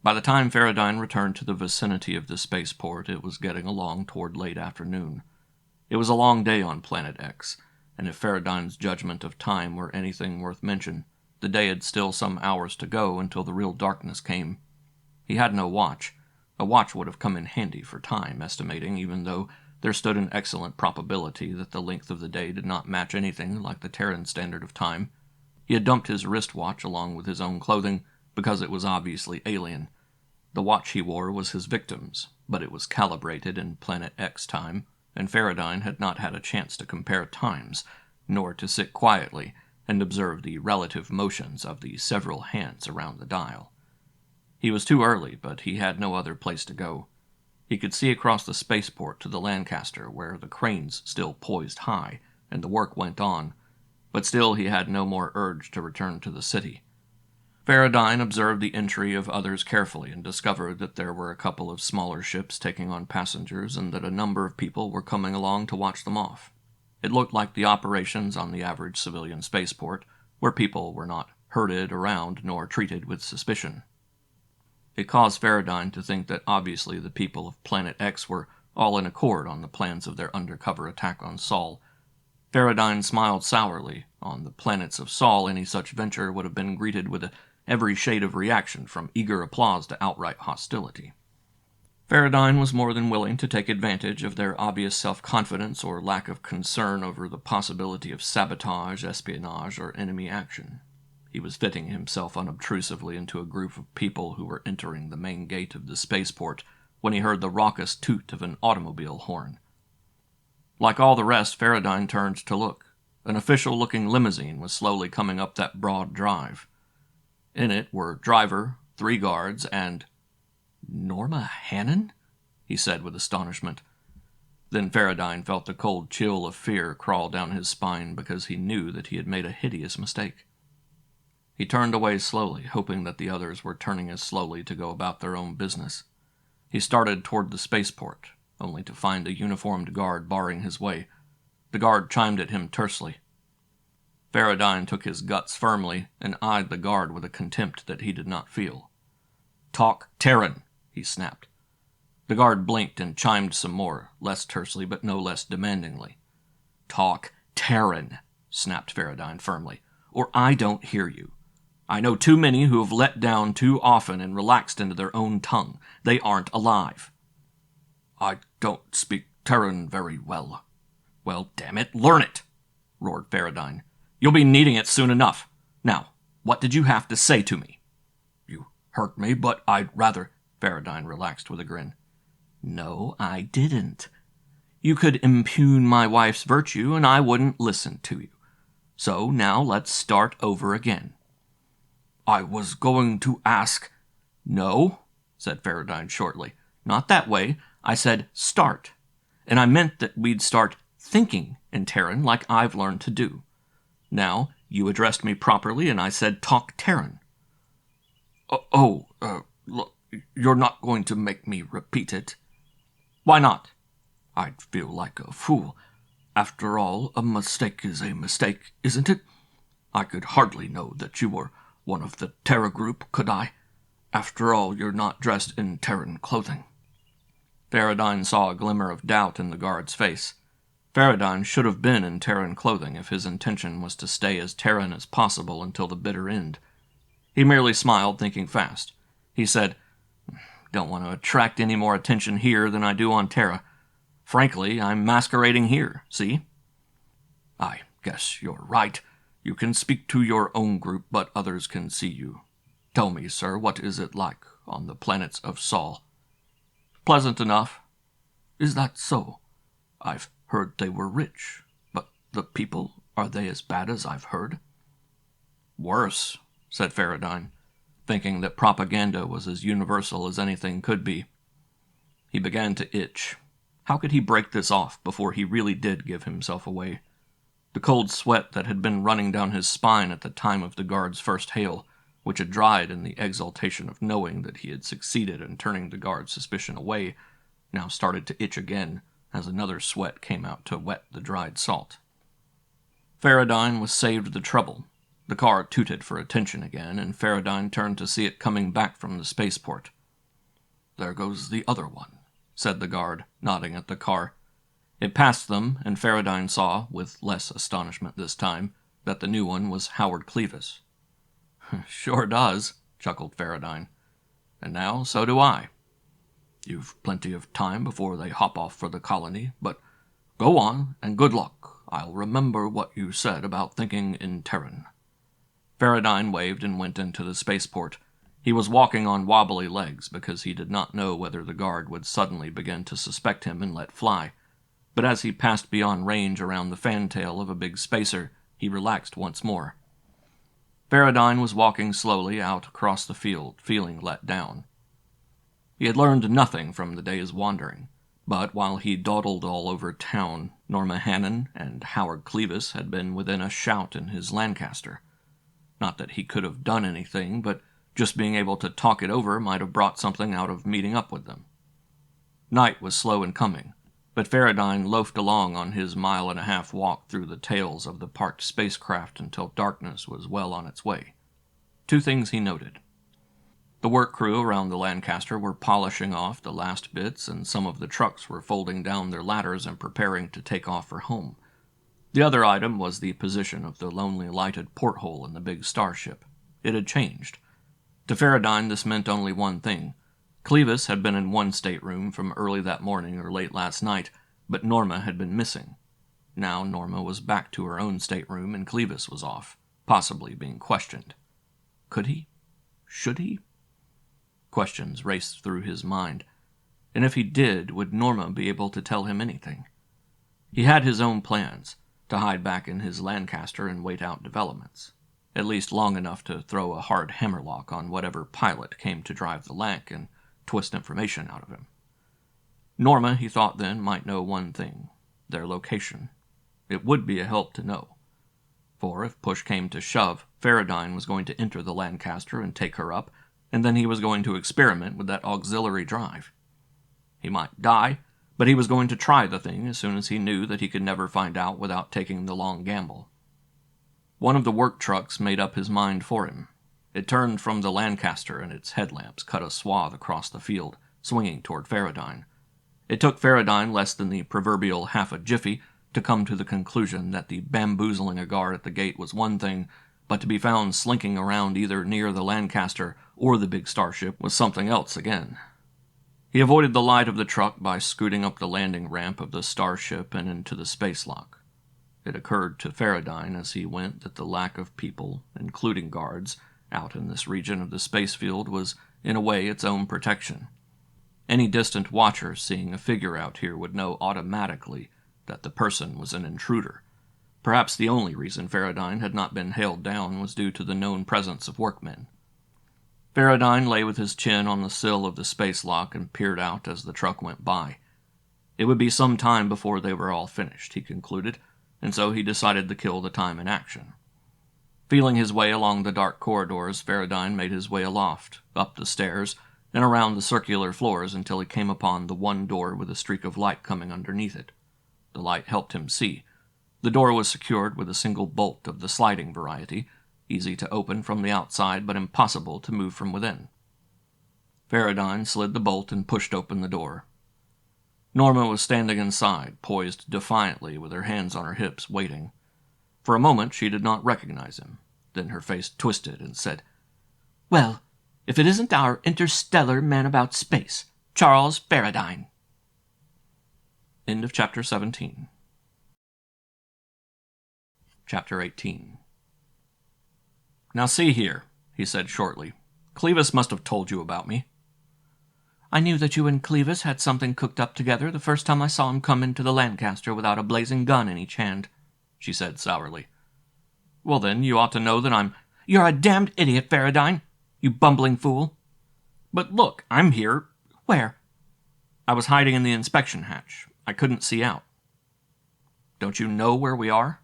[SPEAKER 1] By the time Farradyne returned to the vicinity of the spaceport, it was getting along toward late afternoon. It was a long day on Planet X, and if Farradyne's judgment of time were anything worth mention, the day had still some hours to go until the real darkness came. He had no watch. A watch would have come in handy for time estimating, even though there stood an excellent probability that the length of the day did not match anything like the Terran standard of time. He had dumped his wristwatch along with his own clothing, because it was obviously alien. The watch he wore was his victim's, but it was calibrated in Planet X time, and Farradyne had not had a chance to compare times, nor to sit quietly and observe the relative motions of the several hands around the dial. He was too early, but he had no other place to go. He could see across the spaceport to the Lancaster, where the cranes still poised high, and the work went on, but still he had no more urge to return to the city. Farradyne observed the entry of others carefully and discovered that there were a couple of smaller ships taking on passengers and that a number of people were coming along to watch them off. It looked like the operations on the average civilian spaceport, where people were not herded around nor treated with suspicion. It caused Farradyne to think that obviously the people of Planet X were all in accord on the plans of their undercover attack on Sol. Farradyne smiled sourly. On the planets of Sol, any such venture would have been greeted with every shade of reaction, from eager applause to outright hostility. Farradyne was more than willing to take advantage of their obvious self-confidence or lack of concern over the possibility of sabotage, espionage, or enemy action. He was fitting himself unobtrusively into a group of people who were entering the main gate of the spaceport when he heard the raucous toot of an automobile horn. Like all the rest, Farradyne turned to look. An official-looking limousine was slowly coming up that broad drive. In it were driver, 3 guards, and... "Norma Hannon?" he said with astonishment. Then Farradyne felt the cold chill of fear crawl down his spine because he knew that he had made a hideous mistake. He turned away slowly, hoping that the others were turning as slowly to go about their own business. He started toward the spaceport, only to find a uniformed guard barring his way. The guard chimed at him tersely. Farradyne took his guts firmly and eyed the guard with a contempt that he did not feel. "Talk Terran," he snapped. The guard blinked and chimed some more, less tersely but no less demandingly. "Talk Terran," snapped Farradyne firmly, "or I don't hear you. I know too many who have let down too often and relaxed into their own tongue. They aren't alive." "I don't speak Terran very well." "Well, damn it, learn it," roared Farradyne. "You'll be needing it soon enough. Now, what did you have to say to me?" "You hurt me, but I'd rather..." Farradyne relaxed with a grin. "No, I didn't. You could impugn my wife's virtue, and I wouldn't listen to you. So now let's start over again." "I was going to ask..." "No," said Farradyne shortly. "Not that way. I said start. And I meant that we'd start thinking in Terran like I've learned to do. Now, you addressed me properly, and I said talk Terran." Look, you're not going to make me repeat it." "Why not?" "I'd feel like a fool. After all, a mistake is a mistake, isn't it? I could hardly know that you were one of the Terra group, could I? After all, you're not dressed in Terran clothing." Farradyne saw a glimmer of doubt in the guard's face. Farradyne should have been in Terran clothing if his intention was to stay as Terran as possible until the bitter end. He merely smiled, thinking fast. He said, "Don't want to attract any more attention here than I do on Terra. Frankly, I'm masquerading here, see?" "I guess you're right. You can speak to your own group, but others can see you. Tell me, sir, what is it like on the planets of Sol?" "Pleasant enough." "Is that so? I've heard they were rich, but the people, are they as bad as I've heard?" "Worse," said Farradyne, thinking that propaganda was as universal as anything could be. He began to itch. How could he break this off before he really did give himself away? The cold sweat that had been running down his spine at the time of the guard's first hail, which had dried in the exultation of knowing that he had succeeded in turning the guard's suspicion away, now started to itch again as another sweat came out to wet the dried salt. Farradyne was saved the trouble. The car tooted for attention again, and Farradyne turned to see it coming back from the spaceport. "There goes the other one," said the guard, nodding at the car. It passed them, and Farradyne saw, with less astonishment this time, that the new one was Howard Clevis. "Sure does," chuckled Farradyne. "And now so do I. You've plenty of time before they hop off for the colony, but go on, and good luck. I'll remember what you said about thinking in Terran." Farradyne waved and went into the spaceport. He was walking on wobbly legs because he did not know whether the guard would suddenly begin to suspect him and let fly. But as he passed beyond range around the fantail of a big spacer, he relaxed once more. Farradyne was walking slowly out across the field, feeling let down. He had learned nothing from the day's wandering, but while he dawdled all over town, Norma Hannon and Howard Clevis had been within a shout in his Lancaster. Not that he could have done anything, but just being able to talk it over might have brought something out of meeting up with them. Night was slow in coming, but Farradyne loafed along on his mile-and-a-half walk through the tails of the parked spacecraft until darkness was well on its way. Two things he noted. The work crew around the Lancaster were polishing off the last bits, and some of the trucks were folding down their ladders and preparing to take off for home. The other item was the position of the lonely lighted porthole in the big starship. It had changed. To Farradyne this meant only one thing. Clevis had been in one stateroom from early that morning or late last night, but Norma had been missing. Now Norma was back to her own stateroom and Clevis was off, possibly being questioned. Could he? Should he? Questions raced through his mind. And if he did, would Norma be able to tell him anything? He had his own plans, to hide back in his Lancaster and wait out developments. At least long enough to throw a hard hammerlock on whatever pilot came to drive the Lanc and twist information out of him. Norma, he thought then, might know one thing, their location. It would be a help to know. For if push came to shove, Farradyne was going to enter the Lancaster and take her up, and then he was going to experiment with that auxiliary drive. He might die, but he was going to try the thing as soon as he knew that he could never find out without taking the long gamble. One of the work trucks made up his mind for him. It turned from the Lancaster, and its headlamps cut a swath across the field, swinging toward Farradyne. It took Farradyne less than the proverbial half a jiffy to come to the conclusion that the bamboozling a guard at the gate was one thing, but to be found slinking around either near the Lancaster or the big starship was something else again. He avoided the light of the truck by scooting up the landing ramp of the starship and into the space lock. It occurred to Farradyne as he went that the lack of people, including guards, out in this region of the space field was, in a way, its own protection. Any distant watcher seeing a figure out here would know automatically that the person was an intruder. Perhaps the only reason Farradyne had not been hailed down was due to the known presence of workmen. Farradyne lay with his chin on the sill of the space lock and peered out as the truck went by. It would be some time before they were all finished, he concluded, and so he decided to kill the time in action. Feeling his way along the dark corridors, Farradyne made his way aloft, up the stairs, and around the circular floors until he came upon the one door with a streak of light coming underneath it. The light helped him see. The door was secured with a single bolt of the sliding variety, easy to open from the outside but impossible to move from within. Farradyne slid the bolt and pushed open the door. Norma was standing inside, poised defiantly with her hands on her hips, waiting. For a moment she did not recognize him. Then her face twisted and said, "Well, if it isn't our interstellar man about space, Charles Farradyne." End of Chapter 17. Chapter 18. "Now see here," he said shortly. "Clevis must have told you about me." "I knew that you and Clevis had something cooked up together the first time I saw him come into the Lancaster without a blazing gun in each hand," she said sourly. "Well then, you ought to know that I'm—" "You're a damned idiot, Farradyne, you bumbling fool." "But look, I'm here—" "Where?" "I was hiding in the inspection hatch. I couldn't see out." "Don't you know where we are?"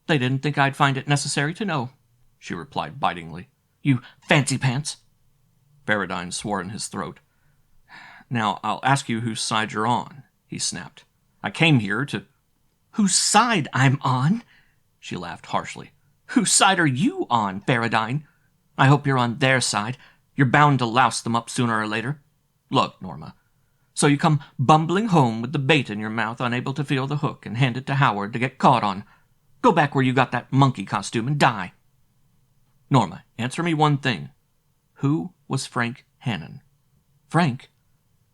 [SPEAKER 1] "They didn't think I'd find it necessary to know," she replied bitingly. "You fancy pants." Farradyne swore in his throat. "Now, I'll ask you whose side you're on," he snapped. "I came here to—" "Whose side I'm on?" She laughed harshly. "Whose side are you on, Farradyne? I hope you're on their side. You're bound to louse them up sooner or later. Look, Norma. So you come bumbling home with the bait in your mouth, unable to feel the hook, and hand it to Howard to get caught on. Go back where you got that monkey costume and die." "Norma, answer me one thing. Who was Frank Hannon?" "Frank?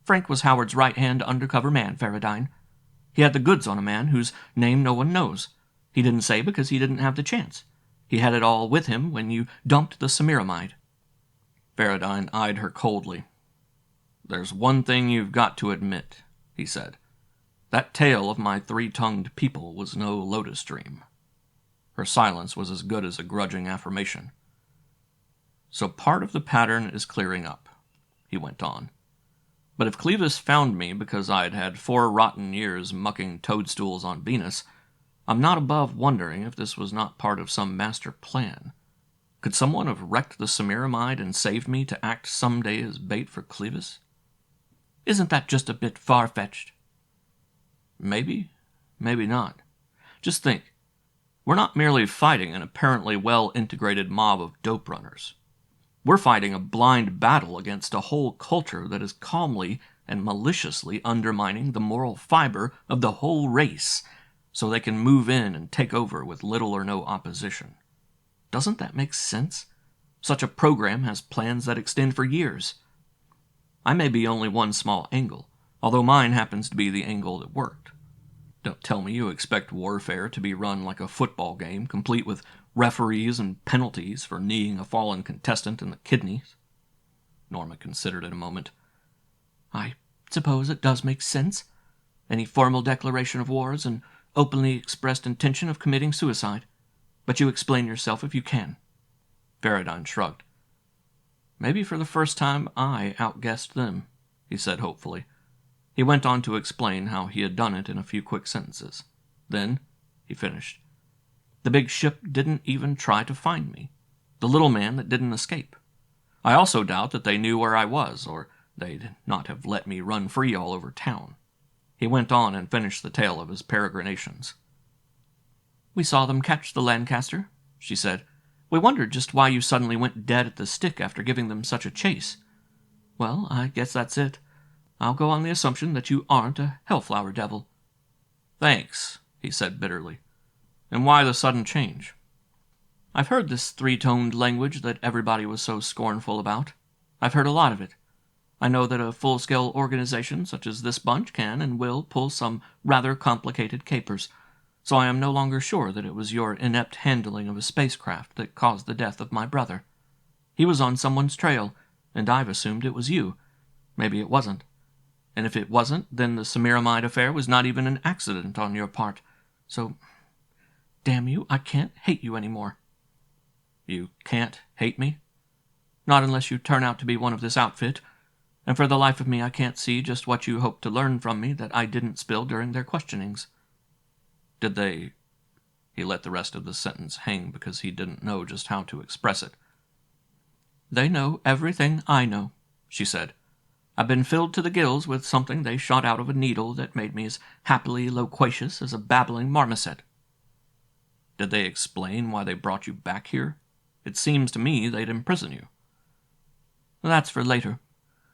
[SPEAKER 1] Frank was Howard's right-hand undercover man, Farradyne. He had the goods on a man whose name no one knows. He didn't say because he didn't have the chance. He had it all with him when you dumped the Semiramide." Farradyne eyed her coldly. "There's one thing you've got to admit," he said. "That tale of my three-tongued people was no lotus dream." Her silence was as good as a grudging affirmation. "So part of the pattern is clearing up," he went on. "But if Clevis found me because I'd had 4 rotten years mucking toadstools on Venus, I'm not above wondering if this was not part of some master plan. Could someone have wrecked the Semiramide and saved me to act someday as bait for Clevis?"
[SPEAKER 2] "Isn't that just a bit far-fetched?"
[SPEAKER 1] "Maybe, maybe not. Just think, we're not merely fighting an apparently well-integrated mob of dope runners. We're fighting a blind battle against a whole culture that is calmly and maliciously undermining the moral fiber of the whole race so they can move in and take over with little or no opposition. Doesn't that make sense? Such a program has plans that extend for years. I may be only one small angle, although mine happens to be the angle that worked. Don't tell me you expect warfare to be run like a football game, complete with referees and penalties for kneeing a fallen contestant in the kidneys." Norma considered it a moment.
[SPEAKER 2] "I suppose it does make sense. Any formal declaration of war is an openly expressed intention of committing suicide. But you explain yourself if you can."
[SPEAKER 1] Farradyne shrugged. "Maybe for the first time I outguessed them," he said hopefully. He went on to explain how he had done it in a few quick sentences. Then, he finished, "The big ship didn't even try to find me. The little man that didn't escape. I also doubt that they knew where I was, or they'd not have let me run free all over town." He went on and finished the tale of his peregrinations.
[SPEAKER 2] "We saw them catch the Lancaster," she said. "We wondered just why you suddenly went dead at the stick after giving them such a chase. Well, I guess that's it. I'll go on the assumption that you aren't a Hellflower devil."
[SPEAKER 1] "Thanks," he said bitterly. "And why the sudden change?"
[SPEAKER 2] "I've heard this three-toned language that everybody was so scornful about. I've heard a lot of it. I know that a full-scale organization such as this bunch can and will pull some rather complicated capers, so I am no longer sure that it was your inept handling of a spacecraft that caused the death of my brother. He was on someone's trail, and I've assumed it was you. Maybe it wasn't. And if it wasn't, then the Semiramide affair was not even an accident on your part. So, damn you, I can't hate you anymore."
[SPEAKER 1] "You can't hate me?"
[SPEAKER 2] "Not unless you turn out to be one of this outfit. And for the life of me, I can't see just what you hope to learn from me that I didn't spill during their questionings."
[SPEAKER 1] "Did they—" He let the rest of the sentence hang because he didn't know just how to express it.
[SPEAKER 2] "They know everything I know," she said. "I've been filled to the gills with something they shot out of a needle that made me as happily loquacious as a babbling marmoset."
[SPEAKER 1] "Did they explain why they brought you back here? It seems to me they'd imprison you."
[SPEAKER 2] "That's for later.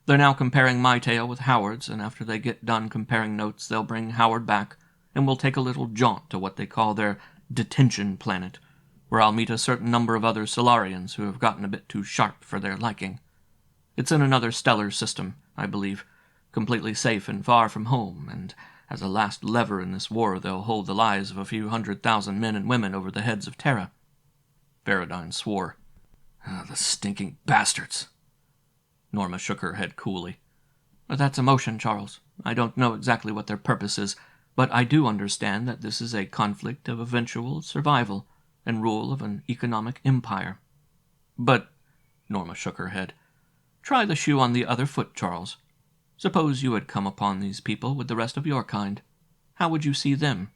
[SPEAKER 2] They're now comparing my tale with Howard's, and after they get done comparing notes, they'll bring Howard back, and we'll take a little jaunt to what they call their detention planet, where I'll meet a certain number of other Solarians who have gotten a bit too sharp for their liking. It's in another stellar system, I believe, completely safe and far from home, and as a last lever in this war they'll hold the lives of a few 100,000 men and women over the heads of Terra."
[SPEAKER 1] Farradyne swore. "The stinking bastards." Norma shook her head coolly.
[SPEAKER 2] "That's emotion, Charles. I don't know exactly what their purpose is, but I do understand that this is a conflict of eventual survival and rule of an economic empire."
[SPEAKER 1] "But—" Norma shook her head.
[SPEAKER 2] "Try the shoe on the other foot, Charles. Suppose you had come upon these people with the rest of your kind. How would you see them?"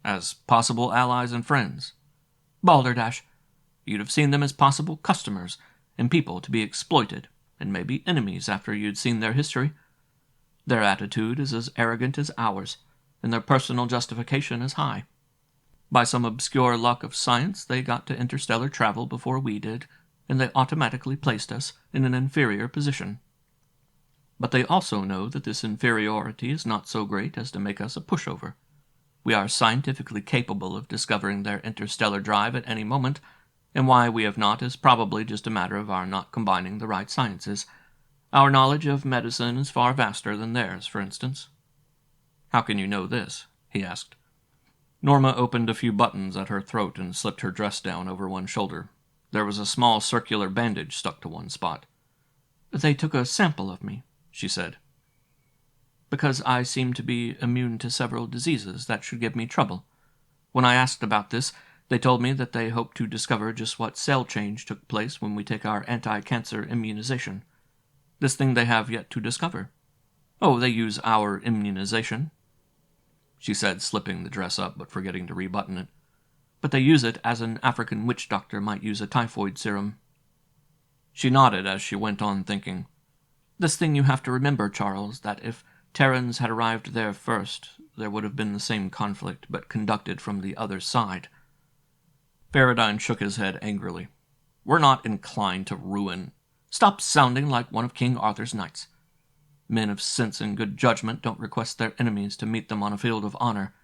[SPEAKER 1] "As possible allies and friends."
[SPEAKER 2] "Balderdash! You'd have seen them as possible customers and people to be exploited, and maybe enemies after you'd seen their history. Their attitude is as arrogant as ours, and their personal justification as high. By some obscure luck of science, they got to interstellar travel before we did, and they automatically placed us in an inferior position. But they also know that this inferiority is not so great as to make us a pushover. We are scientifically capable of discovering their interstellar drive at any moment, and why we have not is probably just a matter of our not combining the right sciences. Our knowledge of medicine is far vaster than theirs, for instance."
[SPEAKER 1] "How can you know this?" he asked. Norma opened a few buttons at her throat and slipped her dress down over one shoulder. There was a small circular bandage stuck to one spot.
[SPEAKER 2] "They took a sample of me," she said, "because I seem to be immune to several diseases that should give me trouble. When I asked about this, they told me that they hope to discover just what cell change took place when we take our anti-cancer immunization. This thing they have yet to discover. Oh, they use our immunization," she said, slipping the dress up but forgetting to rebutton it. "But they use it as an African witch doctor might use a typhoid serum."
[SPEAKER 1] She nodded as she went on thinking.
[SPEAKER 2] "This thing you have to remember, Charles, that if Terrans had arrived there first, there would have been the same conflict, but conducted from the other side."
[SPEAKER 1] Farradyne shook his head angrily. "We're not inclined to ruin—"
[SPEAKER 2] "Stop sounding like one of King Arthur's knights. Men of sense and good judgment don't request their enemies to meet them on a field of honor.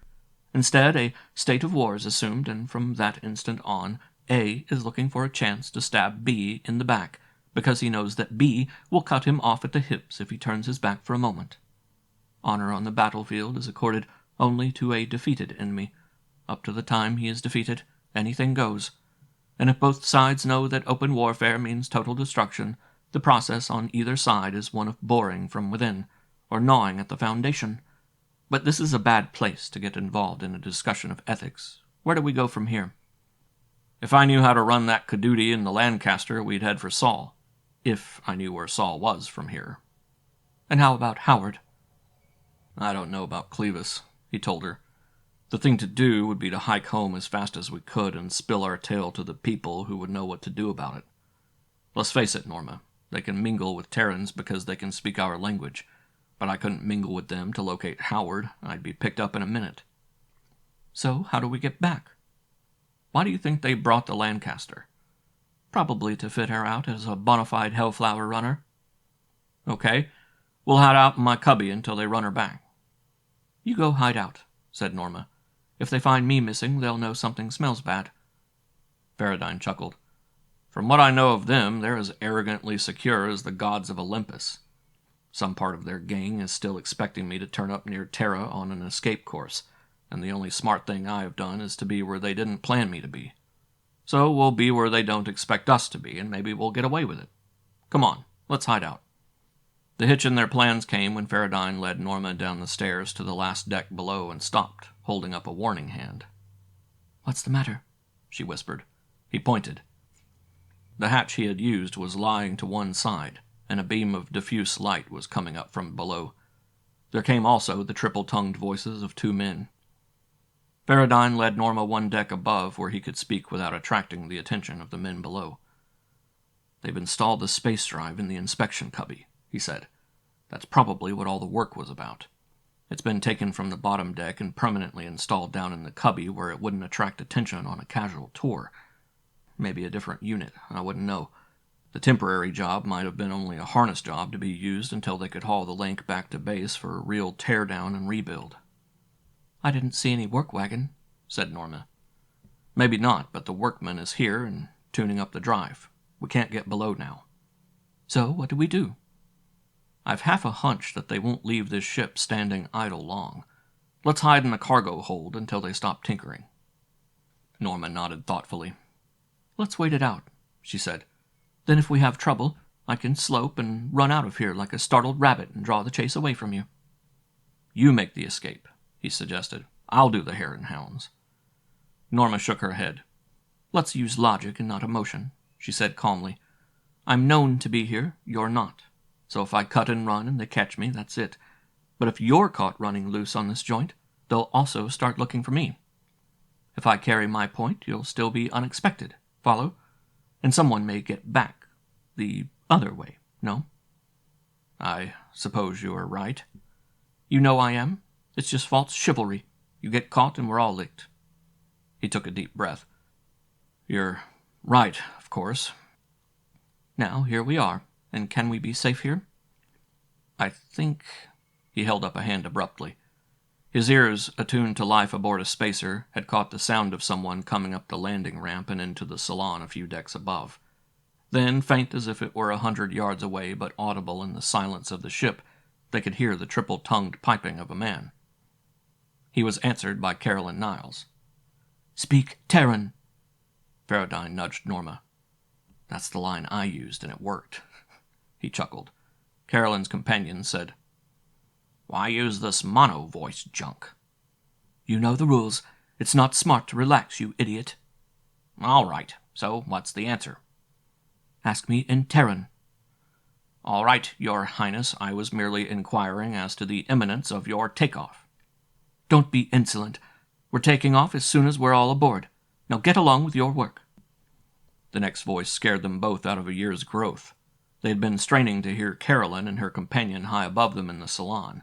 [SPEAKER 2] Instead, a state of war is assumed, and from that instant on, A is looking for a chance to stab B in the back, because he knows that B will cut him off at the hips if he turns his back for a moment. Honor on the battlefield is accorded only to a defeated enemy. Up to the time he is defeated, anything goes. And if both sides know that open warfare means total destruction, the process on either side is one of boring from within, or gnawing at the foundation. But this is a bad place to get involved in a discussion of ethics. Where do we go from here?"
[SPEAKER 1] "If I knew how to run that Caduti in the Lancaster, we'd head for Saul. If I knew where Saul was from here."
[SPEAKER 2] "And how about Howard?"
[SPEAKER 1] "I don't know about Clevis," he told her. "The thing to do would be to hike home as fast as we could and spill our tale to the people who would know what to do about it. Let's face it, Norma, they can mingle with Terrans because they can speak our language, but I couldn't mingle with them to locate Howard. I'd be picked up in a minute."
[SPEAKER 2] "So how do we get back?"
[SPEAKER 1] "Why do you think they brought the Lancaster?"
[SPEAKER 2] "Probably to fit her out as a bona fide Hellflower runner."
[SPEAKER 1] "Okay, we'll hide out in my cubby until they run her back."
[SPEAKER 2] "You go hide out," said Norma. "If they find me missing, they'll know something smells bad."
[SPEAKER 1] Farradyne chuckled. "From what I know of them, they're as arrogantly secure as the gods of Olympus. Some part of their gang is still expecting me to turn up near Terra on an escape course, and the only smart thing I have done is to be where they didn't plan me to be. So we'll be where they don't expect us to be, and maybe we'll get away with it. Come on, let's hide out." The hitch in their plans came when Farradyne led Norma down the stairs to the last deck below and stopped, holding up a warning hand.
[SPEAKER 2] "What's the matter?"
[SPEAKER 1] she whispered. He pointed. The hatch he had used was lying to one side, and a beam of diffuse light was coming up from below. There came also the triple-tongued voices of two men. Farradyne led Norma one deck above where he could speak without attracting the attention of the men below. "They've installed the space drive in the inspection cubby," he said. "That's probably what all the work was about. It's been taken from the bottom deck and permanently installed down in the cubby where it wouldn't attract attention on a casual tour. Maybe a different unit, I wouldn't know. The temporary job might have been only a harness job to be used until they could haul the link back to base for a real tear-down and rebuild."
[SPEAKER 2] "I didn't see any work wagon," said Norma.
[SPEAKER 1] "Maybe not, but the workman is here and tuning up the drive. We can't get below now."
[SPEAKER 2] "So what do we do?"
[SPEAKER 1] "I've half a hunch that they won't leave this ship standing idle long. Let's hide in the cargo hold until they stop tinkering." Norma nodded thoughtfully.
[SPEAKER 2] "Let's wait it out," she said. "Then if we have trouble, I can slope and run out of here like a startled rabbit and draw the chase away from you."
[SPEAKER 1] "You make the escape," he suggested. "I'll do the hare and hounds." Norma shook her head.
[SPEAKER 2] "Let's use logic and not emotion," she said calmly. "I'm known to be here, you're not. So if I cut and run and they catch me, that's it. But if you're caught running loose on this joint, they'll also start looking for me. If I carry my point, you'll still be unexpected. Follow? And someone may get back. The other way, no?"
[SPEAKER 1] "I suppose you are right."
[SPEAKER 2] "You know I am. It's just false chivalry. You get caught and we're all licked."
[SPEAKER 1] He took a deep breath. "You're right, of course."
[SPEAKER 2] "Now, here we are. And can we be safe here?"
[SPEAKER 1] "I think—" He held up a hand abruptly. His ears, attuned to life aboard a spacer, had caught the sound of someone coming up the landing ramp and into the salon a few decks above. Then, faint as if it were 100 yards away but audible in the silence of the ship, they could hear the triple-tongued piping of a man. He was answered by Caroline Niles.
[SPEAKER 2] "Speak Terran."
[SPEAKER 1] Farradyne nudged Norma.
[SPEAKER 3] That's the line I used, and it worked. He chuckled. Carolyn's companion said, Why use this mono-voice junk? You know the rules. It's not smart to relax, you idiot. All right, so what's the answer? Ask me in Terran. All right, Your Highness, I was merely inquiring as to the imminence of your takeoff. Don't be insolent. We're taking off as soon as we're all aboard. Now get along with your work. The next voice scared them both out of a year's growth. They had been straining to hear Carolyn and her companion high above them in the salon,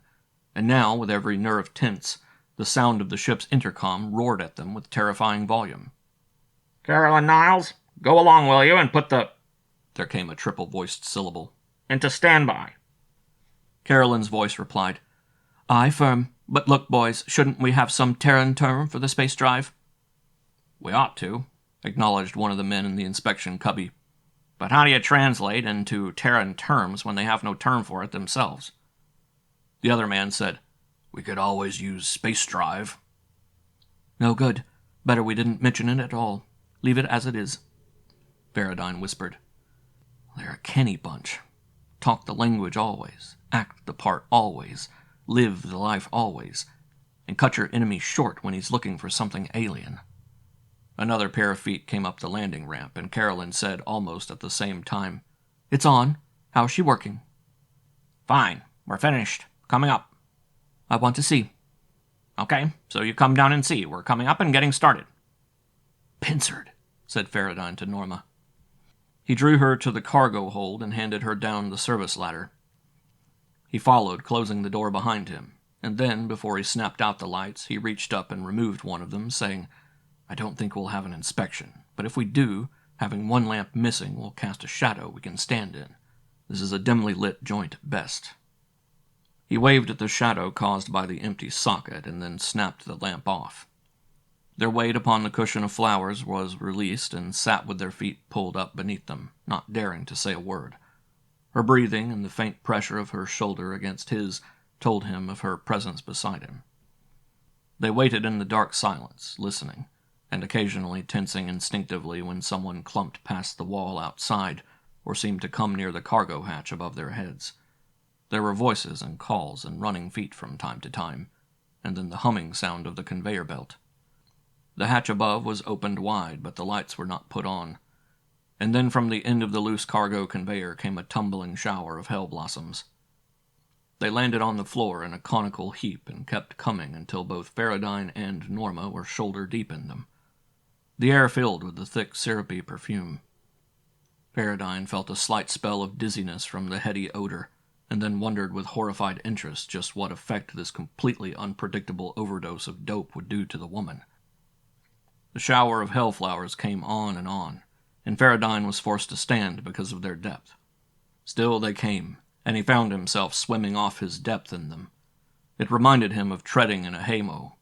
[SPEAKER 3] and now, with every nerve tense, the sound of the ship's intercom roared at them with terrifying volume.
[SPEAKER 2] Carolyn Niles, go along, will you, and put the...
[SPEAKER 3] There came a triple-voiced syllable.
[SPEAKER 2] Into standby.
[SPEAKER 3] Carolyn's voice replied, Aye, firm. But look, boys, shouldn't we have some Terran term for the space drive? We ought to, acknowledged one of the men in the inspection cubby. But how do you translate into Terran terms when they have no term for it themselves? The other man said, We could always use space drive. No good. Better we didn't mention it at all. Leave it as it is. Farradyne whispered, They're a canny bunch. Talk the language always, act the part always, live the life always, and cut your enemy short when he's looking for something alien. Another pair of feet came up the landing ramp, and Carolyn said almost at the same time, It's on. How's she working? Fine. We're finished. Coming up. I want to see. Okay, so you come down and see. We're coming up and getting started. Pincered, said Farradyne to Norma. He drew her to the cargo hold and handed her down the service ladder. He followed, closing the door behind him, and then, before he snapped out the lights, he reached up and removed one of them, saying, I don't think we'll have an inspection, but if we do, having one lamp missing will cast a shadow we can stand in. This is a dimly lit joint at best. He waved at the shadow caused by the empty socket and then snapped the lamp off. Their weight upon the cushion of flowers was released and sat with their feet pulled up beneath them, not daring to say a word. Her breathing and the faint pressure of her shoulder against his told him of her presence beside him. They waited in the dark silence, listening, and occasionally tensing instinctively when someone clumped past the wall outside or seemed to come near the cargo hatch above their heads. There were voices and calls and running feet from time to time, and then the humming sound of the conveyor belt. The hatch above was opened wide, but the lights were not put on. And then from the end of the loose cargo conveyor came a tumbling shower of hell blossoms. They landed on the floor in a conical heap and kept coming until both Farradyne and Norma were shoulder-deep in them. The air filled with the thick, syrupy perfume. Farradyne felt a slight spell of dizziness from the heady odor, and then wondered with horrified interest just what effect this completely unpredictable overdose of dope would do to the woman. The shower of hellflowers came on, and Farradyne was forced to stand because of their depth. Still they came, and he found himself swimming off his depth in them. It reminded him of treading in a haymow.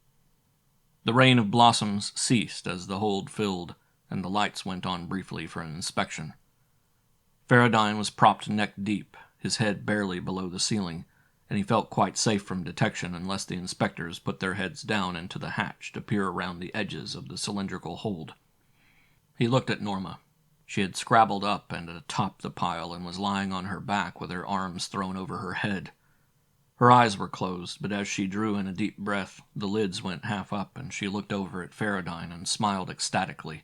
[SPEAKER 3] The rain of blossoms ceased as the hold filled, and the lights went on briefly for an inspection. Farradyne was propped neck-deep, his head barely below the ceiling, and he felt quite safe from detection unless the inspectors put their heads down into the hatch to peer around the edges of the cylindrical hold. He looked at Norma. She had scrabbled up and atop the pile and was lying on her back with her arms thrown over her head. Her eyes were closed, but as she drew in a deep breath, the lids went half up and she looked over at Farradyne and smiled ecstatically.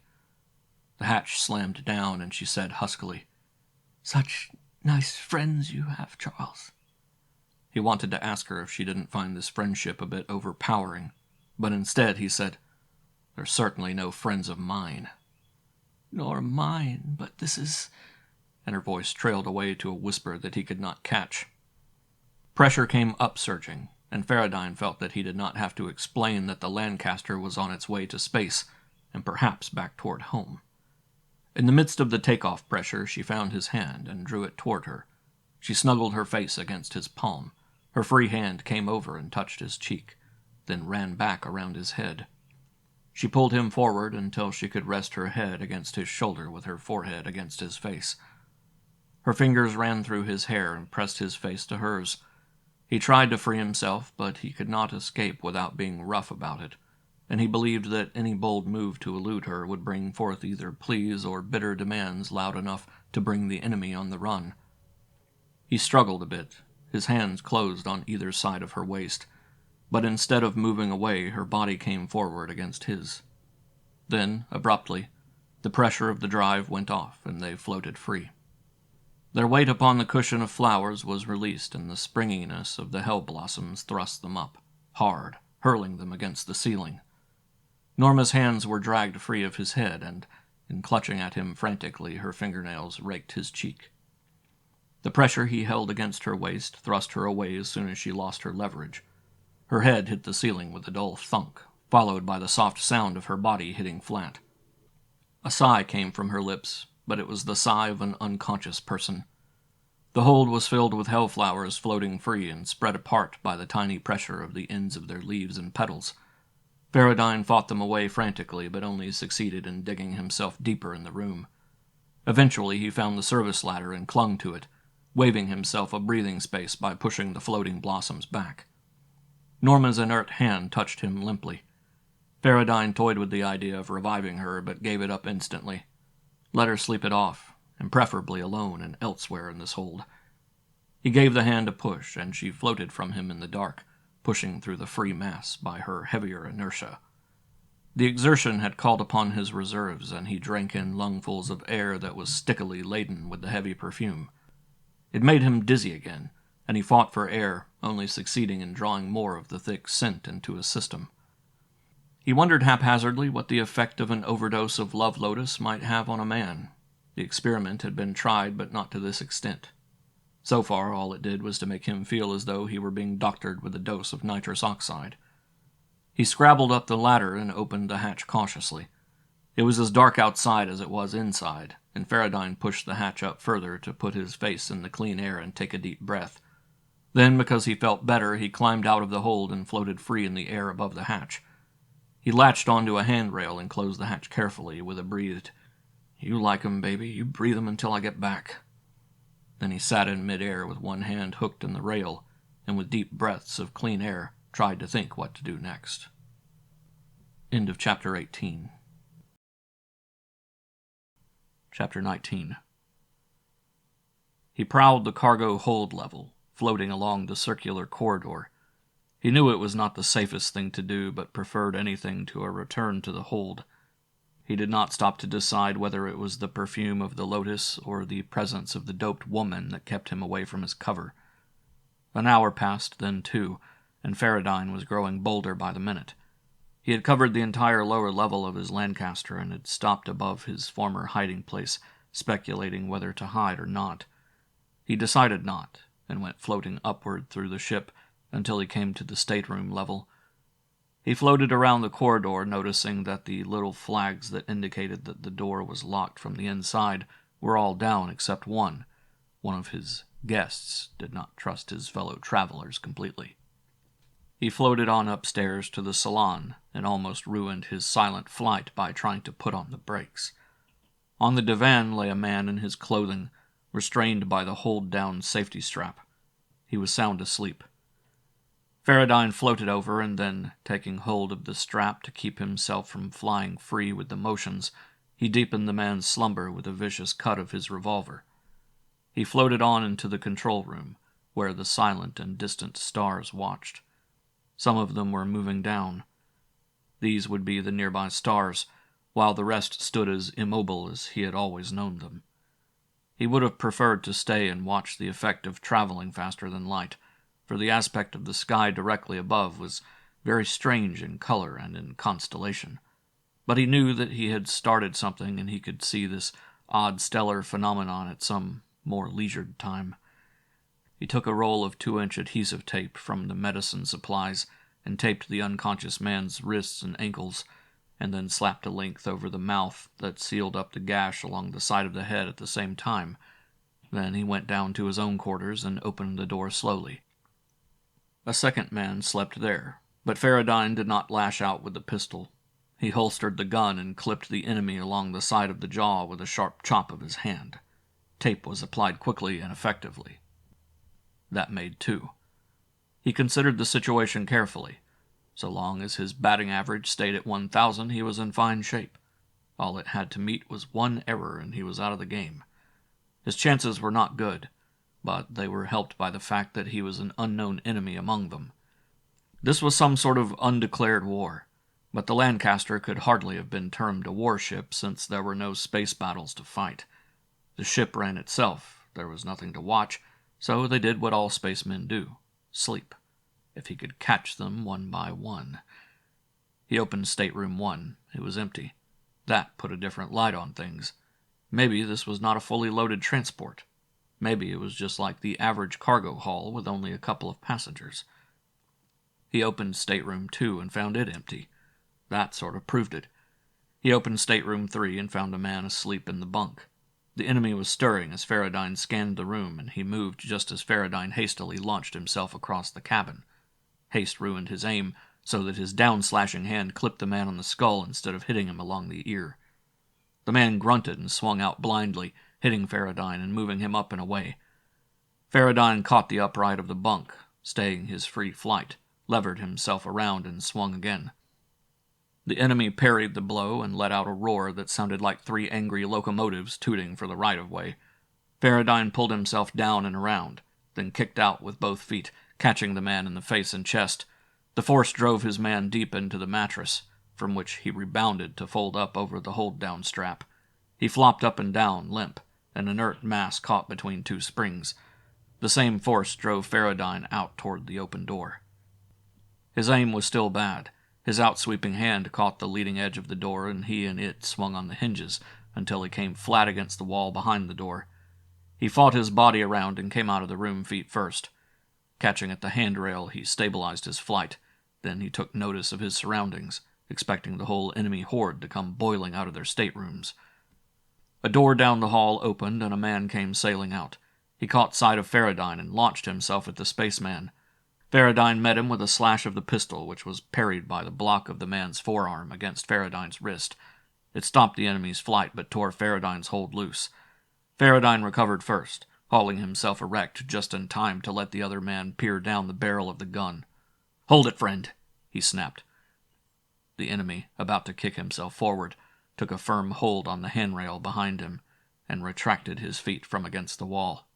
[SPEAKER 3] The hatch slammed down and she said huskily, "Such nice friends you have, Charles." He wanted to ask her if she didn't find this friendship a bit overpowering, but instead he said, "They're certainly no friends of mine." "Nor mine, but this is—" and her voice trailed away to a whisper that he could not catch. Pressure came upsurging, and Farradyne felt that he did not have to explain that the Lancaster was on its way to space, and perhaps back toward home. In the midst of the takeoff pressure, she found his hand and drew it toward her. She snuggled her face against his palm. Her free hand came over and touched his cheek, then ran back around his head. She pulled him forward until she could rest her head against his shoulder with her forehead against his face. Her fingers ran through his hair and pressed his face to hers. He tried to free himself, but he could not escape without being rough about it,
[SPEAKER 1] and he believed that any bold move to elude her would bring forth either pleas or bitter demands loud enough to bring the enemy on the run. He struggled a bit, his hands closed on either side of her waist, but instead of moving away, her body came forward against his. Then, abruptly, the pressure of the drive went off, and they floated free. Their weight upon the cushion of flowers was released, and the springiness of the hell blossoms thrust them up, hard, hurling them against the ceiling. Norma's hands were dragged free of his head, and, in clutching at him frantically, her fingernails raked his cheek. The pressure he held against her waist thrust her away as soon as she lost her leverage. Her head hit the ceiling with a dull thunk, followed by the soft sound of her body hitting flat. A sigh came from her lips, but it was the sigh of an unconscious person. The hold was filled with hellflowers floating free and spread apart by the tiny pressure of the ends of their leaves and petals. Farradyne fought them away frantically, but only succeeded in digging himself deeper in the room. Eventually he found the service ladder and clung to it, waving himself a breathing space by pushing the floating blossoms back. Norma's inert hand touched him limply. Farradyne toyed with the idea of reviving her, but gave it up instantly. Let her sleep it off, and preferably alone and elsewhere in this hold. He gave the hand a push, and she floated from him in the dark, pushing through the free mass by her heavier inertia. The exertion had called upon his reserves, and he drank in lungfuls of air that was stickily laden with the heavy perfume. It made him dizzy again, and he fought for air, only succeeding in drawing more of the thick scent into his system. He wondered haphazardly what the effect of an overdose of love lotus might have on a man. The experiment had been tried, but not to this extent. So far, all it did was to make him feel as though he were being doctored with a dose of nitrous oxide. He scrabbled up the ladder and opened the hatch cautiously. It was as dark outside as it was inside, and Farradyne pushed the hatch up further to put his face in the clean air and take a deep breath. Then, because he felt better, he climbed out of the hold and floated free in the air above the hatch. He latched onto a handrail and closed the hatch carefully with a breathed, "You like 'em, baby. You breathe 'em until I get back." Then he sat in midair with one hand hooked in the rail, and with deep breaths of clean air tried to think what to do next. End of Chapter 18. Chapter 19. He prowled the cargo hold level, floating along the circular corridor. He knew it was not the safest thing to do, but preferred anything to a return to the hold. He did not stop to decide whether it was the perfume of the lotus or the presence of the doped woman that kept him away from his cover. An hour passed, then 2, and Farradyne was growing bolder by the minute. He had covered the entire lower level of his Lancaster and had stopped above his former hiding place, speculating whether to hide or not. He decided not, and went floating upward through the ship until he came to the stateroom level. He floated around the corridor, noticing that the little flags that indicated that the door was locked from the inside were all down except one. One of his guests did not trust his fellow travelers completely. He floated on upstairs to the salon and almost ruined his silent flight by trying to put on the brakes. On the divan lay a man in his clothing, restrained by the hold-down safety strap. He was sound asleep. Farradyne floated over and then, taking hold of the strap to keep himself from flying free with the motions, he deepened the man's slumber with a vicious cut of his revolver. He floated on into the control room, where the silent and distant stars watched. Some of them were moving down. These would be the nearby stars, while the rest stood as immobile as he had always known them. He would have preferred to stay and watch the effect of traveling faster than light, for the aspect of the sky directly above was very strange in color and in constellation. But he knew that he had started something, and he could see this odd stellar phenomenon at some more leisured time. He took a roll of 2-inch adhesive tape from the medicine supplies and taped the unconscious man's wrists and ankles, and then slapped a length over the mouth that sealed up the gash along the side of the head at the same time. Then he went down to his own quarters and opened the door slowly. A second man slept there, but Farradyne did not lash out with the pistol. He holstered the gun and clipped the enemy along the side of the jaw with a sharp chop of his hand. Tape was applied quickly and effectively. That made 2. He considered the situation carefully. So long as his batting average stayed at 1,000, he was in fine shape. All it had to meet was one error, and he was out of the game. His chances were not good, but they were helped by the fact that he was an unknown enemy among them. This was some sort of undeclared war, but the Lancaster could hardly have been termed a warship since there were no space battles to fight. The ship ran itself, there was nothing to watch, so they did what all spacemen do, sleep, if he could catch them one by one. He opened Stateroom 1. It was empty. That put a different light on things. Maybe this was not a fully loaded transport. Maybe it was just like the average cargo haul with only a couple of passengers. He opened Stateroom 2 and found it empty. That sort of proved it. He opened Stateroom 3 and found a man asleep in the bunk. The enemy was stirring as Farradyne scanned the room, and he moved just as Farradyne hastily launched himself across the cabin. Haste ruined his aim, so that his down-slashing hand clipped the man on the skull instead of hitting him along the ear. The man grunted and swung out blindly, hitting Farradyne and moving him up and away. Farradyne caught the upright of the bunk, staying his free flight, levered himself around and swung again. The enemy parried the blow and let out a roar that sounded like 3 angry locomotives tooting for the right-of-way. Farradyne pulled himself down and around, then kicked out with both feet, catching the man in the face and chest. The force drove his man deep into the mattress, from which he rebounded to fold up over the hold-down strap. He flopped up and down, limp, an inert mass caught between 2 springs. The same force drove Farradyne out toward the open door. His aim was still bad. His outsweeping hand caught the leading edge of the door, and he and it swung on the hinges until he came flat against the wall behind the door. He fought his body around and came out of the room feet first. Catching at the handrail, he stabilized his flight. Then he took notice of his surroundings, expecting the whole enemy horde to come boiling out of their staterooms. A door down the hall opened, and a man came sailing out. He caught sight of Farradyne and launched himself at the spaceman. Farradyne met him with a slash of the pistol, which was parried by the block of the man's forearm against Farradyne's wrist. It stopped the enemy's flight, but tore Farradyne's hold loose. Farradyne recovered first, hauling himself erect just in time to let the other man peer down the barrel of the gun. "Hold it, friend," he snapped. The enemy, about to kick himself forward, took a firm hold on the handrail behind him and retracted his feet from against the wall.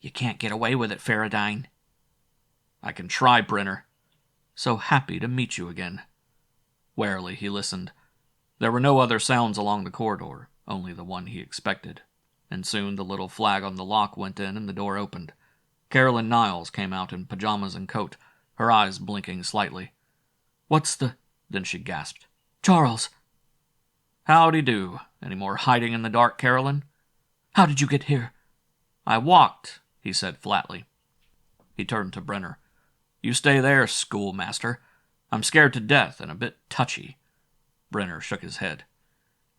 [SPEAKER 2] "You can't get away with it, Farradyne."
[SPEAKER 1] "I can try, Brenner. So happy to meet you again." Warily he listened. There were no other sounds along the corridor, only the one he expected, and soon the little flag on the lock went in and the door opened. Carolyn Niles came out in pajamas and coat, her eyes blinking slightly. "What's the—" Then she gasped. "Charles!" "Howdy do. Any more hiding in the dark, Carolyn?"
[SPEAKER 2] "How did you get here?"
[SPEAKER 1] "I walked," he said flatly. He turned to Brenner. "You stay there, schoolmaster. I'm scared to death and a bit touchy." Brenner shook his head.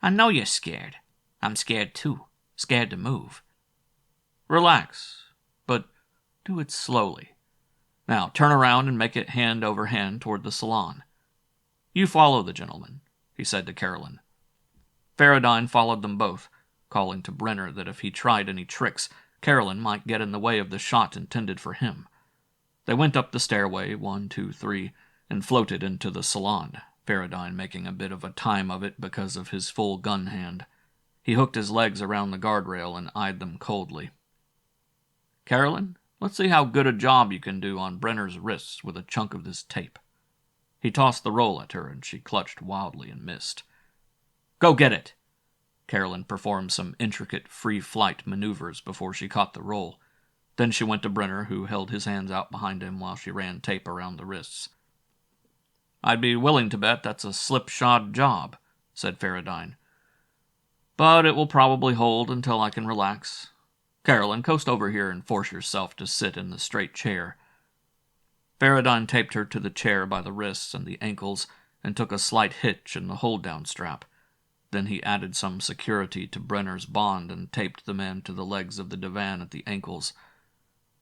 [SPEAKER 2] "I know you're scared. I'm scared too. Scared to move."
[SPEAKER 1] "Relax, but do it slowly. Now turn around and make it hand over hand toward the salon. You follow the gentleman," he said to Carolyn. Farradyne followed them both, calling to Brenner that if he tried any tricks, Carolyn might get in the way of the shot intended for him. They went up the stairway, 1, 2, 3, and floated into the salon, Farradyne making a bit of a time of it because of his full gun hand. He hooked his legs around the guardrail and eyed them coldly. "Carolyn, let's see how good a job you can do on Brenner's wrists with a chunk of this tape." He tossed the roll at her, and she clutched wildly and missed. "Go get it!" Carolyn performed some intricate free-flight maneuvers before she caught the roll. Then she went to Brenner, who held his hands out behind him while she ran tape around the wrists. "I'd be willing to bet that's a slipshod job," said Farradyne. "But it will probably hold until I can relax. Carolyn, coast over here and force yourself to sit in the straight chair." Farradyne taped her to the chair by the wrists and the ankles and took a slight hitch in the hold-down strap. Then he added some security to Brenner's bond and taped the men to the legs of the divan at the ankles.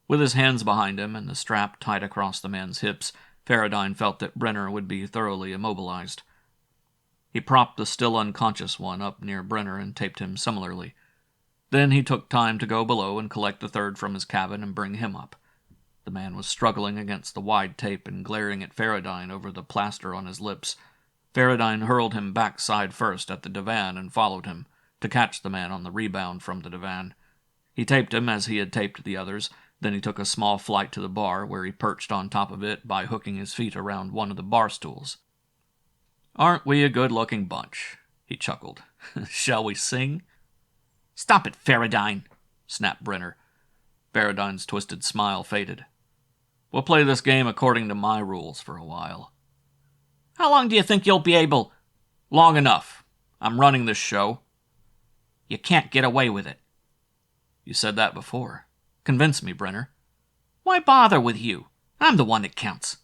[SPEAKER 1] With his hands behind him and the strap tight across the man's hips, Farradyne felt that Brenner would be thoroughly immobilized. He propped the still unconscious one up near Brenner and taped him similarly. Then he took time to go below and collect the third from his cabin and bring him up. The man was struggling against the wide tape and glaring at Farradyne over the plaster on his lips. Farradyne hurled him back side first at the divan and followed him, to catch the man on the rebound from the divan. He taped him as he had taped the others, then he took a small flight to the bar, where he perched on top of it by hooking his feet around one of the bar stools. "Aren't we a good-looking bunch?" he chuckled. "Shall we sing?"
[SPEAKER 2] "Stop it, Farradyne,"
[SPEAKER 1] snapped Brenner. Farradyne's twisted smile faded. "We'll play this game according to my rules for a while."
[SPEAKER 2] "How long do you think you'll be able—"
[SPEAKER 1] "Long enough. I'm running this show."
[SPEAKER 2] "You can't get away with it."
[SPEAKER 1] "You said that before. Convince me, Brenner."
[SPEAKER 2] "Why bother with you? I'm the one that counts."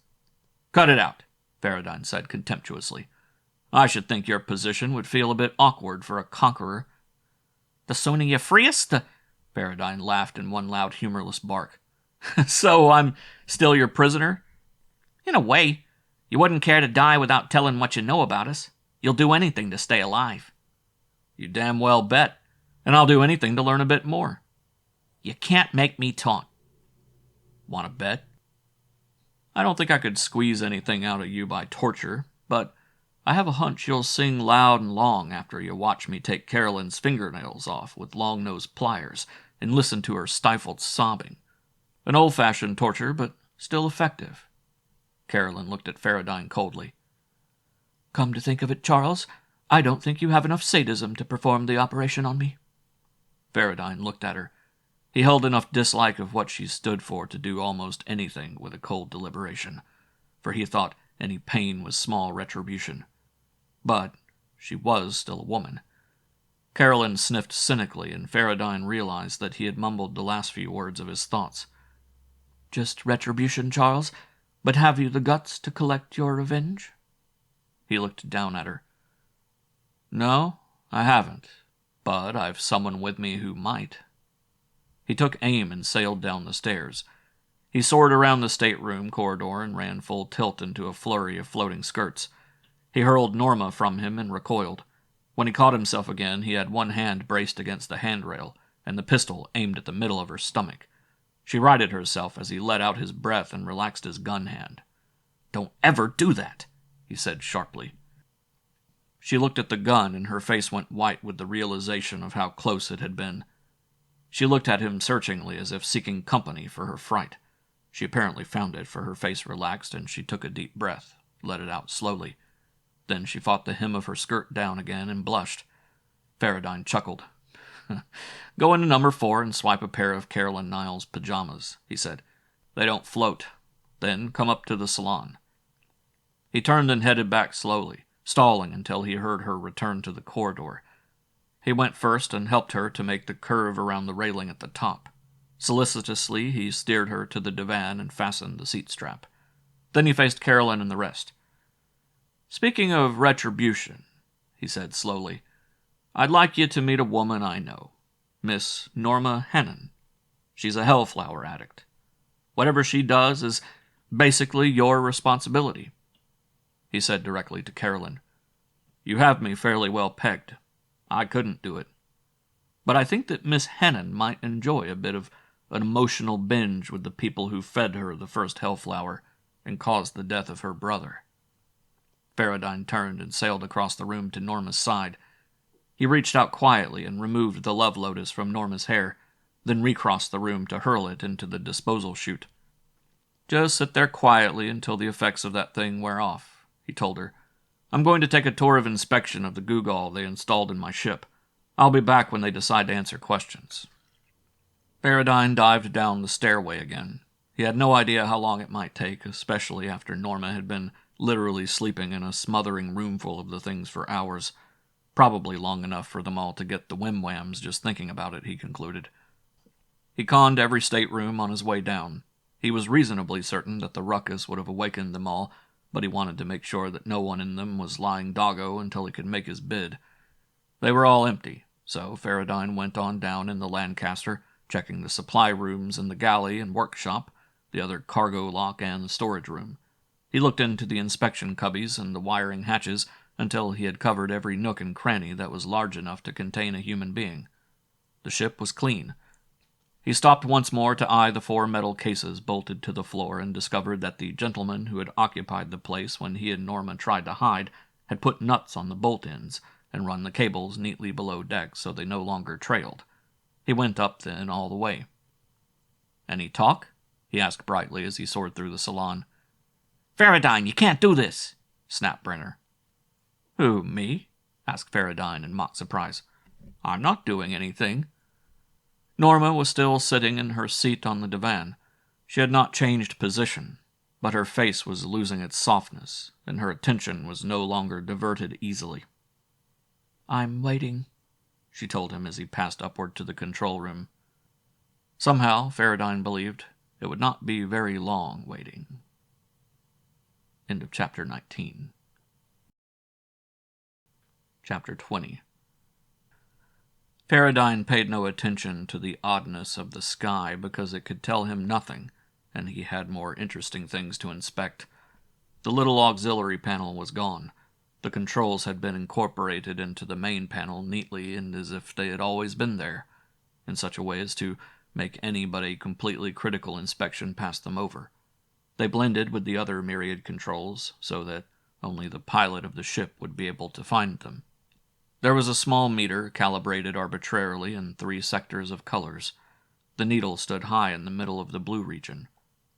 [SPEAKER 1] "Cut it out," Farradyne said contemptuously. "I should think your position would feel a bit awkward for a conqueror."
[SPEAKER 2] "The sooner you free us, the—"
[SPEAKER 1] Farradyne laughed in one loud, humorless bark. "So I'm still your prisoner?"
[SPEAKER 2] "In a way. You wouldn't care to die without telling what you know about us. You'll do anything to stay alive."
[SPEAKER 1] "You damn well bet. And I'll do anything to learn a bit more."
[SPEAKER 2] "You can't make me talk."
[SPEAKER 1] "Want to bet?" "I don't think I could squeeze anything out of you by torture, but I have a hunch you'll sing loud and long after you watch me take Carolyn's fingernails off with long-nosed pliers and listen to her stifled sobbing. An old-fashioned torture, but still effective." Carolyn looked at Farradyne coldly.
[SPEAKER 3] "Come to think of it, Charles, I don't think you have enough sadism to perform the operation on me."
[SPEAKER 1] Farradyne looked at her. He held enough dislike of what she stood for to do almost anything with a cold deliberation, for he thought any pain was small retribution. But she was still a woman. Carolyn sniffed cynically, and Farradyne realized that he had mumbled the last few words of his thoughts.
[SPEAKER 3] "Just retribution, Charles? But have you the guts to collect your revenge?"
[SPEAKER 1] He looked down at her. "No, I haven't, but I've someone with me who might." He took aim and sailed down the stairs. He soared around the stateroom corridor and ran full tilt into a flurry of floating skirts. He hurled Norma from him and recoiled. When he caught himself again, he had one hand braced against the handrail and the pistol aimed at the middle of her stomach. She righted herself as he let out his breath and relaxed his gun hand. "Don't ever do that," he said sharply. She looked at the gun, and her face went white with the realization of how close it had been. She looked at him searchingly, as if seeking company for her fright. She apparently found it, for her face relaxed, and she took a deep breath, let it out slowly. Then she fought the hem of her skirt down again and blushed. Farradyne chuckled. "Go into number 4 and swipe a pair of Carolyn Niles' pajamas," he said. "They don't float. Then come up to the salon." He turned and headed back slowly, stalling until he heard her return to the corridor. He went first and helped her to make the curve around the railing at the top. Solicitously, he steered her to the divan and fastened the seat strap. Then he faced Carolyn and the rest. "Speaking of retribution," he said slowly, "I'd like you to meet a woman I know, Miss Norma Hennon. She's a Hellflower addict. Whatever she does is basically your responsibility." He said directly to Carolyn, "You have me fairly well pegged. I couldn't do it. But I think that Miss Hennon might enjoy a bit of an emotional binge with the people who fed her the first Hellflower and caused the death of her brother." Farradyne turned and sailed across the room to Norma's side. He reached out quietly and removed the love lotus from Norma's hair, then recrossed the room to hurl it into the disposal chute. "Just sit there quietly until the effects of that thing wear off," he told her. "I'm going to take a tour of inspection of the Google they installed in my ship. I'll be back when they decide to answer questions." Farradyne dived down the stairway again. He had no idea how long it might take, especially after Norma had been literally sleeping in a smothering roomful of the things for hours. Probably long enough for them all to get the whim-whams just thinking about it, he concluded. He conned every stateroom on his way down. He was reasonably certain that the ruckus would have awakened them all, but he wanted to make sure that no one in them was lying doggo until he could make his bid. They were all empty, so Farradyne went on down in the Lancaster, checking the supply rooms in the galley and workshop, the other cargo lock and storage room. He looked into the inspection cubbies and the wiring hatches until he had covered every nook and cranny that was large enough to contain a human being. The ship was clean. He stopped once more to eye the 4 metal cases bolted to the floor and discovered that the gentleman who had occupied the place when he and Norma tried to hide had put nuts on the bolt ends and run the cables neatly below deck so they no longer trailed. He went up then all the way. "Any talk?" he asked brightly as he soared through the salon.
[SPEAKER 2] "Farradyne, you can't do this," snapped Brenner.
[SPEAKER 1] "Who, me?" asked Farradyne in mock surprise. "I'm not doing anything." Norma was still sitting in her seat on the divan. She had not changed position, but her face was losing its softness, and her attention was no longer diverted easily. "I'm waiting," she told him as he passed upward to the control room. Somehow, Farradyne believed, it would not be very long waiting. End of Chapter 19. Chapter 20. Farradyne paid no attention to the oddness of the sky because it could tell him nothing, and he had more interesting things to inspect. The little auxiliary panel was gone. The controls had been incorporated into the main panel neatly and as if they had always been there, in such a way as to make any but a completely critical inspection pass them over. They blended with the other myriad controls, so that only the pilot of the ship would be able to find them. There was a small meter calibrated arbitrarily in 3 sectors of colors. The needle stood high in the middle of the blue region.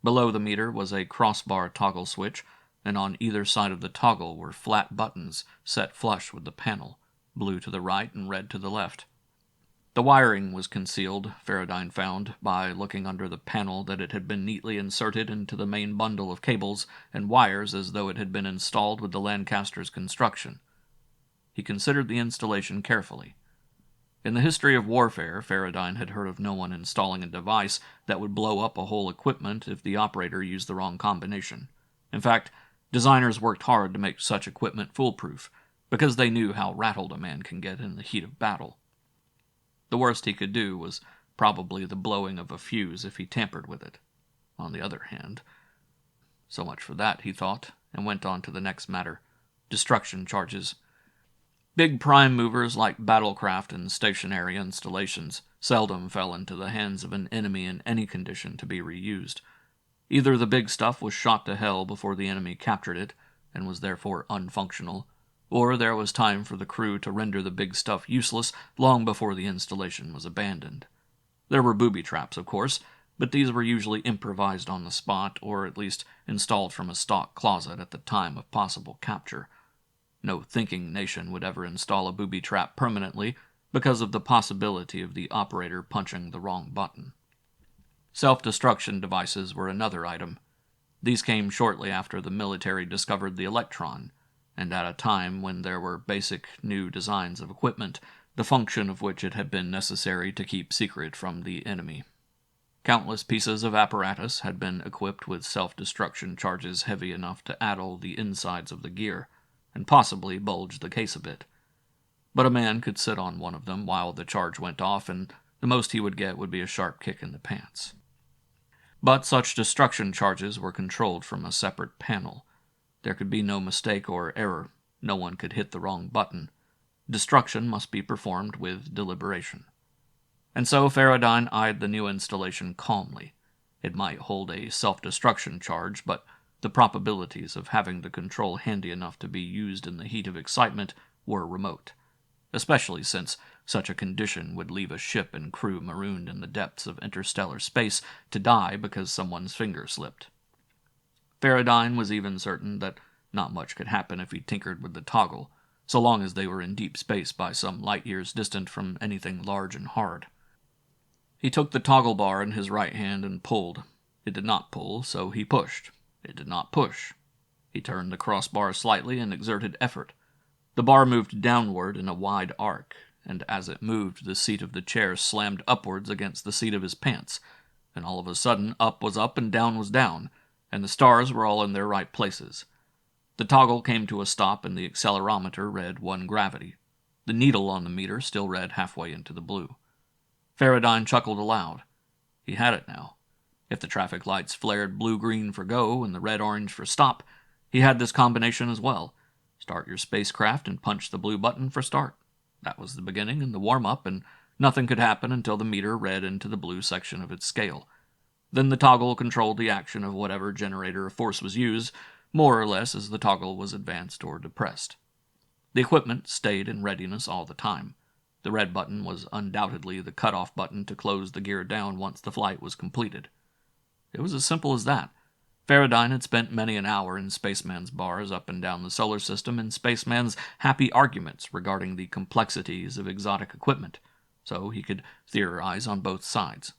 [SPEAKER 1] Below the meter was a crossbar toggle switch, and on either side of the toggle were flat buttons set flush with the panel, blue to the right and red to the left. The wiring was concealed, Farradyne found, by looking under the panel that it had been neatly inserted into the main bundle of cables and wires as though it had been installed with the Lancaster's construction. He considered the installation carefully. In the history of warfare, Farradyne had heard of no one installing a device that would blow up a whole equipment if the operator used the wrong combination. In fact, designers worked hard to make such equipment foolproof, because they knew how rattled a man can get in the heat of battle. The worst he could do was probably the blowing of a fuse if he tampered with it. On the other hand, so much for that, he thought, and went on to the next matter: destruction charges. Big prime movers like battlecraft and stationary installations seldom fell into the hands of an enemy in any condition to be reused. Either the big stuff was shot to hell before the enemy captured it, and was therefore unfunctional, or there was time for the crew to render the big stuff useless long before the installation was abandoned. There were booby traps, of course, but these were usually improvised on the spot, or at least installed from a stock closet at the time of possible capture. No thinking nation would ever install a booby trap permanently because of the possibility of the operator punching the wrong button. Self-destruction devices were another item. These came shortly after the military discovered the electron, and at a time when there were basic new designs of equipment, the function of which it had been necessary to keep secret from the enemy. Countless pieces of apparatus had been equipped with self-destruction charges heavy enough to addle the insides of the gear, and possibly bulge the case a bit. But a man could sit on one of them while the charge went off, and the most he would get would be a sharp kick in the pants. But such destruction charges were controlled from a separate panel. There could be no mistake or error. No one could hit the wrong button. Destruction must be performed with deliberation. And so Farradyne eyed the new installation calmly. It might hold a self-destruction charge, but the probabilities of having the control handy enough to be used in the heat of excitement were remote, especially since such a condition would leave a ship and crew marooned in the depths of interstellar space to die because someone's finger slipped. Farradyne was even certain that not much could happen if he tinkered with the toggle, so long as they were in deep space by some light years distant from anything large and hard. He took the toggle bar in his right hand and pulled. It did not pull, so he pushed. It did not push. He turned the crossbar slightly and exerted effort. The bar moved downward in a wide arc, and as it moved, the seat of the chair slammed upwards against the seat of his pants, and all of a sudden up was up and down was down, and the stars were all in their right places. The toggle came to a stop, and the accelerometer read 1 gravity. The needle on the meter still read halfway into the blue. Farradyne chuckled aloud. He had it now. If the traffic lights flared blue-green for go and the red-orange for stop, he had this combination as well. Start your spacecraft and punch the blue button for start. That was the beginning and the warm-up, and Nothing could happen until the meter read into the blue section of its scale. Then the toggle controlled the action of whatever generator of force was used, more or less as the toggle was advanced or depressed. The equipment stayed in readiness all the time. The red button was undoubtedly the cutoff button to close the gear down once the flight was completed. It was as simple as that. Farradyne had spent many an hour in Spaceman's bars up and down the solar system in Spaceman's happy arguments regarding the complexities of exotic equipment, so he could theorize on both sides.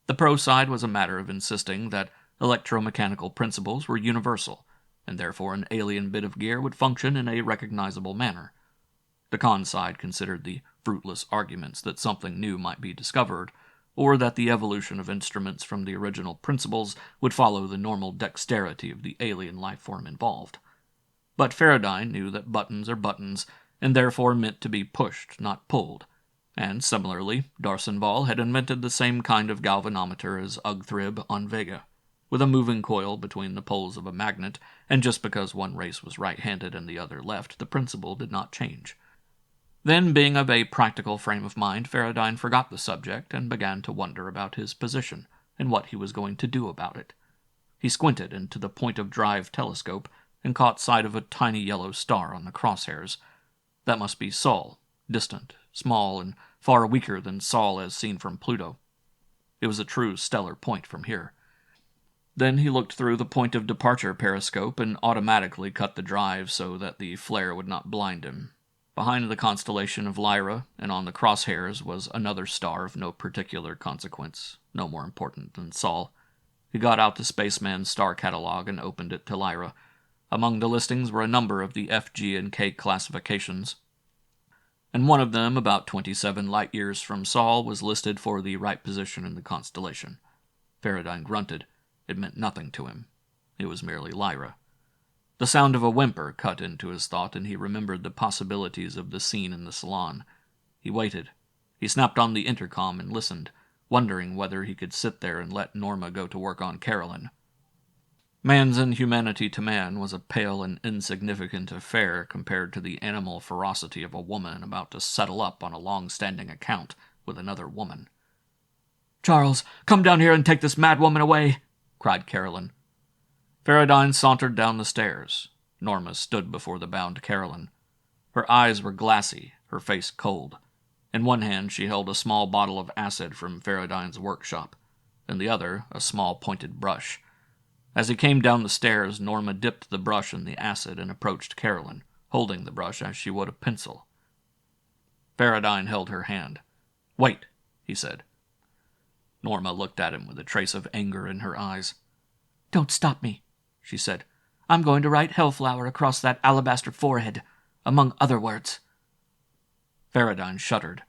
[SPEAKER 1] The pro side was a matter of insisting that electromechanical principles were universal, and therefore an alien bit of gear would function in a recognizable manner. The con side considered the fruitless arguments that something new might be discovered, or that the evolution of instruments from the original principles would follow the normal dexterity of the alien life form involved. But Farradyne knew that buttons are buttons, and therefore meant to be pushed, not pulled. And similarly, D'Arsonval had invented the same kind of galvanometer as Ughthrib on Vega, with a moving coil between the poles of a magnet, and just because one race was right-handed and the other left, the principle did not change. Then, being of a practical frame of mind, Farradyne forgot the subject and began to wonder about his position and what he was going to do about it. He squinted into the point-of-drive telescope and caught sight of a tiny yellow star on the crosshairs. That must be Sol, distant, small, and far weaker than Sol as seen from Pluto. It was a true stellar point from here. Then he looked through the point-of-departure periscope and automatically cut the drive so that the flare would not blind him. Behind the constellation of Lyra, and on the crosshairs, was another star of no particular consequence, no more important than Sol. He got out the Spaceman's star catalog and opened it to Lyra. Among the listings were a number of the F, G, and K classifications, and one of them, about 27 light-years from Sol, was listed for the right position in the constellation. Farradyne grunted. It meant nothing to him. It was merely Lyra. The sound of a whimper cut into his thought, and he remembered the possibilities of the scene in the salon. He waited. He snapped on the intercom and listened, wondering whether he could sit there and let Norma go to work on Carolyn. Man's inhumanity to man was a pale and insignificant affair compared to the animal ferocity of a woman about to settle up on a long-standing account with another woman.
[SPEAKER 2] "Charles, come down here and take this mad woman away," cried Carolyn.
[SPEAKER 1] Farradyne sauntered down the stairs. Norma stood before the bound Carolyn. Her eyes were glassy, her face cold. In one hand she held a small bottle of acid from Farradyne's workshop, in the other a small pointed brush. As he came down the stairs, Norma dipped the brush in the acid and approached Carolyn, holding the brush as she would a pencil. Farradyne held her hand. "Wait," he said. Norma looked at him with a trace of anger in her eyes.
[SPEAKER 2] "Don't stop me," she said. "I'm going to write Hellflower across that alabaster forehead, among other words."
[SPEAKER 1] Farradyne shuddered.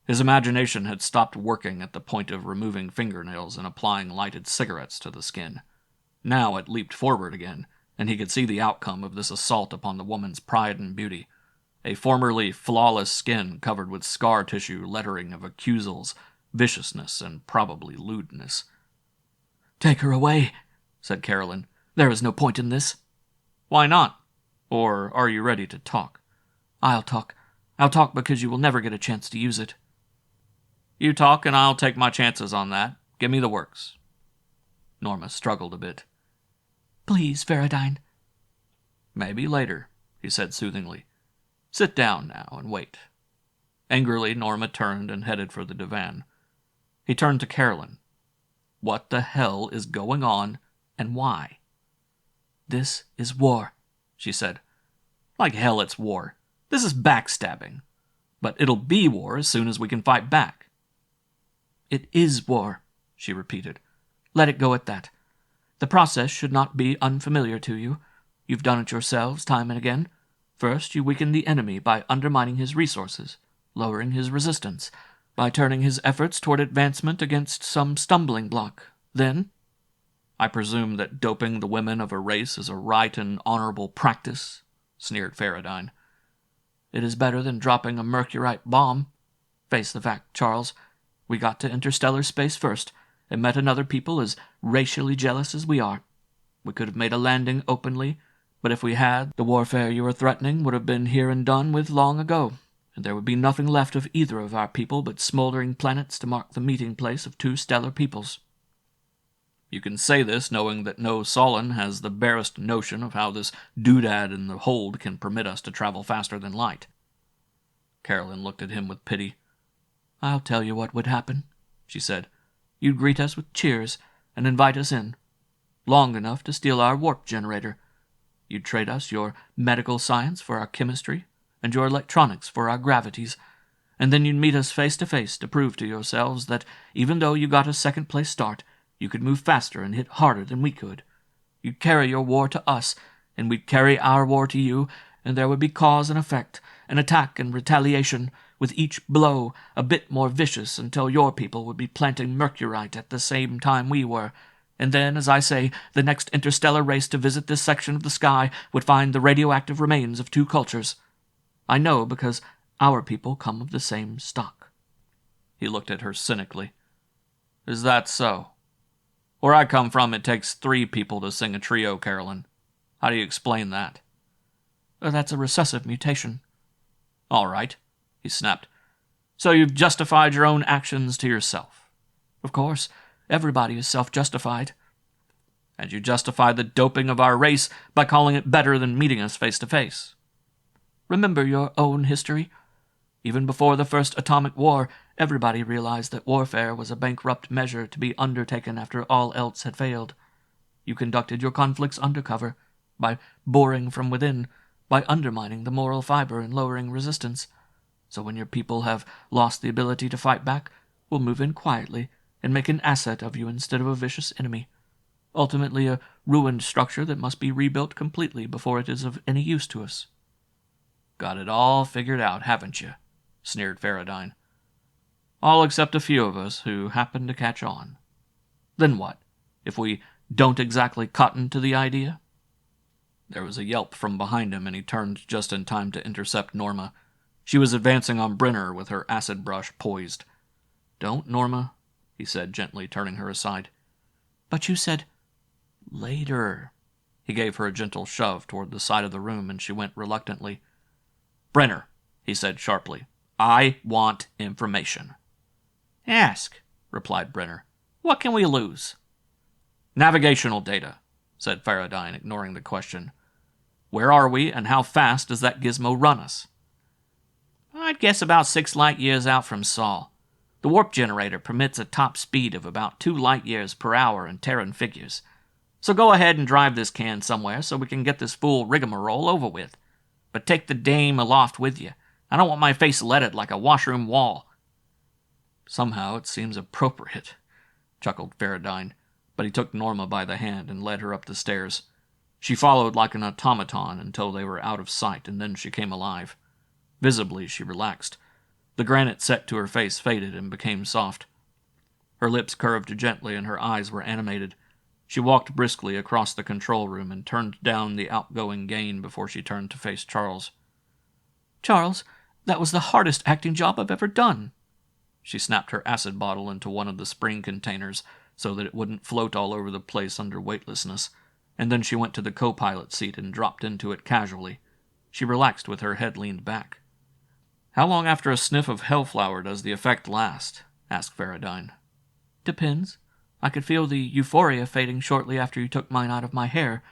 [SPEAKER 1] His imagination had stopped working at the point of removing fingernails and applying lighted cigarettes to the skin. Now it leaped forward again, and he could see the outcome of this assault upon the woman's pride and beauty. A formerly flawless skin covered with scar tissue lettering of accusals, viciousness, and probably lewdness.
[SPEAKER 2] "Take her away," said Carolyn. "There is no point in this."
[SPEAKER 1] "Why not? Or are you ready to talk?"
[SPEAKER 2] I'll talk. I'll talk because you will never get a chance to use it."
[SPEAKER 1] "You talk and I'll take my chances on that. Give me the works." Norma struggled a bit.
[SPEAKER 2] "Please, Farradyne."
[SPEAKER 1] "Maybe later," he said soothingly. "Sit down now and wait." Angrily, Norma turned and headed for the divan. He turned to Carolyn. "What the hell is going on, and why?"
[SPEAKER 2] "This is war," she said.
[SPEAKER 1] "Like hell it's war. This is backstabbing. But it'll be war as soon as we can fight back."
[SPEAKER 2] "It is war," she repeated. "Let it go at that. The process should not be unfamiliar to you. You've done it yourselves time and again. First, you weaken the enemy by undermining his resources, lowering his resistance, by turning his efforts toward advancement against some stumbling block. Then,
[SPEAKER 1] "I presume that doping the women of a race is a right and honorable practice," sneered Farradyne.
[SPEAKER 2] "It is better than dropping a mercurite bomb. Face the fact, Charles. We got to interstellar space first, and met another people as racially jealous as we are. We could have made a landing openly, but if we had, the warfare you are threatening would have been here and done with long ago,
[SPEAKER 3] and there would be nothing left of either of our people but smoldering planets to mark the meeting place of two stellar peoples.
[SPEAKER 1] You can say this knowing that no Solon has the barest notion of how this doodad in the hold can permit us to travel faster than light.
[SPEAKER 3] Carolyn looked at him with pity. I'll tell you what would happen, she said. You'd greet us with cheers and invite us in. Long enough to steal our warp generator. You'd trade us your medical science for our chemistry, and your electronics for our gravities, and then you'd meet us face to face to prove to yourselves that, even though you got a second-place start, you could move faster and hit harder than we could. You'd carry your war to us, and we'd carry our war to you, and there would be cause and effect, an attack and retaliation, with each blow a bit more vicious until your people would be planting mercurite at the same time we were. And then, as I say, the next interstellar race to visit this section of the sky would find the radioactive remains of two cultures. I know because our people come of the same stock.
[SPEAKER 1] He looked at her cynically. Is that so? Where I come from, it takes 3 people to sing a trio, Carolyn. How do you explain that?
[SPEAKER 3] That's a recessive mutation.
[SPEAKER 1] All right, he snapped. So you've justified your own actions to yourself.
[SPEAKER 3] Of course, everybody is self-justified.
[SPEAKER 1] And you justify the doping of our race by calling it better than meeting us face to face.
[SPEAKER 3] Remember your own history. Even before the first atomic war, everybody realized that warfare was a bankrupt measure to be undertaken after all else had failed. You conducted your conflicts undercover, by boring from within, by undermining the moral fiber and lowering resistance. So when your people have lost the ability to fight back, we'll move in quietly and make an asset of you instead of a vicious enemy. Ultimately a ruined structure that must be rebuilt completely before it is of any use to us.
[SPEAKER 1] Got it all figured out, haven't you? Sneered Farradyne. All except a few of us who happen to catch on. Then what, if we don't exactly cotton to the idea? There was a yelp from behind him, and he turned just in time to intercept Norma. She was advancing on Brenner with her acid brush poised. Don't, Norma, he said, gently turning her aside.
[SPEAKER 3] But you said...
[SPEAKER 1] Later. He gave her a gentle shove toward the side of the room, and she went reluctantly. Brenner, he said sharply, I want information.
[SPEAKER 3] Ask, replied Brenner. What can we lose?
[SPEAKER 1] Navigational data, said Farradyne, ignoring the question. Where are we, and how fast does that gizmo run us?
[SPEAKER 3] I'd guess about 6 light years out from Sol. The warp generator permits a top speed of about 2 light years per hour in Terran figures. So go ahead and drive this can somewhere so we can get this fool rigmarole over with. But take the dame aloft with you. I don't want my face leaded like a washroom wall.
[SPEAKER 1] Somehow it seems appropriate, chuckled Farradyne, but he took Norma by the hand and led her up the stairs. She followed like an automaton until they were out of sight, and then she came alive. Visibly she relaxed. The granite set to her face faded and became soft. Her lips curved gently and her eyes were animated. She walked briskly across the control room and turned down the outgoing gain before she turned to face Charles.
[SPEAKER 3] Charles, that was the hardest acting job I've ever done.
[SPEAKER 1] She snapped her acid bottle into one of the spring containers so that it wouldn't float all over the place under weightlessness, and then she went to the co-pilot seat and dropped into it casually. She relaxed with her head leaned back. How long after a sniff of Hellflower does the effect last? Asked Farradyne.
[SPEAKER 3] Depends. I could feel the euphoria fading shortly after you took mine out of my hair.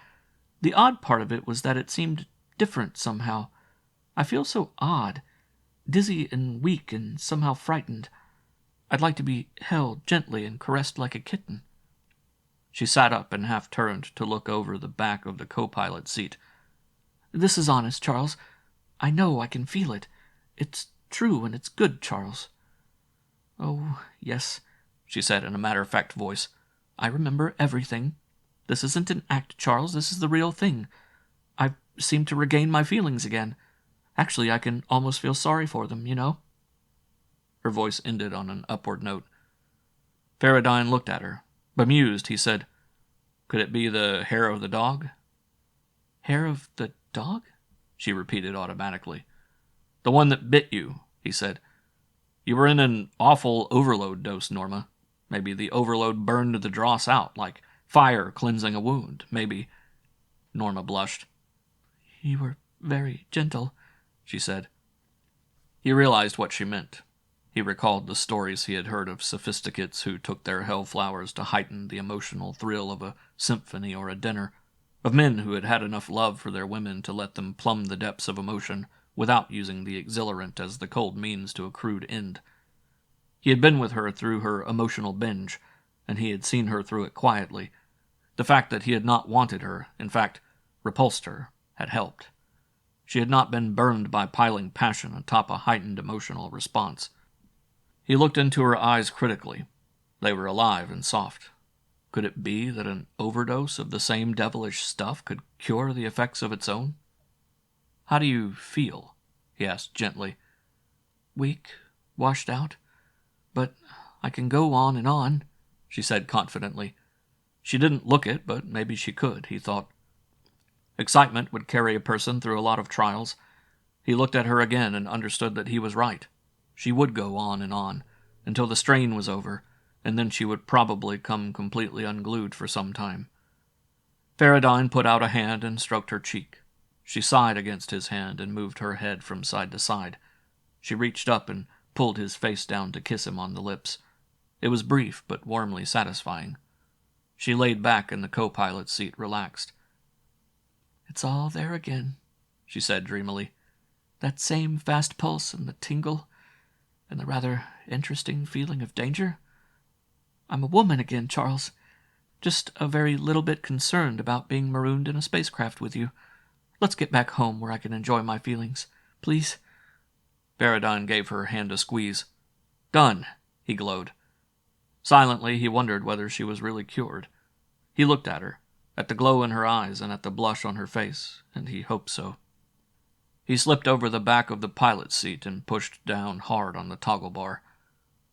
[SPEAKER 3] The odd part of it was that it seemed different somehow. I feel so odd, dizzy and weak and somehow frightened. I'd like to be held gently and caressed like a kitten.
[SPEAKER 1] She sat up and half turned to look over the back of the co-pilot seat.
[SPEAKER 3] This is honest, Charles. I know I can feel it. It's true and it's good, Charles. Oh, yes, she said in a matter-of-fact voice. I remember everything. This isn't an act, Charles. This is the real thing. I've seemed to regain my feelings again. Actually, I can almost feel sorry for them, you know.
[SPEAKER 1] Her voice ended on an upward note. Farradyne looked at her. Bemused, he said, Could it be the hair of the dog?
[SPEAKER 3] Hair of the dog?
[SPEAKER 1] She repeated automatically. The one that bit you, he said. You were in an awful overload dose, Norma. Maybe the overload burned the dross out, like fire cleansing a wound. Maybe... Norma blushed.
[SPEAKER 3] You were very gentle, she said.
[SPEAKER 1] He realized what she meant. He recalled the stories he had heard of sophisticates who took their hellflowers to heighten the emotional thrill of a symphony or a dinner, of men who had had enough love for their women to let them plumb the depths of emotion without using the exhilarant as the cold means to a crude end. He had been with her through her emotional binge, and he had seen her through it quietly. The fact that he had not wanted her, in fact, repulsed her, had helped. She had not been burned by piling passion atop a heightened emotional response. He looked into her eyes critically. They were alive and soft. Could it be that an overdose of the same devilish stuff could cure the effects of its own? "How do you feel?" he asked gently. "Weak, washed out. But I can go on," she said confidently. She didn't look it, but maybe she could, he thought. Excitement would carry a person through a lot of trials. He looked at her again and understood that he was right. She would go on, until the strain was over, and then she would probably come completely unglued for some time. Farradyne put out a hand and stroked her cheek. She sighed against his hand and moved her head from side to side. She reached up and pulled his face down to kiss him on the lips. It was brief, but warmly satisfying. She laid back in the co-pilot's seat, relaxed. "It's all there again," she said dreamily. "That same fast pulse and the tingle, and the rather interesting feeling of danger. I'm a woman again, Charles. Just a very little bit concerned about being marooned in a spacecraft with you. Let's get back home where I can enjoy my feelings. Please?" Farradyne gave her hand a squeeze. "Done," he glowed. Silently, he wondered whether she was really cured. He looked at her, at the glow in her eyes and at the blush on her face, and he hoped so. He slipped over the back of the pilot's seat and pushed down hard on the toggle bar.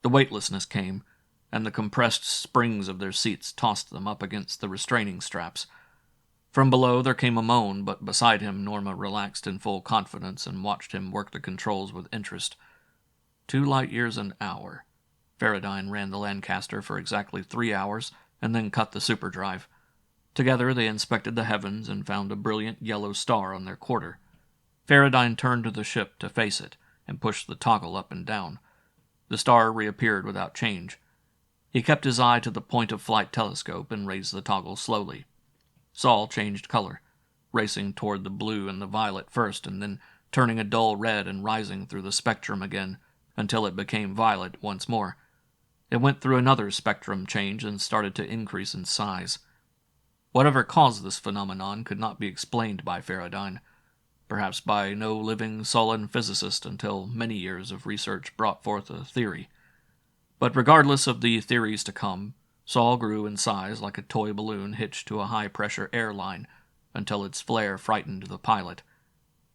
[SPEAKER 1] The weightlessness came, and the compressed springs of their seats tossed them up against the restraining straps. From below there came a moan, but beside him Norma relaxed in full confidence and watched him work the controls with interest. 2 light years an hour. Farradyne ran the Lancaster for exactly 3 hours, and then cut the superdrive. Together they inspected the heavens and found a brilliant yellow star on their quarter. Farradyne turned to the ship to face it and pushed the toggle up and down. The star reappeared without change. He kept his eye to the point-of-flight telescope and raised the toggle slowly. Saul changed color, racing toward the blue and the violet first, and then turning a dull red and rising through the spectrum again until it became violet once more. It went through another spectrum change and started to increase in size. Whatever caused this phenomenon could not be explained by Farradyne, perhaps by no living, sullen physicist until many years of research brought forth a theory. But regardless of the theories to come, Saul grew in size like a toy balloon hitched to a high-pressure airline until its flare frightened the pilot.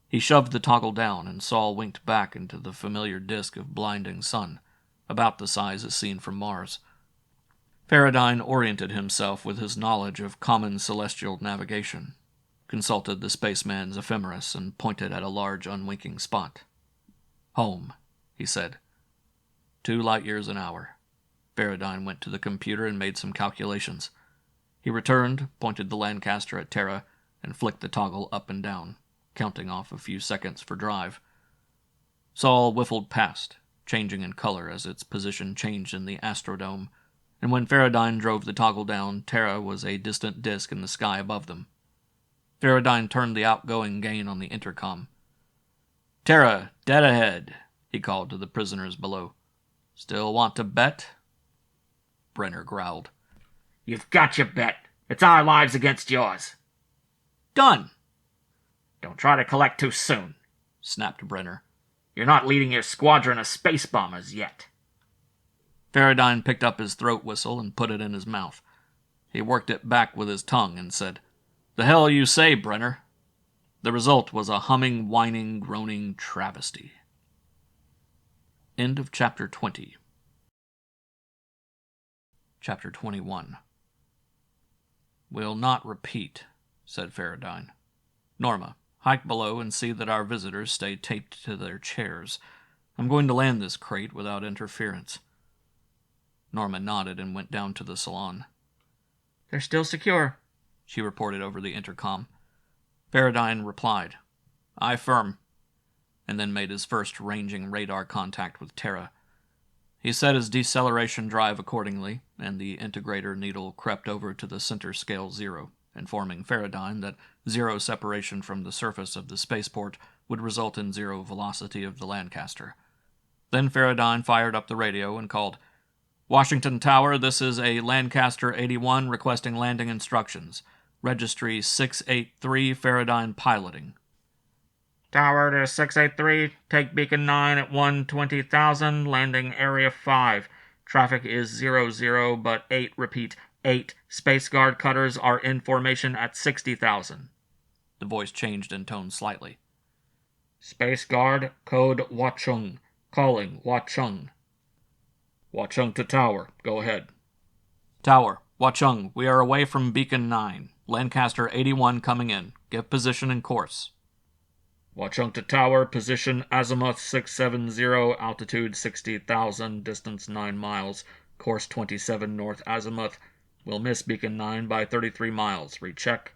[SPEAKER 1] He shoved the toggle down, and Saul winked back into the familiar disk of blinding sun, about the size as seen from Mars. Farradyne oriented himself with his knowledge of common celestial navigation, consulted the spaceman's ephemeris, and pointed at a large unwinking spot. "Home," he said. 2 light years an hour. Farradyne went to the computer and made some calculations. He returned, pointed the Lancaster at Terra, and flicked the toggle up and down, counting off a few seconds for drive. Saul whiffled past, changing in color as its position changed in the astrodome, and when Farradyne drove the toggle down, Terra was a distant disk in the sky above them. Farradyne turned the outgoing gain on the intercom. "Terra, dead ahead," he called to the prisoners below. "Still want to bet?" Brenner growled.
[SPEAKER 4] "You've got your bet. It's our lives against yours."
[SPEAKER 1] "Done!"
[SPEAKER 4] "Don't try to collect too soon,"
[SPEAKER 1] snapped Brenner.
[SPEAKER 4] "You're not leading your squadron of space bombers yet."
[SPEAKER 1] Farradyne picked up his throat whistle and put it in his mouth. He worked it back with his tongue and said, "The hell you say, Brenner?" The result was a humming, whining, groaning travesty. End of Chapter 20. Chapter 21. "We'll not repeat," said Farradyne. "Norma, hike below and see that our visitors stay taped to their chairs. I'm going to land this crate without interference." Norma nodded and went down to the salon.
[SPEAKER 2] "They're still secure,"
[SPEAKER 1] she reported over the intercom. Farradyne replied, "Aye, firm." and then made his first ranging radar contact with Terra. He set his deceleration drive accordingly, and the integrator needle crept over to the center scale 0, informing Farradyne that 0 separation from the surface of the spaceport would result in 0 velocity of the Lancaster. Then Farradyne fired up the radio and called, "Washington Tower, this is a Lancaster 81 requesting landing instructions. Registry 683, Farradyne piloting."
[SPEAKER 4] Tower to 683, take beacon 9 at 120,000, landing area 5. Traffic is 00, but 8, repeat, 8. Space Guard cutters are in formation at 60,000.
[SPEAKER 1] The voice changed in tone slightly.
[SPEAKER 4] Space Guard, code Wachung. Calling Wachung.
[SPEAKER 1] Wachung to Tower, go ahead. Tower, Wachung, we are away from beacon 9. Lancaster 81 coming in. Give position and course.
[SPEAKER 4] Wachung to Tower, position azimuth 670, altitude 60,000, distance 9 miles, course 27 north azimuth. We'll miss beacon 9 by 33 miles. Recheck.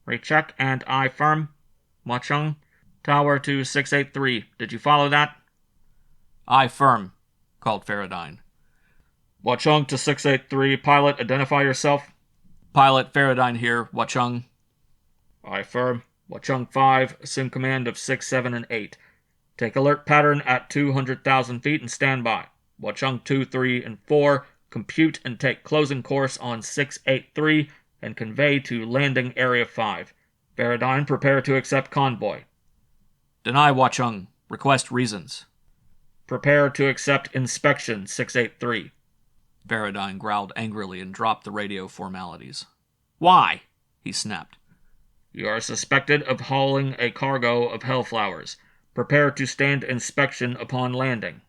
[SPEAKER 4] Recheck and I firm. Wachung, Tower to 683. Did you follow that?
[SPEAKER 1] I firm, called Farradyne.
[SPEAKER 4] Wachung to 683. Pilot, identify yourself.
[SPEAKER 1] Pilot Farradyne here, Wachung.
[SPEAKER 4] I firm. Wachung 5, assume command of 6, 7, and 8. Take alert pattern at 200,000 feet and stand by. Wachung 2, 3, and 4, compute and take closing course on 683 and convey to landing area 5. Farradyne, prepare to accept convoy.
[SPEAKER 1] Deny, Wachung. Request reasons.
[SPEAKER 4] Prepare to accept inspection, 683.
[SPEAKER 1] Farradyne growled angrily and dropped the radio formalities. Why? He snapped.
[SPEAKER 4] You are suspected of hauling a cargo of Hellflowers. Prepare to stand inspection upon landing.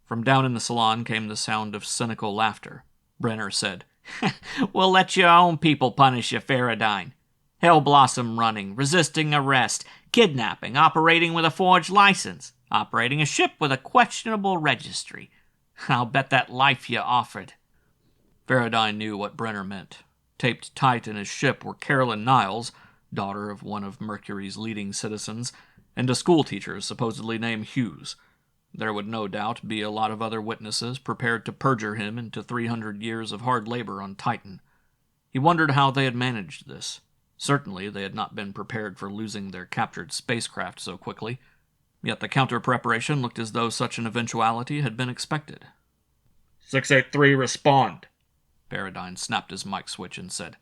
[SPEAKER 1] From down in the salon came the sound of cynical laughter. Brenner said, We'll let your own people punish you, Farradyne. Hellblossom running, resisting arrest, kidnapping, operating with a forged license, operating a ship with a questionable registry. I'll bet that life you offered. Farradyne knew what Brenner meant. Taped tight in his ship were Carolyn Niles, daughter of one of Mercury's leading citizens, and a schoolteacher supposedly named Hughes. There would no doubt be a lot of other witnesses prepared to perjure him into 300 years of hard labor on Titan. He wondered how they had managed this. Certainly they had not been prepared for losing their captured spacecraft so quickly, yet the counter-preparation looked as though such an eventuality had been expected.
[SPEAKER 4] 683, respond.
[SPEAKER 1] Farradyne snapped his mic switch and said,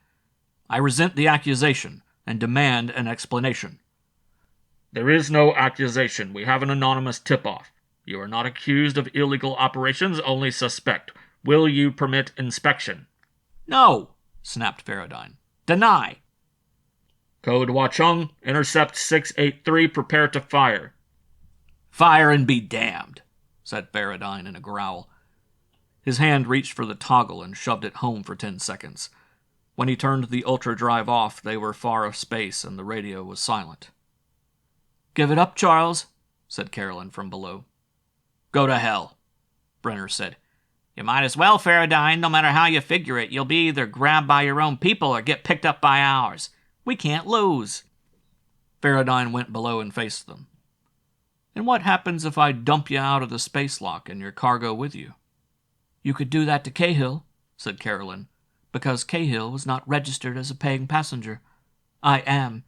[SPEAKER 1] I resent the accusation and demand an explanation.
[SPEAKER 4] There is no accusation. We have an anonymous tip-off. You are not accused of illegal operations, only suspect. Will you permit inspection?
[SPEAKER 1] No, snapped Farradyne. Deny.
[SPEAKER 4] Code Wachung, intercept 683, prepare to fire.
[SPEAKER 1] Fire and be damned, said Farradyne in a growl. His hand reached for the toggle and shoved it home for 10 seconds. When he turned the ultra-drive off, they were far of space and the radio was silent. Give it up, Charles, said Carolyn from below. Go to hell, Brenner said. You might as well, Farradyne. No matter how you figure it, you'll be either grabbed by your own people or get picked up by ours. We can't lose. Farradyne went below and faced them. And what happens if I dump you out of the space lock and your cargo with you? You could do that to Cahill, said Carolyn, because Cahill was not registered as a paying passenger. I am,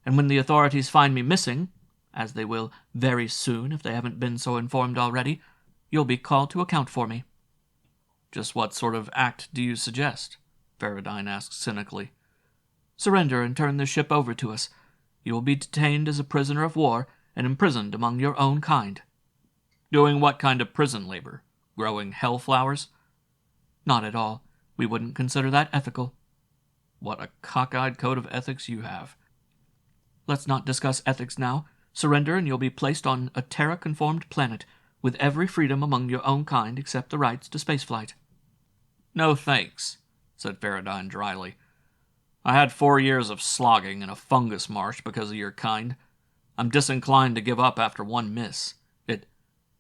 [SPEAKER 1] and when the authorities find me missing, as they will very soon if they haven't been so informed already, you'll be called to account for me. Just what sort of act do you suggest? Farradyne asked cynically. Surrender and turn the ship over to us. You will be detained as a prisoner of war and imprisoned among your own kind. Doing what kind of prison labor? Growing hellflowers? Not at all. We wouldn't consider that ethical. What a cockeyed code of ethics you have. Let's not discuss ethics now. Surrender and you'll be placed on a Terra-conformed planet, with every freedom among your own kind except the rights to spaceflight. No thanks, said Farradyne dryly. I had 4 years of slogging in a fungus marsh because of your kind. I'm disinclined to give up after one miss.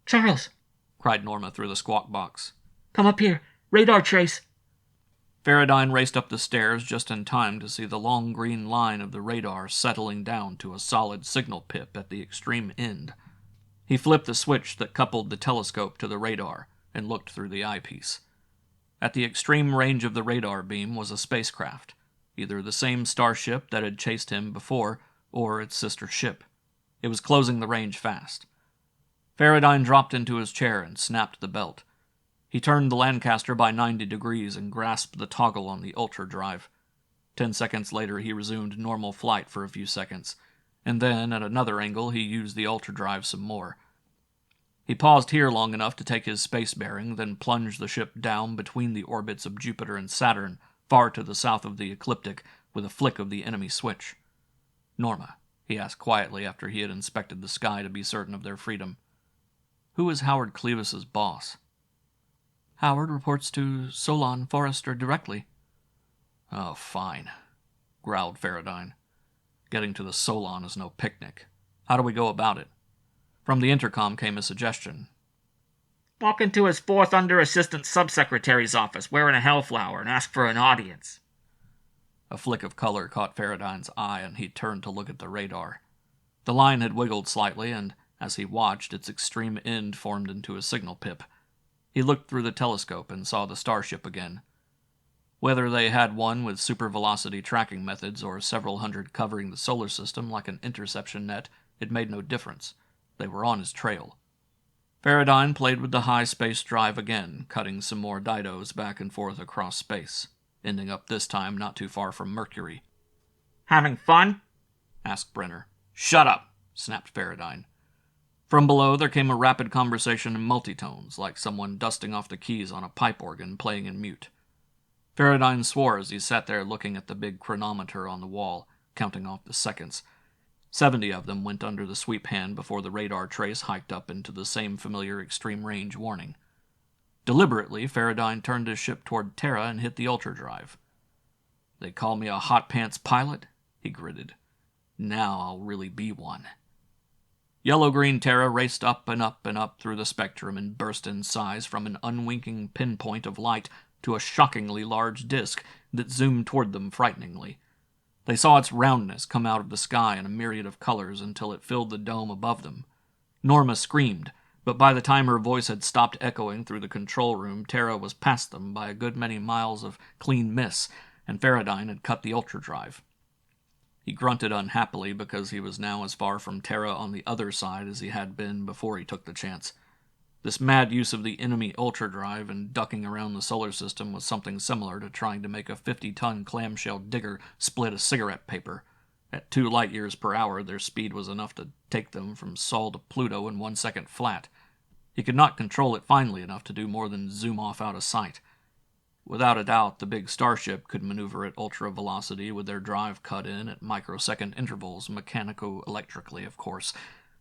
[SPEAKER 4] Charles,
[SPEAKER 1] cried Norma through the squawk box.
[SPEAKER 4] Come up here. Radar trace.
[SPEAKER 2] Farradyne raced up the stairs just in time to see the long green line of the radar settling down to a solid signal pip at the extreme end. He flipped the switch that coupled the telescope to the radar and looked through the eyepiece. At the extreme range of the radar beam was a spacecraft, either the same starship that had chased him before or its sister ship. It was closing the range fast. Farradyne dropped into his chair and snapped the belt. He turned the Lancaster by 90 degrees and grasped the toggle on the ultra drive. 10 seconds later he resumed normal flight for a few seconds, and then, at another angle, he used the ultra drive some more. He paused here long enough to take his space bearing, then plunged the ship down between the orbits of Jupiter and Saturn, far to the south of the ecliptic, with a flick of the enemy switch. "Norma," he asked quietly after he had inspected the sky to be certain of their freedom, "who is Howard Clevis's boss?" "Howard reports to Solon Forrester directly." "Oh, fine," growled Farradyne. "Getting to the Solon is no picnic. How do we go about it?" From the intercom came a suggestion.
[SPEAKER 3] "Walk into his 4th Under Assistant Subsecretary's office wearing a Hellflower and ask for an audience."
[SPEAKER 2] A flick of color caught Farradyne's eye, and he turned to look at the radar. The line had wiggled slightly, and as he watched, its extreme end formed into a signal pip. He looked through the telescope and saw the starship again. Whether they had one with super-velocity tracking methods or several hundred covering the solar system like an interception net, it made no difference. They were on his trail. Farradyne played with the high space drive again, cutting some more didos back and forth across space, ending up this time not too far from Mercury.
[SPEAKER 3] "Having fun?"
[SPEAKER 2] asked Brenner. "Shut up!" snapped Farradyne. From below there came a rapid conversation in multitones, like someone dusting off the keys on a pipe organ playing in mute. Farradyne swore as he sat there looking at the big chronometer on the wall, counting off the seconds. 70 of them went under the sweep hand before the radar trace hiked up into the same familiar extreme range warning. Deliberately, Farradyne turned his ship toward Terra and hit the ultra drive. "They call me a hot pants pilot?" he gritted. "Now I'll really be one." Yellow-green Terra raced up and up and up through the spectrum and burst in size from an unwinking pinpoint of light to a shockingly large disk that zoomed toward them frighteningly. They saw its roundness come out of the sky in a myriad of colors until it filled the dome above them. Norma screamed, but by the time her voice had stopped echoing through the control room, Terra was past them by a good many miles of clean miss, and Farradyne had cut the ultra drive. He grunted unhappily because he was now as far from Terra on the other side as he had been before he took the chance. This mad use of the enemy ultra drive and ducking around the solar system was something similar to trying to make a 50-ton clamshell digger split a cigarette paper. At 2 light-years per hour, their speed was enough to take them from Sol to Pluto in 1 second flat. He could not control it finely enough to do more than zoom off out of sight. Without a doubt, the big starship could maneuver at ultra-velocity with their drive cut in at microsecond intervals, mechanico-electrically, of course,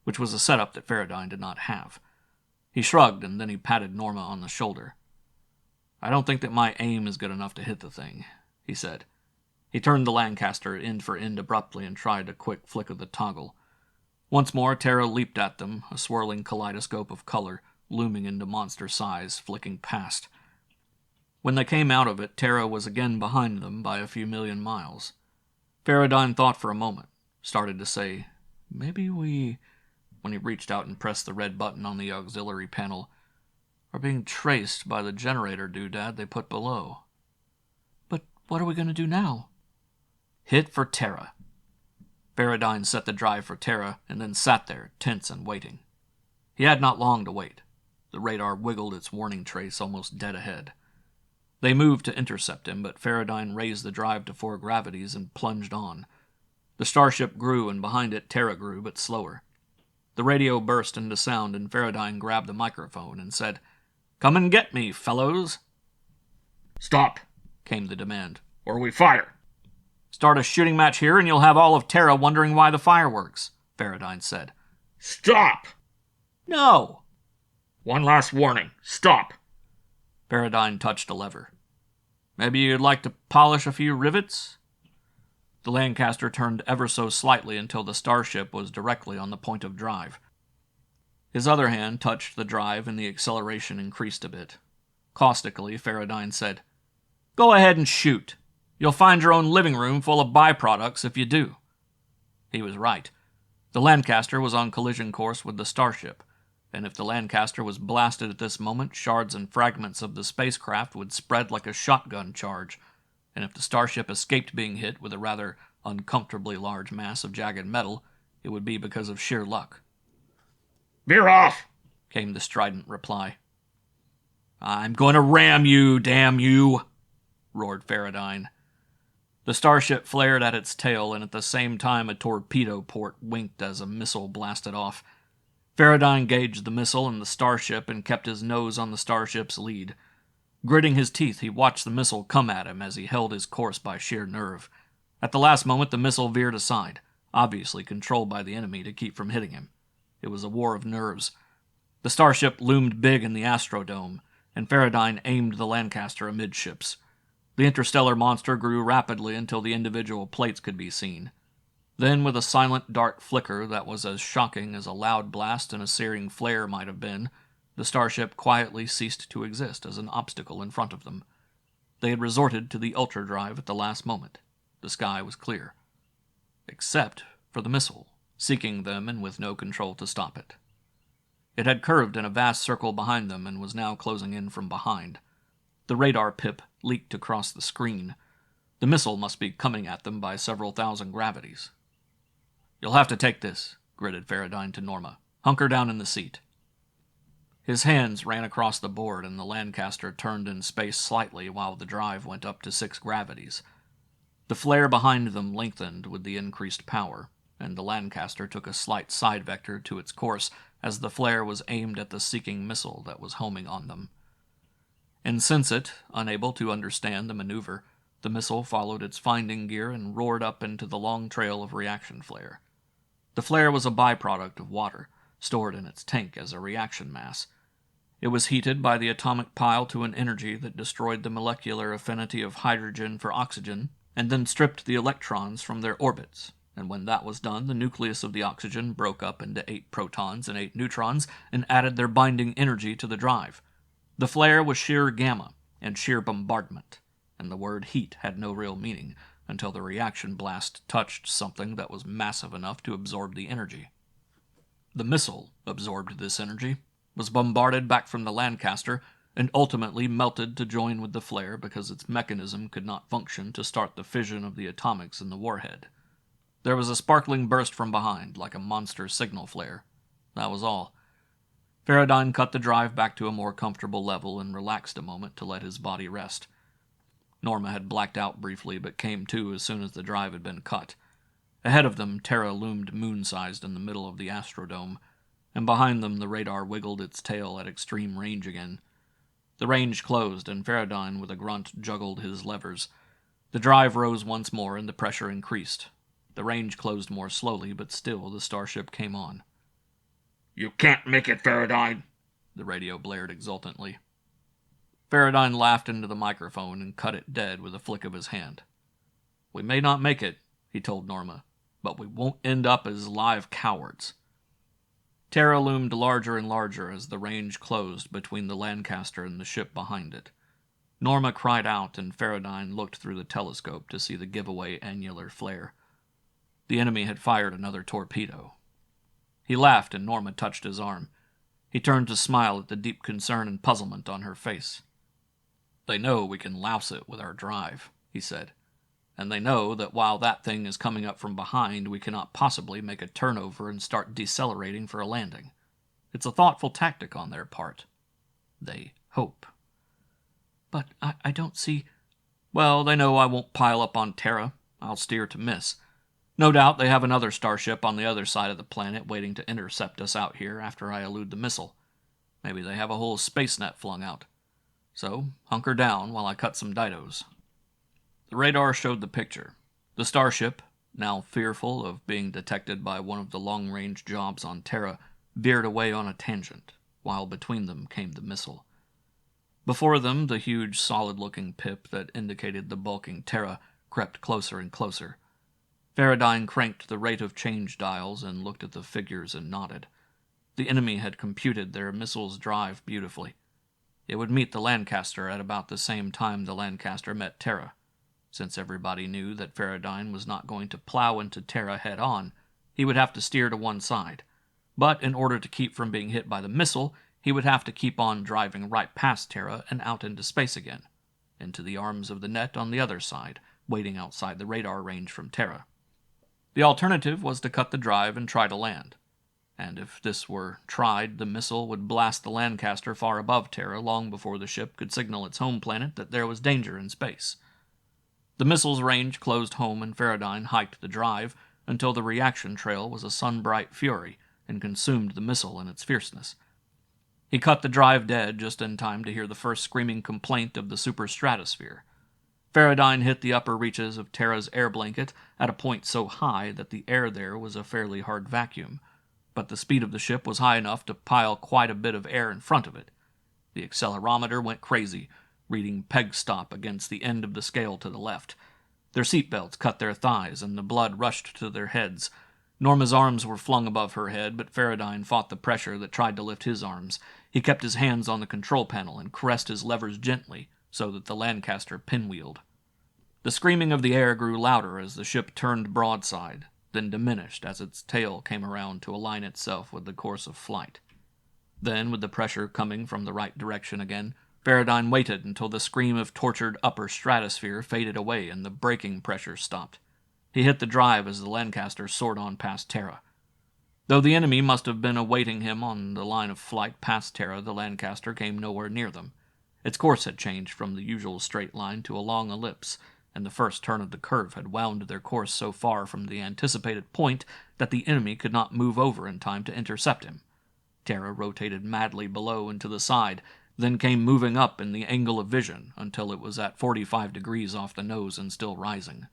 [SPEAKER 2] which was a setup that Farradyne did not have. He shrugged, and then he patted Norma on the shoulder. "I don't think that my aim is good enough to hit the thing," he said. He turned the Lancaster end for end abruptly and tried a quick flick of the toggle. Once more, Terra leaped at them, a swirling kaleidoscope of color, looming into monster size, flicking past. When they came out of it, Terra was again behind them by a few million miles. Farradyne thought for a moment, started to say, "Maybe we," when he reached out and pressed the red button on the auxiliary panel, "are being traced by the generator doodad they put below." "But what are we going to do now?" "Hit for Terra." Farradyne set the drive for Terra and then sat there, tense and waiting. He had not long to wait. The radar wiggled its warning trace almost dead ahead. They moved to intercept him, but Farradyne raised the drive to 4 gravities and plunged on. The starship grew, and behind it Terra grew, but slower. The radio burst into sound, and Farradyne grabbed the microphone and said, "Come and get me, fellows."
[SPEAKER 3] "Stop,"
[SPEAKER 2] came the demand.
[SPEAKER 3] "or we fire."
[SPEAKER 2] "Start a shooting match here, and you'll have all of Terra wondering why the fireworks," Farradyne said.
[SPEAKER 3] "Stop!"
[SPEAKER 2] "No!"
[SPEAKER 3] "One last warning. Stop."
[SPEAKER 2] Farradyne touched a lever. "Maybe you'd like to polish a few rivets?" The Lancaster turned ever so slightly until the starship was directly on the point of drive. His other hand touched the drive and the acceleration increased a bit. Caustically, Farradyne said, Go ahead and shoot. You'll find your own living room full of byproducts if you do." He was right. The Lancaster was on collision course with the starship, and if the Lancaster was blasted at this moment, shards and fragments of the spacecraft would spread like a shotgun charge, and if the starship escaped being hit with a rather uncomfortably large mass of jagged metal, it would be because of sheer luck.
[SPEAKER 4] "Veer off!"
[SPEAKER 2] came the strident reply. "I'm going to ram you, damn you!" roared Farradyne. The starship flared at its tail, and at the same time a torpedo port winked as a missile blasted off. Farradyne gauged the missile and the starship and kept his nose on the starship's lead. Gritting his teeth, he watched the missile come at him as he held his course by sheer nerve. At the last moment, the missile veered aside, obviously controlled by the enemy to keep from hitting him. It was a war of nerves. The starship loomed big in the Astrodome, and Farradyne aimed the Lancaster amidships. The interstellar monster grew rapidly until the individual plates could be seen. Then, with a silent dark flicker that was as shocking as a loud blast and a searing flare might have been, the starship quietly ceased to exist as an obstacle in front of them. They had resorted to the ultradrive at the last moment. The sky was clear. Except for the missile, seeking them and with no control to stop it. It had curved in a vast circle behind them and was now closing in from behind. The radar pip leaked across the screen. The missile must be coming at them by several thousand gravities. "You'll have to take this," gritted Farradyne to Norma. "Hunker down in the seat." His hands ran across the board, and the Lancaster turned in space slightly while the drive went up to 6 gravities. The flare behind them lengthened with the increased power, and the Lancaster took a slight side vector to its course as the flare was aimed at the seeking missile that was homing on them. Insensate, unable to understand the maneuver, the missile followed its finding gear and roared up into the long trail of reaction flare. The flare was a byproduct of water, stored in its tank as a reaction mass. It was heated by the atomic pile to an energy that destroyed the molecular affinity of hydrogen for oxygen, and then stripped the electrons from their orbits, and when that was done, the nucleus of the oxygen broke up into 8 protons and 8 neutrons and added their binding energy to the drive. The flare was sheer gamma and sheer bombardment, and the word heat had no real meaning until the reaction blast touched something that was massive enough to absorb the energy. The missile absorbed this energy, was bombarded back from the Lancaster, and ultimately melted to join with the flare because its mechanism could not function to start the fission of the atomics in the warhead. There was a sparkling burst from behind, like a monster signal flare. That was all. Farradyne cut the drive back to a more comfortable level and relaxed a moment to let his body rest. Norma had blacked out briefly, but came to as soon as the drive had been cut. Ahead of them, Terra loomed moon-sized in the middle of the Astrodome, and behind them the radar wiggled its tail at extreme range again. The range closed, and Farradyne, with a grunt, juggled his levers. The drive rose once more, and the pressure increased. The range closed more slowly, but still the starship came on.
[SPEAKER 4] "You can't make it, Farradyne,"
[SPEAKER 2] the radio blared exultantly. Farradyne laughed into the microphone and cut it dead with a flick of his hand. "We may not make it," he told Norma, "but we won't end up as live cowards." Terra loomed larger and larger as the range closed between the Lancaster and the ship behind it. Norma cried out, and Farradyne looked through the telescope to see the giveaway annular flare. The enemy had fired another torpedo. He laughed, and Norma touched his arm. He turned to smile at the deep concern and puzzlement on her face. "They know we can louse it with our drive," he said. "And they know that while that thing is coming up from behind, we cannot possibly make a turnover and start decelerating for a landing. It's a thoughtful tactic on their part. They hope." "But I don't see—" "Well, they know I won't pile up on Terra. I'll steer to miss. No doubt they have another starship on the other side of the planet waiting to intercept us out here after I elude the missile. Maybe they have a whole space net flung out. So, hunker down while I cut some didos." The radar showed the picture. The starship, now fearful of being detected by one of the long-range jobs on Terra, veered away on a tangent, while between them came the missile. Before them, the huge, solid-looking pip that indicated the bulking Terra crept closer and closer. Farradyne cranked the rate of change dials and looked at the figures and nodded. The enemy had computed their missile's drive beautifully. It would meet the Lancaster at about the same time the Lancaster met Terra. Since everybody knew that Farradyne was not going to plow into Terra head-on, he would have to steer to one side. But in order to keep from being hit by the missile, he would have to keep on driving right past Terra and out into space again, into the arms of the net on the other side, waiting outside the radar range from Terra. The alternative was to cut the drive and try to land. And if this were tried, the missile would blast the Lancaster far above Terra long before the ship could signal its home planet that there was danger in space. The missile's range closed home and Farradyne hiked the drive until the reaction trail was a sun-bright fury and consumed the missile in its fierceness. He cut the drive dead just in time to hear the first screaming complaint of the superstratosphere. Farradyne hit the upper reaches of Terra's air blanket at a point so high that the air there was a fairly hard vacuum, but the speed of the ship was high enough to pile quite a bit of air in front of it. The accelerometer went crazy, reading peg stop against the end of the scale to the left. Their seatbelts cut their thighs, and the blood rushed to their heads. Norma's arms were flung above her head, but Farradyne fought the pressure that tried to lift his arms. He kept his hands on the control panel and caressed his levers gently, so that the Lancaster pinwheeled. The screaming of the air grew louder as the ship turned broadside, then diminished as its tail came around to align itself with the course of flight. Then, with the pressure coming from the right direction again, Farradyne waited until the scream of tortured upper stratosphere faded away and the braking pressure stopped. He hit the drive as the Lancaster soared on past Terra. Though the enemy must have been awaiting him on the line of flight past Terra, the Lancaster came nowhere near them. Its course had changed from the usual straight line to a long ellipse, and the first turn of the curve had wound their course so far from the anticipated point that the enemy could not move over in time to intercept him. Terra rotated madly below and to the side, then came moving up in the angle of vision until it was at 45 degrees off the nose and still rising.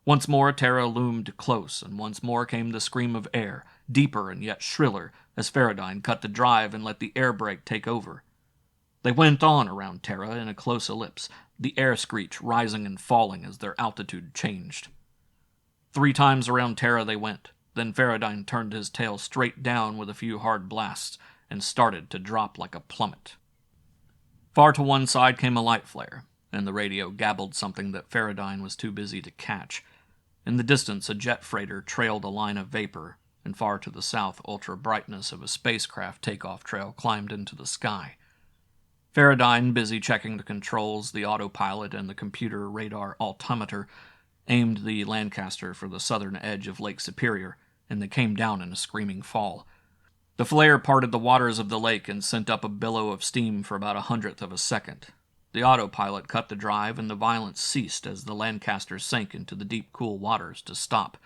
[SPEAKER 2] Once more Terra loomed close, and once more came the scream of air, deeper and yet shriller, as Farradyne cut the drive and let the air brake take over. They went on around Terra in a close ellipse, the air screech rising and falling as their altitude changed. 3 times around Terra they went, then Farradyne turned his tail straight down with a few hard blasts and started to drop like a plummet. Far to one side came a light flare, and the radio gabbled something that Farradyne was too busy to catch. In the distance, a jet freighter trailed a line of vapor, and far to the south, ultra-brightness of a spacecraft takeoff trail climbed into the sky. Farradyne, busy checking the controls, the autopilot, and the computer radar altimeter, aimed the Lancaster for the southern edge of Lake Superior, and they came down in a screaming fall. The flare parted the waters of the lake and sent up a billow of steam for about 1/100th of a second. The autopilot cut the drive, and the violence ceased as the Lancaster sank into the deep, cool waters to stop,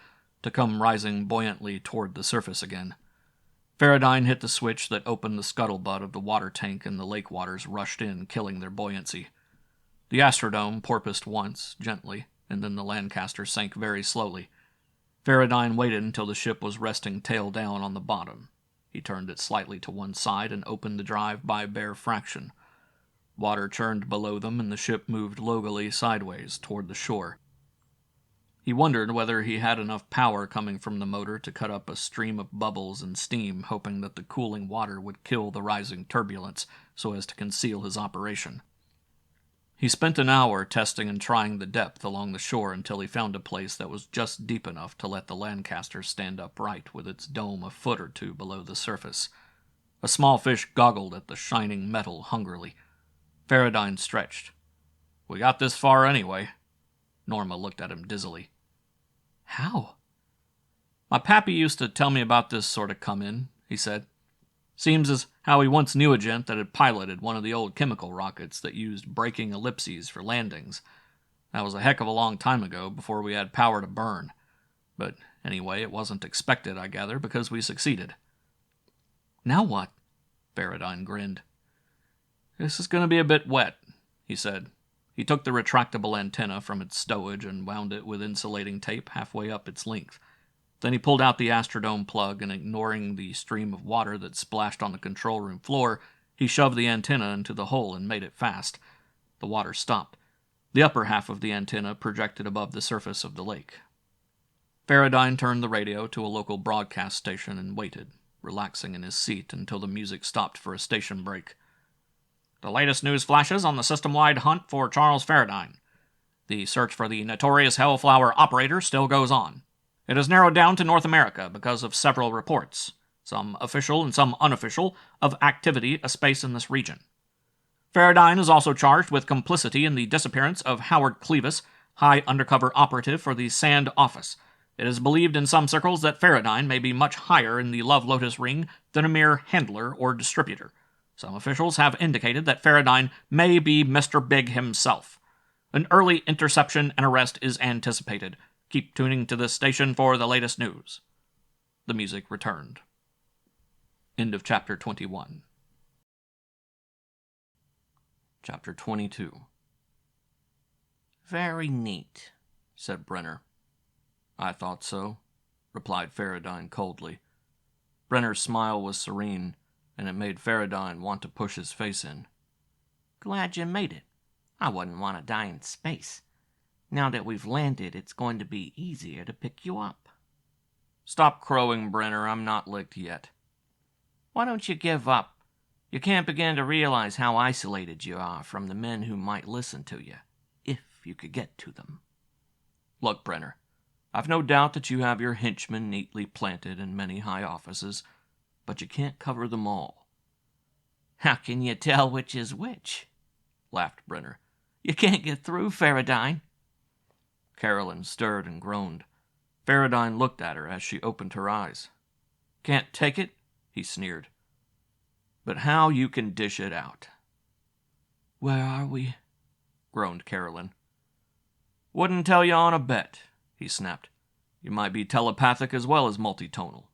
[SPEAKER 2] to come rising buoyantly toward the surface again. Farradyne hit the switch that opened the scuttlebutt of the water tank, and the lake waters rushed in, killing their buoyancy. The Astrodome porpoised once, gently, and then the Lancaster sank very slowly. Farradyne waited until the ship was resting tail down on the bottom. He turned it slightly to one side and opened the drive by bare fraction. Water churned below them, and the ship moved logally sideways toward the shore. He wondered whether he had enough power coming from the motor to cut up a stream of bubbles and steam, hoping that the cooling water would kill the rising turbulence so as to conceal his operation. He spent an hour testing and trying the depth along the shore until he found a place that was just deep enough to let the Lancaster stand upright with its dome a foot or 2 below the surface. A small fish goggled at the shining metal hungrily. Farradyne stretched. "We got this far anyway." Norma looked at him dizzily. "How?" "My pappy used to tell me about this sort of come-in," he said. "Seems as how he once knew a gent that had piloted one of the old chemical rockets that used braking ellipses for landings. That was a heck of a long time ago, before we had power to burn. But anyway, it wasn't expected, I gather, because we succeeded." "Now what?" Farradyne grinned. "This is going to be a bit wet," he said. He took the retractable antenna from its stowage and wound it with insulating tape halfway up its length. Then he pulled out the Astrodome plug, and ignoring the stream of water that splashed on the control room floor, he shoved the antenna into the hole and made it fast. The water stopped. The upper half of the antenna projected above the surface of the lake. Farradyne turned the radio to a local broadcast station and waited, relaxing in his seat until the music stopped for a station break.
[SPEAKER 1] The latest news flashes on the system-wide hunt for Charles Farradyne. The search for the notorious Hellflower operator still goes on. It is narrowed down to North America because of several reports, some official and some unofficial, of activity apace in this region. Farradyne is also charged with complicity in the disappearance of Howard Clevis, high undercover operative for the Sand Office. It is believed in some circles that Farradyne may be much higher in the Love Lotus ring than a mere handler or distributor. Some officials have indicated that Farradyne may be Mr. Big himself. An early interception and arrest is anticipated. Keep tuning to this station for the latest news. The music returned. End of Chapter 21. Chapter 22.
[SPEAKER 2] Very neat,
[SPEAKER 1] said Brenner. I thought so, replied Farradyne coldly. Brenner's smile was serene, and it made Farradyne want to push his face in.
[SPEAKER 2] Glad you made it. I wouldn't want to die in space. Now that we've landed, it's going to be easier to pick you up.
[SPEAKER 1] Stop crowing, Brenner. I'm not licked yet.
[SPEAKER 2] Why don't you give up? You can't begin to realize how isolated you are from the men who might listen to you, if you could get to them.
[SPEAKER 1] Look, Brenner, I've no doubt that you have your henchmen neatly planted in many high offices, but you can't cover them all.
[SPEAKER 2] How can you tell which is which? Laughed Brenner. You can't get through, Farradyne.
[SPEAKER 1] Carolyn stirred and groaned. Farradyne looked at her as she opened her eyes. Can't take it? He sneered. But how you can dish it out.
[SPEAKER 2] Where are we?
[SPEAKER 1] Groaned Carolyn. Wouldn't tell you on a bet, he snapped. You might be telepathic as well as multitonal.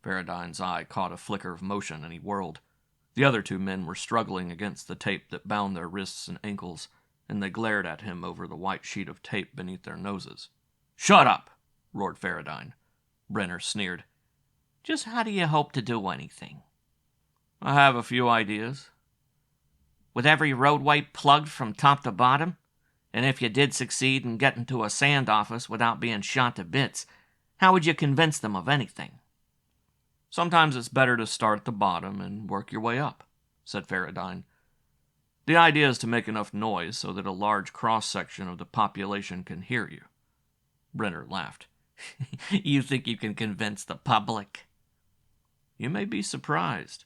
[SPEAKER 1] Farradyne's eye caught a flicker of motion, and he whirled. The other two men were struggling against the tape that bound their wrists and ankles, and they glared at him over the white sheet of tape beneath their noses. Shut up! Roared Farradyne. Brenner sneered.
[SPEAKER 2] Just how do you hope to do anything?
[SPEAKER 1] I have a few ideas.
[SPEAKER 2] With every roadway plugged from top to bottom? And if you did succeed in getting to a sand office without being shot to bits, how would you convince them of anything?
[SPEAKER 1] Sometimes it's better to start at the bottom and work your way up, said Farradyne. The idea is to make enough noise so that a large cross-section of the population can hear you. Brenner laughed.
[SPEAKER 2] You think you can convince the public?
[SPEAKER 1] You may be surprised.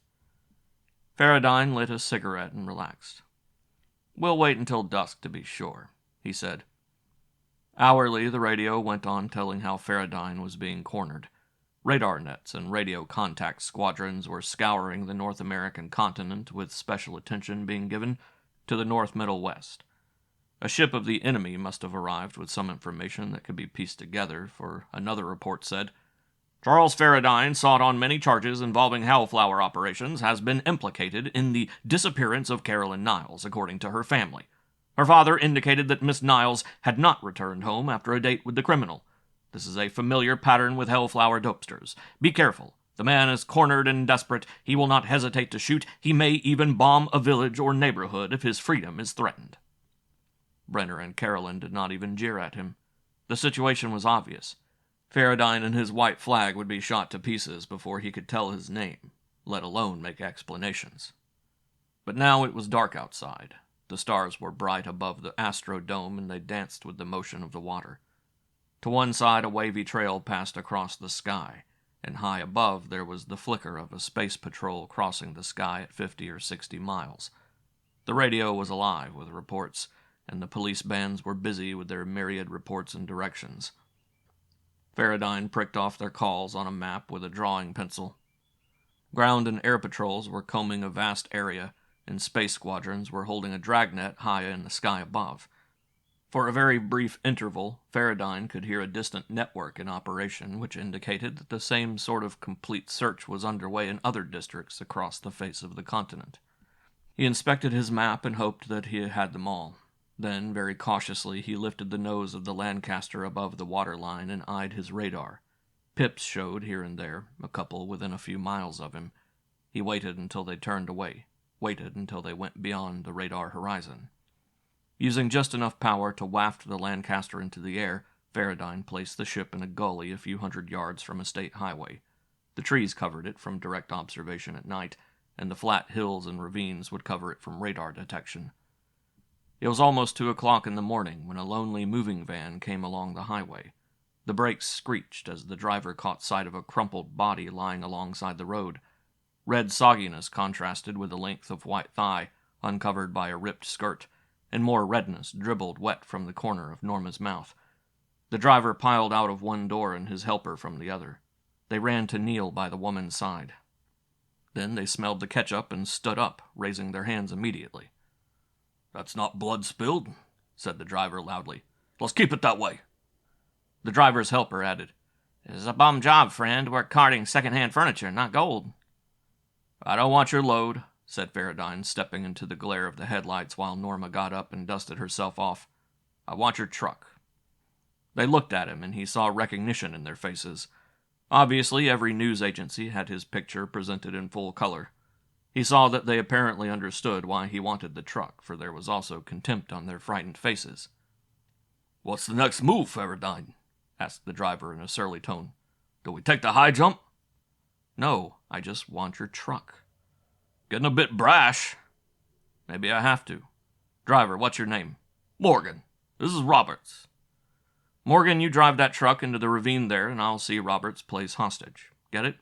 [SPEAKER 1] Farradyne lit a cigarette and relaxed. We'll wait until dusk to be sure, he said. Hourly, the radio went on telling how Farradyne was being cornered. Radar nets and radio contact squadrons were scouring the North American continent, with special attention being given to the North Middle West. A ship of the enemy must have arrived with some information that could be pieced together, for another report said, Charles Farradyne, sought on many charges involving Hellflower operations, has been implicated in the disappearance of Carolyn Niles, according to her family. Her father indicated that Miss Niles had not returned home after a date with the criminal. This is a familiar pattern with Hellflower dopesters. Be careful. The man is cornered and desperate. He will not hesitate to shoot. He may even bomb a village or neighborhood if his freedom is threatened. Brenner and Carolyn did not even jeer at him. The situation was obvious. Farradyne and his white flag would be shot to pieces before he could tell his name, let alone make explanations. But now it was dark outside. The stars were bright above the Astrodome, and they danced with the motion of the water. To one side, a wavy trail passed across the sky, and high above there was the flicker of a space patrol crossing the sky at 50 or 60 miles. The radio was alive with reports, and the police bands were busy with their myriad reports and directions. Farradyne pricked off their calls on a map with a drawing pencil. Ground and air patrols were combing a vast area, and space squadrons were holding a dragnet high in the sky above. For a very brief interval, Farradyne could hear a distant network in operation, which indicated that the same sort of complete search was underway in other districts across the face of the continent. He inspected his map and hoped that he had them all. Then, very cautiously, he lifted the nose of the Lancaster above the waterline and eyed his radar. Pips showed here and there, a couple within a few miles of him. He waited until they turned away, waited until they went beyond the radar horizon. Using just enough power to waft the Lancaster into the air, Farradyne placed the ship in a gully a few hundred yards from a state highway. The trees covered it from direct observation at night, and the flat hills and ravines would cover it from radar detection. It was almost 2 o'clock in the morning when a lonely moving van came along the highway. The brakes screeched as the driver caught sight of a crumpled body lying alongside the road. Red sogginess contrasted with the length of white thigh, uncovered by a ripped skirt, and more redness dribbled wet from the corner of Norma's mouth. The driver piled out of one door and his helper from the other. They ran to kneel by the woman's side. Then they smelled the ketchup and stood up, raising their hands immediately. "That's not blood spilled," said the driver loudly. "Let's keep it that way." The driver's helper added, "It's a bum job, friend. We're carting second-hand furniture, not gold." "I don't want your load," said Farradyne, stepping into the glare of the headlights while Norma got up and dusted herself off. "I want your truck." They looked at him, and he saw recognition in their faces. Obviously, every news agency had his picture presented in full color. He saw that they apparently understood why he wanted the truck, for there was also contempt on their frightened faces. "What's the next move, Farradyne?" asked the driver in a surly tone. "Do we take the high jump?" "No, I just want your truck." "Getting a bit brash." "Maybe I have to. Driver, what's your name?" "Morgan. This is Roberts." "Morgan, you drive that truck into the ravine there, and I'll see Roberts plays hostage. Get it?"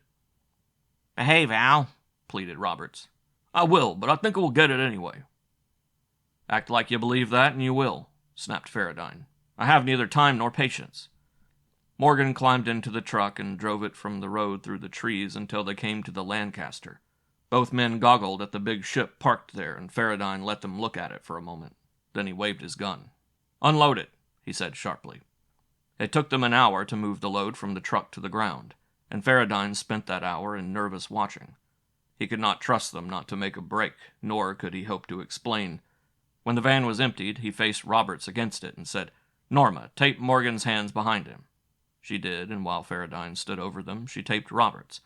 [SPEAKER 1] "Behave, Al," pleaded Roberts. "I will, but I think we'll get it anyway." "Act like you believe that, and you will," snapped Farradyne. "I have neither time nor patience." Morgan climbed into the truck and drove it from the road through the trees until they came to the Lancaster. Both men goggled at the big ship parked there, and Farradyne let them look at it for a moment. Then he waved his gun. "Unload it," he said sharply. It took them an hour to move the load from the truck to the ground, and Farradyne spent that hour in nervous watching. He could not trust them not to make a break, nor could he hope to explain. When the van was emptied, he faced Roberts against it and said, "Norma, tape Morgan's hands behind him." She did, and while Farradyne stood over them, she taped Roberts.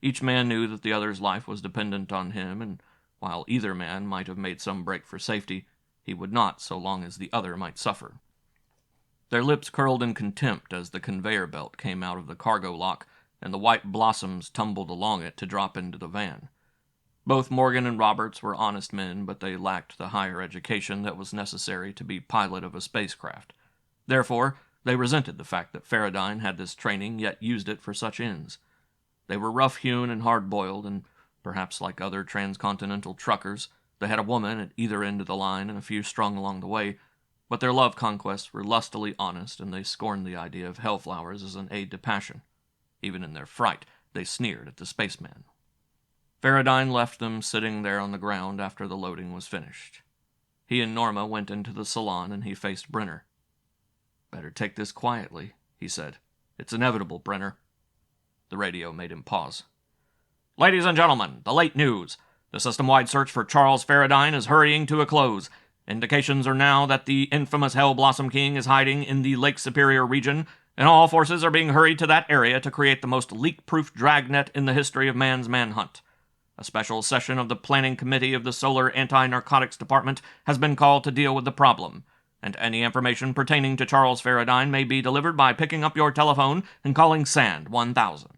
[SPEAKER 1] Each man knew that the other's life was dependent on him, and while either man might have made some break for safety, he would not so long as the other might suffer. Their lips curled in contempt as the conveyor belt came out of the cargo lock, and the white blossoms tumbled along it to drop into the van. Both Morgan and Roberts were honest men, but they lacked the higher education that was necessary to be pilot of a spacecraft. Therefore, they resented the fact that Farradyne had this training yet used it for such ends. They were rough-hewn and hard-boiled, and perhaps like other transcontinental truckers, they had a woman at either end of the line and a few strung along the way, but their love conquests were lustily honest, and they scorned the idea of Hellflowers as an aid to passion. Even in their fright, they sneered at the spaceman. Farradyne left them sitting there on the ground after the loading was finished. He and Norma went into the salon, and he faced Brenner. "Better take this quietly," he said. "It's inevitable, Brenner." The radio made him pause. "Ladies and gentlemen, the late news. The system-wide search for Charles Farradyne is hurrying to a close. Indications are now that the infamous Hell Blossom King is hiding in the Lake Superior region, and all forces are being hurried to that area to create the most leak-proof dragnet in the history of man's manhunt. A special session of the Planning Committee of the Solar Anti-Narcotics Department has been called to deal with the problem, and any information pertaining to Charles Farradyne may be delivered by picking up your telephone and calling SAND 1000.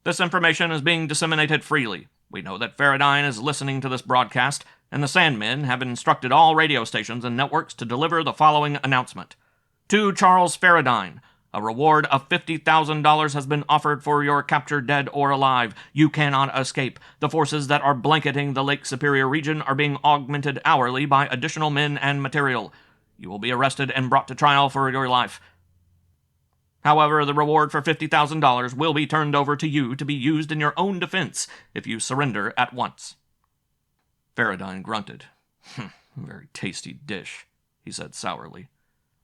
[SPEAKER 1] This information is being disseminated freely. We know that Farradyne is listening to this broadcast, and the Sandmen have instructed all radio stations and networks to deliver the following announcement. To Charles Farradyne, a reward of $50,000 has been offered for your capture dead or alive. You cannot escape. The forces that are blanketing the Lake Superior region are being augmented hourly by additional men and material. You will be arrested and brought to trial for your life. However, the reward for $50,000 will be turned over to you to be used in your own defense if you surrender at once." Farradyne grunted. "Very tasty dish," he said sourly.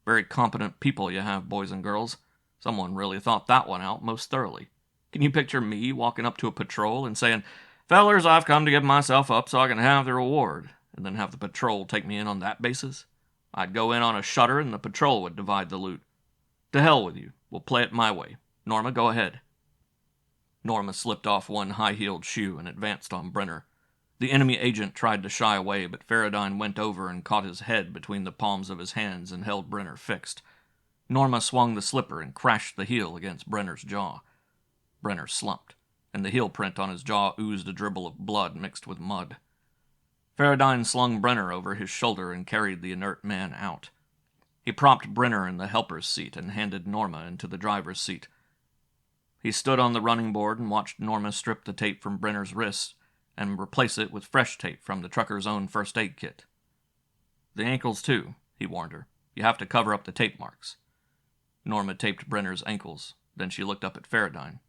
[SPEAKER 1] "Very competent people you have, boys and girls. Someone really thought that one out most thoroughly. Can you picture me walking up to a patrol and saying, 'Fellers, I've come to give myself up so I can have the reward,' and then have the patrol take me in on that basis? I'd go in on a shutter and the patrol would divide the loot. To hell with you. We'll play it my way. Norma, go ahead." Norma slipped off one high-heeled shoe and advanced on Brenner. The enemy agent tried to shy away, but Farradyne went over and caught his head between the palms of his hands and held Brenner fixed. Norma swung the slipper and crashed the heel against Brenner's jaw. Brenner slumped, and the heel print on his jaw oozed a dribble of blood mixed with mud. Farradyne slung Brenner over his shoulder and carried the inert man out. He propped Brenner in the helper's seat and handed Norma into the driver's seat. He stood on the running board and watched Norma strip the tape from Brenner's wrists and replace it with fresh tape from the trucker's own first aid kit. "The ankles, too," he warned her. "You have to cover up the tape marks." Norma taped Brenner's ankles. Then she looked up at Farradyne.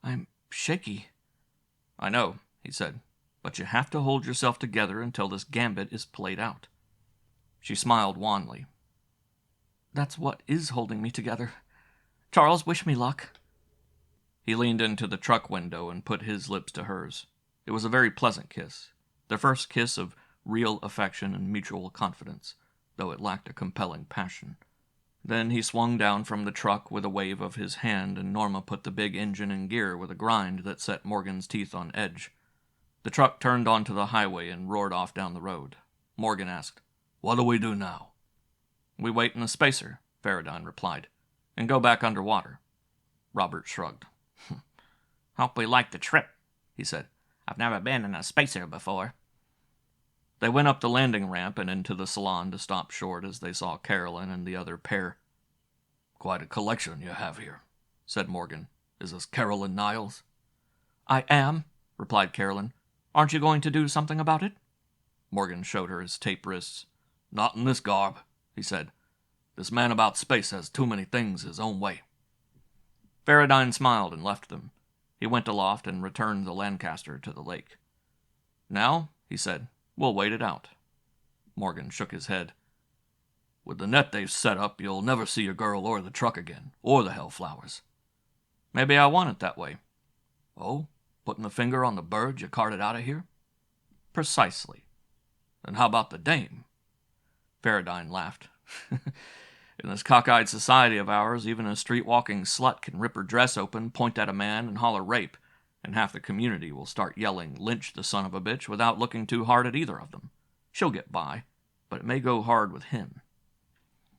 [SPEAKER 1] "I'm shaky." "I know," he said, "but you have to hold yourself together until this gambit is played out." She smiled wanly. "That's what is holding me together. Charles, wish me luck." He leaned into the truck window and put his lips to hers. It was a very pleasant kiss, their first kiss of real affection and mutual confidence, though it lacked a compelling passion. Then he swung down from the truck with a wave of his hand, and Norma put the big engine in gear with a grind that set Morgan's teeth on edge. The truck turned onto the highway and roared off down the road. Morgan asked, "What do we do now?" "We wait in the spacer," Farradyne replied, "and go back underwater." Robert shrugged. "Hope we like the trip," he said. "I've never been in a spacer before." They went up the landing ramp and into the salon to stop short as they saw Carolyn and the other pair. "Quite a collection you have here," said Morgan. "Is this Carolyn Niles?" "I am," replied Carolyn. "Aren't you going to do something about it?" Morgan showed her his tape wrists. "Not in this garb," he said. "This man about space has too many things his own way." Farradyne smiled and left them. He went aloft and returned the Lancaster to the lake. "Now," he said, "we'll wait it out." Morgan shook his head. "With the net they've set up, you'll never see your girl or the truck again, or the Hellflowers." "Maybe I want it that way." "Oh, putting the finger on the bird you carted out of here?" "Precisely." "Then how about the dame?" Farradyne laughed. "In this cockeyed society of ours, even a street-walking slut can rip her dress open, point at a man, and holler rape, and half the community will start yelling, 'Lynch the son of a bitch,' without looking too hard at either of them. She'll get by, but it may go hard with him."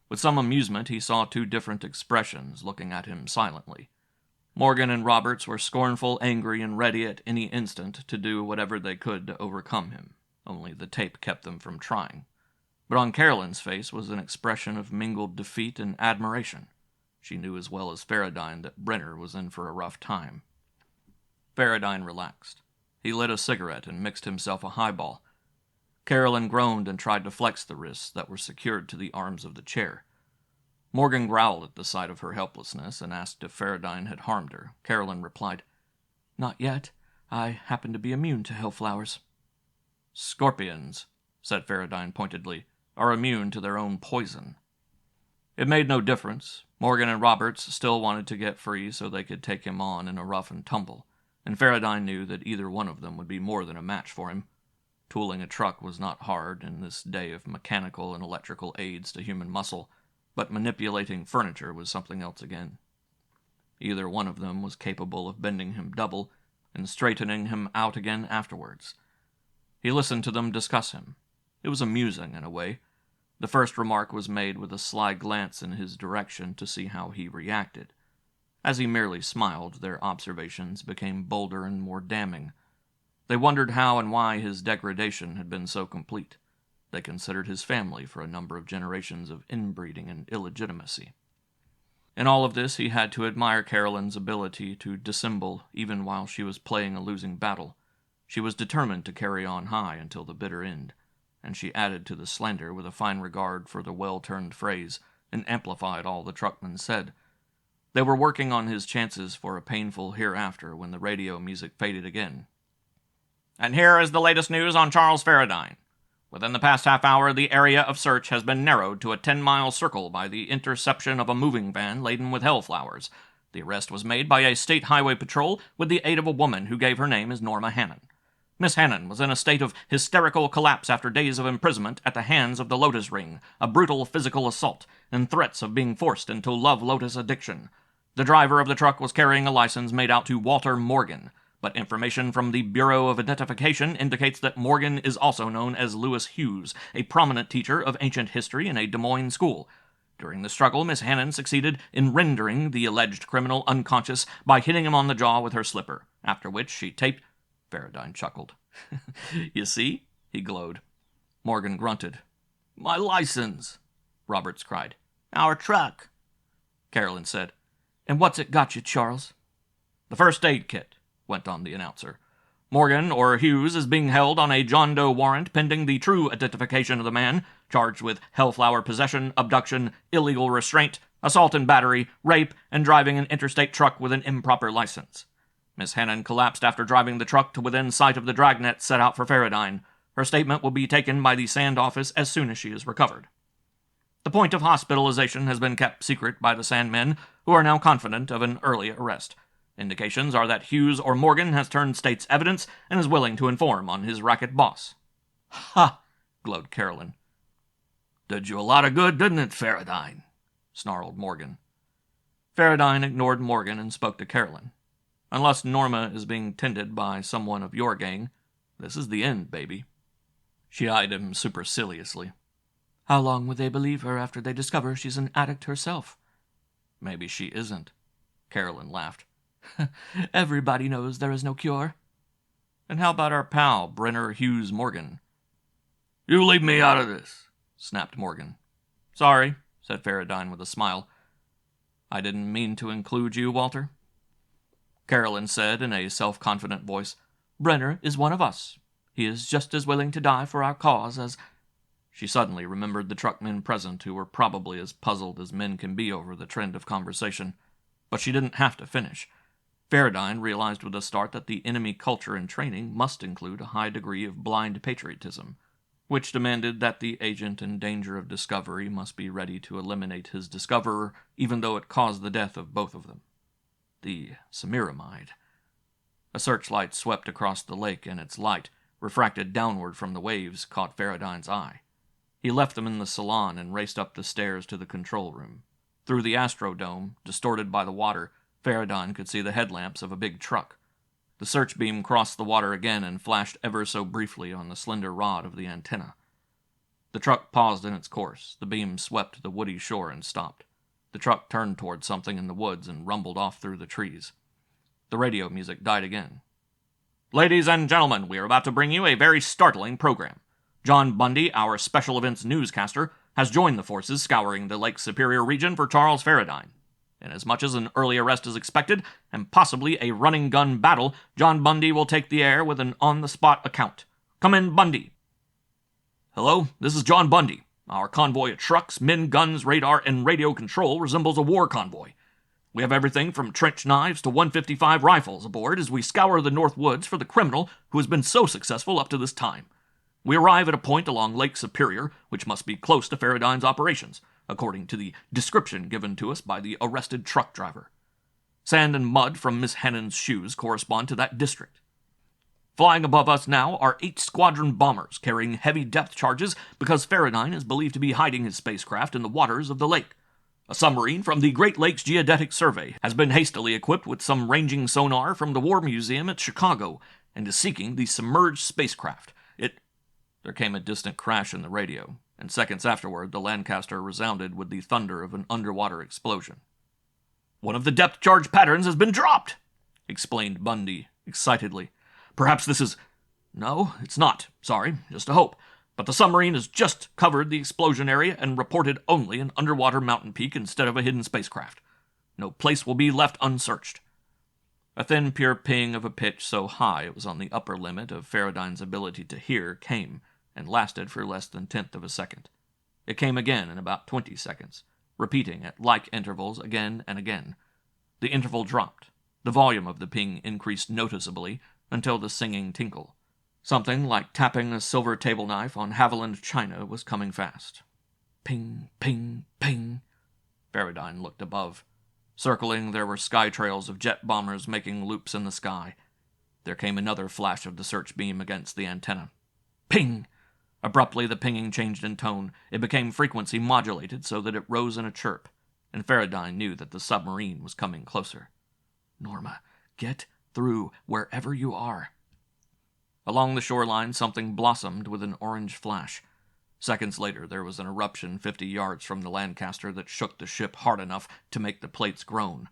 [SPEAKER 1] With some amusement, he saw two different expressions looking at him silently. Morgan and Roberts were scornful, angry, and ready at any instant to do whatever they could to overcome him, only the tape kept them from trying. But on Carolyn's face was an expression of mingled defeat and admiration. She knew as well as Farradyne that Brenner was in for a rough time. Farradyne relaxed. He lit a cigarette and mixed himself a highball. Carolyn groaned and tried to flex the wrists that were secured to the arms of the chair. Morgan growled at the sight of her helplessness and asked if Farradyne had harmed her. Carolyn replied, "Not yet. I happen to be immune to Hellflowers." "Scorpions," said Farradyne pointedly, "are immune to their own poison." It made no difference. Morgan and Roberts still wanted to get free so they could take him on in a rough and tumble, and Farradyne knew that either one of them would be more than a match for him. Tooling a truck was not hard in this day of mechanical and electrical aids to human muscle, but manipulating furniture was something else again. Either one of them was capable of bending him double and straightening him out again afterwards. He listened to them discuss him. It was amusing in a way. The first remark was made with a sly glance in his direction to see how he reacted. As he merely smiled, their observations became bolder and more damning. They wondered how and why his degradation had been so complete. They considered his family for a number of generations of inbreeding and illegitimacy. In all of this, he had to admire Carolyn's ability to dissemble even while she was playing a losing battle. She was determined to carry on high until the bitter end, and she added to the slander with a fine regard for the well-turned phrase and amplified all the truckmen said. They were working on his chances for a painful hereafter when the radio music faded again. "And here is the latest news on Charles Farradyne. Within the past half hour, the area of search has been narrowed to a 10-mile circle by the interception of a moving van laden with Hellflowers. The arrest was made by a state highway patrol with the aid of a woman who gave her name as Norma Hannon. Miss Hannon was in a state of hysterical collapse after days of imprisonment at the hands of the Lotus Ring, a brutal physical assault, and threats of being forced into Love Lotus addiction. The driver of the truck was carrying a license made out to Walter Morgan, but information from the Bureau of Identification indicates that Morgan is also known as Lewis Hughes, a prominent teacher of ancient history in a Des Moines school. During the struggle, Miss Hannon succeeded in rendering the alleged criminal unconscious by hitting him on the jaw with her slipper.
[SPEAKER 2] after which she taped... Farradyne chuckled. You see? He glowed. Morgan grunted. My license! Roberts cried. Our truck! Carolyn said. And what's it got you, Charles? The first aid kit, went on the announcer. Morgan, or Hughes, is being held on a John Doe warrant pending the true identification of the man, charged with Hellflower possession, abduction, illegal restraint, assault and battery, rape, and driving an interstate truck with an improper license. Miss Hannon collapsed after driving the truck to within sight of the dragnet set out for Farradyne. Her statement will be taken by the Sand office as soon as she is recovered. The point of hospitalization has been kept secret by the Sandmen, who are now confident of an early arrest. Indications are that Hughes or Morgan has turned state's evidence and is willing to inform on his racket boss. Ha! Glowed Carolyn. Did you a lot of good, didn't it, Farradyne? Snarled Morgan. Farradyne ignored Morgan and spoke to Carolyn. Unless Norma is being tended by someone of your gang, this is the end, baby. She eyed him superciliously. How long would they believe her after they discover she's an addict herself? Maybe she isn't. Carolyn laughed. Everybody knows there is no cure. And how about our pal, Brenner Hughes Morgan? You leave me out of this, snapped Morgan. Sorry, said Farradyne with a smile. I didn't mean to include you, Walter. Carolyn said in a self-confident voice, Brenner is one of us. He is just as willing to die for our cause as... She suddenly remembered the truckmen present, who were probably as puzzled as men can be over the trend of conversation. But she didn't have to finish. Farradyne realized with a start that the enemy culture and training must include a high degree of blind patriotism, which demanded that the agent in danger of discovery must be ready to eliminate his discoverer, even though it caused the death of both of them. The Semiramide. A searchlight swept across the lake, and its light, refracted downward from the waves, caught Farradyne's eye. He left them in the salon and raced up the stairs to the control room. Through the Astrodome, distorted by the water, Farradyne could see the headlamps of a big truck. The search beam crossed the water again and flashed ever so briefly on the slender rod of the antenna. The truck paused in its course. The beam swept the woody shore and stopped. The truck turned toward something in the woods and rumbled off through the trees. The radio music died again. Ladies and gentlemen, we are about to bring you a very startling program. John Bundy, our special events newscaster, has joined the forces scouring the Lake Superior region for Charles Farradyne. Inasmuch as an early arrest is expected, and possibly a running-gun battle, John Bundy will take the air with an on-the-spot account. Come in, Bundy. Hello, this is John Bundy. Our convoy of trucks, men, guns, radar, and radio control resembles a war convoy. We have everything from trench knives to 155 rifles aboard as we scour the North Woods for the criminal who has been so successful up to this time. We arrive at a point along Lake Superior, which must be close to Farradyne's operations, according to the description given to us by the arrested truck driver. Sand and mud from Miss Hannon's shoes correspond to that district. Flying above us now are 8 squadron bombers carrying heavy depth charges because Farradyne is believed to be hiding his spacecraft in the waters of the lake. A submarine from the Great Lakes Geodetic Survey has been hastily equipped with some ranging sonar from the War Museum at Chicago and is seeking the submerged spacecraft. There came a distant crash in the radio, and seconds afterward the Lancaster resounded with the thunder of an underwater explosion. One of the depth charge patterns has been dropped, explained Bundy excitedly. Perhaps this is... No, it's not. Sorry, just a hope. But the submarine has just covered the explosion area and reported only an underwater mountain peak instead of a hidden spacecraft. No place will be left unsearched. A thin, pure ping of a pitch so high it was on the upper limit of Farradyne's ability to hear came, and lasted for less than 1/10 of a second. It came again in about 20 seconds, repeating at like intervals again and again. The interval dropped. The volume of the ping increased noticeably until the singing tinkle. Something like tapping a silver table knife on Haviland china was coming fast. Ping, ping, ping. Farradyne looked above. Circling, there were sky trails of jet bombers making loops in the sky. There came another flash of the search beam against the antenna. Ping! Abruptly, the pinging changed in tone. It became frequency modulated so that it rose in a chirp, and Farradyne knew that the submarine was coming closer. Norma, get through wherever you are. Along the shoreline, something blossomed with an orange flash. Seconds later, there was an eruption 50 yards from the Lancaster that shook the ship hard enough to make the plates groan.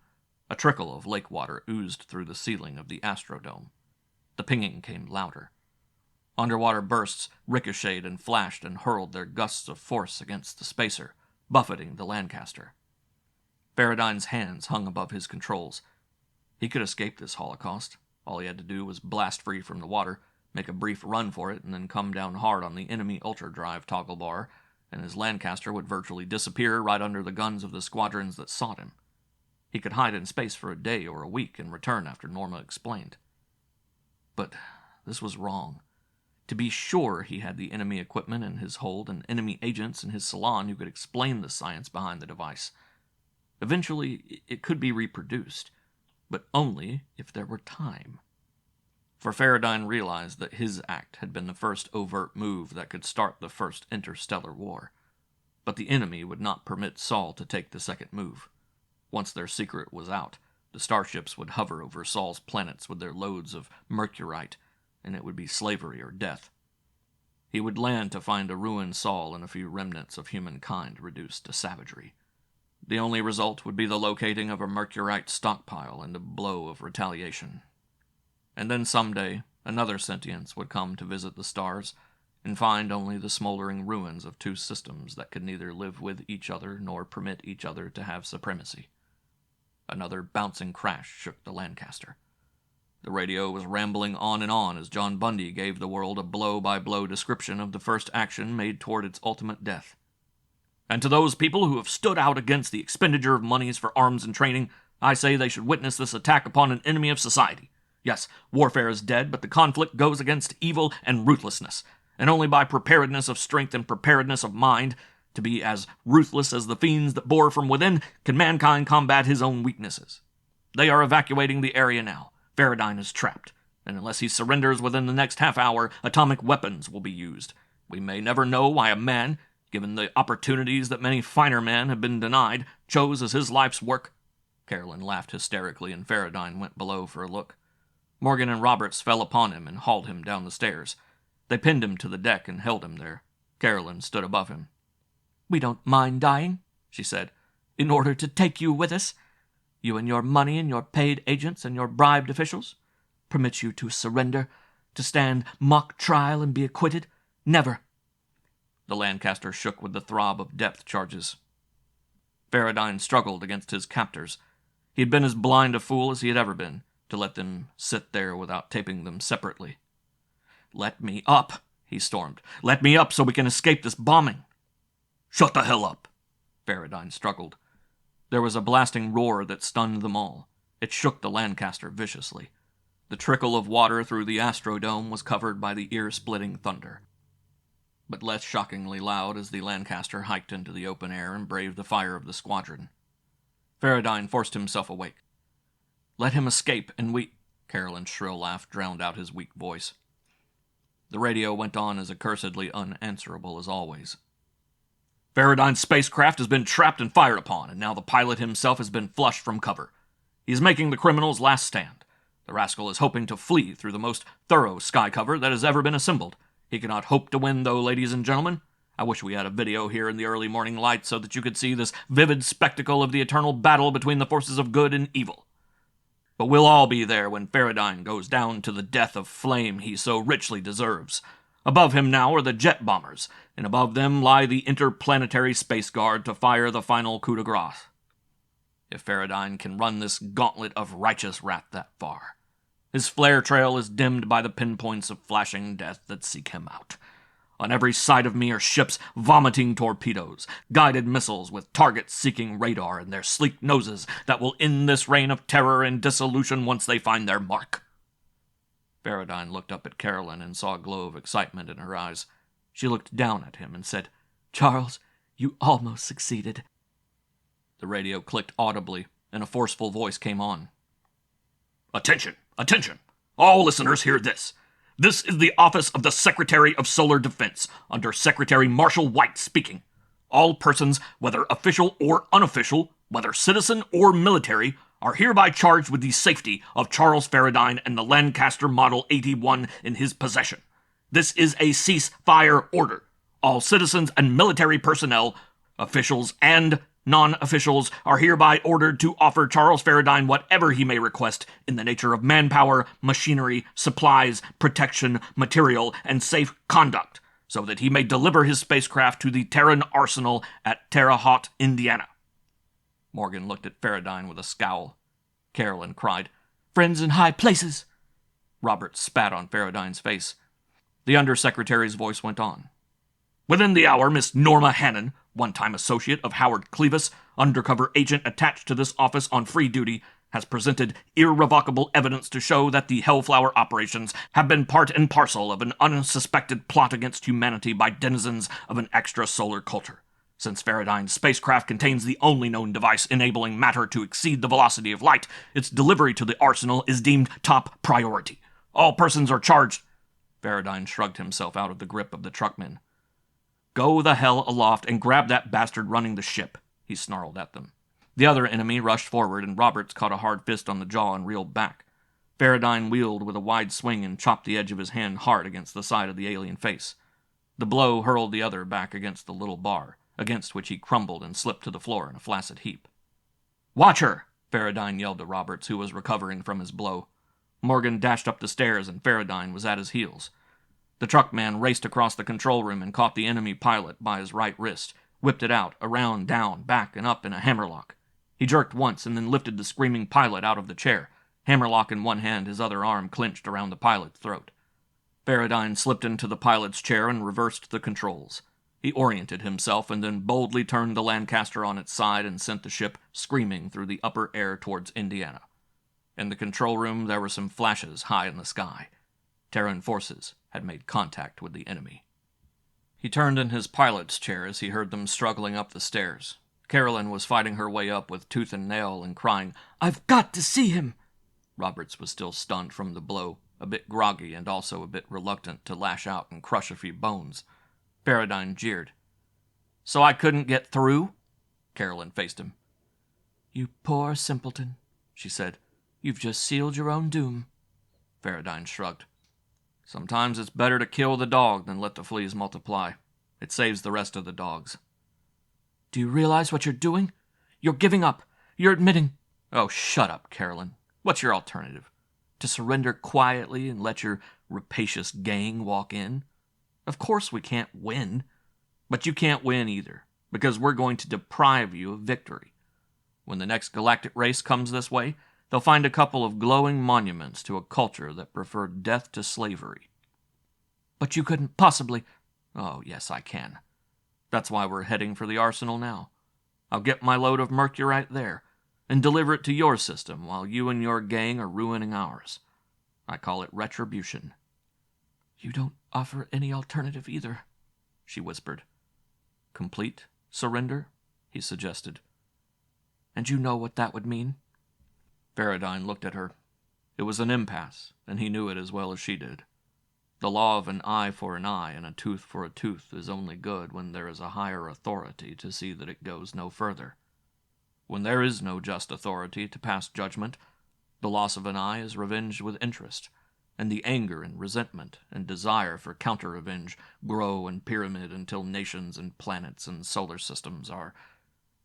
[SPEAKER 1] A trickle of lake water oozed through the ceiling of the Astrodome. The pinging came louder. Underwater bursts ricocheted and flashed and hurled their gusts of force against the spacer, buffeting the Lancaster. Farradyne's hands hung above his controls. He could escape this holocaust. All he had to do was blast free from the water, make a brief run for it, and then come down hard on the enemy ultra-drive toggle bar, and his Lancaster would virtually disappear right under the guns of the squadrons that sought him. He could hide in space for a day or a week and return after Norma explained. But this was wrong. To be sure, he had the enemy equipment in his hold and enemy agents in his salon who could explain the science behind the device. Eventually, it could be reproduced, but only if there were time. For Farradyne realized that his act had been the first overt move that could start the first interstellar war. But the enemy would not permit Saul to take the second move. Once their secret was out, the starships would hover over Saul's planets with their loads of mercurite, and it would be slavery or death. He would land to find a ruined Saul and a few remnants of humankind reduced to savagery. The only result would be the locating of a mercurite stockpile and a blow of retaliation. And then someday, another sentience would come to visit the stars, and find only the smoldering ruins of two systems that could neither live with each other nor permit each other to have supremacy. Another bouncing crash shook the Lancaster. The radio was rambling on and on as John Bundy gave the world a blow-by-blow description of the first action made toward its ultimate death. And to those people who have stood out against the expenditure of monies for arms and training, I say they should witness this attack upon an enemy of society. Yes, warfare is dead, but the conflict goes against evil and ruthlessness, and only by preparedness of strength and preparedness of mind, to be as ruthless as the fiends that bore from within, can mankind combat his own weaknesses. They are evacuating the area now. Farradyne is trapped, and unless he surrenders within the next half hour, atomic weapons will be used. We may never know why a man, given the opportunities that many finer men have been denied, chose as his life's work. Carolyn laughed hysterically, and Farradyne went below for a look. Morgan and Roberts fell upon him and hauled him down the stairs. They pinned him to the deck and held him there. Carolyn stood above him. "We don't mind dying," she said, "in order to take you with us. You and your money and your paid agents and your bribed officials. Permit you to surrender, to stand mock trial and be acquitted? Never." The Lancaster shook with the throb of depth charges. Farradyne struggled against his captors. He had been as blind a fool as he had ever been, to let them sit there without taping them separately. "Let me up," he stormed. "Let me up so we can escape this bombing." "Shut the hell up," Farradyne struggled. There was a blasting roar that stunned them all. It shook the Lancaster viciously. The trickle of water through the Astrodome was covered by the ear-splitting thunder, but less shockingly loud as the Lancaster hiked into the open air and braved the fire of the squadron. Farradyne forced himself awake. "Let him escape, and we—" Carolyn's shrill laugh drowned out his weak voice. The radio went on as accursedly unanswerable as always. "Farradyne's spacecraft has been trapped and fired upon, and now the pilot himself has been flushed from cover. He is making the criminal's last stand. The rascal is hoping to flee through the most thorough sky cover that has ever been assembled. He cannot hope to win, though, ladies and gentlemen. I wish we had a video here in the early morning light so that you could see this vivid spectacle of the eternal battle between the forces of good and evil. But we'll all be there when Farradyne goes down to the death of flame he so richly deserves. Above him now are the jet bombers, and above them lie the interplanetary space guard to fire the final coup de grace. If Farradyne can run this gauntlet of righteous wrath that far, his flare trail is dimmed by the pinpoints of flashing death that seek him out. On every side of me are ships vomiting torpedoes, guided missiles with target-seeking radar in their sleek noses that will end this reign of terror and dissolution once they find their mark." Farradyne looked up at Carolyn and saw a glow of excitement in her eyes. She looked down at him and said, "Charles, you almost succeeded." The radio clicked audibly, and a forceful voice came on. "Attention! Attention! All listeners hear this. This is the office of the Secretary of Solar Defense, under Secretary Marshall White speaking. All persons, whether official or unofficial, whether citizen or military, are hereby charged with the safety of Charles Farradyne and the Lancaster Model 81 in his possession. This is a cease-fire order. All citizens and military personnel, officials and
[SPEAKER 2] Non-officials are hereby ordered to offer Charles Farradyne whatever he may request in the nature of manpower, machinery, supplies, protection, material, and safe conduct, so that he may deliver his spacecraft to the Terran arsenal at Terre Haute, Indiana. Morgan looked at Farradyne with a scowl. Carolyn cried, "Friends in high places!" Robert spat on Farradyne's face. The undersecretary's voice went on. "Within the hour, Miss Norma Hannon, one-time associate of Howard Clevis, undercover agent attached to this office on free duty, has presented irrevocable evidence to show that the Hellflower operations have been part and parcel of an unsuspected plot against humanity by denizens of an extrasolar culture. Since Farradyne's spacecraft contains the only known device enabling matter to exceed the velocity of light, its delivery to the arsenal is deemed top priority. All persons are charged." Farradyne shrugged himself out of the grip of the truckmen. "Go the hell aloft and grab that bastard running the ship," he snarled at them. The other enemy rushed forward, and Roberts caught a hard fist on the jaw and reeled back. Farradyne wheeled with a wide swing and chopped the edge of his hand hard against the side of the alien face. The blow hurled the other back against the little bar, against which he crumbled and slipped to the floor in a flaccid heap. "Watch her!" Farradyne yelled to Roberts, who was recovering from his blow. Morgan dashed up the stairs, and Farradyne was at his heels. The truckman raced across the control room and caught the enemy pilot by his right wrist, whipped it out, around, down, back, and up in a hammerlock. He jerked once and then lifted the screaming pilot out of the chair, hammerlock in one hand, his other arm clenched around the pilot's throat. Farradyne slipped into the pilot's chair and reversed the controls. He oriented himself and then boldly turned the Lancaster on its side and sent the ship screaming through the upper air towards Indiana. In the control room there were some flashes high in the sky. Terran forces had made contact with the enemy. He turned in his pilot's chair as he heard them struggling up the stairs. Carolyn was fighting her way up with tooth and nail and crying, "I've got to see him!" Roberts was still stunned from the blow, a bit groggy and also a bit reluctant to lash out and crush a few bones. Farradyne jeered. "So I couldn't get through?" Carolyn faced him. "You poor simpleton," she said. "You've just sealed your own doom." Farradyne shrugged. "Sometimes it's better to kill the dog than let the fleas multiply. It saves the rest of the dogs." "Do you realize what you're doing? You're giving up. You're admitting—" "Oh, shut up, Carolyn. What's your alternative? To surrender quietly and let your rapacious gang walk in? Of course we can't win. But you can't win either, because we're going to deprive you of victory. When the next galactic race comes this way, they'll find a couple of glowing monuments to a culture that preferred death to slavery." "But you couldn't possibly—" "Oh, yes, I can. That's why we're heading for the arsenal now. I'll get my load of mercurite there and deliver it to your system while you and your gang are ruining ours. I call it retribution." "You don't offer any alternative either," she whispered. "Complete surrender?" he suggested. "And you know what that would mean?" Farradyne looked at her. It was an impasse, and he knew it as well as she did. The law of an eye for an eye and a tooth for a tooth is only good when there is a higher authority to see that it goes no further. When there is no just authority to pass judgment, the loss of an eye is revenged with interest, and the anger and resentment and desire for counter-revenge grow and pyramid until nations and planets and solar systems are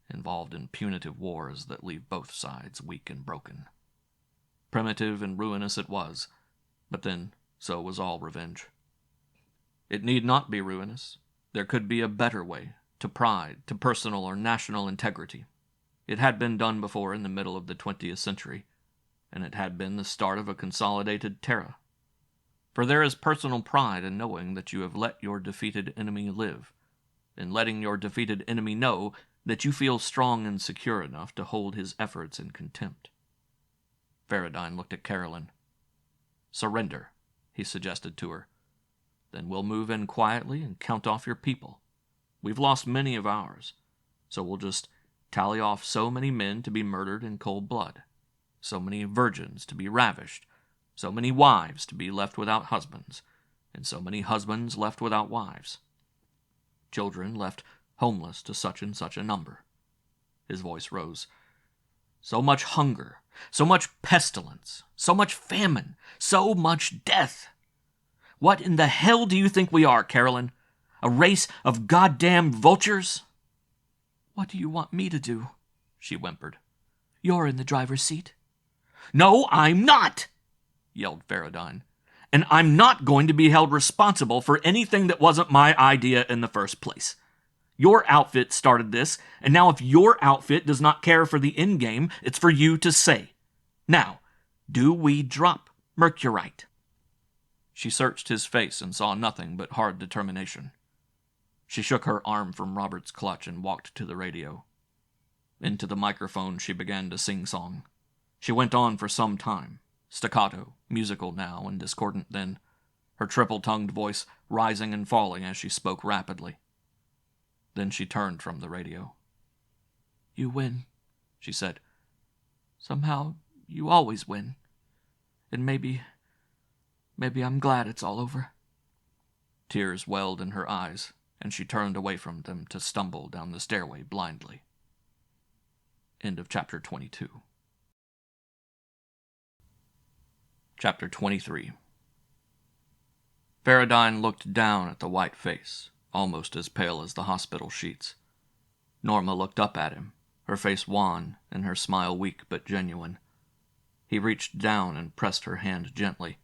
[SPEAKER 2] involved in punitive wars that leave both sides weak and broken. Primitive and ruinous it was, but then so was all revenge. It need not be ruinous. There could be a better way, to pride, to personal or national integrity. It had been done before in the middle of the 20th century, and it had been the start of a consolidated Terra. For there is personal pride in knowing that you have let your defeated enemy live, in letting your defeated enemy know that you feel strong and secure enough to hold his efforts in contempt. Farradyne looked at Carolyn. "Surrender," he suggested to her. "Then we'll move in quietly and count off your people. We've lost many of ours, so we'll just tally off so many men to be murdered in cold blood, so many virgins to be ravished, so many wives to be left without husbands, and so many husbands left without wives. Children left homeless to such and such a number." His voice rose. "So much hunger, so much pestilence, so much famine, so much death. What in the hell do you think we are, Carolyn? A race of goddamn vultures?" What do you want me to do? She whimpered. You're in the driver's seat.
[SPEAKER 3] No, I'm not, yelled Farradyne. And I'm not going to be held responsible for anything that wasn't my idea in the first place. Your outfit started this, and now if your outfit does not care for the end game, it's for you to say. Now, do we drop Mercurite? She searched his face and saw nothing but hard determination. She shook her arm from Robert's clutch and walked to the radio. Into the microphone she began to sing-song. She went on for some time, staccato, musical now and discordant then, her triple-tongued voice rising and falling as she spoke rapidly. Then she turned from the radio.
[SPEAKER 2] You win, she said. Somehow, you always win. And maybe I'm glad it's all over.
[SPEAKER 3] Tears welled in her eyes, and she turned away from them to stumble down the stairway blindly. End of chapter 22. Chapter 23. Farradyne looked down at the white face, almost as pale as the hospital sheets. Norma looked up at him, her face wan and her smile weak but genuine. He reached down and pressed her hand gently.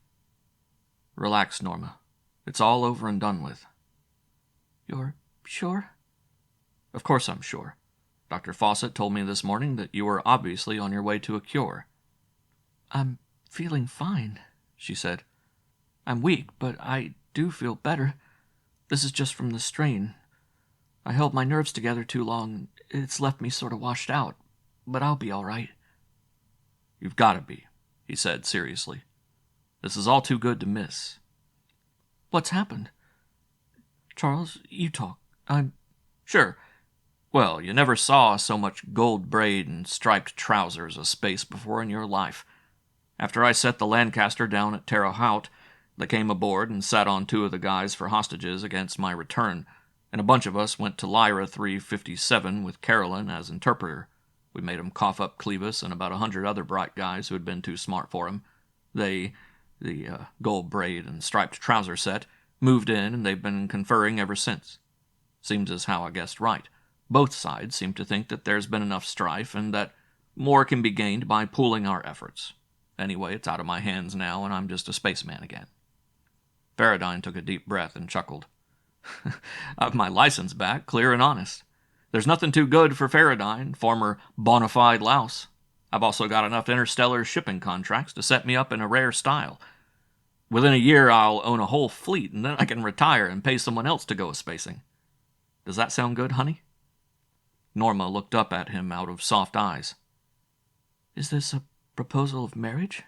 [SPEAKER 3] Relax, Norma. It's all over and done with.
[SPEAKER 2] You're sure?
[SPEAKER 3] Of course I'm sure. Dr. Fawcett told me this morning that you were obviously on your way to a cure.
[SPEAKER 2] I'm feeling fine, she said. I'm weak, but I do feel better. This is just from the strain. I held my nerves together too long. It's left me sort of washed out, but I'll be all right.
[SPEAKER 3] You've got to be, he said seriously. This is all too good to miss.
[SPEAKER 2] What's happened? Charles, you talk.
[SPEAKER 3] Sure. Well, you never saw so much gold braid and striped trousers a space before in your life. After I set the Lancaster down at Terre Haute, they came aboard and sat on 2 of the guys for hostages against my return, and a bunch of us went to Lyra 357 with Carolyn as interpreter. We made him cough up Clevis and about 100 other bright guys who had been too smart for him. They, the gold braid and striped trouser set, moved in, and they've been conferring ever since. Seems as how I guessed right. Both sides seem to think that there's been enough strife and that more can be gained by pooling our efforts. Anyway, it's out of my hands now, and I'm just a spaceman again. Farradyne took a deep breath and chuckled. I've my license back, clear and honest. There's nothing too good for Farradyne, former bona fide louse. I've also got enough interstellar shipping contracts to set me up in a rare style. Within a year, I'll own a whole fleet, and then I can retire and pay someone else to go a-spacing. Does that sound good, honey? Norma looked up at him out of soft eyes.
[SPEAKER 2] Is this a proposal of marriage?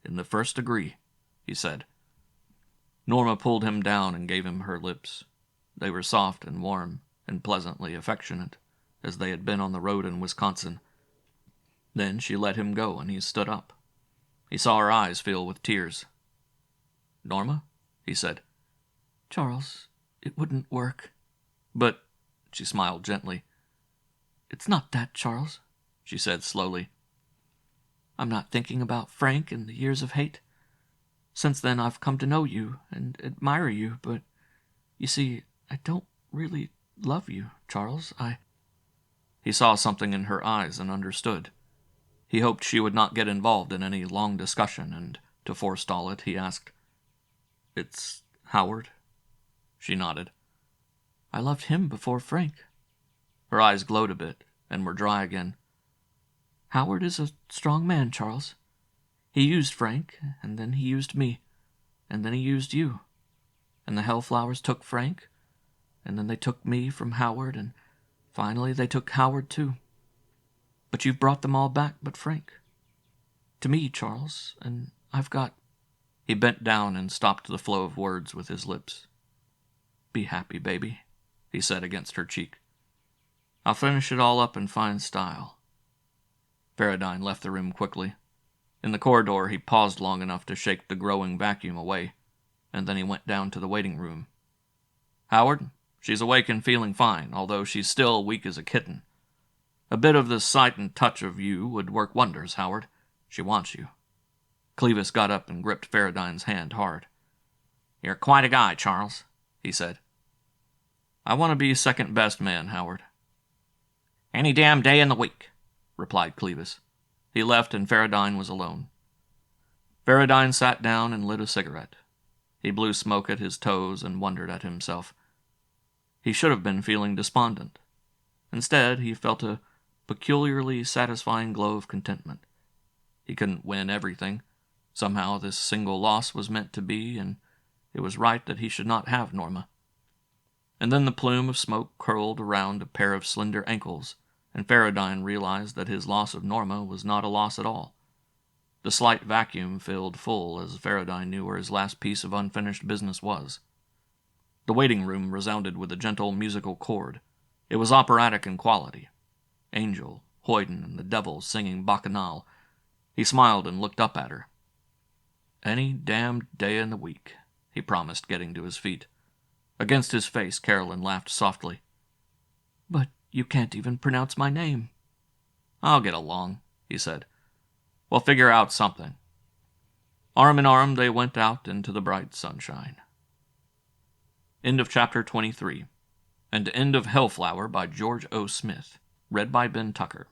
[SPEAKER 3] In the first degree, he said. Norma pulled him down and gave him her lips. They were soft and warm and pleasantly affectionate, as they had been on the road in Wisconsin. Then she let him go, and he stood up. He saw her eyes fill with tears. Norma, he said.
[SPEAKER 2] Charles, it wouldn't work.
[SPEAKER 3] But, she smiled gently.
[SPEAKER 2] It's not that, Charles, she said slowly. I'm not thinking about Frank and the years of hate. Since then, I've come to know you and admire you, but, you see, I don't really love you, Charles.
[SPEAKER 3] He saw something in her eyes and understood. He hoped she would not get involved in any long discussion, and, to forestall it, he asked, It's Howard? She nodded.
[SPEAKER 2] I loved him before Frank.
[SPEAKER 3] Her eyes glowed a bit, and were dry again.
[SPEAKER 2] Howard is a strong man, Charles. He used Frank, and then he used me, and then he used you. And the Hellflowers took Frank, and then they took me from Howard, and finally they took Howard too. But you've brought them all back but Frank. To me, Charles, and I've got...
[SPEAKER 3] He bent down and stopped the flow of words with his lips. Be happy, baby, he said against her cheek. I'll finish it all up in fine style. Farradyne left the room quickly. In the corridor, he paused long enough to shake the growing vacuum away, and then he went down to the waiting room. Howard, she's awake and feeling fine, although she's still weak as a kitten. A bit of the sight and touch of you would work wonders, Howard. She wants you. Clevis got up and gripped Farradyne's hand hard. You're quite a guy, Charles, he said. I want to be second best man, Howard.
[SPEAKER 2] Any damn day in the week, replied Clevis. He left, and Farradyne was alone. Farradyne sat down and lit a cigarette. He blew smoke at his toes and wondered at himself. He should have been feeling despondent. Instead, he felt a peculiarly satisfying glow of contentment. He couldn't win everything. Somehow this single loss was meant to be, and it was right that he should not have Norma. And then the plume of smoke curled around a pair of slender ankles, and Farradyne realized that his loss of Norma was not a loss at all. The slight vacuum filled full as Farradyne knew where his last piece of unfinished business was. The waiting room resounded with a gentle musical chord. It was operatic in quality. Angel, Hoyden, and the devil singing bacchanal. He smiled and looked up at her. Any damned day in the week, he promised, getting to his feet. Against his face, Carolyn laughed softly. But you can't even pronounce my name. I'll get along, he said. We'll figure out something. Arm in arm, they went out into the bright sunshine. End of chapter 23. And end of Hellflower by George O. Smith. Read by Ben Tucker.